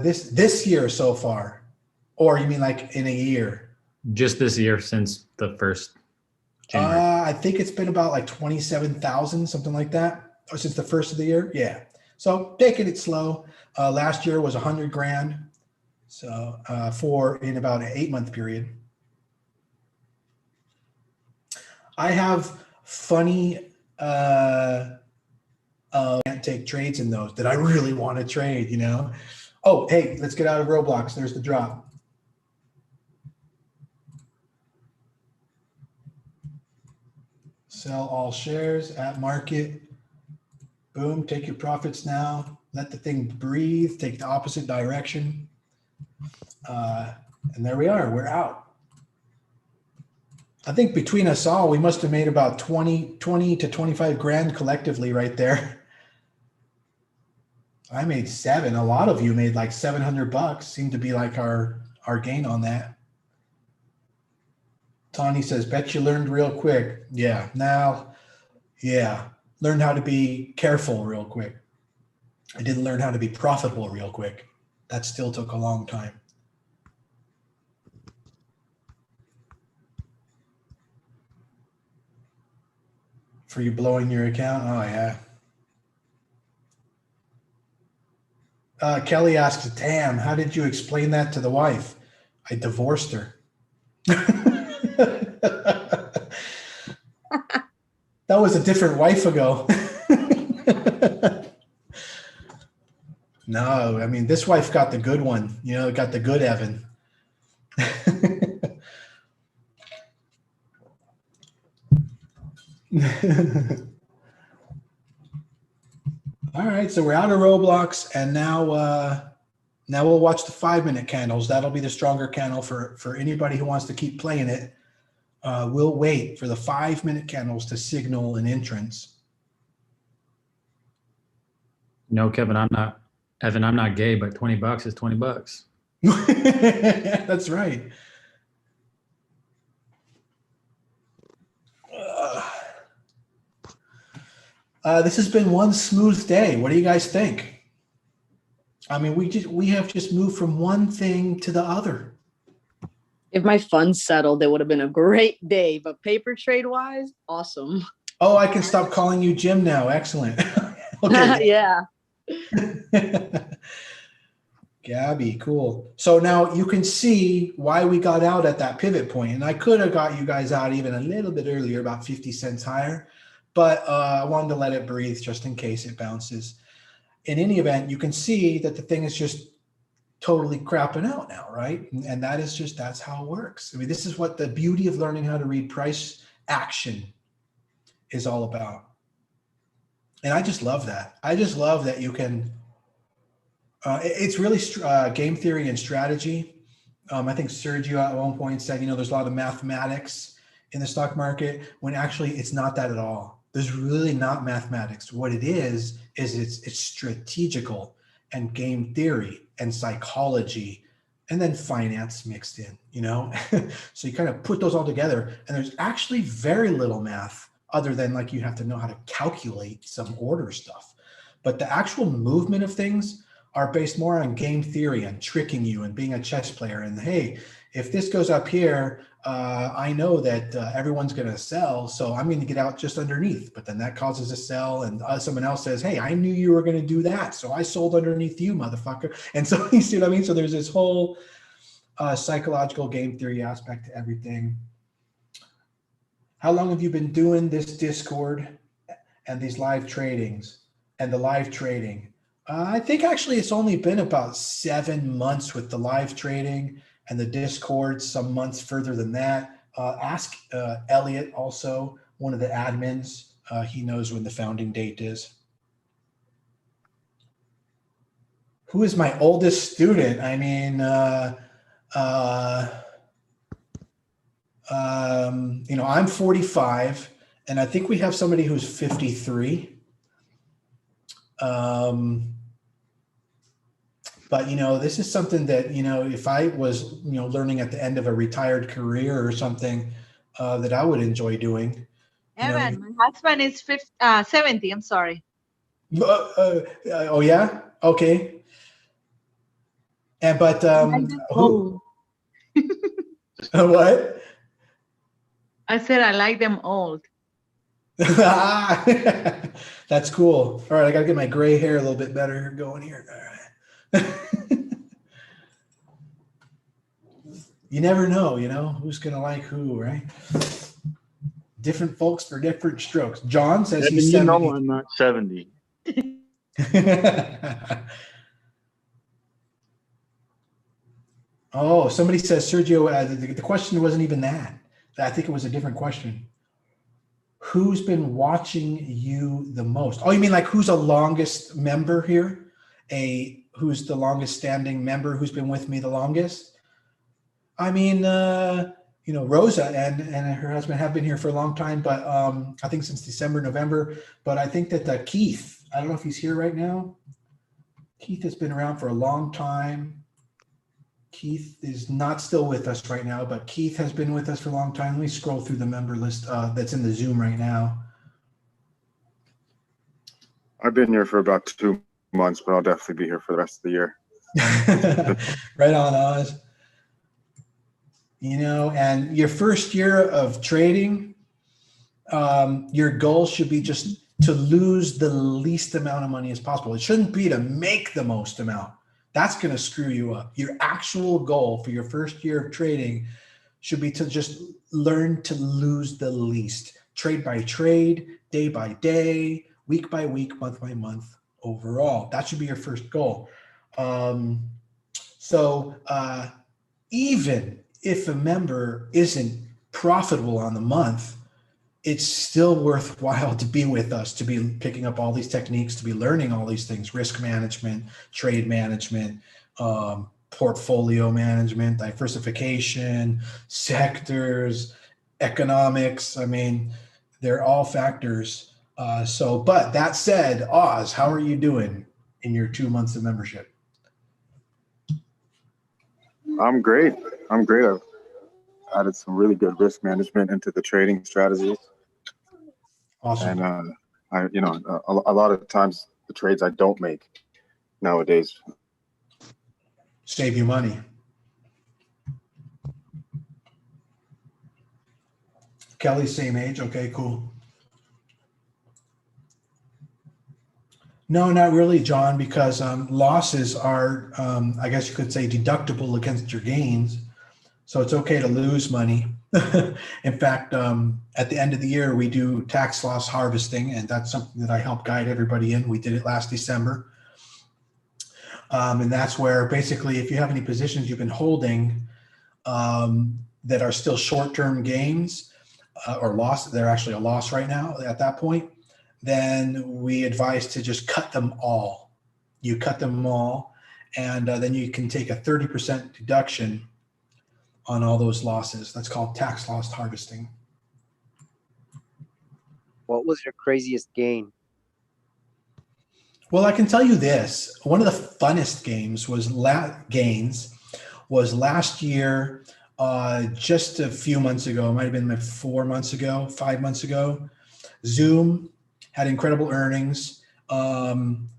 This year so far, or you mean like in a year? Just this year since the first January. I think it's been about like 27,000, something like that, or since the first of the year. Yeah. So taking it slow. Last year was 100 grand. So in about an 8-month period. I have funny can't take trades in those that I really want to trade, Oh, hey, let's get out of Roblox. There's the drop. Sell all shares at market. Boom, take your profits now. Let the thing breathe, take the opposite direction. And there we are, we're out. I think between us all, we must have made about 20 to 25 grand collectively right there. I made 7. A lot of you made like $700. Seemed to be like our gain on that. Tawny says, bet you learned real quick. Yeah, now, yeah, learned how to be careful real quick. I didn't learn how to be profitable real quick. That still took a long time. For you blowing your account? Oh, yeah. Kelly asks, damn, how did you explain that to the wife? I divorced her. That was a different wife ago. No, I mean, this wife got the good one, got the good Evan. All right, so we're out of Roblox, and now we'll watch the 5-minute candles. That'll be the stronger candle for anybody who wants to keep playing it. We'll wait for the 5-minute candles to signal an entrance. No, Kevin, Evan, I'm not gay, but $20 is $20. That's right. This has been one smooth day. What do you guys think? I mean, we have just moved from one thing to the other. If my funds settled, it would have been a great day. But paper trade wise, awesome. Oh, I can stop calling you Jim now. Excellent. Okay. Yeah. Gabby, cool. So now you can see why we got out at that pivot point. And I could have got you guys out even a little bit earlier, about 50 cents higher. But I wanted to let it breathe just in case it bounces. In any event, you can see that the thing is just totally crapping out now, right? And that's how it works. I mean, this is what the beauty of learning how to read price action is all about. And I just love that. I just love that you can, it's really game theory and strategy. I think Sergio at one point said, there's a lot of mathematics in the stock market, when actually it's not that at all. There's really not mathematics. What it is it's strategical and game theory and psychology and then finance mixed in, So you kind of put those all together, and there's actually very little math other than like you have to know how to calculate some order stuff. But the actual movement of things are based more on game theory and tricking you and being a chess player. And hey, if this goes up here, I know that everyone's going to sell, so I'm going to get out just underneath. But then that causes a sell, and someone else says, hey, I knew you were going to do that, so I sold underneath you, motherfucker. And so you see what I mean? So there's this whole psychological game theory aspect to everything. How long have you been doing this Discord and these live tradings and the live trading? I think actually it's only been about 7 months with the live trading and the Discord, some months further than that. Ask Elliot, also one of the admins. He knows when the founding date is. Who is my oldest student? I mean, I'm 45, and I think we have somebody who's 53. But, this is something that, if I was, learning at the end of a retired career or something, that I would enjoy doing. Evan, my husband is 70. I'm sorry. Oh, yeah? Okay. But who? What? I said I like them old. That's cool. All right, I gotta get my gray hair a little bit better going here. All right. You never know, who's gonna like who, right? Different folks for different strokes. John says Evan, he's 70. I'm not 70. Oh, somebody says, Sergio, the question wasn't even that. I think it was a different question. Who's been watching you the most? Oh, you mean like who's a longest member here? Who's the longest standing member who's been with me the longest? I mean, Rosa and her husband have been here for a long time, but I think since December, November. But I think that Keith, I don't know if he's here right now. Keith has been around for a long time. Keith is not still with us right now, but Keith has been with us for a long time. Let me scroll through the member list that's in the Zoom right now. I've been here for about 2 months, but I'll definitely be here for the rest of the year. Right on, Oz. And your first year of trading, your goal should be just to lose the least amount of money as possible. It shouldn't be to make the most amount. That's going to screw you up. Your actual goal for your first year of trading should be to just learn to lose the least. Trade by trade, day by day, week by week, month by month overall. That should be your first goal. Even if a member isn't profitable on the month, it's still worthwhile to be with us, to be picking up all these techniques, to be learning all these things: risk management, trade management, portfolio management, diversification, sectors, economics. I mean, they're all factors. But that said, Oz, how are you doing in your 2 months of membership? I'm great. I've added some really good risk management into the trading strategies. Awesome. And a lot of times the trades I don't make nowadays save you money. Kelly, same age. Okay, cool. No, not really, John, because losses are, I guess you could say, deductible against your gains. So it's okay to lose money. In fact, at the end of the year, we do tax loss harvesting, and that's something that I help guide everybody in. We did it last December. And that's where basically, if you have any positions you've been holding that are still short-term gains or loss, they're actually a loss right now at that point, then we advise to just cut them all. You cut them all, and then you can take a 30% deduction on all those losses. That's called tax loss harvesting. What was your craziest gain? Well, I can tell you this. One of the funnest gains was last year, just a few months ago. It might have been 4 months ago, 5 months ago. Zoom had incredible earnings, and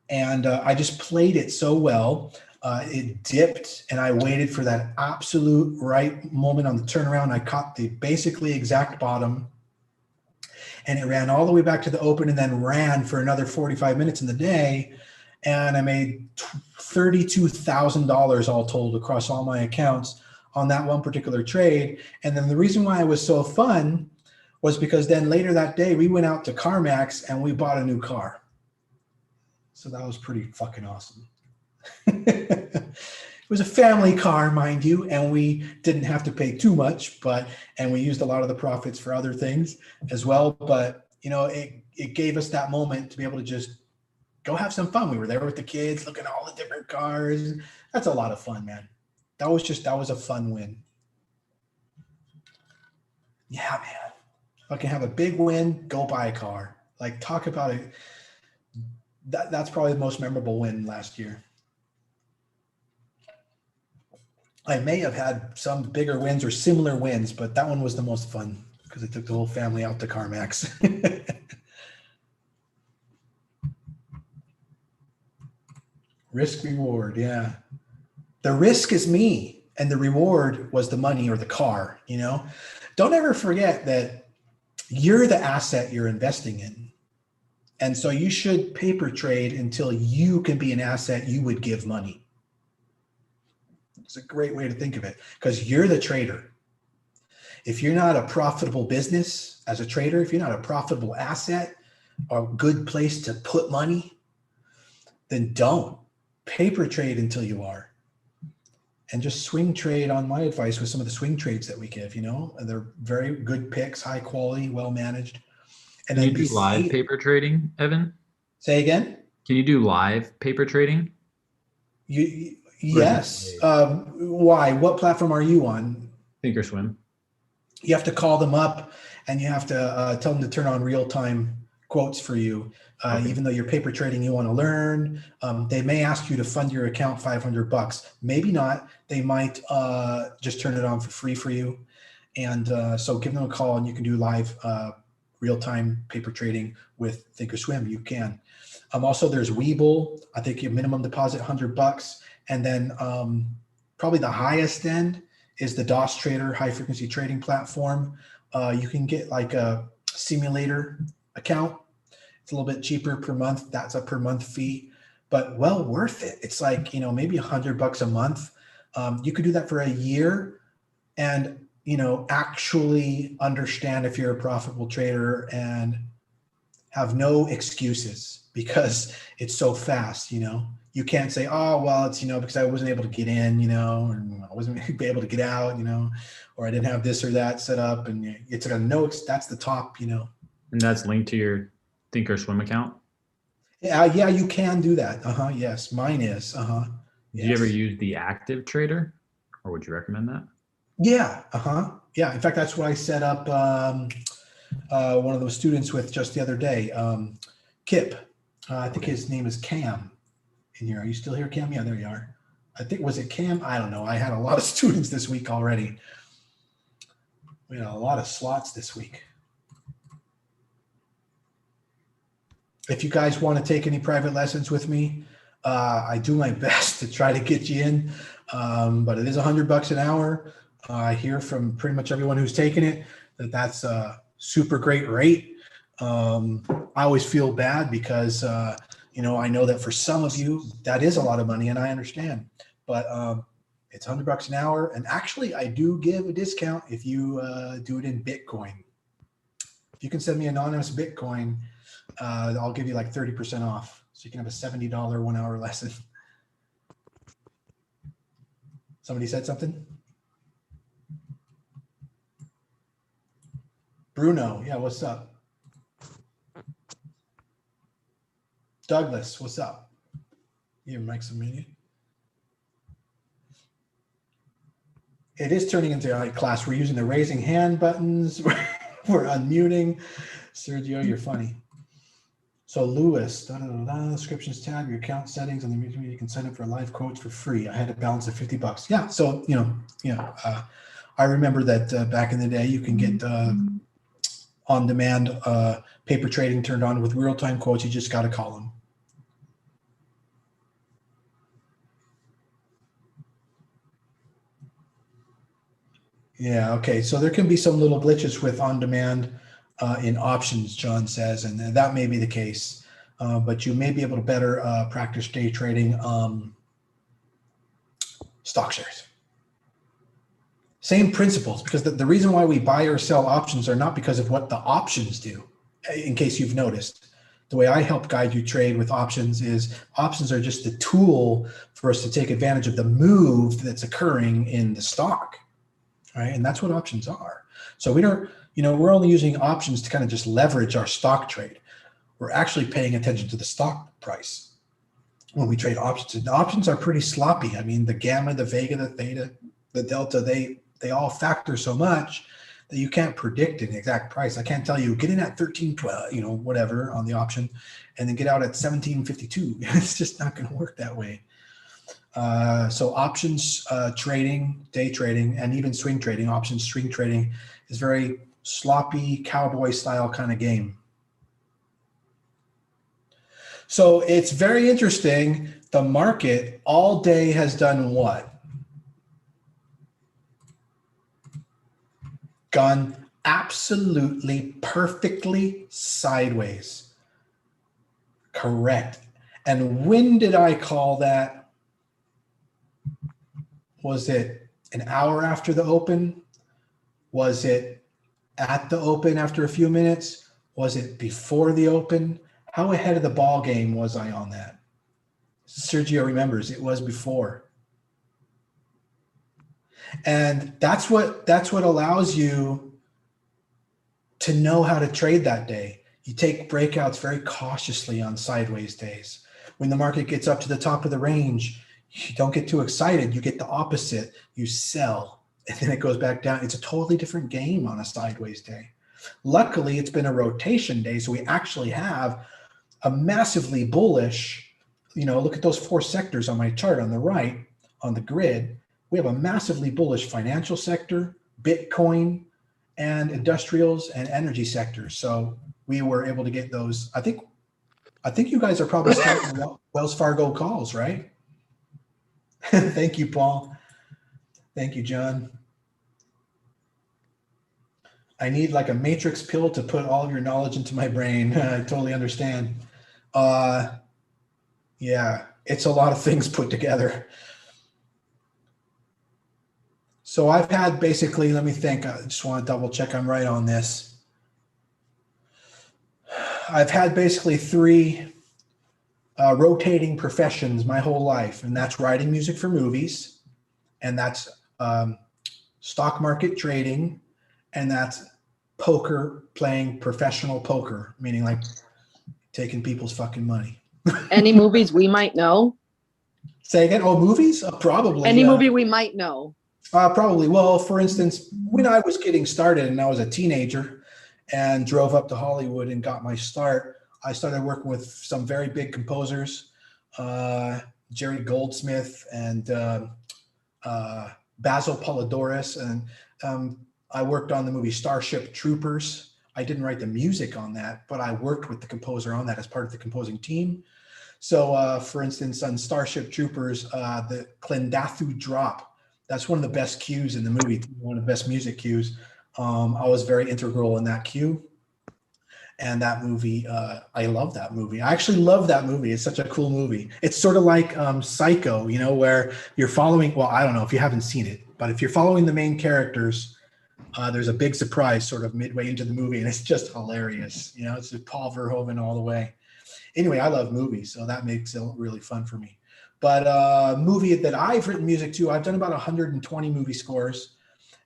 I just played it so well. It dipped, and I waited for that absolute right moment on the turnaround. I caught the basically exact bottom, and it ran all the way back to the open and then ran for another 45 minutes in the day. And I made $32,000 all told across all my accounts on that one particular trade. And then the reason why it was so fun was because then later that day, we went out to CarMax and we bought a new car. So that was pretty fucking awesome. It was a family car, mind you, and we didn't have to pay too much, and we used a lot of the profits for other things as well. But you know, it gave us that moment to be able to just go have some fun. We were there with the kids, looking at all the different cars. That's a lot of fun, man. That was a fun win. Yeah, man. If I can have a big win, go buy a car. Like, talk about it. That's probably the most memorable win last year. I may have had some bigger wins or similar wins, but that one was the most fun because I took the whole family out to CarMax. Risk reward, yeah. The risk is me, and the reward was the money or the car, you know? Don't ever forget that you're the asset you're investing in. And so you should paper trade until you can be an asset you would give money. It's a great way to think of it because you're the trader. If you're not a profitable business as a trader, if you're not a profitable asset or a good place to put money, then don't paper trade until you are. And just swing trade on my advice with some of the swing trades that we give, you know, and they're very good picks, high quality, well managed. And Can then you do live paper trading, Evan? Say again? Can you do live paper trading? Yes. Why? What platform are you on? Thinkorswim. You have to call them up and you have to tell them to turn on real-time quotes for you. Okay. Even though you're paper trading, you want to learn. They may ask you to fund your account $500. Maybe not. They might just turn it on for free for you. And so give them a call and you can do live real-time paper trading with Thinkorswim. You can. Also, there's Webull. I think your minimum deposit $100. And then probably the highest end is the DOS Trader, high frequency trading platform. You can get like a simulator account. It's a little bit cheaper per month. That's a per month fee, but well worth it. It's like, you know, maybe $100 a month. You could do that for a year and, you know, actually understand if you're a profitable trader and have no excuses because it's so fast, you know. You can't say, oh, well, it's, you know, because I wasn't able to get in, you know, or I wasn't able to get out, you know, or I didn't have this or that set up. And it's a no, that's the top, you know. And that's linked to your Thinkorswim account? Yeah, you can do that. Yes, mine is. Yes. Do you ever use the active trader or would you recommend that? Yeah. Yeah. In fact, that's what I set up one of those students with just the other day. Kip. I think his name is Cam in here. Are you still here, Cam? Yeah, there you are. I think, was it Cam? I don't know. I had a lot of students this week already. We had a lot of slots this week. If you guys want to take any private lessons with me, I do my best to try to get you in, but it is $100 an hour. I hear from pretty much everyone who's taken it that that's a super great rate. I always feel bad because, you know, I know that for some of you, that is a lot of money and I understand, but it's $100 an hour. And actually I do give a discount if you do it in Bitcoin. If you can send me anonymous Bitcoin, I'll give you like 30% off. So you can have a $70 1 hour lesson. Somebody said something? Bruno, yeah, what's up? Douglas, what's up? Your mic's muted. It is turning into a class. We're using the raising hand buttons. We're unmuting. Sergio, you're funny. So Lewis, descriptions tab, your account settings, and then you can sign up for live quotes for free. I had a balance of $50. Yeah, so I remember that back in the day, you can get on-demand paper trading turned on with real-time quotes. You just got to call them. Yeah, okay. So there can be some little glitches with on-demand in options, John says, and that may be the case. But you may be able to better practice day trading stock shares. Same principles, because the reason why we buy or sell options are not because of what the options do, in case you've noticed. The way I help guide you trade with options is options are just the tool for us to take advantage of the move that's occurring in the stock, right? And that's what options are. So we don't, we're only using options to kind of just leverage our stock trade. We're actually paying attention to the stock price when we trade options. And options are pretty sloppy. I mean, the gamma, the vega, the theta, the delta, they all factor so much that you can't predict an exact price. I can't tell you get in at 13.12, whatever on the option, and then get out at 17.52. It's just not going to work that way. So options trading, day trading, and even swing trading, options swing trading is very sloppy cowboy style kind of game. So it's very interesting. The market all day has done what? Gone absolutely perfectly sideways. Correct. And when did I call that? Was it an hour after the open? Was it at the open after a few minutes? Was it before the open? How ahead of the ball game was I on that? Sergio remembers it was before. And that's what allows you to know how to trade that day. You take breakouts very cautiously on sideways days. When the market gets up to the top of the range, you don't get too excited. You get the opposite. You sell, and then it goes back down. It's a totally different game on a sideways day. Luckily, it's been a rotation day, so we actually have a massively bullish, look at those 4 sectors on my chart on the right, on the grid. We have a massively bullish financial sector, Bitcoin, and industrials and energy sectors. So we were able to get those. I think you guys are probably starting Wells Fargo calls, right? Thank you, Paul. Thank you, John. I need like a matrix pill to put all of your knowledge into my brain. I totally understand. Yeah, it's a lot of things put together. So I've had basically, let me think, I just want to double check I'm right on this. I've had basically 3 rotating professions my whole life, and that's writing music for movies, and that's stock market trading, and that's poker, playing professional poker, meaning like taking people's fucking money. Any movies we might know? Say again? Oh, movies? Probably. Any movie we might know? Probably. Well, for instance, when I was getting started and I was a teenager and drove up to Hollywood and got my start, I started working with some very big composers, Jerry Goldsmith and Basil Polidorus. And I worked on the movie Starship Troopers. I didn't write the music on that, but I worked with the composer on that as part of the composing team. So for instance, on Starship Troopers, the Clendathu drop, that's one of the best cues in the movie, one of the best music cues. I was very integral in that cue. And that movie, I love that movie. I actually love that movie. It's such a cool movie. It's sort of like Psycho, where you're following, well, I don't know if you haven't seen it, but if you're following the main characters, there's a big surprise sort of midway into the movie, and it's just hilarious. It's just Paul Verhoeven all the way. Anyway, I love movies, so that makes it really fun for me. But movie that I've written music to, I've done about 120 movie scores.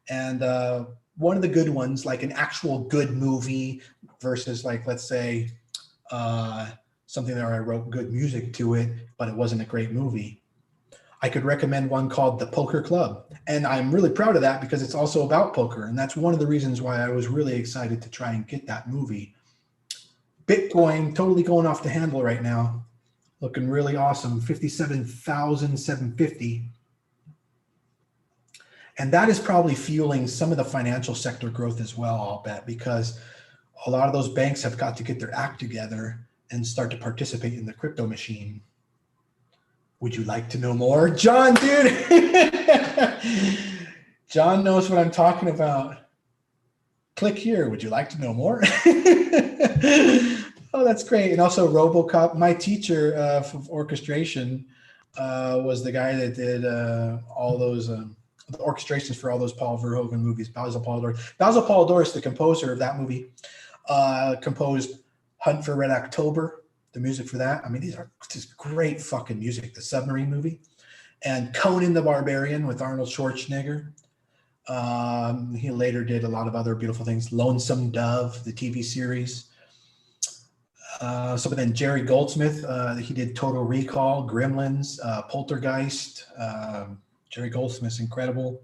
And one of the good ones, like an actual good movie versus like, let's say, something that I wrote good music to it, but it wasn't a great movie. I could recommend one called The Poker Club. And I'm really proud of that because it's also about poker. And that's one of the reasons why I was really excited to try and get that movie. Bitcoin, totally going off the handle right now. Looking really awesome, 57,750. And that is probably fueling some of the financial sector growth as well, I'll bet, because a lot of those banks have got to get their act together and start to participate in the crypto machine. Would you like to know more? John, dude. John knows what I'm talking about. Click here. Would you like to know more? Oh, that's great. And also RoboCop, my teacher for orchestration was the guy that did all those the orchestrations for all those Paul Verhoeven movies. Basil Polidorus, the composer of that movie, composed Hunt for Red October, the music for that. I mean, these are just great fucking music. The submarine movie, and Conan the Barbarian with Arnold Schwarzenegger. He later did a lot of other beautiful things. Lonesome Dove, the TV series. But then Jerry Goldsmith, he did Total Recall, Gremlins, Poltergeist. Jerry Goldsmith's incredible.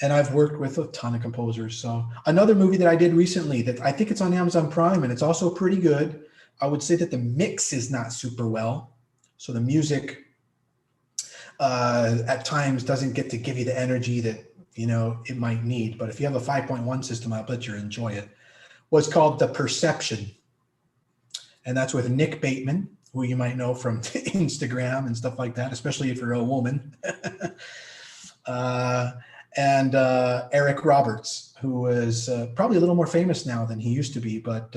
And I've worked with a ton of composers. So another movie that I did recently that I think it's on Amazon Prime and it's also pretty good. I would say that the mix is not super well. So the music at times doesn't get to give you the energy that, you know, it might need. But if you have a 5.1 system, I'll bet you enjoy it. What's called The Perception. And that's with Nick Bateman, who you might know from Instagram and stuff like that, especially if you're a woman. And Eric Roberts, who is probably a little more famous now than he used to be, but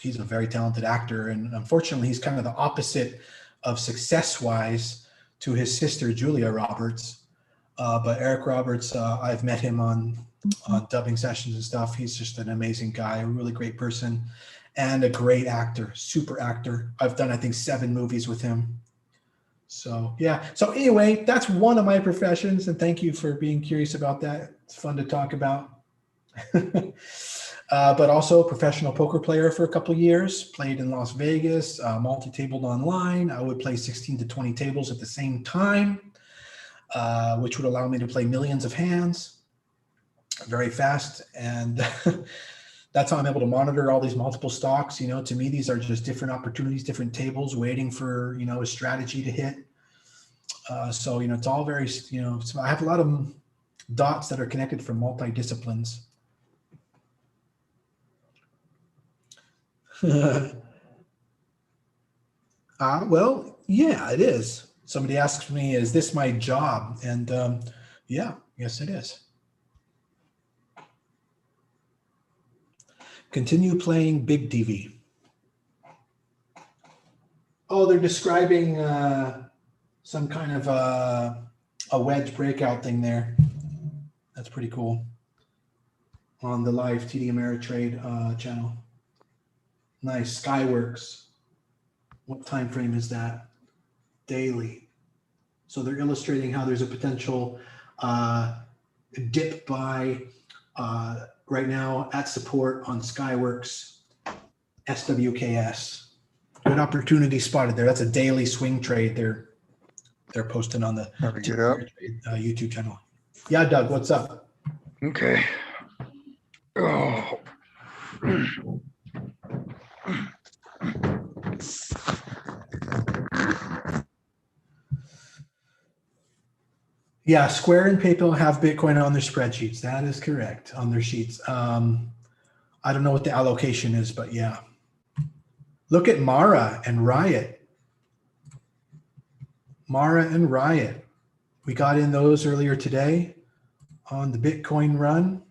he's a very talented actor. And unfortunately, he's kind of the opposite of success-wise to his sister, Julia Roberts. But Eric Roberts, I've met him on dubbing sessions and stuff. He's just an amazing guy, a really great person, and a great actor, super actor. I've done, I think, 7 movies with him. So, yeah. So anyway, that's one of my professions, and thank you for being curious about that. It's fun to talk about. But also a professional poker player for a couple of years, played in Las Vegas, multi-tabled online. I would play 16 to 20 tables at the same time, which would allow me to play millions of hands very fast. And that's how I'm able to monitor all these multiple stocks. You know, to me, these are just different opportunities, different tables waiting for, you know, a strategy to hit. So, you know, it's all very, you know, so I have a lot of dots that are connected from multi-disciplines. Well, yeah, it is. Somebody asks me, is this my job? And yeah, yes, it is. Continue playing Big TV. Oh, they're describing some kind of a wedge breakout thing there. That's pretty cool. On the live TD Ameritrade channel. Nice. Skyworks. What time frame is that? Daily. So they're illustrating how there's a potential dip buy right now at support on Skyworks SWKS. Good opportunity spotted there. That's a daily swing trade they're posting on the YouTube channel. Yeah, Doug, what's up? Okay. Oh. Yeah, Square and PayPal have Bitcoin on their spreadsheets. That is correct, on their sheets. I don't know what the allocation is, but yeah. Look at Mara and Riot. Mara and Riot. We got in those earlier today on the Bitcoin run.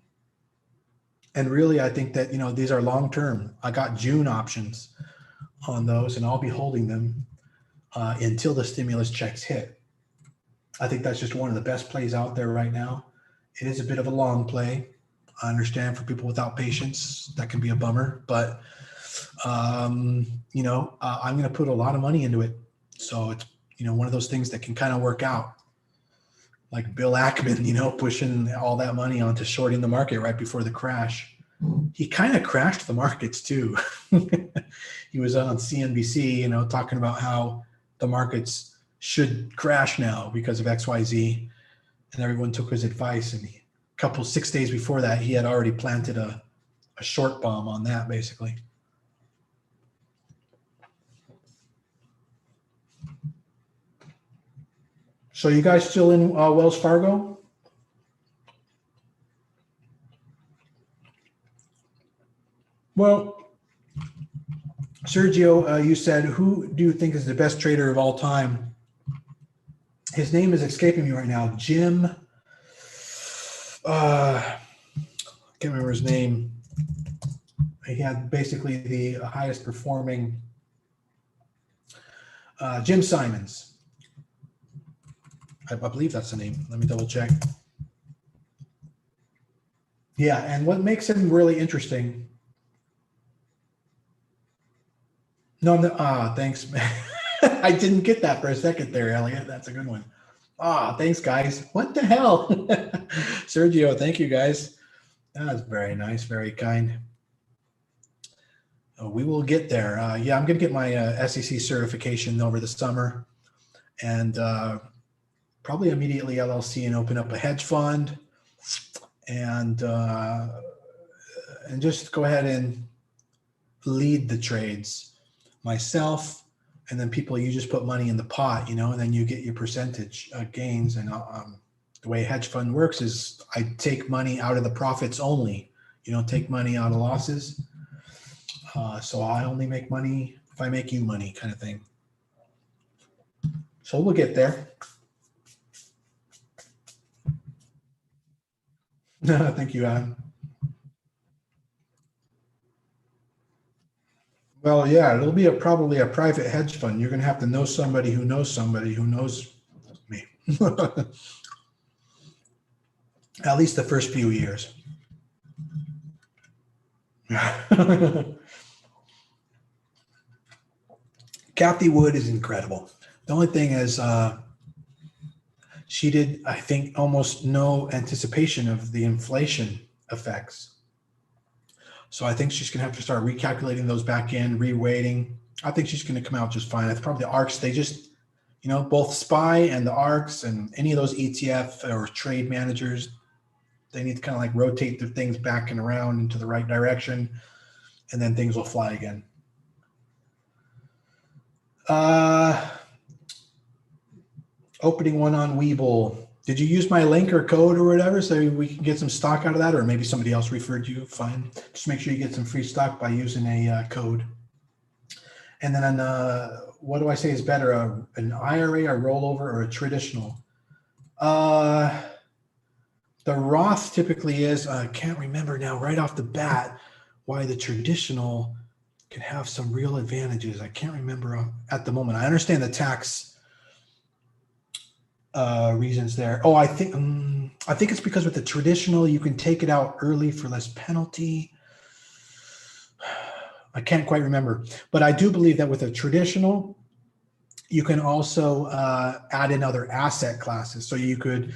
And really, I think that, you know, these are long-term. I got June options on those, and I'll be holding them until the stimulus checks hit. I think that's just one of the best plays out there right now. It is a bit of a long play. I understand for people without patience, that can be a bummer, but you know, I'm going to put a lot of money into it. So it's, you know, one of those things that can kind of work out. Like Bill Ackman, you know, pushing all that money onto shorting the market right before the crash. He kind of crashed the markets too. He was on CNBC, you know, talking about how the markets should crash now because of XYZ, and everyone took his advice. And 6 days before that, he had already planted a short bomb on that, basically. So you guys still in Wells Fargo? Well, Sergio, you said, who do you think is the best trader of all time? His name is escaping me right now. Jim, I can't remember his name. He had basically the highest performing, Jim Simons. I believe that's the name. Let me double check. Yeah, and what makes him really interesting. No, thanks. I didn't get that for a second there, Elliot. That's a good one. Ah, thanks, guys. What the hell? Sergio, thank you, guys. That's very nice, very kind. We will get there. Yeah, I'm going to get my SEC certification over the summer and probably immediately LLC and open up a hedge fund and just go ahead and lead the trades myself. And then people, you just put money in the pot, you know, and then you get your percentage gains. And the way a hedge fund works is I take money out of the profits only. You don't take money out of losses. So I only make money if I make you money, kind of thing. So we'll get there. Thank you, Adam. Well, yeah, it'll be probably a private hedge fund. You're going to have to know somebody who knows me. At least the first few years. Kathy Wood is incredible. The only thing is she did, I think, almost no anticipation of the inflation effects. So I think she's going to have to start recalculating those back in, reweighting. I think she's going to come out just fine. It's probably the ARCs. They just, you know, both SPY and the ARCs and any of those ETF or trade managers, they need to kind of like rotate their things back and around into the right direction, and then things will fly again. Opening one on Webull. Did you use my link or code or whatever so we can get some stock out of that, or maybe somebody else referred you? Fine. Just make sure you get some free stock by using a code. And then what do I say is better, an IRA, a rollover, or a traditional? The Roth typically is, I can't remember now right off the bat why the traditional can have some real advantages. I can't remember at the moment. I understand the tax reasons there. Oh, I think it's because with the traditional, you can take it out early for less penalty. I can't quite remember, but I do believe that with a traditional, you can also add in other asset classes. So you could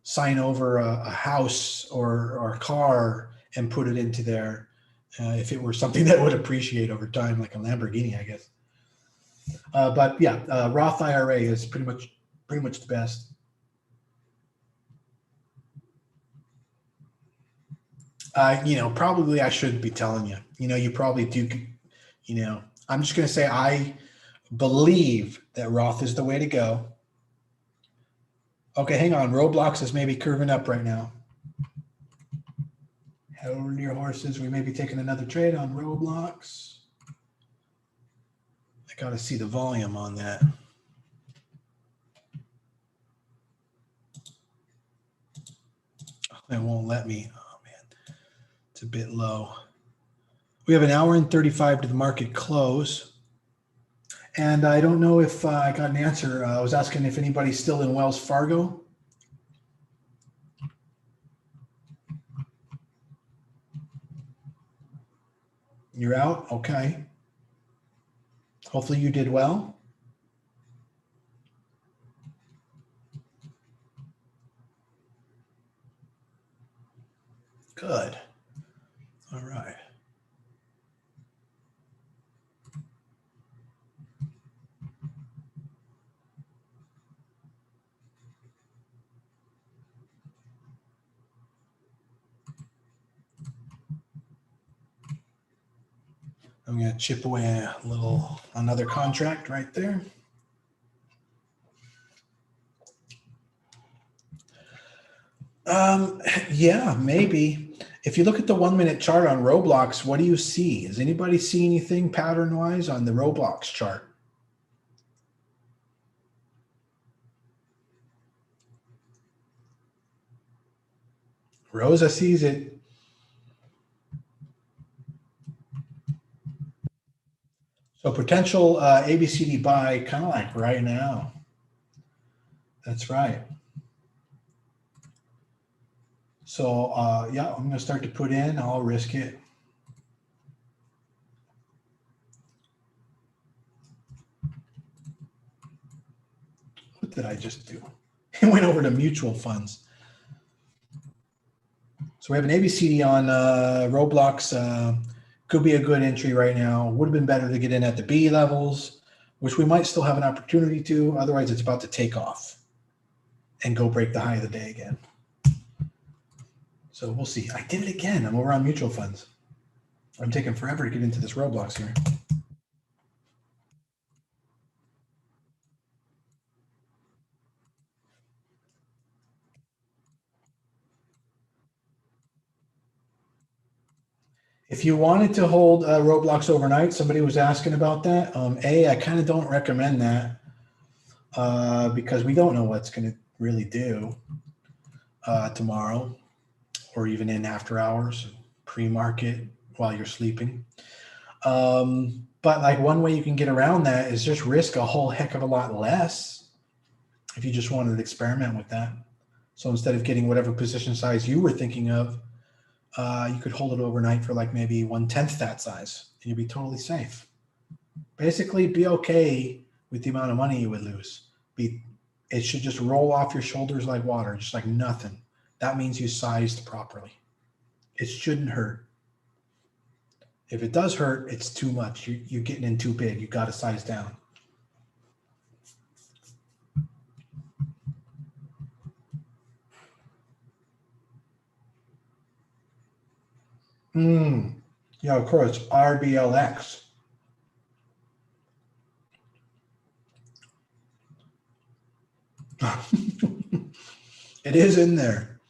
sign over a house or a car and put it into there if it were something that would appreciate over time, like a Lamborghini, I guess. But yeah, Roth IRA is pretty much the best. You know, probably I shouldn't be telling you. You know, you probably do. You know, I'm just going to say I believe that Roth is the way to go. Okay, hang on. Roblox is maybe curving up right now. Hold your horses. We may be taking another trade on Roblox. I got to see the volume on that. It won't let me. Oh, man. It's a bit low. We have an hour and 35 to the market close. And I don't know if I got an answer. I was asking if anybody's still in Wells Fargo. You're out? Okay. Hopefully you did well. Good. All right. I'm going to chip away another contract right there. Yeah, maybe. If you look at the 1 minute chart on Roblox, what do you see? Does anybody see anything pattern wise on the Roblox chart? Rosa sees it. So potential ABCD buy kind of like right now. That's right. So yeah, I'm going to start to put in. I'll risk it. What did I just do? It went over to mutual funds. So we have an ABCD on Roblox. Could be a good entry right now. Would have been better to get in at the B levels, which we might still have an opportunity to. Otherwise, it's about to take off and go break the high of the day again. So we'll see. I did it again. I'm over on mutual funds. I'm taking forever to get into this Roblox here. If you wanted to hold Roblox overnight, somebody was asking about that. I kind of don't recommend that because we don't know what's going to really do tomorrow or even in after hours, pre-market while you're sleeping. But like one way you can get around that is just risk a whole heck of a lot less if you just wanted to experiment with that. So instead of getting whatever position size you were thinking of, you could hold it overnight for like maybe 1/10 that size and you'd be totally safe. Basically be okay with the amount of money you would lose. It should just roll off your shoulders like water, just like nothing. That means you sized properly. It shouldn't hurt. If it does hurt, it's too much. You're getting in too big. You got to size down. Yeah, of course, RBLX. It is in there.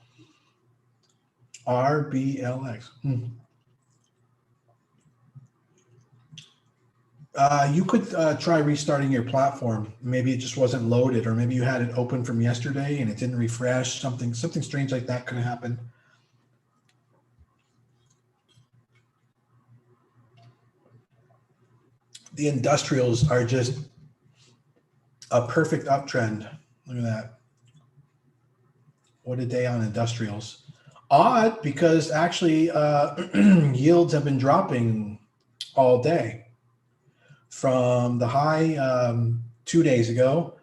RBLX. You could try restarting your platform. Maybe it just wasn't loaded, or maybe you had it open from yesterday and it didn't refresh. Something strange like that could have happened. The industrials are just a perfect uptrend. Look at that. What a day on industrials. Odd, because actually yields have been dropping all day from the high 2 days ago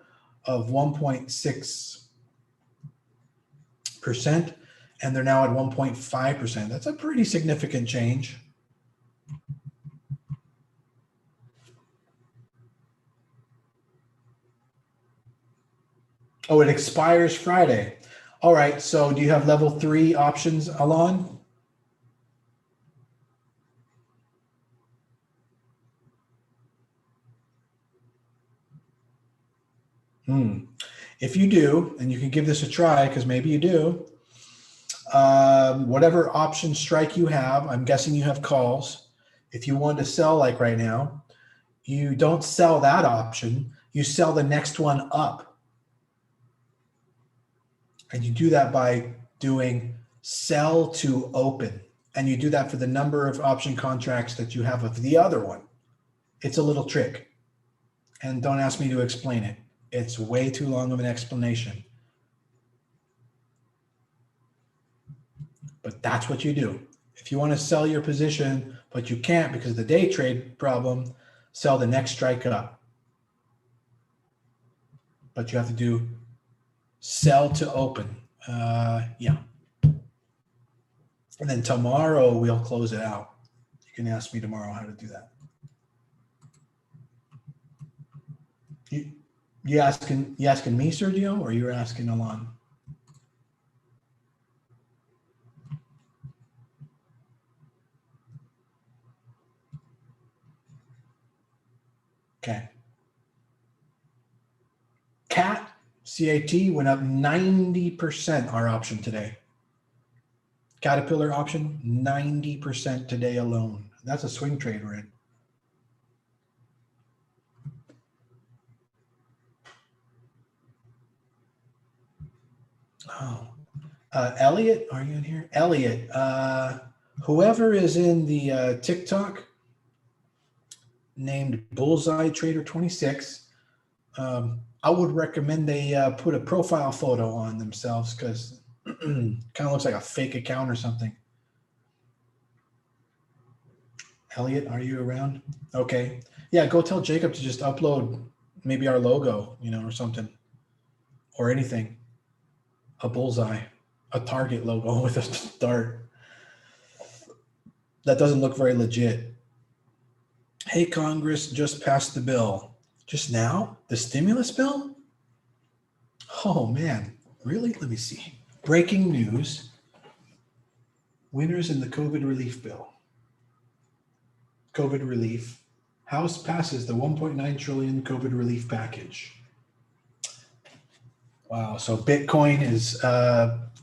of 1.6%, and they're now at 1.5%. That's a pretty significant change. Oh, it expires Friday. All right, so do you have level 3 options, Alon? If you do, and you can give this a try, because maybe you do, whatever option strike you have, I'm guessing you have calls. If you want to sell like right now, you don't sell that option, you sell the next one up. And you do that by doing sell to open. And you do that for the number of option contracts that you have of the other one. It's a little trick. And don't ask me to explain it. It's way too long of an explanation. But that's what you do. If you want to sell your position, but you can't because of the day trade problem, sell the next strike up. But you have to do sell to open. Yeah. And then tomorrow we'll close it out. You can ask me tomorrow how to do that. You asking me, Sergio, or you're asking Alon? Okay. CAT went up 90% our option today. Caterpillar option, 90% today alone. That's a swing trade we're in. Oh, Elliot, are you in here? Elliot, whoever is in the TikTok named Bullseye Trader 26, I would recommend they put a profile photo on themselves because kind of looks like a fake account or something. Elliot, are you around? Okay. Yeah, go tell Jacob to just upload maybe our logo, or something. or anything. A bullseye, a target logo with a dart. That doesn't look very legit. Hey, Congress just passed the bill. Just now? The stimulus bill? Oh, man. Really? Let me see. Breaking news. Winners in the COVID relief bill. COVID relief. House passes the 1.9 trillion COVID relief package. Wow. So Bitcoin is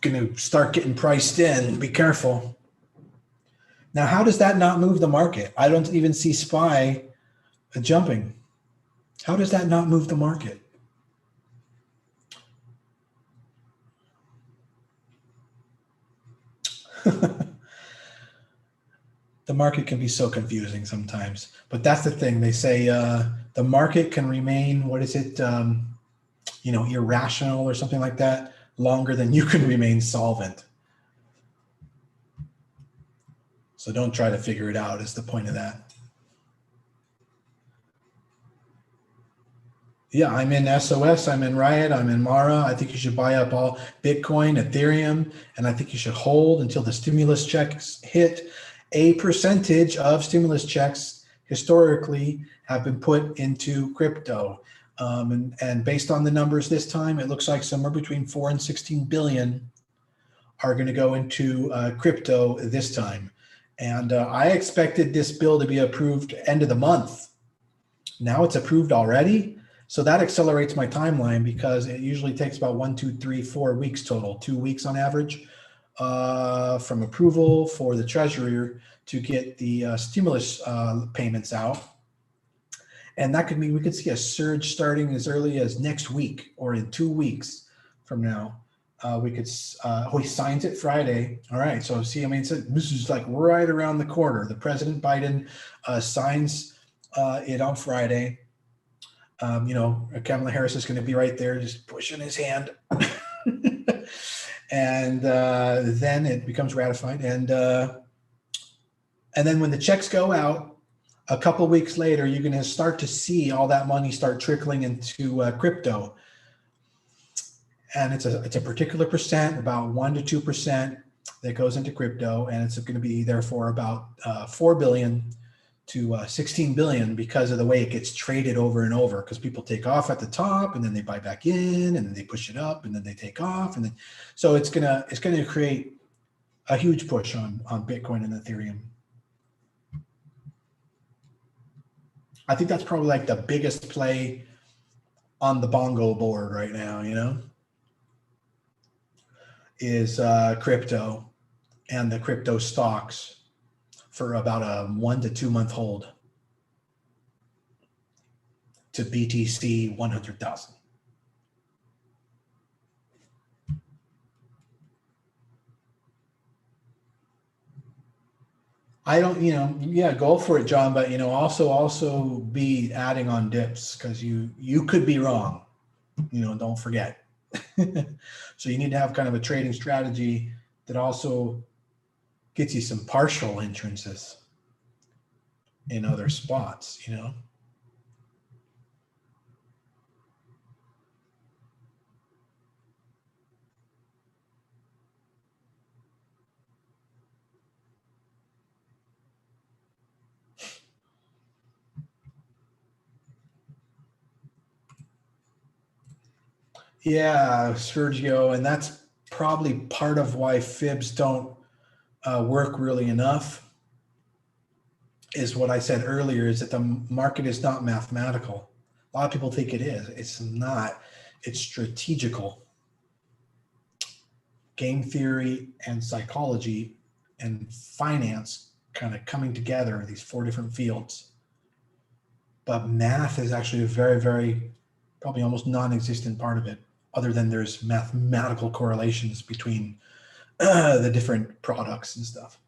going to start getting priced in. Be careful. Now, how does that not move the market? I don't even see SPY jumping. How does that not move the market? The market can be so confusing sometimes, but that's the thing. They say the market can remain, what is it, irrational or something like that, longer than you can remain solvent. So don't try to figure it out is the point of that. Yeah, I'm in SOS, I'm in Riot, I'm in Mara. I think you should buy up all Bitcoin, Ethereum, and I think you should hold until the stimulus checks hit. A percentage of stimulus checks historically have been put into crypto. And based on the numbers this time, it looks like somewhere between 4 and 16 billion are going to go into crypto this time. And I expected this bill to be approved end of the month. Now it's approved already. So that accelerates my timeline because it usually takes about 1, 2, 3, 4 weeks total, 2 weeks on average from approval for the Treasury to get the stimulus payments out. And that could mean we could see a surge starting as early as next week or in 2 weeks from now. He signs it Friday. All right. So see, I mean, this is like right around the corner. The President Biden signs it on Friday. Kamala Harris is going to be right there, just pushing his hand. And then it becomes ratified. And then when the checks go out, a couple of weeks later, you're going to start to see all that money start trickling into crypto. And it's a particular percent, about 1 to 2% that goes into crypto. And it's going to be therefore about 4 billion to 16 billion because of the way it gets traded over and over, because people take off at the top and then they buy back in and then they push it up and then they take off. And then, so it's going to create a huge push on Bitcoin and Ethereum. I think that's probably like the biggest play on the bongo board right now, is crypto and the crypto stocks for about a 1 to 2 month hold to BTC 100,000. I don't, go for it, John, but also be adding on dips because you could be wrong. Don't forget. So you need to have kind of a trading strategy that also gets you some partial entrances in other spots, Yeah, Sergio, and that's probably part of why fibs don't work really enough, is what I said earlier, is that the market is not mathematical. A lot of people think it is. It's not. It's strategical. Game theory and psychology and finance kind of coming together, these 4 different fields. But math is actually a very, very, probably almost non-existent part of it, other than there's mathematical correlations between the different products and stuff.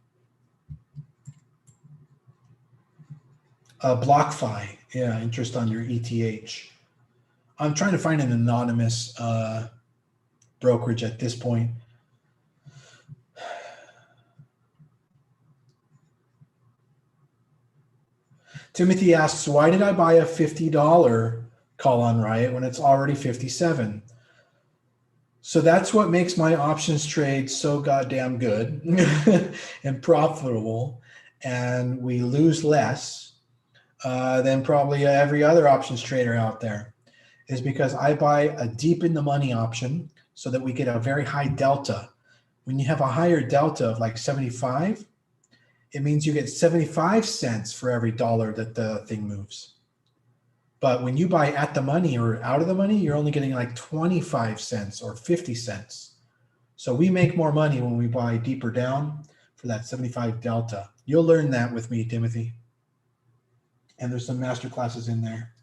BlockFi, yeah, interest on your ETH. I'm trying to find an anonymous brokerage at this point. Timothy asks, why did I buy a $50 call on Riot when it's already 57? So that's what makes my options trade so goddamn good and profitable. And we lose less than probably every other options trader out there, is because I buy a deep in the money option so that we get a very high delta. When you have a higher delta of like 75, it means you get 75 cents for every dollar that the thing moves. But when you buy at the money or out of the money, you're only getting like 25 cents or 50 cents. So we make more money when we buy deeper down for that 75 delta. You'll learn that with me, Timothy. And there's some master classes in there.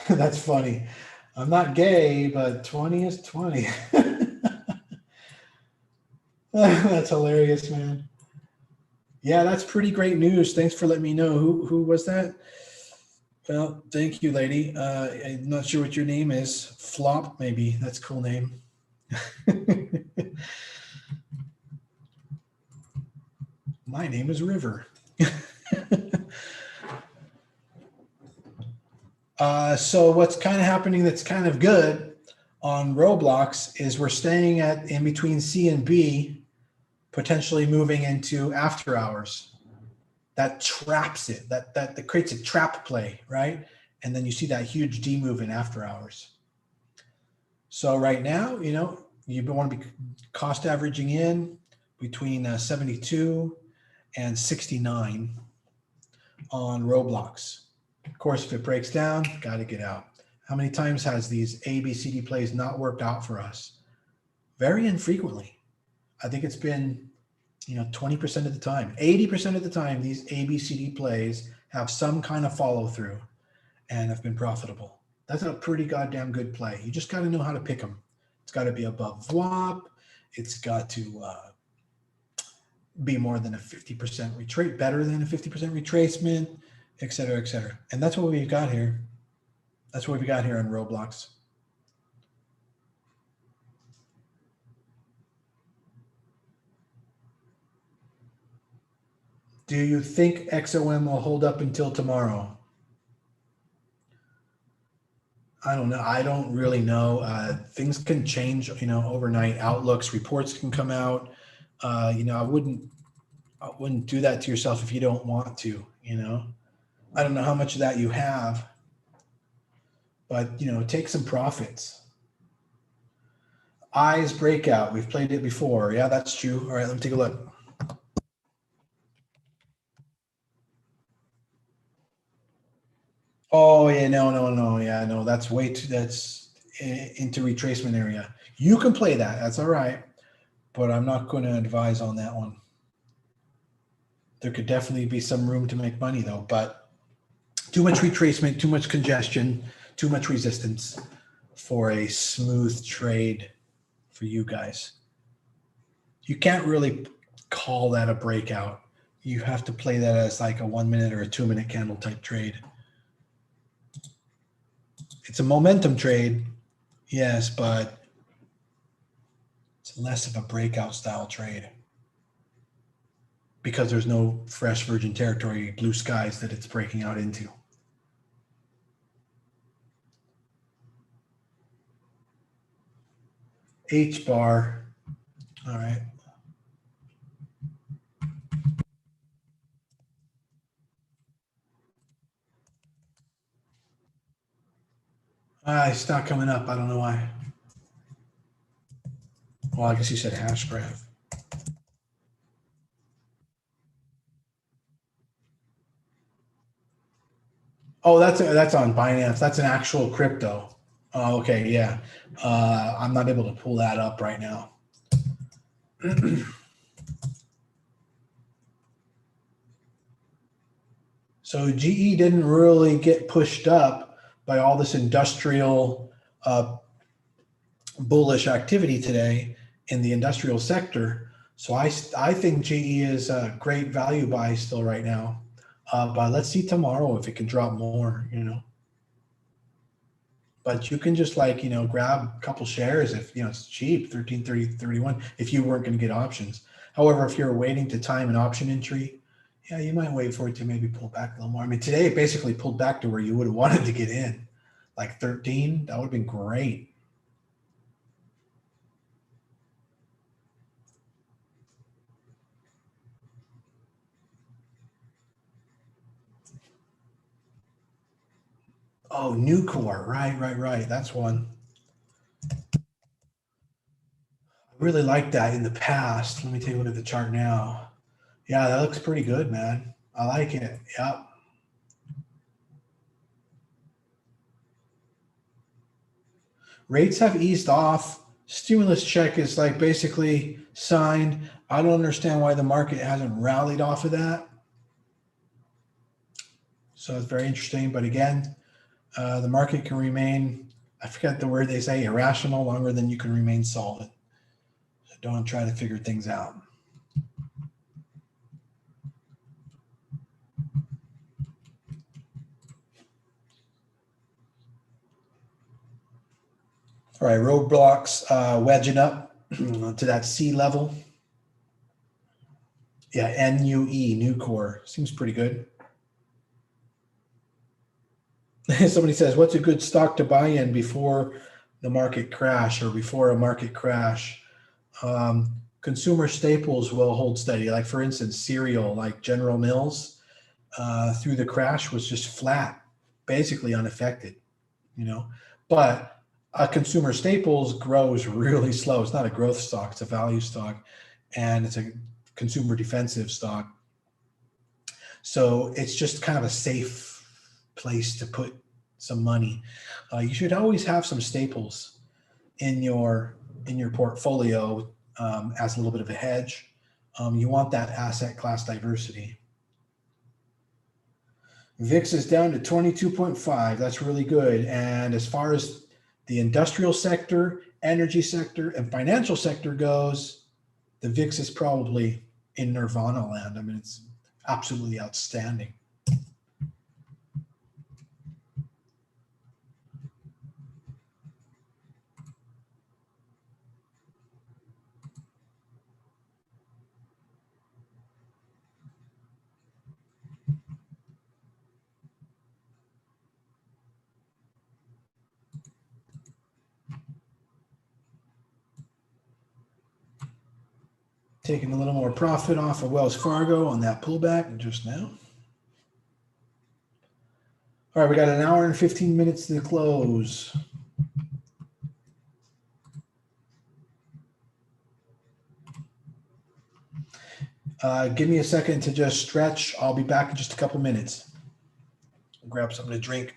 That's funny. I'm not gay, but 20 is 20. That's hilarious, man. Yeah, that's pretty great news. Thanks for letting me know. Who was that? Well, thank you, lady. I'm not sure what your name is. Flop, maybe. That's a cool name. My name is River. So what's kind of happening that's kind of good on Roblox is we're staying at in between C and B, potentially moving into after hours. That traps it, that creates a trap play, right? And then you see that huge D move in after hours. So right now, you know, you want to be cost averaging in between 72 and 69 on Roblox. Of course, if it breaks down, got to get out. How many times has these ABCD plays not worked out for us? Very infrequently. I think it's been 20% of the time, 80% of the time, these ABCD plays have some kind of follow through and have been profitable. That's a pretty goddamn good play. You just got to know how to pick them. It's got to be above VWAP. It's got to be more than a 50% retrace, better than a 50% retracement, et cetera, et cetera. And that's what we've got here. That's what we've got here on Roblox. Do you think XOM will hold up until tomorrow? I don't know. I don't really know. Things can change, overnight. Outlooks, reports can come out. I wouldn't do that to yourself if you don't want to. I don't know how much of that you have, but take some profits. Eyes breakout. We've played it before. Yeah, that's true. All right, let me take a look. Oh yeah, no. Yeah, no, that's way too. That's into retracement area. You can play that. That's all right, but I'm not going to advise on that one. There could definitely be some room to make money though, but too much retracement, too much congestion, too much resistance for a smooth trade for you guys. You can't really call that a breakout. You have to play that as like a 1 minute or a 2 minute candle type trade. It's a momentum trade, yes, but it's less of a breakout style trade because there's no fresh virgin territory, blue skies that it's breaking out into. H bar, all right. It's not coming up. I don't know why. Well, I guess you said hash graph. Oh, that's on Binance. That's an actual crypto. Oh, okay, yeah. I'm not able to pull that up right now. So GE didn't really get pushed up by all this industrial bullish activity today in the industrial sector. So I think GE is a great value buy still right now. But let's see tomorrow if it can drop more, But you can just grab a couple shares if, it's cheap, 13.30.31, if you weren't going to get options. However, if you're waiting to time an option entry, yeah, you might wait for it to maybe pull back a little more. I mean, today it basically pulled back to where you would have wanted to get in, like 13. That would have been great. Oh, Nucor. Right. That's one. I really liked that in the past. Let me take a look at the chart now. Yeah, that looks pretty good, man. I like it. Yep. Rates have eased off. Stimulus check is like basically signed. I don't understand why the market hasn't rallied off of that. So it's very interesting. But again, the market can remain, I forget the word they say, irrational longer than you can remain solid. So don't try to figure things out. All right, Roblox wedging up to that C level. Yeah, NUE, Nucor. Seems pretty good. Somebody says, what's a good stock to buy in before the market crash or before a market crash? Consumer staples will hold steady. Like for instance, cereal, like General Mills, through the crash was just flat, basically unaffected, you know. But consumer staples grows really slow. It's not a growth stock, it's a value stock, and it's a consumer defensive stock. So it's just kind of a safe place to put some money. You should always have some staples in your portfolio as a little bit of a hedge. You want that asset class diversity. VIX is down to 22.5. That's really good. And as far as the industrial sector, energy sector, and financial sector goes, the VIX is probably in nirvana land. I mean, it's absolutely outstanding. Taking a little more profit off of Wells Fargo on that pullback just now. All right, we got an hour and 15 minutes to close. Give me a second to just stretch. I'll be back in just a couple minutes. Grab something to drink.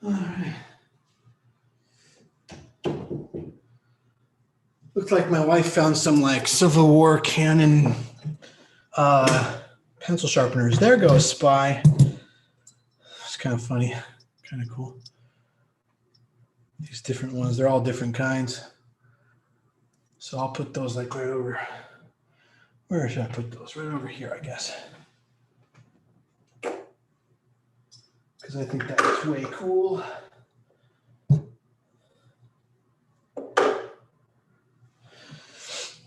All right. Looks like my wife found some like Civil War Canon pencil sharpeners. There goes SPY. It's kind of funny, kind of cool. These different ones, they're all different kinds. So I'll put those like right over. Where should I put those? Right over here, I guess. Because I think that's way cool.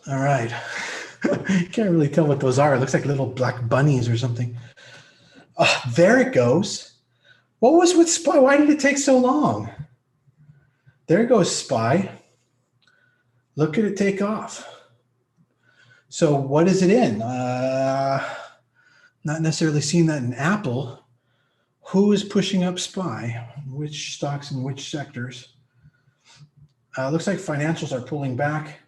All right. Can't really tell what those are. It looks like little black bunnies or something. Oh, there it goes. What was with SPY? Why did it take so long? There goes SPY. Look at it take off. So what is it in? Not necessarily seeing that in Apple. Who is pushing up SPY? Which stocks and which sectors? Looks like financials are pulling back.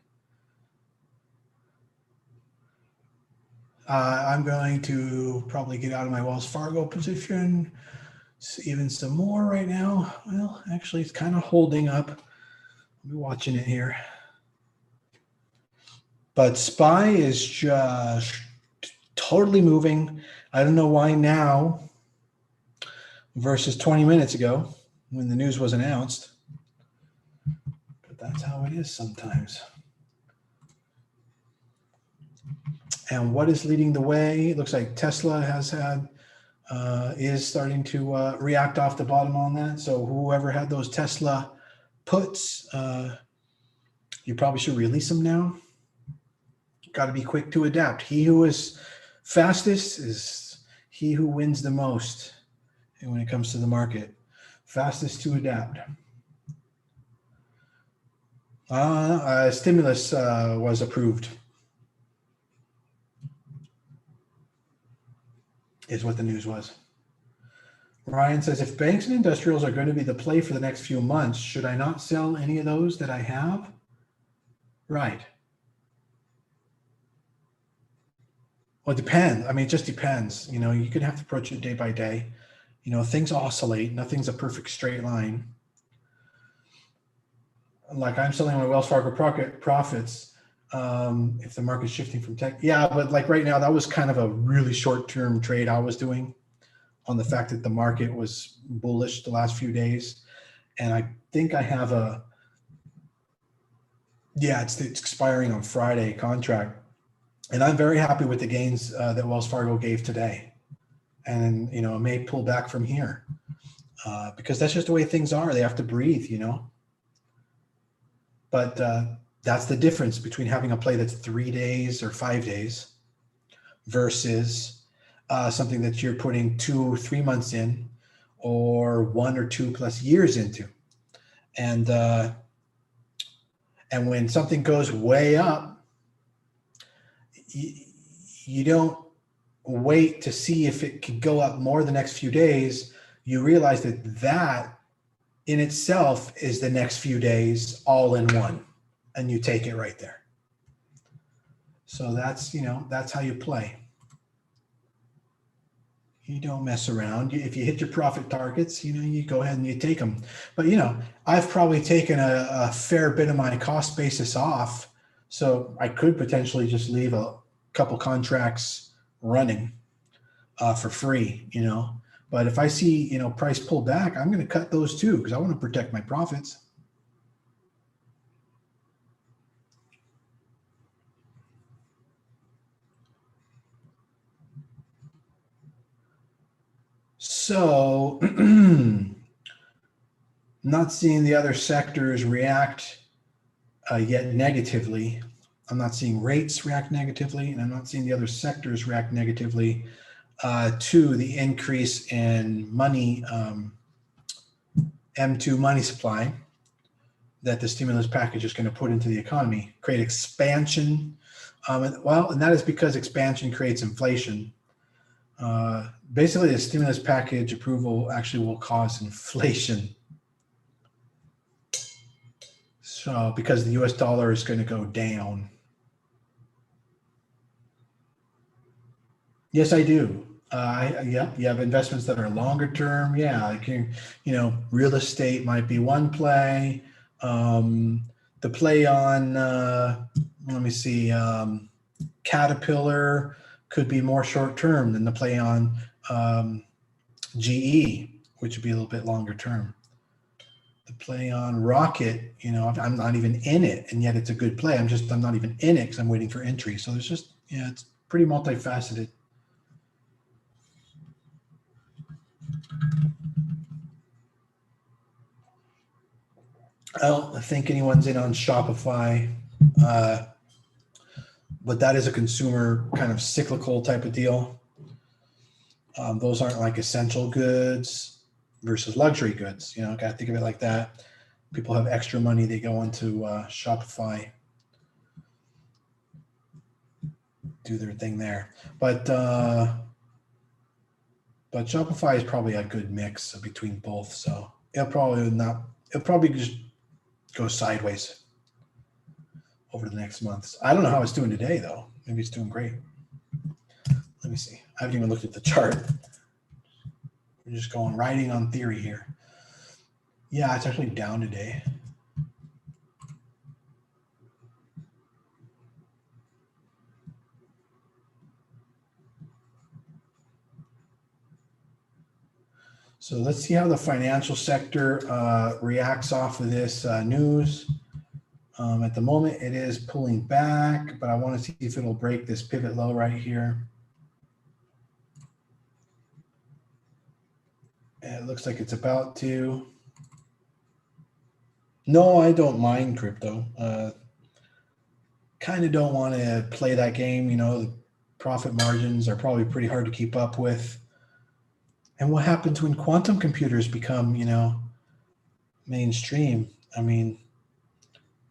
I'm going to probably get out of my Wells Fargo position. Even some more right now. Well, actually, it's kind of holding up. I'll be watching it here. But SPY is just totally moving. I don't know why now versus 20 minutes ago when the news was announced. But that's how it is sometimes. And what is leading the way? It looks like Tesla has had, is starting to react off the bottom on that. So whoever had those Tesla puts, you probably should release them now. Got to be quick to adapt. He who is fastest is he who wins the most. And when it comes to the market, fastest to adapt. Stimulus was approved. Is what the news was. Ryan says, if banks and industrials are going to be the play for the next few months, should I not sell any of those that I have? Right. Well, it depends. I mean, it just depends. You know, you could have to approach it day by day. You know, things oscillate. Nothing's a perfect straight line. Like I'm selling my Wells Fargo profits. If the market's shifting from tech, yeah, but like right now, that was kind of a really short-term trade I was doing on the fact that the market was bullish the last few days. And I think I have it's expiring on Friday contract. And I'm very happy with the gains that Wells Fargo gave today. And, you know, it may pull back from here because that's just the way things are. They have to breathe, you know. But that's the difference between having a play that's 3 days or 5 days versus something that you're putting 2 or 3 months in or 1 or 2 plus years into. And when something goes way up, you don't wait to see if it could go up more the next few days. You realize that in itself is the next few days all in one, and you take it right there. So that's, you know, that's how you play. You don't mess around. If you hit your profit targets, you know, you go ahead and you take them. But, you know, I've probably taken a fair bit of my cost basis off. So I could potentially just leave a couple contracts running for free, you know. But if I see, you know, price pull back, I'm going to cut those too because I want to protect my profits. So not seeing the other sectors react yet negatively. I'm not seeing rates react negatively, and I'm not seeing the other sectors react negatively to the increase in money, M2 money supply that the stimulus package is going to put into the economy, create expansion. And that is because expansion creates inflation. Basically, the stimulus package approval actually will cause inflation. So because the US dollar is going to go down. Yes, I do. Yeah, you have investments that are longer term. Yeah, like real estate might be one play. The play on, let me see, Caterpillar could be more short term than the play on GE, which would be a little bit longer term. The play on Rocket, I'm not even in it, and yet it's a good play. I'm not even in it because I'm waiting for entry. So there's just, it's pretty multifaceted. I don't think anyone's in on Shopify, but that is a consumer kind of cyclical type of deal. Those aren't like essential goods versus luxury goods. Got to think of it like that. People have extra money, they go into Shopify, do their thing there. But Shopify is probably a good mix between both. So it'll probably just go sideways over the next months. I don't know how it's doing today, though. Maybe it's doing great. Let me see. I haven't even looked at the chart. We're just going riding on theory here. Yeah, it's actually down today. So let's see how the financial sector reacts off of this news. At the moment, it is pulling back, but I want to see if it'll break this pivot low right here. It looks like it's about to. No, I don't mind crypto. Kind of don't want to play that game. The profit margins are probably pretty hard to keep up with. And what happens when quantum computers become, mainstream? I mean,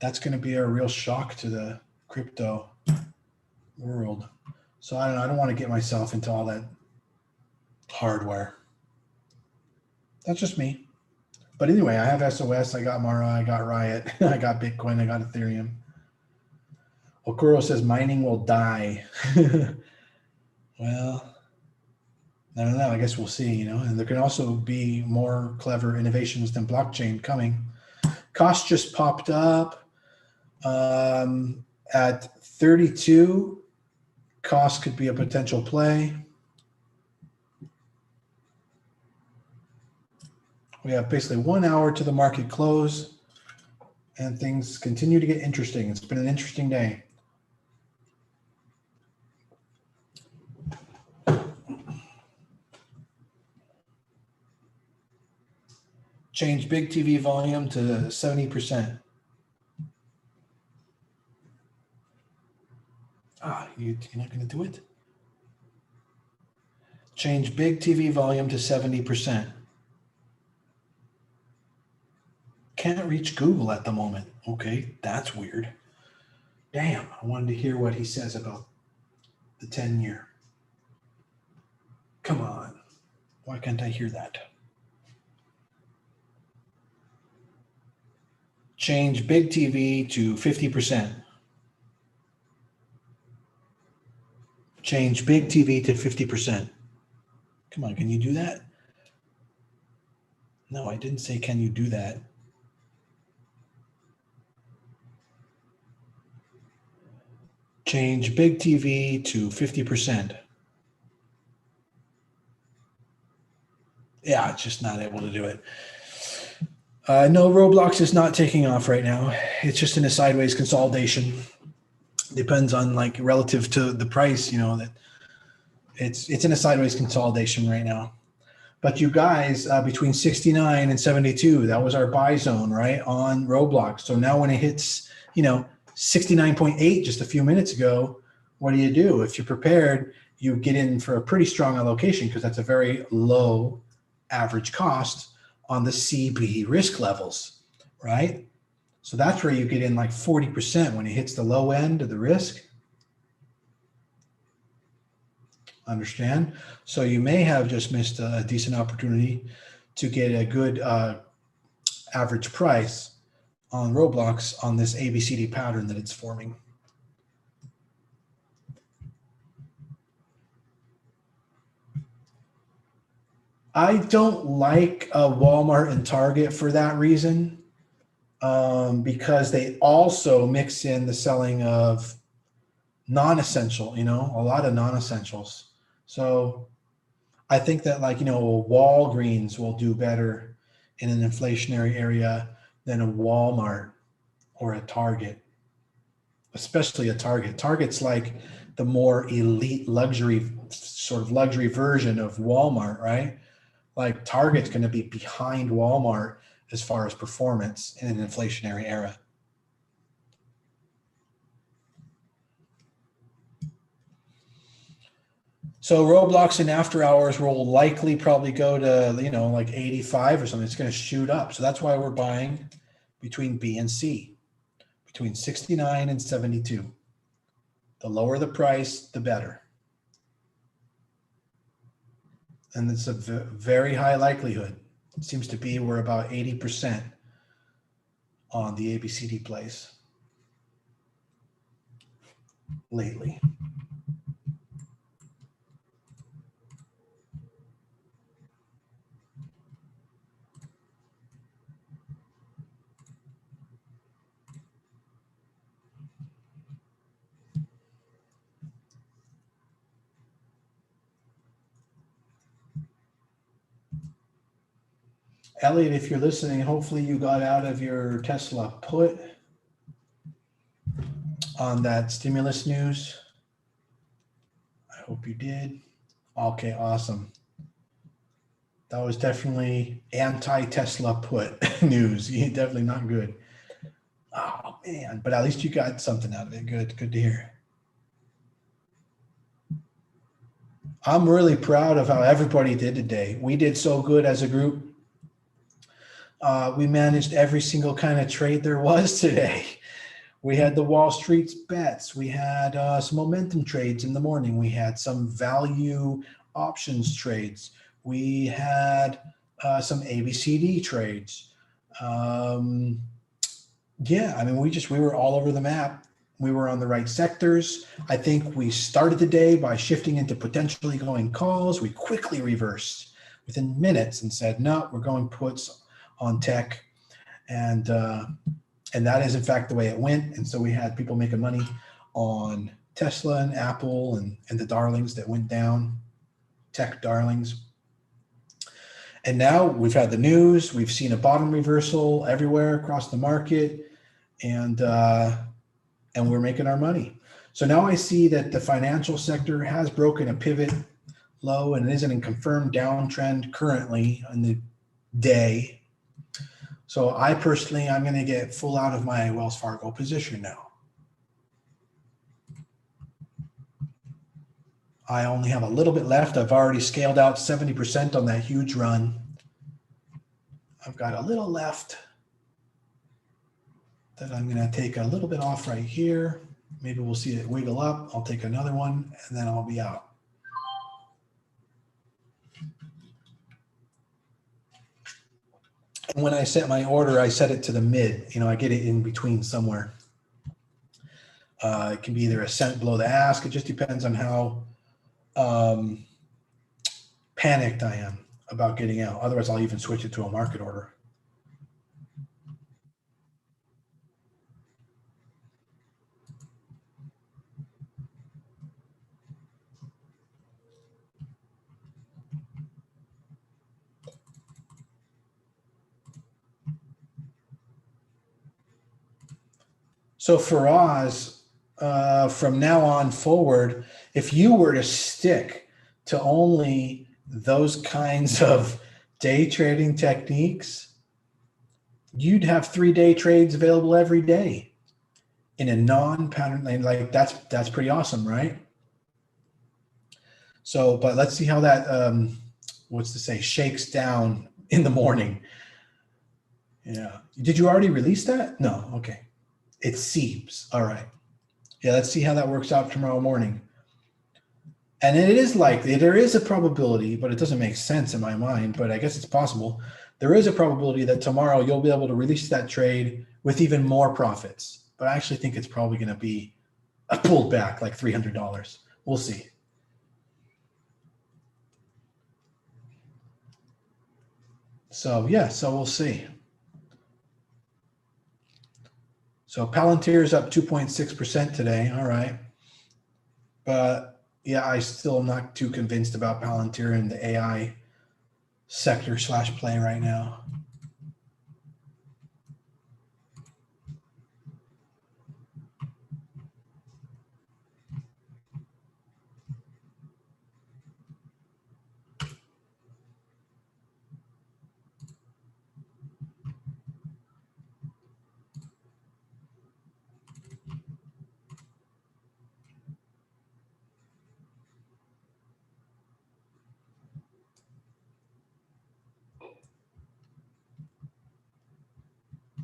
that's going to be a real shock to the crypto world. So I don't want to get myself into all that hardware. That's just me. But anyway, I have SOS, I got Mara, I got Riot, I got Bitcoin, I got Ethereum. Okuro says mining will die. Well, I don't know. I guess we'll see, and there can also be more clever innovations than blockchain coming. Cost just popped up at 32. Cost could be a potential play. We have basically 1 hour to the market close, and things continue to get interesting. It's been an interesting day. Change big TV volume to 70%. You're not going to do it? Change big TV volume to 70%. Can't reach Google at the moment. Okay, that's weird. Damn, I wanted to hear what he says about the 10-year. Come on. Why can't I hear that? Change big TV to 50%. Change big TV to 50%. Come on, can you do that? No, I didn't say can you do that. Change big TV to 50%. Yeah, it's just not able to do it. No, Roblox is not taking off right now. It's just in a sideways consolidation. Depends on relative to the price, that it's in a sideways consolidation right now. But you guys, between 69 and 72, that was our buy zone, right, on Roblox. So now when it hits, 69.8 just a few minutes ago, what do? If you're prepared, you get in for a pretty strong allocation because that's a very low average cost on the CB risk levels, right? So that's where you get in 40% when it hits the low end of the risk. Understand? So you may have just missed a decent opportunity to get a good average price on Roblox on this ABCD pattern that it's forming. I don't like Walmart and Target for that reason, because they also mix in the selling of non-essential, a lot of non-essentials. So I think that Walgreens will do better in an inflationary area than a Walmart or a Target, especially a Target. Target's like the more elite luxury version of Walmart, right? Like Target's going to be behind Walmart as far as performance in an inflationary era. So Roblox in after hours will likely probably go to, like 85 or something. It's going to shoot up. So that's why we're buying between B and C, between 69 and 72. The lower the price, the better. And it's a very high likelihood. It seems to be we're about 80% on the ABCD plays lately. Elliot, if you're listening, hopefully you got out of your Tesla put on that stimulus news. I hope you did. Okay, awesome. That was definitely anti-Tesla put news. Definitely not good. Oh man, but at least you got something out of it. Good to hear. I'm really proud of how everybody did today. We did so good as a group. We managed every single kind of trade there was today. We had the Wall Street's bets. We had some momentum trades in the morning. We had some value options trades. We had some ABCD trades. Yeah, I mean, we were all over the map. We were on the right sectors. I think we started the day by shifting into potentially going calls. We quickly reversed within minutes and said, no, we're going puts on tech. And that is in fact the way it went. And so we had people making money on Tesla and Apple and the darlings that went down, tech darlings. And now we've had the news, we've seen a bottom reversal everywhere across the market, and we're making our money. So now I see that the financial sector has broken a pivot low and is in a confirmed downtrend currently on the day. So I personally, I'm going to get full out of my Wells Fargo position now. I only have a little bit left. I've already scaled out 70% on that huge run. I've got a little left that I'm going to take a little bit off right here. Maybe we'll see it wiggle up. I'll take another one and then I'll be out. And when I set my order, I set it to the mid. I get it in between somewhere. It can be either a cent below the ask. It just depends on how panicked I am about getting out. Otherwise, I'll even switch it to a market order. So for Oz, from now on forward, if you were to stick to only those kinds of day trading techniques, you'd have 3-day trades available every day in a non-pattern lane. Like that's pretty awesome, right? So, but let's see how that, shakes down in the morning. Yeah. Did you already release that? No. Okay. It seems. All right. Yeah, let's see how that works out tomorrow morning. And it is likely, there is a probability, but it doesn't make sense in my mind, but I guess it's possible. There is a probability that tomorrow you'll be able to release that trade with even more profits. But I actually think it's probably going to be a pulled back like $300. We'll see. So yeah, so we'll see. So Palantir is up 2.6% today. All right. But yeah, I still am not too convinced about Palantir in the AI sector / play right now.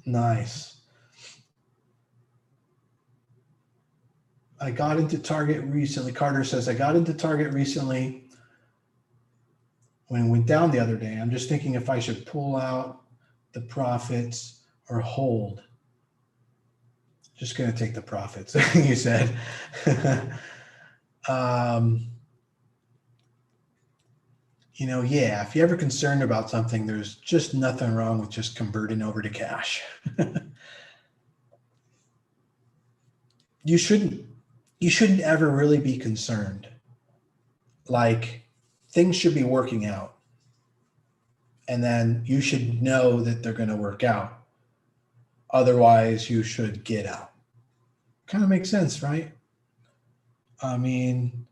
Nice. I got into Target recently. Carter says, I got into Target recently when it went down the other day. I'm just thinking if I should pull out the profits or hold. Just going to take the profits, you said. You know, yeah, if you're ever concerned about something, there's just nothing wrong with just converting over to cash. You shouldn't ever really be concerned. Like, things should be working out. And then you should know that they're going to work out. Otherwise, you should get out. Kind of makes sense, right? I mean,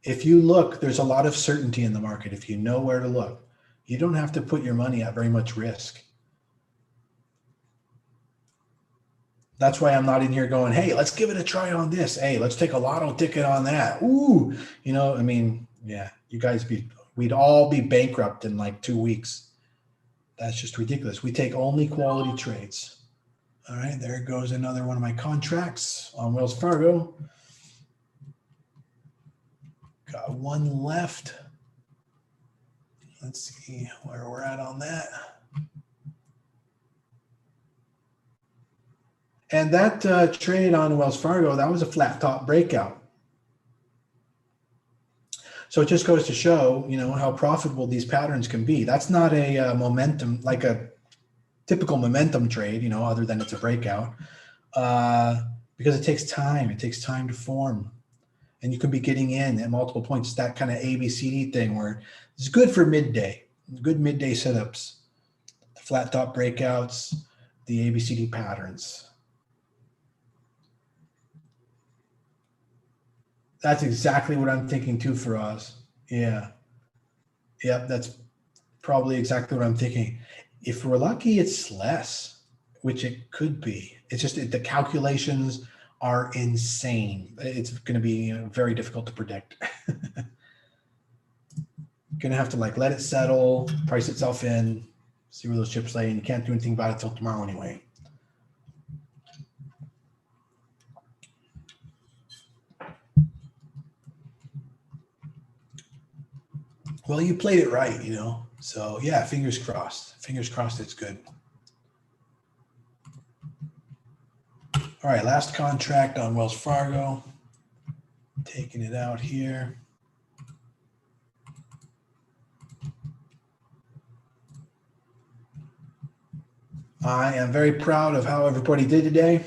if you look, there's a lot of certainty in the market. If you know where to look, you don't have to put your money at very much risk. That's why I'm not in here going, hey, let's give it a try on this. Hey, let's take a lotto ticket on that. Ooh, you know, I mean, yeah, we'd all be bankrupt in like 2 weeks. That's just ridiculous. We take only quality trades. All right, there goes another one of my contracts on Wells Fargo. Got one left. Let's see where we're at on that. And that trade on Wells Fargo, that was a flat top breakout. So it just goes to show, you know, how profitable these patterns can be. That's not a momentum, like a typical momentum trade, you know, other than it's a breakout, because it takes time. It takes time to form. And you can be getting in at multiple points. That kind of ABCD thing where it's good for midday, good midday setups, the flat top breakouts, the ABCD patterns. That's exactly what I'm thinking too for us. Yeah. Yep, that's probably exactly what I'm thinking. If we're lucky, it's less, which it could be. It's just the calculations are insane. It's going to be very difficult to predict. Going to have to like let it settle, price itself in, see where those chips lay, and you can't do anything about it till tomorrow anyway. Well, you played it right, you know. So yeah, fingers crossed. Fingers crossed it's good. All right, last contract on Wells Fargo. Taking it out here. I am very proud of how everybody did today.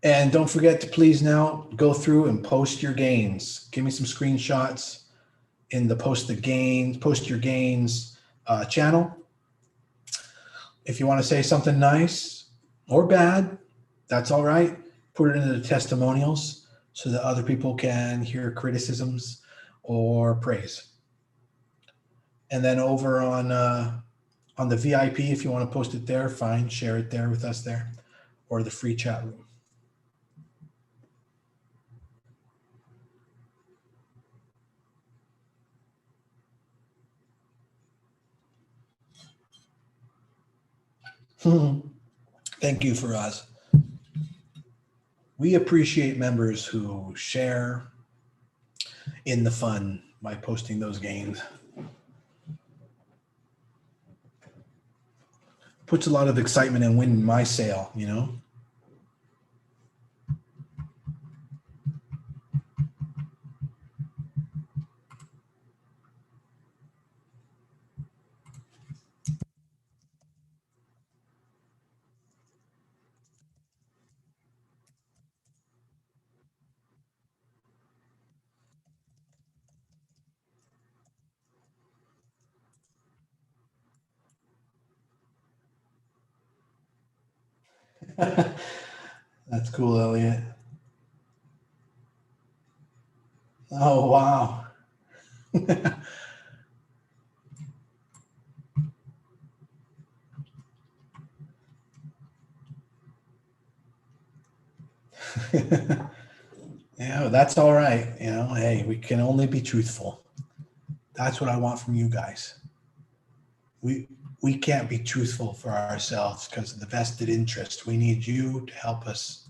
And don't forget to please now go through and post your gains. Give me some screenshots in the post your gains channel. If you want to say something nice or bad, that's all right. Put it into the testimonials so that other people can hear criticisms or praise. And then over on the VIP, if you want to post it there, fine, share it there with us there, or the free chat room. Thank you, Faraz. We appreciate members who share in the fun by posting those gains. Puts a lot of excitement and wind in my sail, you know? That's cool, Elliot. Oh, wow. Yeah, that's all right. You know, hey, we can only be truthful. That's what I want from you guys. We can't be truthful for ourselves because of the vested interest. We need you to help us.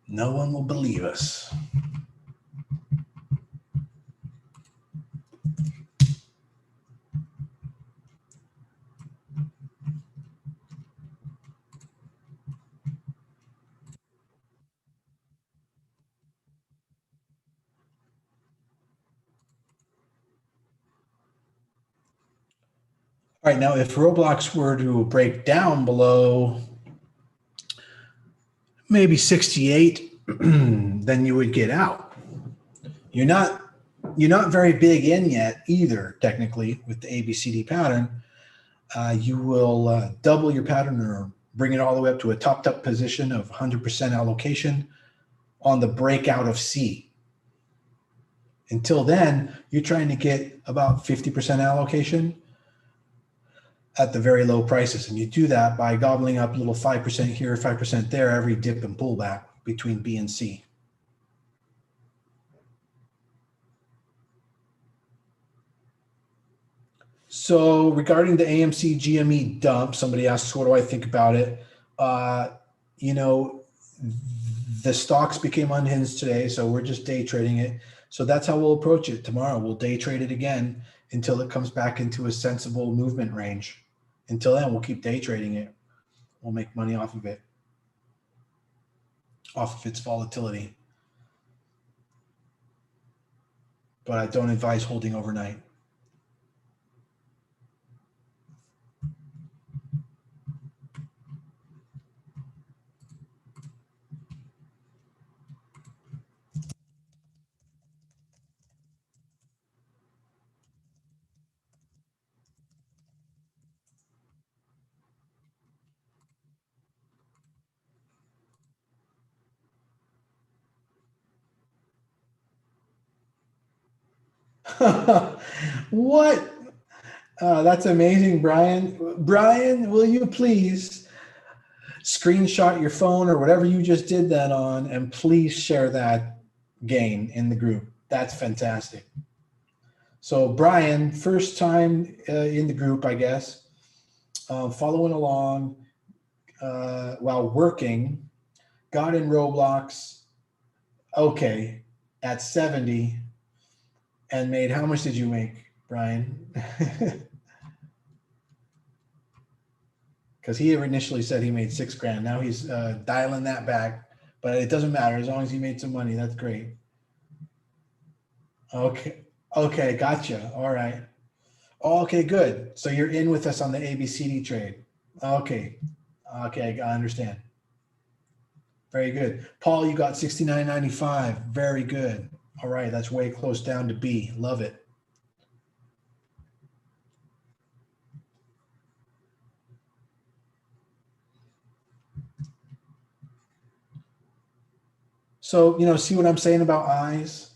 No one will believe us. All right, now if Roblox were to break down below maybe 68, then you would get out. You're not very big in yet either, technically, with the ABCD pattern. You will double your pattern or bring it all the way up to a topped up position of 100% allocation on the breakout of C. Until then, you're trying to get about 50% allocation at the very low prices. And you do that by gobbling up a little 5% here, 5% there, every dip and pullback between B and C. So regarding the AMC GME dump, somebody asks, what do I think about it? You know, the stocks became unhinged today, so we're just day trading it. So that's how we'll approach it tomorrow. We'll day trade it again until it comes back into a sensible movement range. Until then, we'll keep day trading it. We'll make money off of it, off of its volatility. But I don't advise holding overnight. What? That's amazing, Brian. Brian, will you please screenshot your phone or whatever you just did that on, and please share that gain in the group. That's fantastic. So Brian, first time in the group, I guess, following along while working, got in Roblox, okay, at 70, and made, how much did you make, Brian? Because he initially said he made $6 grand. Now he's dialing that back, but it doesn't matter as long as he made some money. That's great. Okay, gotcha. All right. Okay, good. So you're in with us on the ABCD trade. Okay, I understand. Very good. Paul, you got 69.95. Very good. All right, that's way close down to B. Love it. So, see what I'm saying about eyes?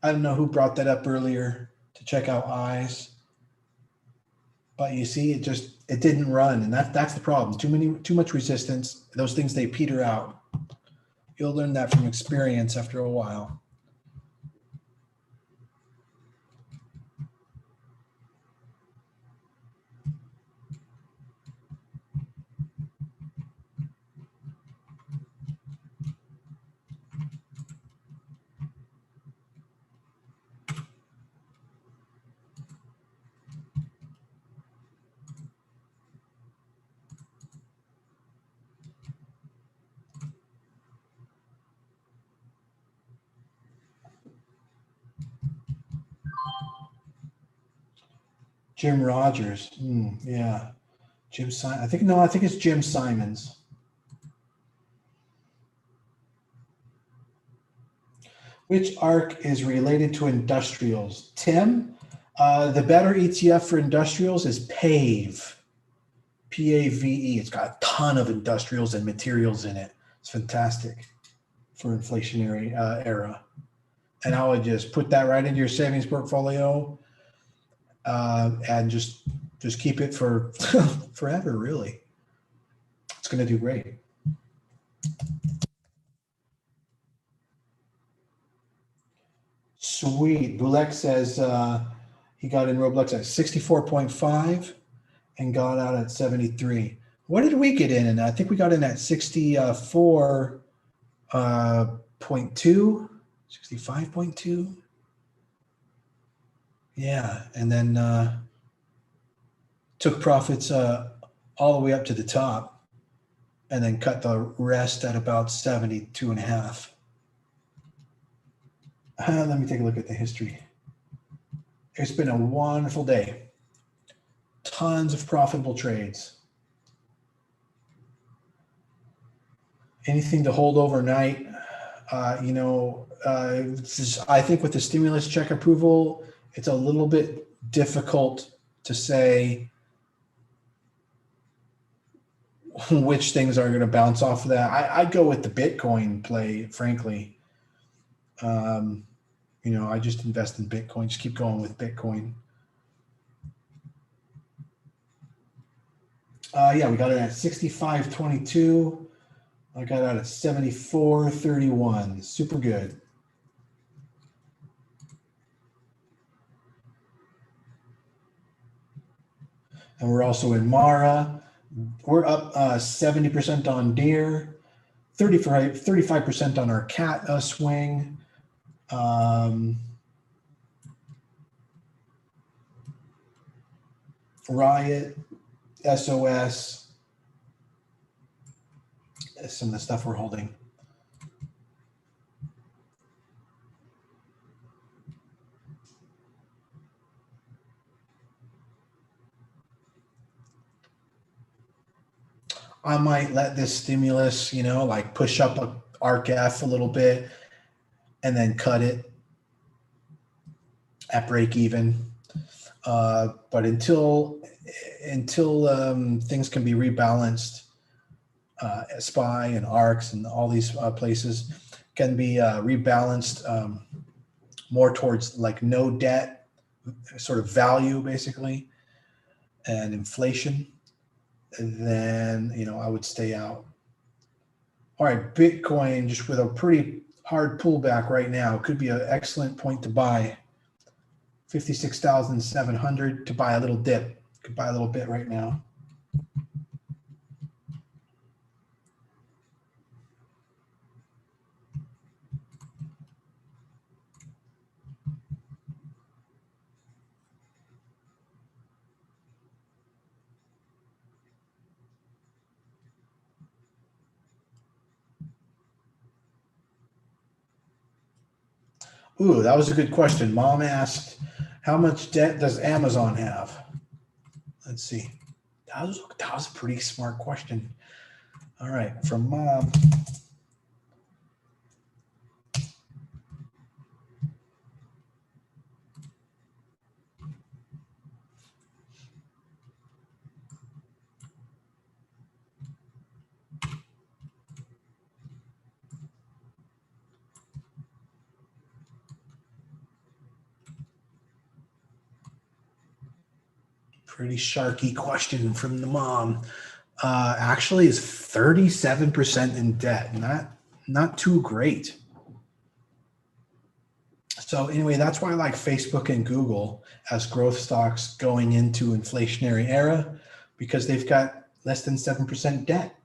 I don't know who brought that up earlier to check out eyes. But you see, it didn't run, and that's the problem. Too much resistance. Those things, they peter out. You'll learn that from experience after a while. Jim Rogers. Yeah. I think it's Jim Simons. Which ARC is related to industrials? Tim, The better ETF for industrials is PAVE. PAVE. It's got a ton of industrials and materials in it. It's fantastic for inflationary era. And I would just put that right into your savings portfolio and just keep it for forever, really. It's going to do great. Sweet. Bulek says he got in Roblox at 64.5 and got out at 73. What did we get in? And I think we got in at 64.2, 65.2. Yeah, and then took profits all the way up to the top and then cut the rest at about 72.5. Let me take a look at the history. It's been a wonderful day. Tons of profitable trades. Anything to hold overnight, I think with the stimulus check approval, it's a little bit difficult to say which things are going to bounce off of that. I'd go with the Bitcoin play, frankly. I just invest in Bitcoin. Just keep going with Bitcoin. Yeah, we got it at 65.22. I got out at 74.31. Super good. And we're also in Mara. We're up 70% on Deer, 35% on our cat swing. Riot, SOS, some of the stuff we're holding. I might let this stimulus, like push up a ARC-F a little bit and then cut it at break even. But until things can be rebalanced, SPY and ARCs and all these places can be rebalanced more towards like no debt, sort of value basically, and inflation, then I would stay out. All right, Bitcoin just with a pretty hard pullback right now could be an excellent point to buy. 56,700 to buy a little dip. Could buy a little bit right now. Ooh, that was a good question. Mom asked, how much debt does Amazon have? Let's see. That was a pretty smart question. All right, from Mom. Pretty sharky question from the mom. Actually, is 37% in debt. Not too great. So anyway, that's why I like Facebook and Google as growth stocks going into inflationary era, because they've got less than 7% debt.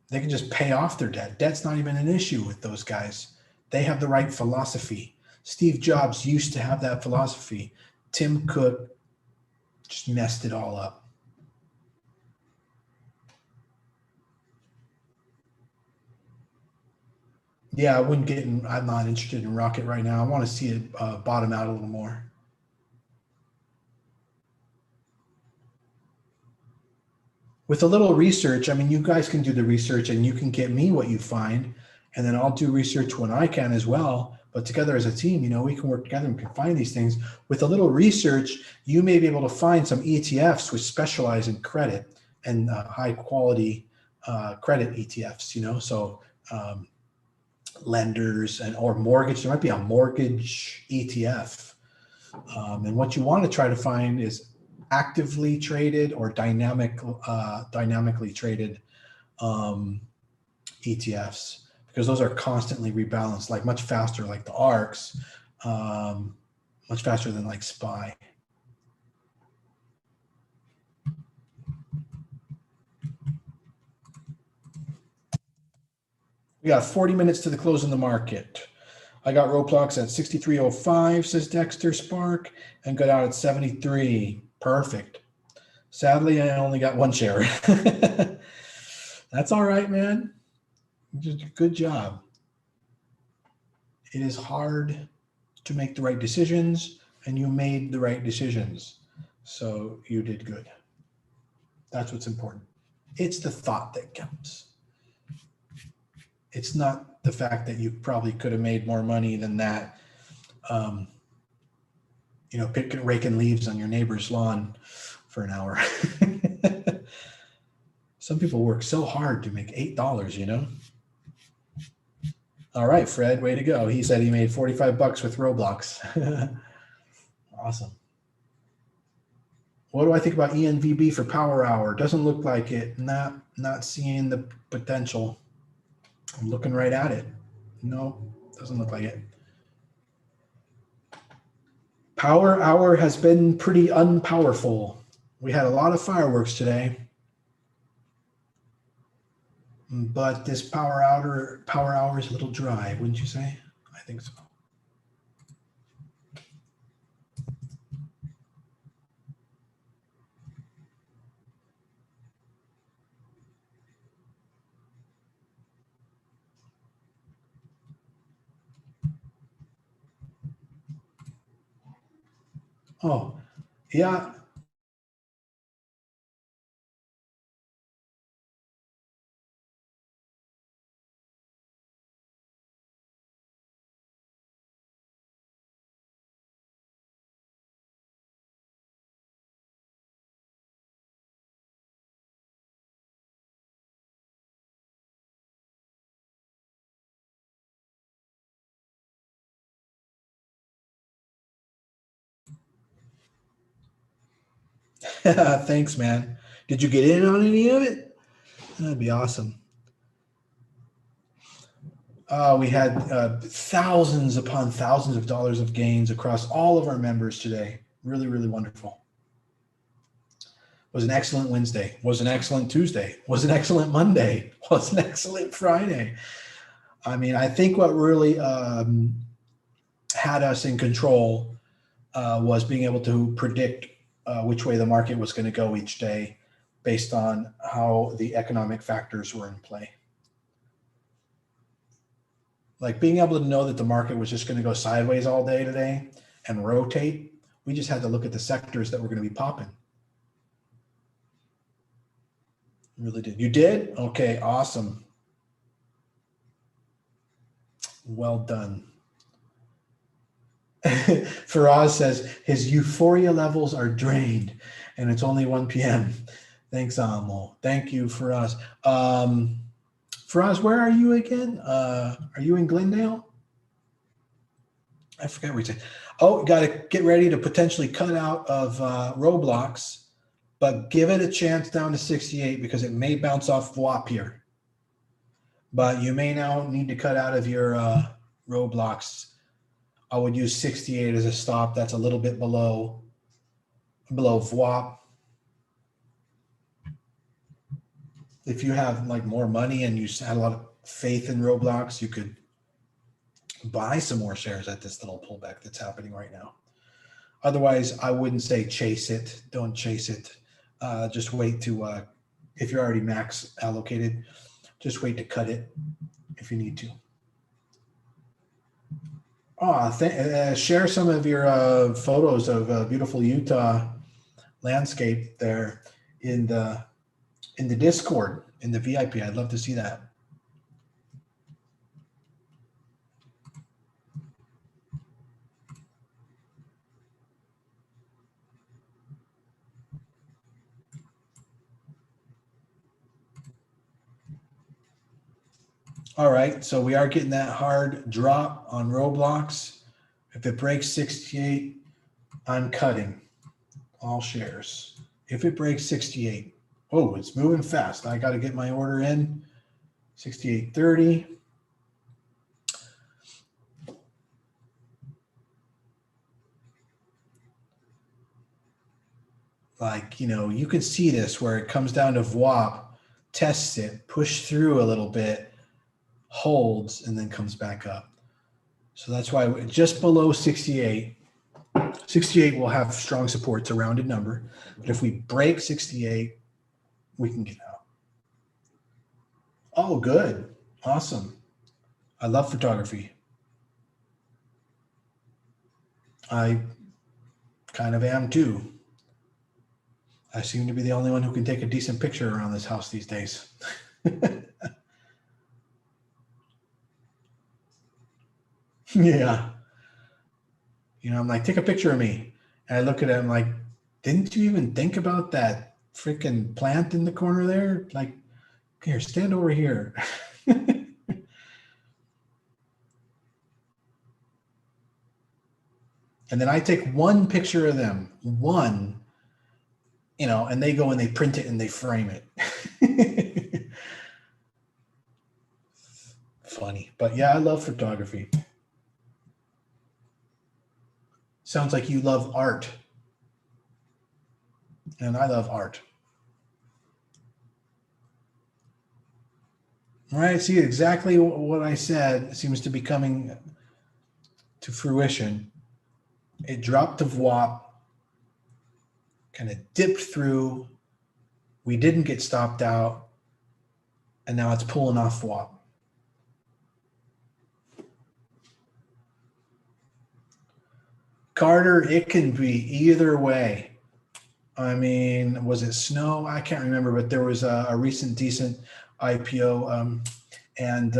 They can just pay off their debt. Debt's not even an issue with those guys. They have the right philosophy. Steve Jobs used to have that philosophy. Tim Cook just messed it all up. Yeah, I'm not interested in Rocket right now. I want to see it bottom out a little more. With a little research, I mean, you guys can do the research and you can get me what you find, and then I'll do research when I can as well. But together as a team, you know, we can work together and we can find these things. With a little research, you may be able to find some ETFs which specialize in credit and high quality credit ETFs, you know, so lenders or mortgage. There might be a mortgage ETF. And what you want to try to find is actively traded or dynamically traded ETFs, because those are constantly rebalanced, like much faster, like the ARCs, much faster than like SPY. We got 40 minutes to the close in the market. I got Roblox at 63.05, says Dexter Spark, and got out at 73. Perfect. Sadly, I only got one share. That's all right, man. Just good job. It is hard to make the right decisions, and you made the right decisions. So you did good. That's what's important. It's the thought that counts. It's not the fact that you probably could have made more money than that, you know, raking leaves on your neighbor's lawn for an hour. Some people work so hard to make $8, you know? All right, Fred, way to go. He said he made 45 bucks with Roblox. Awesome. What do I think about ENVB for Power Hour? Doesn't look like it. Not seeing the potential. I'm looking right at it. No, doesn't look like it. Power Hour has been pretty unpowerful. We had a lot of fireworks today. But this power hour is a little dry, wouldn't you say? I think so. Oh, yeah. Thanks, man. Did you get in on any of it? That'd be awesome. We had thousands upon thousands of dollars of gains across all of our members today. Really, really wonderful. Was an excellent Wednesday. Was an excellent Tuesday. Was an excellent Monday. Was an excellent Friday. I mean, I think what really had us in control was being able to predict which way the market was going to go each day based on how the economic factors were in play. Like being able to know that the market was just going to go sideways all day today and rotate. We just had to look at the sectors that were going to be popping. Really did. You did? Okay, awesome. Well done. Faraz says his euphoria levels are drained and it's only 1 p.m. Thanks, Amo. Thank you, Faraz. Faraz, where are you again? Are you in Glendale? I forgot where he said. Oh, got to get ready to potentially cut out of Roblox, but give it a chance down to 68 because it may bounce off WAP here. But you may now need to cut out of your Roblox. I would use 68 as a stop. That's a little bit below VWAP. If you have like more money and you had a lot of faith in Roblox, you could buy some more shares at this little pullback that's happening right now. Otherwise, I wouldn't say chase it. Don't chase it. Just wait to, if you're already max allocated, just wait to cut it if you need to. Oh, share some of your photos of beautiful Utah landscape there in the Discord, in the VIP. I'd love to see that. All right, so we are getting that hard drop on Roblox. If it breaks 68, I'm cutting all shares. If it breaks 68, oh, it's moving fast. I got to get my order in. 68.30. Like, you know, you can see this where it comes down to VWAP, tests it, push through a little bit, holds, and then comes back up. So that's why just below 68, 68 will have strong support. It's a rounded number. But if we break 68, we can get out. Oh, good. Awesome. I love photography. I kind of am too. I seem to be the only one who can take a decent picture around this house these days. Yeah. You know, I'm like, take a picture of me. And I look at it, I'm like, didn't you even think about that freaking plant in the corner there? Like, here, stand over here. And then I take one picture of them, one, you know, and they go and they print it and they frame it. Funny. But yeah, I love photography. Sounds like you love art. And I love art. All right, see exactly what I said seems to be coming to fruition. It dropped to VWAP, kind of dipped through. We didn't get stopped out, and now it's pulling off VWAP. Carter, it can be either way. I mean, was it snow? I can't remember, but there was a recent decent IPO, and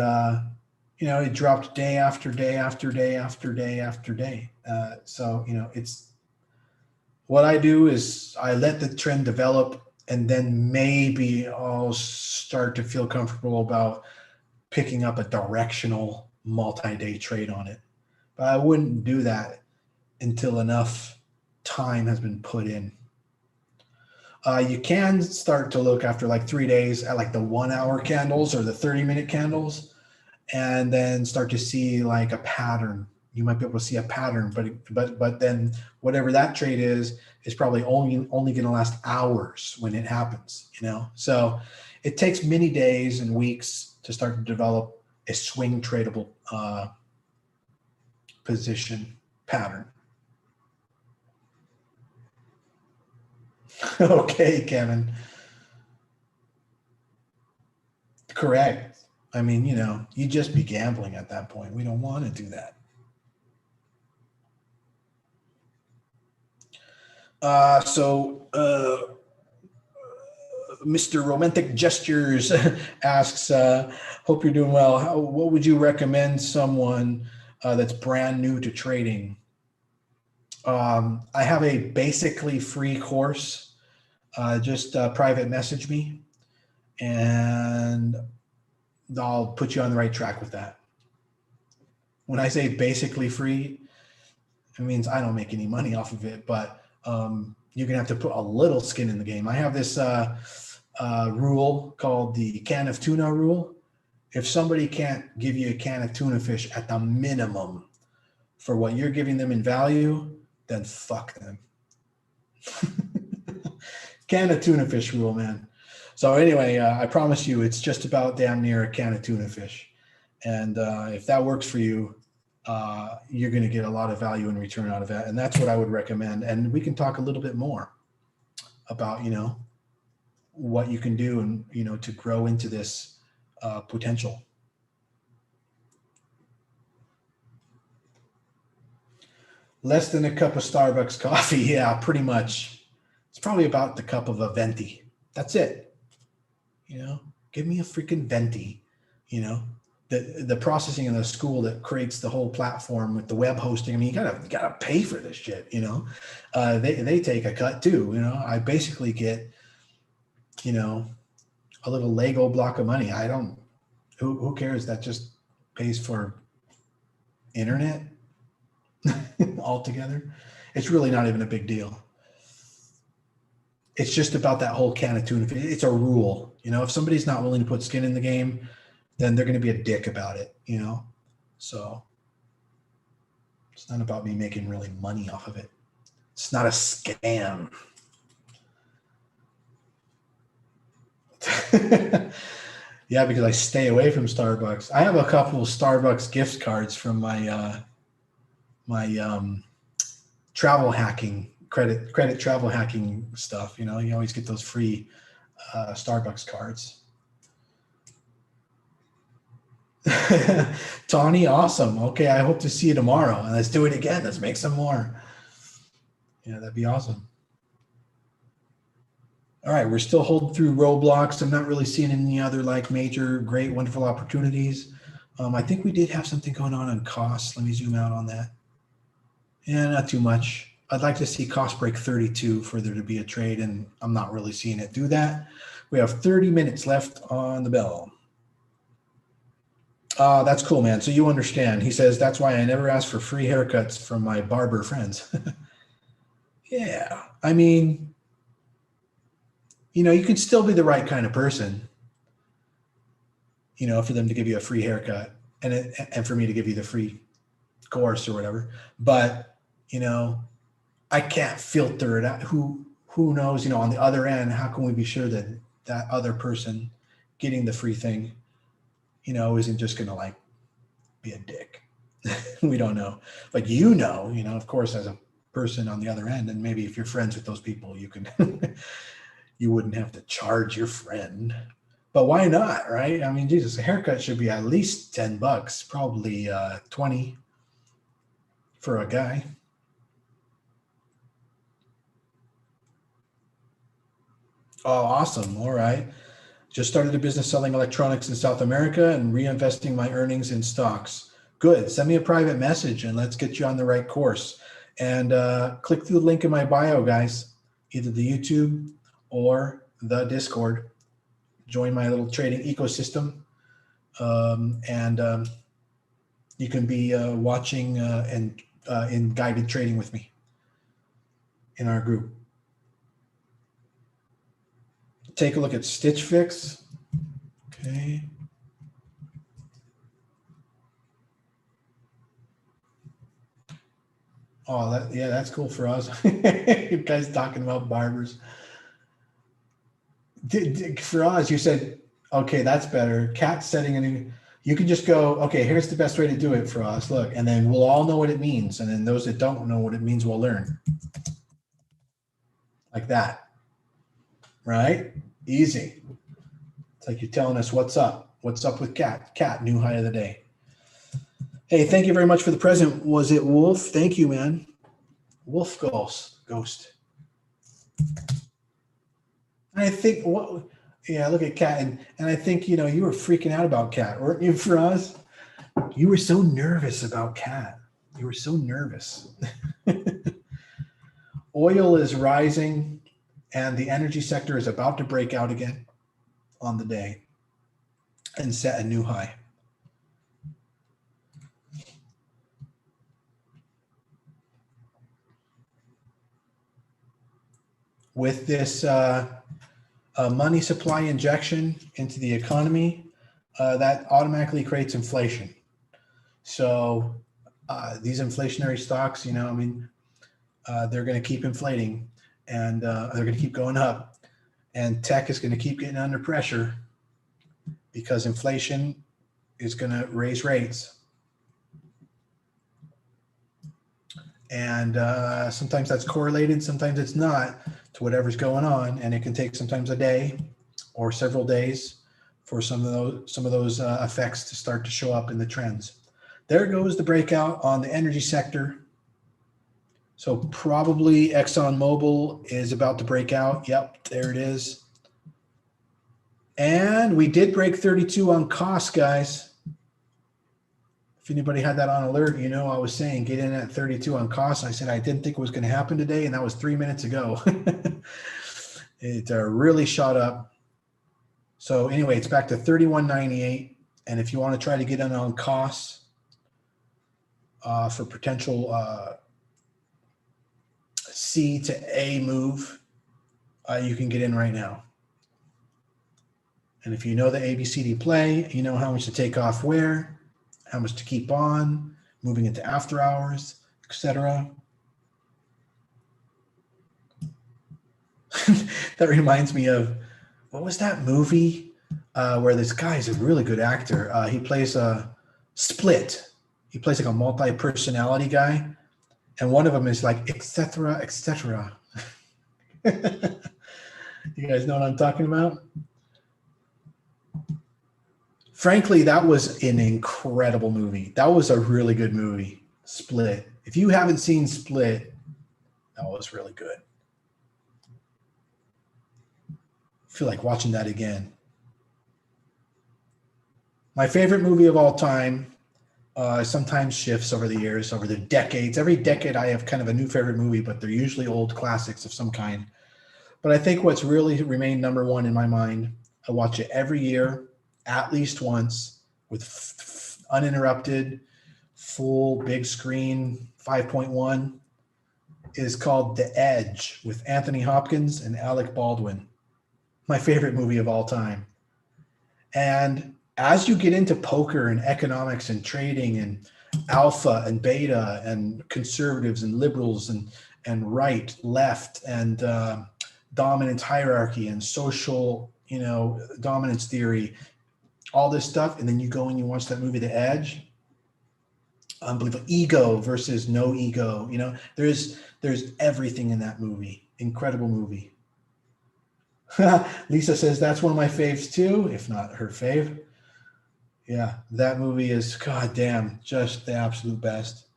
you know, it dropped day after day after day after day after day. So you know, it's what I do is I let the trend develop, and then maybe I'll start to feel comfortable about picking up a directional multi-day trade on it. But I wouldn't do that until enough time has been put in. You can start to look after like 3 days at like the 1 hour candles or the 30-minute candles, and then start to see like a pattern. You might be able to see a pattern, but then whatever that trade is probably only going to last hours when it happens, you know? So it takes many days and weeks to start to develop a swing tradable position pattern. Okay, Kevin. Correct. I mean, you know, you just be gambling at that point. We don't want to do that. Mr. Romantic Gestures asks, hope you're doing well. What would you recommend someone that's brand new to trading? I have a basically free course. Just private message me and I'll put you on the right track with that. When I say basically free, it means I don't make any money off of it, but you're gonna have to put a little skin in the game. I have this rule called the can of tuna rule. If somebody can't give you a can of tuna fish at the minimum for what you're giving them in value, then fuck them. Can of tuna fish rule, man. So anyway, I promise you it's just about damn near a can of tuna fish. And if that works for you, you're going to get a lot of value in return out of that. And that's what I would recommend. And we can talk a little bit more about, you know, what you can do and, you know, to grow into this potential. Less than a cup of Starbucks coffee. Yeah, pretty much. It's probably about the cup of a venti. That's it. You know, give me a freaking venti, you know. The processing in the school that creates the whole platform with the web hosting. I mean, you gotta pay for this shit, you know. They take a cut too, you know. I basically get, you know, a little Lego block of money. I don't Who cares? That just pays for internet altogether. It's really not even a big deal. It's just about that whole can of tuna. It's a rule, you know. If somebody's not willing to put skin in the game, then they're going to be a dick about it, you know. So it's not about me making really money off of it. It's not a scam. Yeah, because I stay away from Starbucks. I have a couple of Starbucks gift cards from my travel hacking credit travel hacking stuff. You know, you always get those free Starbucks cards. Tawny, awesome. Okay, I hope to see you tomorrow. And let's do it again. Let's make some more. Yeah, that'd be awesome. All right, we're still holding through Roblox. I'm not really seeing any other like major, great, wonderful opportunities. I think we did have something going on costs. Let me zoom out on that. Yeah, not too much. I'd like to see cost break 32 for there to be a trade, and I'm not really seeing it do that. We have 30 minutes left on the bell. That's cool, man. So you understand. He says, that's why I never ask for free haircuts from my barber friends. Yeah, I mean, you know, you can still be the right kind of person, you know, for them to give you a free haircut and for me to give you the free course or whatever. But, you know, I can't filter it out. Who knows, you know, on the other end, how can we be sure that that other person getting the free thing, you know, isn't just going to like be a dick? We don't know. But you know, of course, as a person on the other end, and maybe if you're friends with those people, you can, you wouldn't have to charge your friend. But why not, right? I mean, Jesus, a haircut should be at least $10, probably 20 for a guy. Oh, awesome. All right. Just started a business selling electronics in South America and reinvesting my earnings in stocks. Good. Send me a private message and let's get you on the right course. And click through the link in my bio, guys, either the YouTube or the Discord. Join my little trading ecosystem. You can be watching and in guided trading with me in our group. Take a look at Stitch Fix. Okay. Oh, that's cool for us. You guys talking about barbers. For us, you said, okay, that's better. Cat setting a new. You can just go, okay, here's the best way to do it for us. Look, and then we'll all know what it means. And then those that don't know what it means will learn. Like that. Right? Easy. It's like you're telling us what's up. What's up with Cat? Cat, new high of the day. Hey, thank you very much for the present. Was it Wolf? Thank you, man. Wolf Ghost. And I think, yeah, look at Cat. And I think, you were freaking out about Cat, weren't you, for us? You were so nervous about Cat. You were so nervous. Oil is rising, and the energy sector is about to break out again on the day and set a new high. With this money supply injection into the economy, that automatically creates inflation. So these inflationary stocks, they're going to keep inflating, and they're going to keep going up, and tech is going to keep getting under pressure because inflation is going to raise rates. And sometimes that's correlated, sometimes it's not, to whatever's going on, and it can take sometimes a day or several days for some of those effects to start to show up in the trends. There goes the breakout on the energy sector. So probably ExxonMobil is about to break out. Yep, there it is. And we did break 32 on costs, guys. If anybody had that on alert, I was saying get in at 32 on costs. I said I didn't think it was going to happen today, and that was 3 minutes ago. It really shot up. So anyway, it's back to 31.98. And if you want to try to get in on costs for potential C to A move, you can get in right now. And if you know the ABCD play, you know how much to take off where, how much to keep on, moving into after hours, etc. That reminds me of, what was that movie where this guy is a really good actor. He plays a Split. He plays like a multi-personality guy. And one of them is like, etc., etc. You guys know what I'm talking about? Frankly, that was an incredible movie. That was a really good movie, Split. If you haven't seen Split, that was really good. I feel like watching that again. My favorite movie of all time sometimes shifts over the years, over the decades. Every decade I have kind of a new favorite movie, but they're usually old classics of some kind. But I think what's really remained number one in my mind, I watch it every year, at least once, with uninterrupted, full big screen 5.1, is called The Edge with Anthony Hopkins and Alec Baldwin. My favorite movie of all time. And as you get into poker and economics and trading and alpha and beta and conservatives and liberals and right, left, and dominance hierarchy and social, dominance theory, all this stuff, and then you go and you watch that movie, The Edge. Unbelievable. Ego versus no ego. There's everything in that movie. Incredible movie. Lisa says that's one of my faves too, if not her fave. Yeah, that movie is, goddamn, just the absolute best.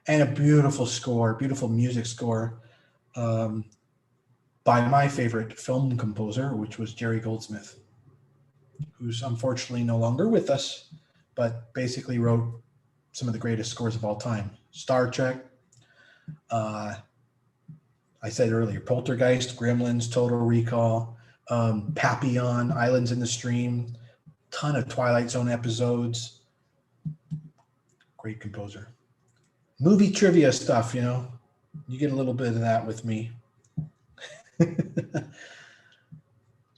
And a beautiful score, beautiful music score by my favorite film composer, which was Jerry Goldsmith, who's unfortunately no longer with us, but basically wrote some of the greatest scores of all time. Star Trek, I said earlier, Poltergeist, Gremlins, Total Recall, Papillon, Islands in the Stream, ton of Twilight Zone episodes. Great composer. Movie trivia stuff, you get a little bit of that with me.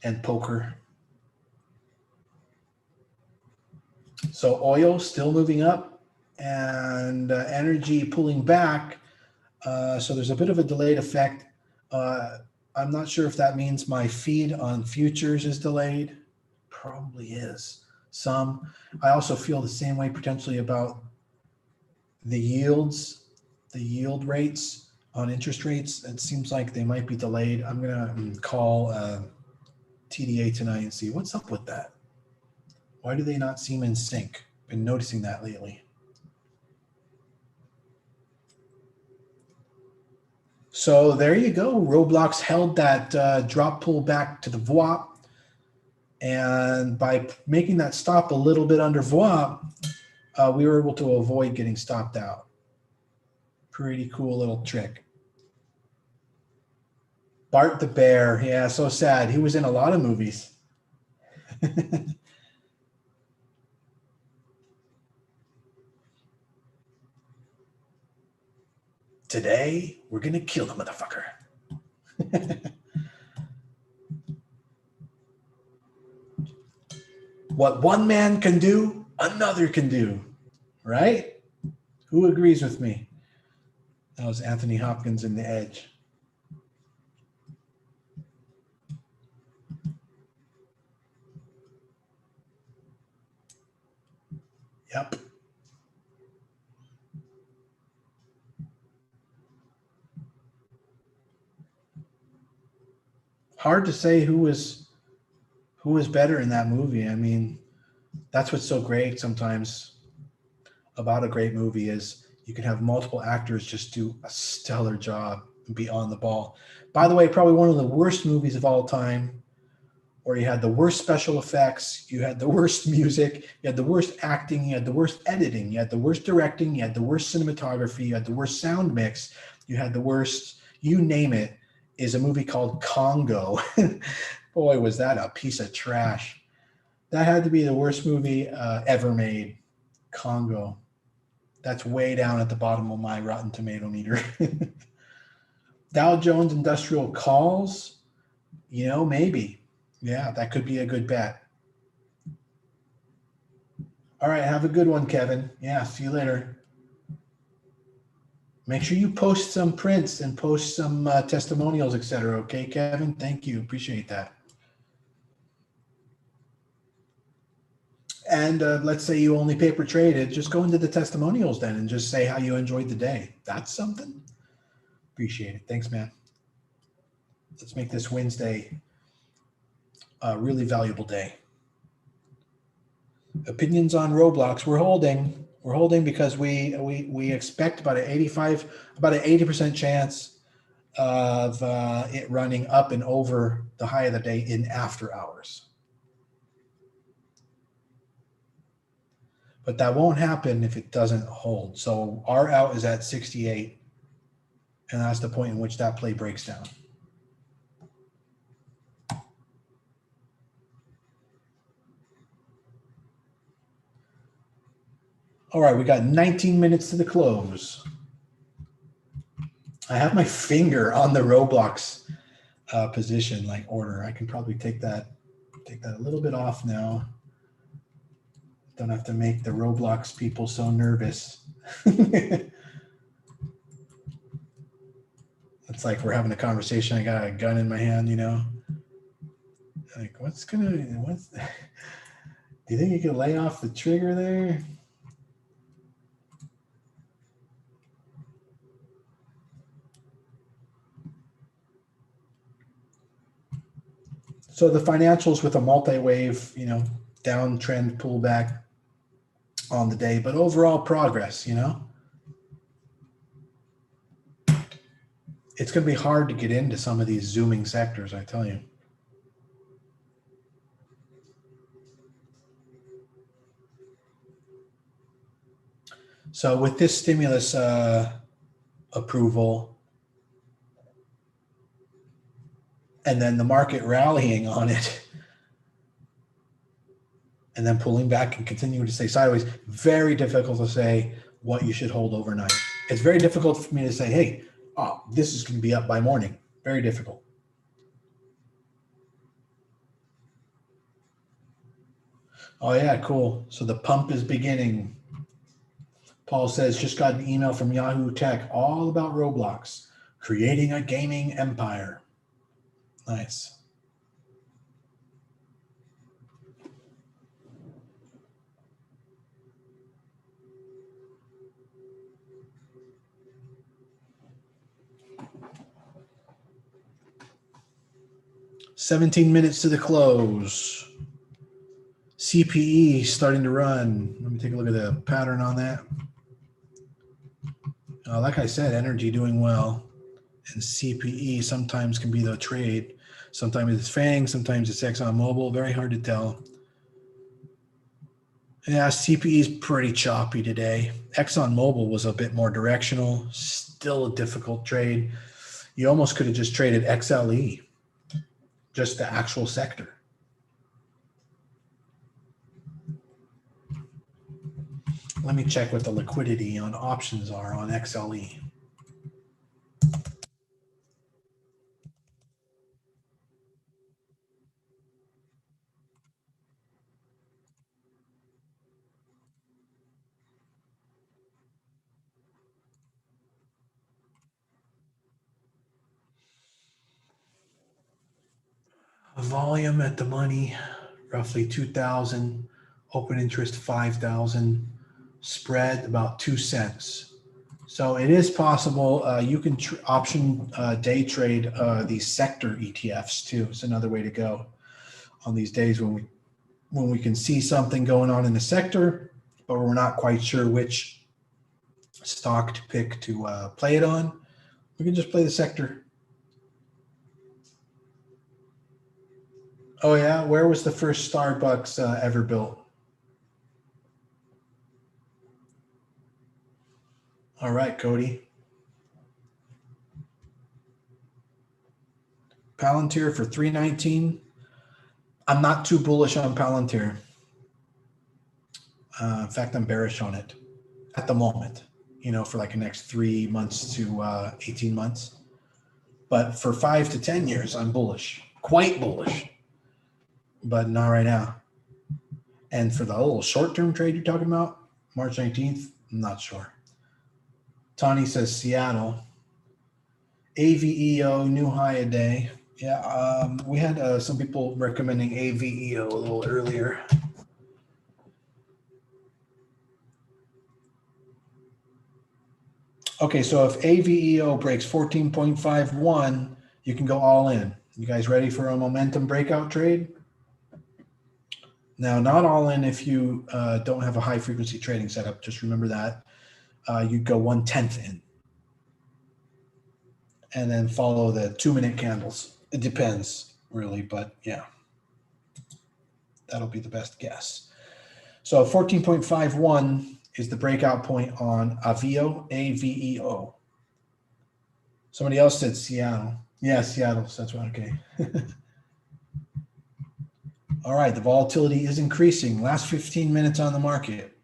And poker. So oil still moving up and energy pulling back. So there's a bit of a delayed effect. I'm not sure if that means my feed on futures is delayed. Probably is. Some. I also feel the same way potentially about the yields, the yield rates on interest rates. It seems like they might be delayed. I'm going to call TDA tonight and see what's up with that. Why do they not seem in sync? Been noticing that lately. So there you go. Roblox held that drop pull back to the VWAP. And by making that stop a little bit under VWAP, we were able to avoid getting stopped out. Pretty cool little trick. Bart the Bear. Yeah, so sad. He was in a lot of movies. Today, we're going to kill the motherfucker. What one man can do, another can do. Right? Who agrees with me? That was Anthony Hopkins in The Edge. Yep. Hard to say who was better in that movie. I mean, that's what's so great sometimes about a great movie is you can have multiple actors just do a stellar job and be on the ball. By the way, probably one of the worst movies of all time, where you had the worst special effects, you had the worst music, you had the worst acting, you had the worst editing, you had the worst directing, you had the worst cinematography, you had the worst sound mix, you had the worst, you name it, is a movie called Congo. Boy, was that a piece of trash. That had to be the worst movie ever made. Congo. That's way down at the bottom of my Rotten Tomato meter. Dow Jones Industrial Calls, you know, maybe. Yeah, that could be a good bet. All right, have a good one, Kevin. Yeah, see you later. Make sure you post some prints and post some testimonials, etc. Okay, Kevin? Thank you. Appreciate that. And let's say you only paper traded. Just go into the testimonials then and just say how you enjoyed the day. That's something. Appreciate it. Thanks, man. Let's make this Wednesday a really valuable day. Opinions on Roblox. We're holding. We're holding because we expect about an 80% chance of it running up and over the high of the day in after hours. But that won't happen if it doesn't hold. So our out is at 68, and that's the point in which that play breaks down. All right, we got 19 minutes to the close. I have my finger on the Roblox position, like order. I can probably take that a little bit off now. Don't have to make the Roblox people so nervous. It's like we're having a conversation. I got a gun in my hand, you know. Like, do you think you could lay off the trigger there? So the financials with a multi-wave, you know, downtrend pullback on the day, but overall progress, you know. It's going to be hard to get into some of these zooming sectors, I tell you. So with this stimulus approval, and then the market rallying on it, and then pulling back and continuing to stay sideways, very difficult to say what you should hold overnight. It's very difficult for me to say, hey, oh, this is going to be up by morning. Very difficult. Oh, yeah, cool. So the pump is beginning. Paul says, just got an email from Yahoo Tech all about Roblox, creating a gaming empire. Nice. "17 minutes to the close. CPE starting to run." Let me take a look at the pattern on that. Like I said, energy doing well. And CPE sometimes can be the trade. Sometimes it's FANG, sometimes it's ExxonMobil. Very hard to tell. Yeah, CPE is pretty choppy today. ExxonMobil was a bit more directional. Still a difficult trade. You almost could have just traded XLE, just the actual sector. Let me check what the liquidity on options are on XLE. Volume at the money, roughly 2,000. Open interest, 5,000. Spread, about 2 cents. So it is possible you can option day trade these sector ETFs too. It's another way to go on these days when we can see something going on in the sector, but we're not quite sure which stock to pick to play it on. We can just play the sector. Oh yeah, where was the first Starbucks ever built? All right, Cody. Palantir for 319. I'm not too bullish on Palantir. In fact, I'm bearish on it at the moment, for like the next 3 months to 18 months. But for 5 to 10 years, I'm bullish, quite bullish, but not right now. And for the little short-term trade you're talking about, March 19th, I'm not sure. Tani says Seattle. AVEO, new high a day. Yeah, we had some people recommending AVEO a little earlier. Okay, so if AVEO breaks 14.51, you can go all in. You guys ready for a momentum breakout trade? Now, not all in if you don't have a high frequency trading setup. Just remember that. You'd go 1/10 in. And then follow the 2-minute candles. It depends, really, but yeah. That'll be the best guess. So 14.51 is the breakout point on AVEO, AVEO. Somebody else said Seattle. Yeah, Seattle. So that's right. Okay. All right. The volatility is increasing. Last 15 minutes on the market.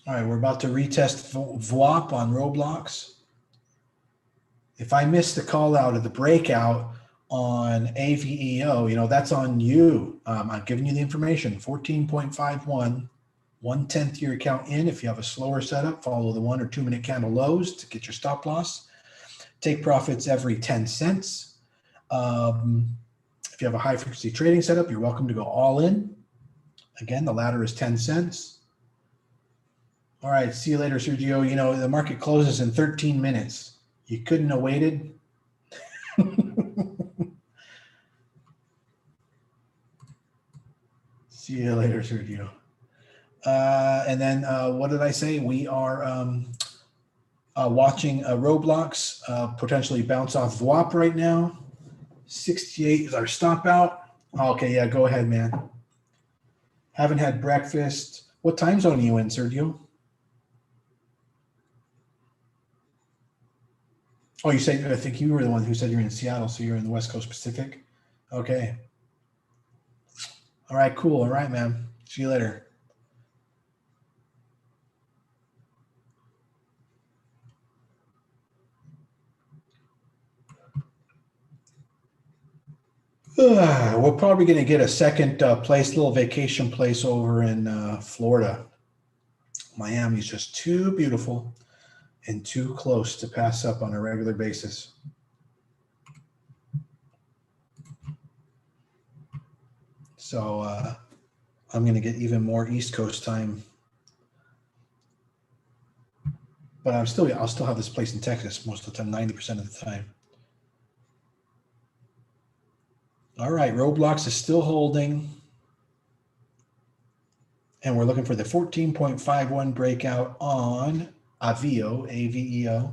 All right. We're about to retest VWAP on Roblox. If I missed the call out of the breakout on AVEO, that's on you. I'm giving you the information. 14.51, 1/10 your account in. If you have a slower setup, follow the 1 or 2 minute candle lows to get your stop loss. Take profits every 10 cents. If you have a high frequency trading setup, you're welcome to go all in. Again, the ladder is 10 cents. All right, see you later, Sergio. The market closes in 13 minutes. You couldn't have waited. See you later, Sergio. And then what did I say? We are watching Roblox potentially bounce off VWAP right now. 68 is our stop out. Okay, yeah, go ahead, man. Haven't had breakfast. What time zone are you in, Sergio? Oh, I think you were the one who said you're in Seattle, so you're in the West Coast Pacific. Okay. All right, cool. All right, man. See you later. We're probably going to get a second place, little vacation place over in Florida. Miami's just too beautiful and too close to pass up on a regular basis. So I'm going to get even more East Coast time. But I'll still have this place in Texas most of the time, 90% of the time. All right, Roblox is still holding. And we're looking for the 14.51 breakout on AVEO, AVEO.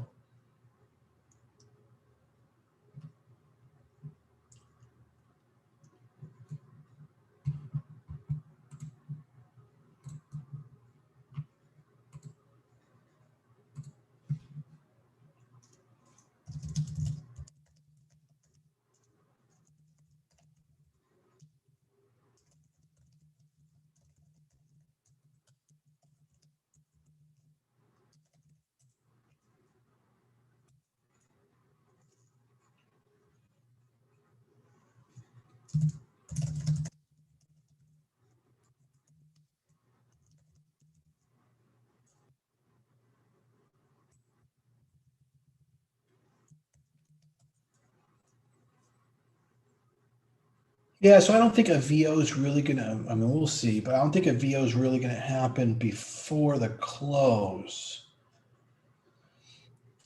Yeah, so I don't think a VO is really going to, we'll see, but I don't think a VO is really going to happen before the close.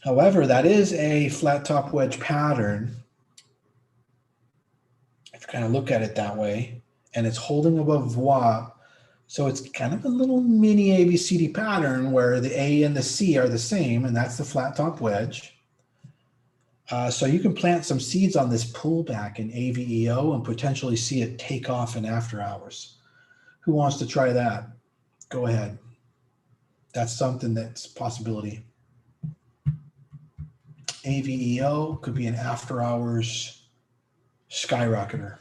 However, that is a flat top wedge pattern. If you kind of look at it that way, and it's holding above VWAP. So it's kind of a little mini ABCD pattern where the A and the C are the same, and that's the flat top wedge. So you can plant some seeds on this pullback in AVEO and potentially see it take off in after hours. Who wants to try that? Go ahead. That's something that's a possibility. AVEO could be an after hours skyrocketer.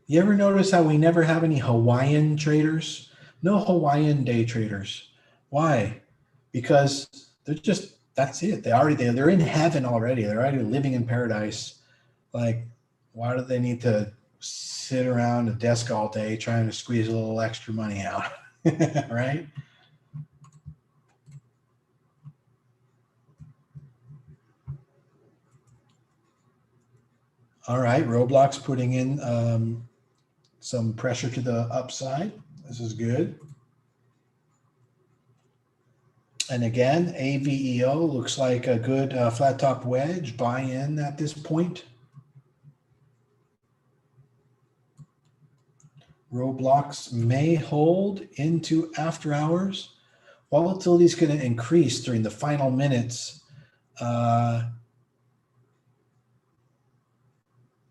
You ever notice how we never have any Hawaiian traders? No Hawaiian day traders. Why? Because they're just, that's it. They're in heaven already. They're already living in paradise. Like, why do they need to sit around a desk all day trying to squeeze a little extra money out? Right? All right, Roblox putting in some pressure to the upside. This is good. And again, AVEO looks like a good flat top wedge. Buy in at this point. Roblox may hold into after hours. Volatility is going to increase during the final minutes.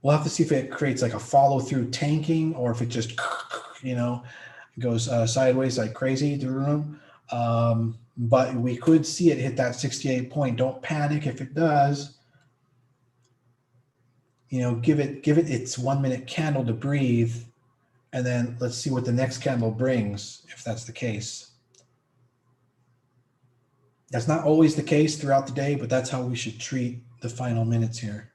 We'll have to see if it creates like a follow through tanking or if it just, goes sideways like crazy through the room. But we could see it hit that 68 point. Don't panic if it does. Give it its 1 minute candle to breathe. And then let's see what the next candle brings, if that's the case. That's not always the case throughout the day, but that's how we should treat the final minutes here.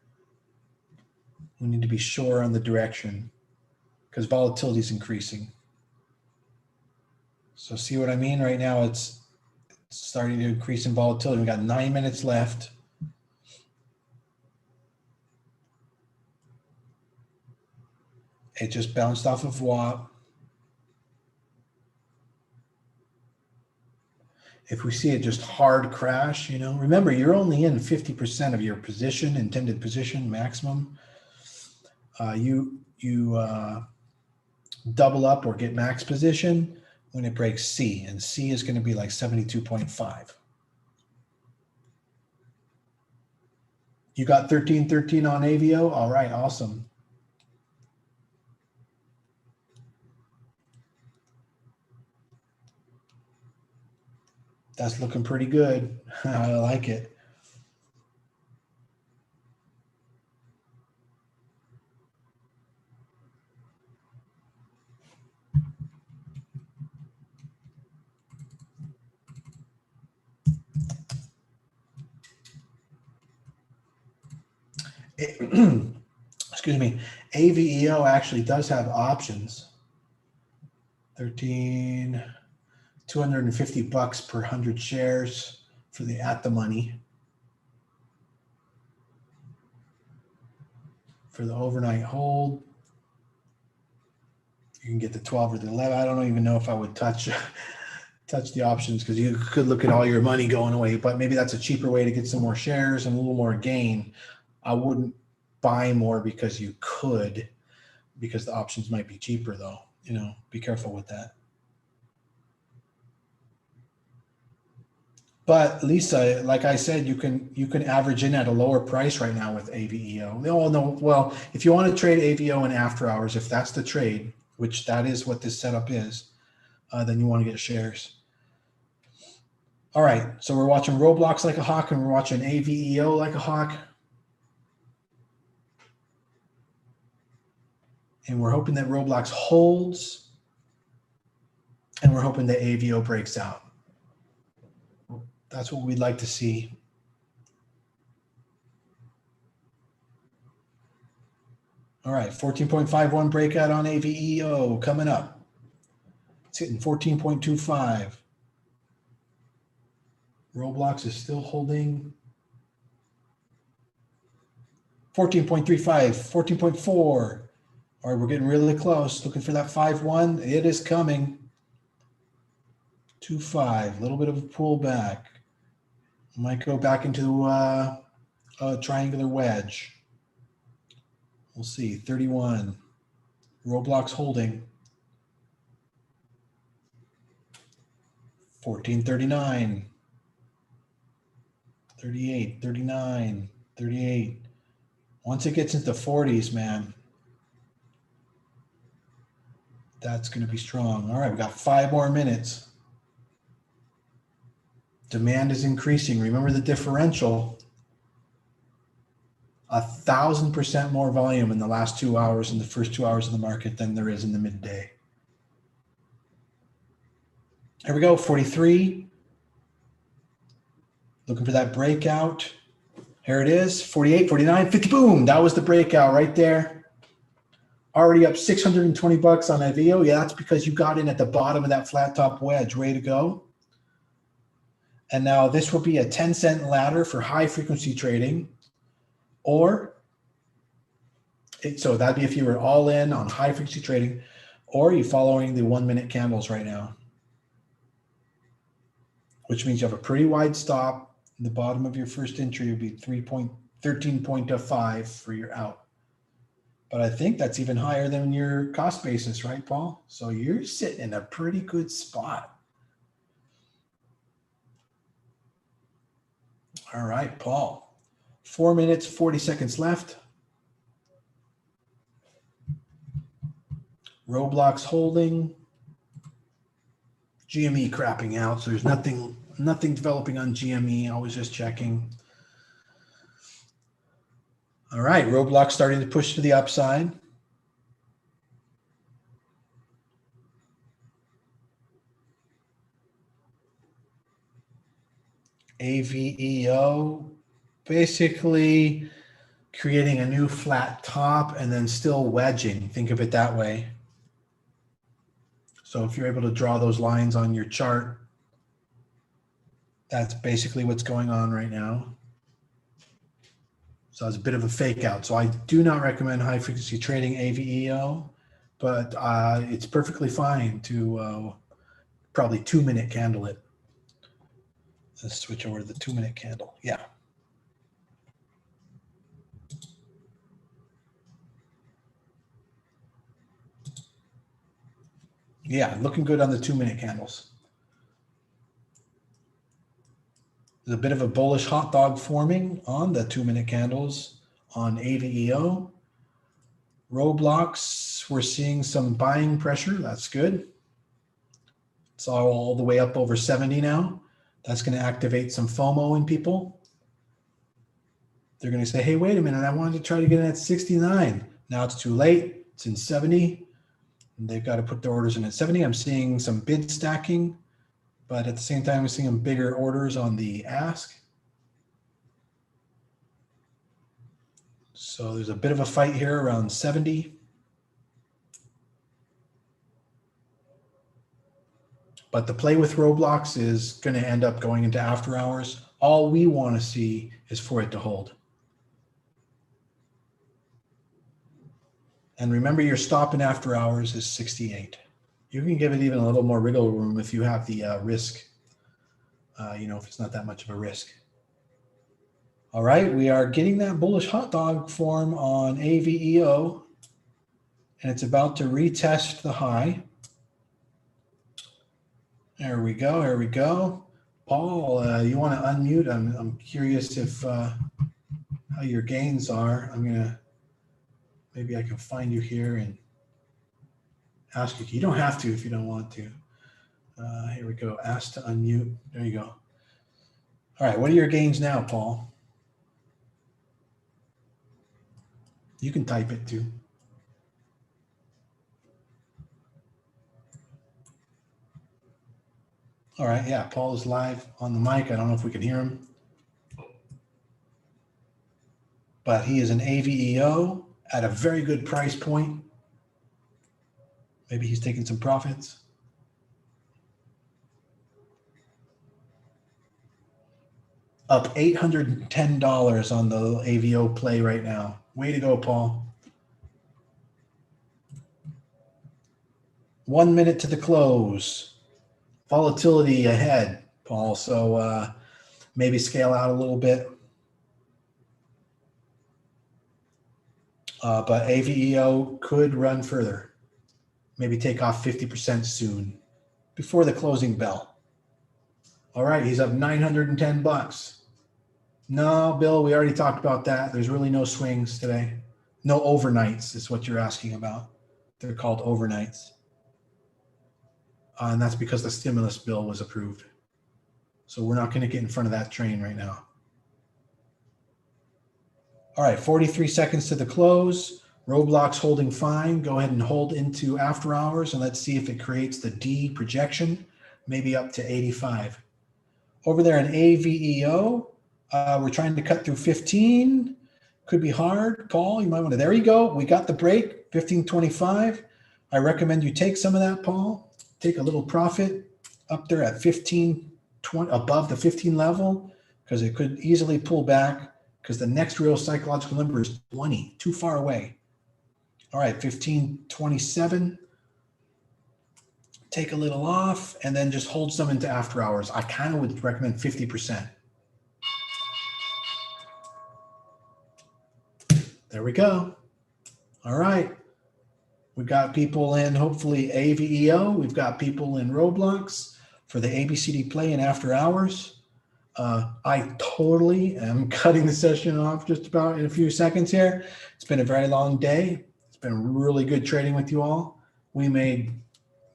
We need to be sure on the direction because volatility is increasing. So see what I mean? Right now it's starting to increase in volatility. We got 9 minutes left. It just bounced off of WAP. If we see it just hard crash, remember you're only in 50% of your position, intended position maximum. You double up or get max position when it breaks C, and C is going to be like 72.5. You got 1313 on AVO? All right, awesome. That's looking pretty good. I like it. Excuse me. AVEO actually does have options. 250 bucks per 100 shares for the at the money. For the overnight hold, you can get the 12 or the 11. I don't even know if I would touch the options because you could look at all your money going away, but maybe that's a cheaper way to get some more shares and a little more gain. I wouldn't buy more because you could, because the options might be cheaper though. Be careful with that. But Lisa, like I said, you can average in at a lower price right now with AVEO. Well, if you want to trade AVO in after hours, if that's the trade, which that is what this setup is, then you want to get shares. All right, so we're watching Roblox like a hawk and we're watching AVEO like a hawk. And we're hoping that Roblox holds and we're hoping that AVO breaks out. That's what we'd like to see. All right, 14.51 breakout on AVEO coming up. It's hitting 14.25. Roblox is still holding 14.35, 14.4. All right, we're getting really close. Looking for that 5-1. It is coming. 2-5, a little bit of a pullback. Might go back into a triangular wedge. We'll see. 31. Roblox holding. 1439. 38, 39, 38. Once it gets into 40s, man, that's going to be strong. All right, we got 5 more minutes. Demand is increasing. Remember the differential. 1,000% more volume in the last 2 hours, in the first 2 hours of the market than there is in the midday. Here we go, 43. Looking for that breakout. Here it is, 48, 49, 50, boom. That was the breakout right there. Already up 620 bucks on IPO. Yeah, that's because you got in at the bottom of that flat top wedge. Way to go. And now this will be a 10-cent ladder for high frequency trading. Or, so that'd be if you were all in on high frequency trading, or you following the 1 minute candles right now, which means you have a pretty wide stop. The bottom of your first entry would be 13.5 for your out. But I think that's even higher than your cost basis, right, Paul? So you're sitting in a pretty good spot. All right, Paul. 4 minutes, 40 seconds left. Roblox holding. GME crapping out, so there's nothing developing on GME. I was just checking. All right, Roblox starting to push to the upside. AVEO basically creating a new flat top and then still wedging. Think of it that way. So if you're able to draw those lines on your chart, that's basically what's going on right now. So it's a bit of a fake out. So I do not recommend high frequency trading AVEO, but it's perfectly fine to probably 2 minute candle it. Let's switch over to the 2 minute candle. Yeah. Yeah, looking good on the 2 minute candles. There's a bit of a bullish hot dog forming on the 2 minute candles on AVEO. Roblox, we're seeing some buying pressure. That's good. It's all the way up over 70 now. That's going to activate some FOMO in people. They're going to say, hey, wait a minute, I wanted to try to get in at 69. Now it's too late. It's in 70. And they've got to put their orders in at 70. I'm seeing some bid stacking, but at the same time, I'm seeing bigger orders on the ask. So there's a bit of a fight here around 70. But the play with Roblox is going to end up going into after hours. All we want to see is for it to hold. And remember, your stop in after hours is 68. You can give it even a little more wiggle room if you have the risk, if it's not that much of a risk. All right, we are getting that bullish hot dog form on AVEO, and it's about to retest the high. There we go. Here we go. Paul, you want to unmute? I'm curious if how your gains are. Maybe I can find you here and ask you. You don't have to if you don't want to. Here we go. Ask to unmute. There you go. All right. What are your gains now, Paul? You can type it too. All right. Yeah. Paul is live on the mic. I don't know if we can hear him. But he is an AVEO at a very good price point. Maybe he's taking some profits. Up $810 on the AVEO play right now. Way to go, Paul. 1 minute to the close. Volatility ahead, Paul. So maybe scale out a little bit. But AVEO could run further. Maybe take off 50% soon before the closing bell. All right, he's up 910 bucks. No, Bill, we already talked about that. There's really no swings today. No overnights is what you're asking about. They're called overnights. And that's because the stimulus bill was approved. So we're not going to get in front of that train right now. All right, 43 seconds to the close. Roblox holding fine. Go ahead and hold into after hours, and let's see if it creates the D projection, maybe up to 85. Over there in AVEO, we're trying to cut through 15. Could be hard. Paul, you might want to. There you go. We got the break, 15.25. I recommend you take some of that, Paul. Take a little profit up there at 15.20, above the 15 level, because it could easily pull back, because the next real psychological number is 20, too far away. All right, 15.27. Take a little off and then just hold some into after hours. I kind of would recommend 50%. There we go. All right. We've got people in, hopefully, AVEO. We've got people in Roblox for the ABCD play in after hours. I totally am cutting the session off just about in a few seconds here. It's been a very long day. It's been really good trading with you all. We made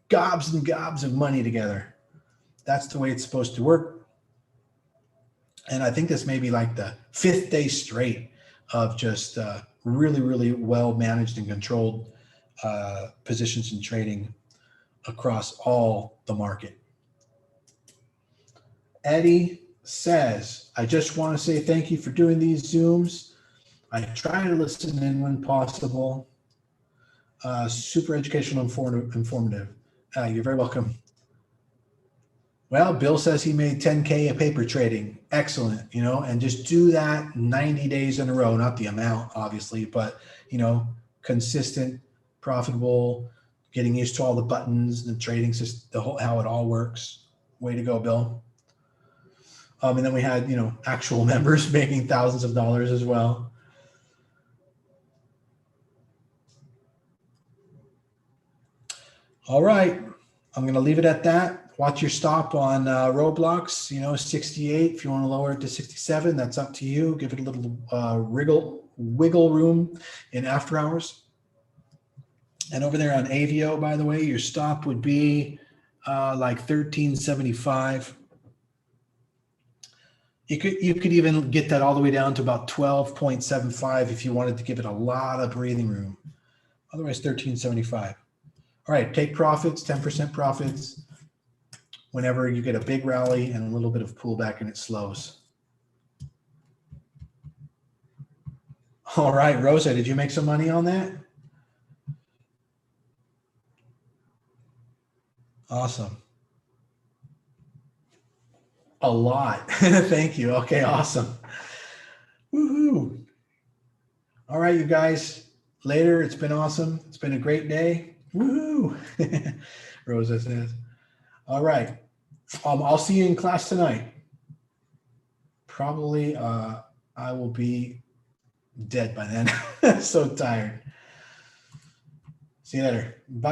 gobs and gobs of money together. That's the way it's supposed to work. And I think this may be like the 5th day straight of just really, really well managed and controlled positions in trading across all the market. Eddie says, I just want to say thank you for doing these Zooms. I try to listen in when possible. Super educational, informative. You're very welcome. Well, Bill says he made 10K a paper trading. Excellent, and just do that 90 days in a row, not the amount, obviously, but, consistent, profitable, getting used to all the buttons, the trading system, how it all works. Way to go, Bill. And then we had, actual members making thousands of dollars as well. All right, I'm going to leave it at that. Watch your stop on Roblox, 68. If you want to lower it to 67, that's up to you. Give it a little wiggle room in after hours. And over there on AVO, by the way, your stop would be like 1375. You could even get that all the way down to about 12.75 if you wanted to give it a lot of breathing room. Otherwise, 1375. All right, take profits, 10% profits whenever you get a big rally and a little bit of pullback and it slows. All right, Rosa, did you make some money on that? Awesome. A lot. Thank you. Okay, awesome. Woohoo. All right, you guys. Later. It's been awesome. It's been a great day. Woohoo. Rosa says. All right. I'll see you in class tonight. Probably I will be dead by then. So tired. See you later. Bye.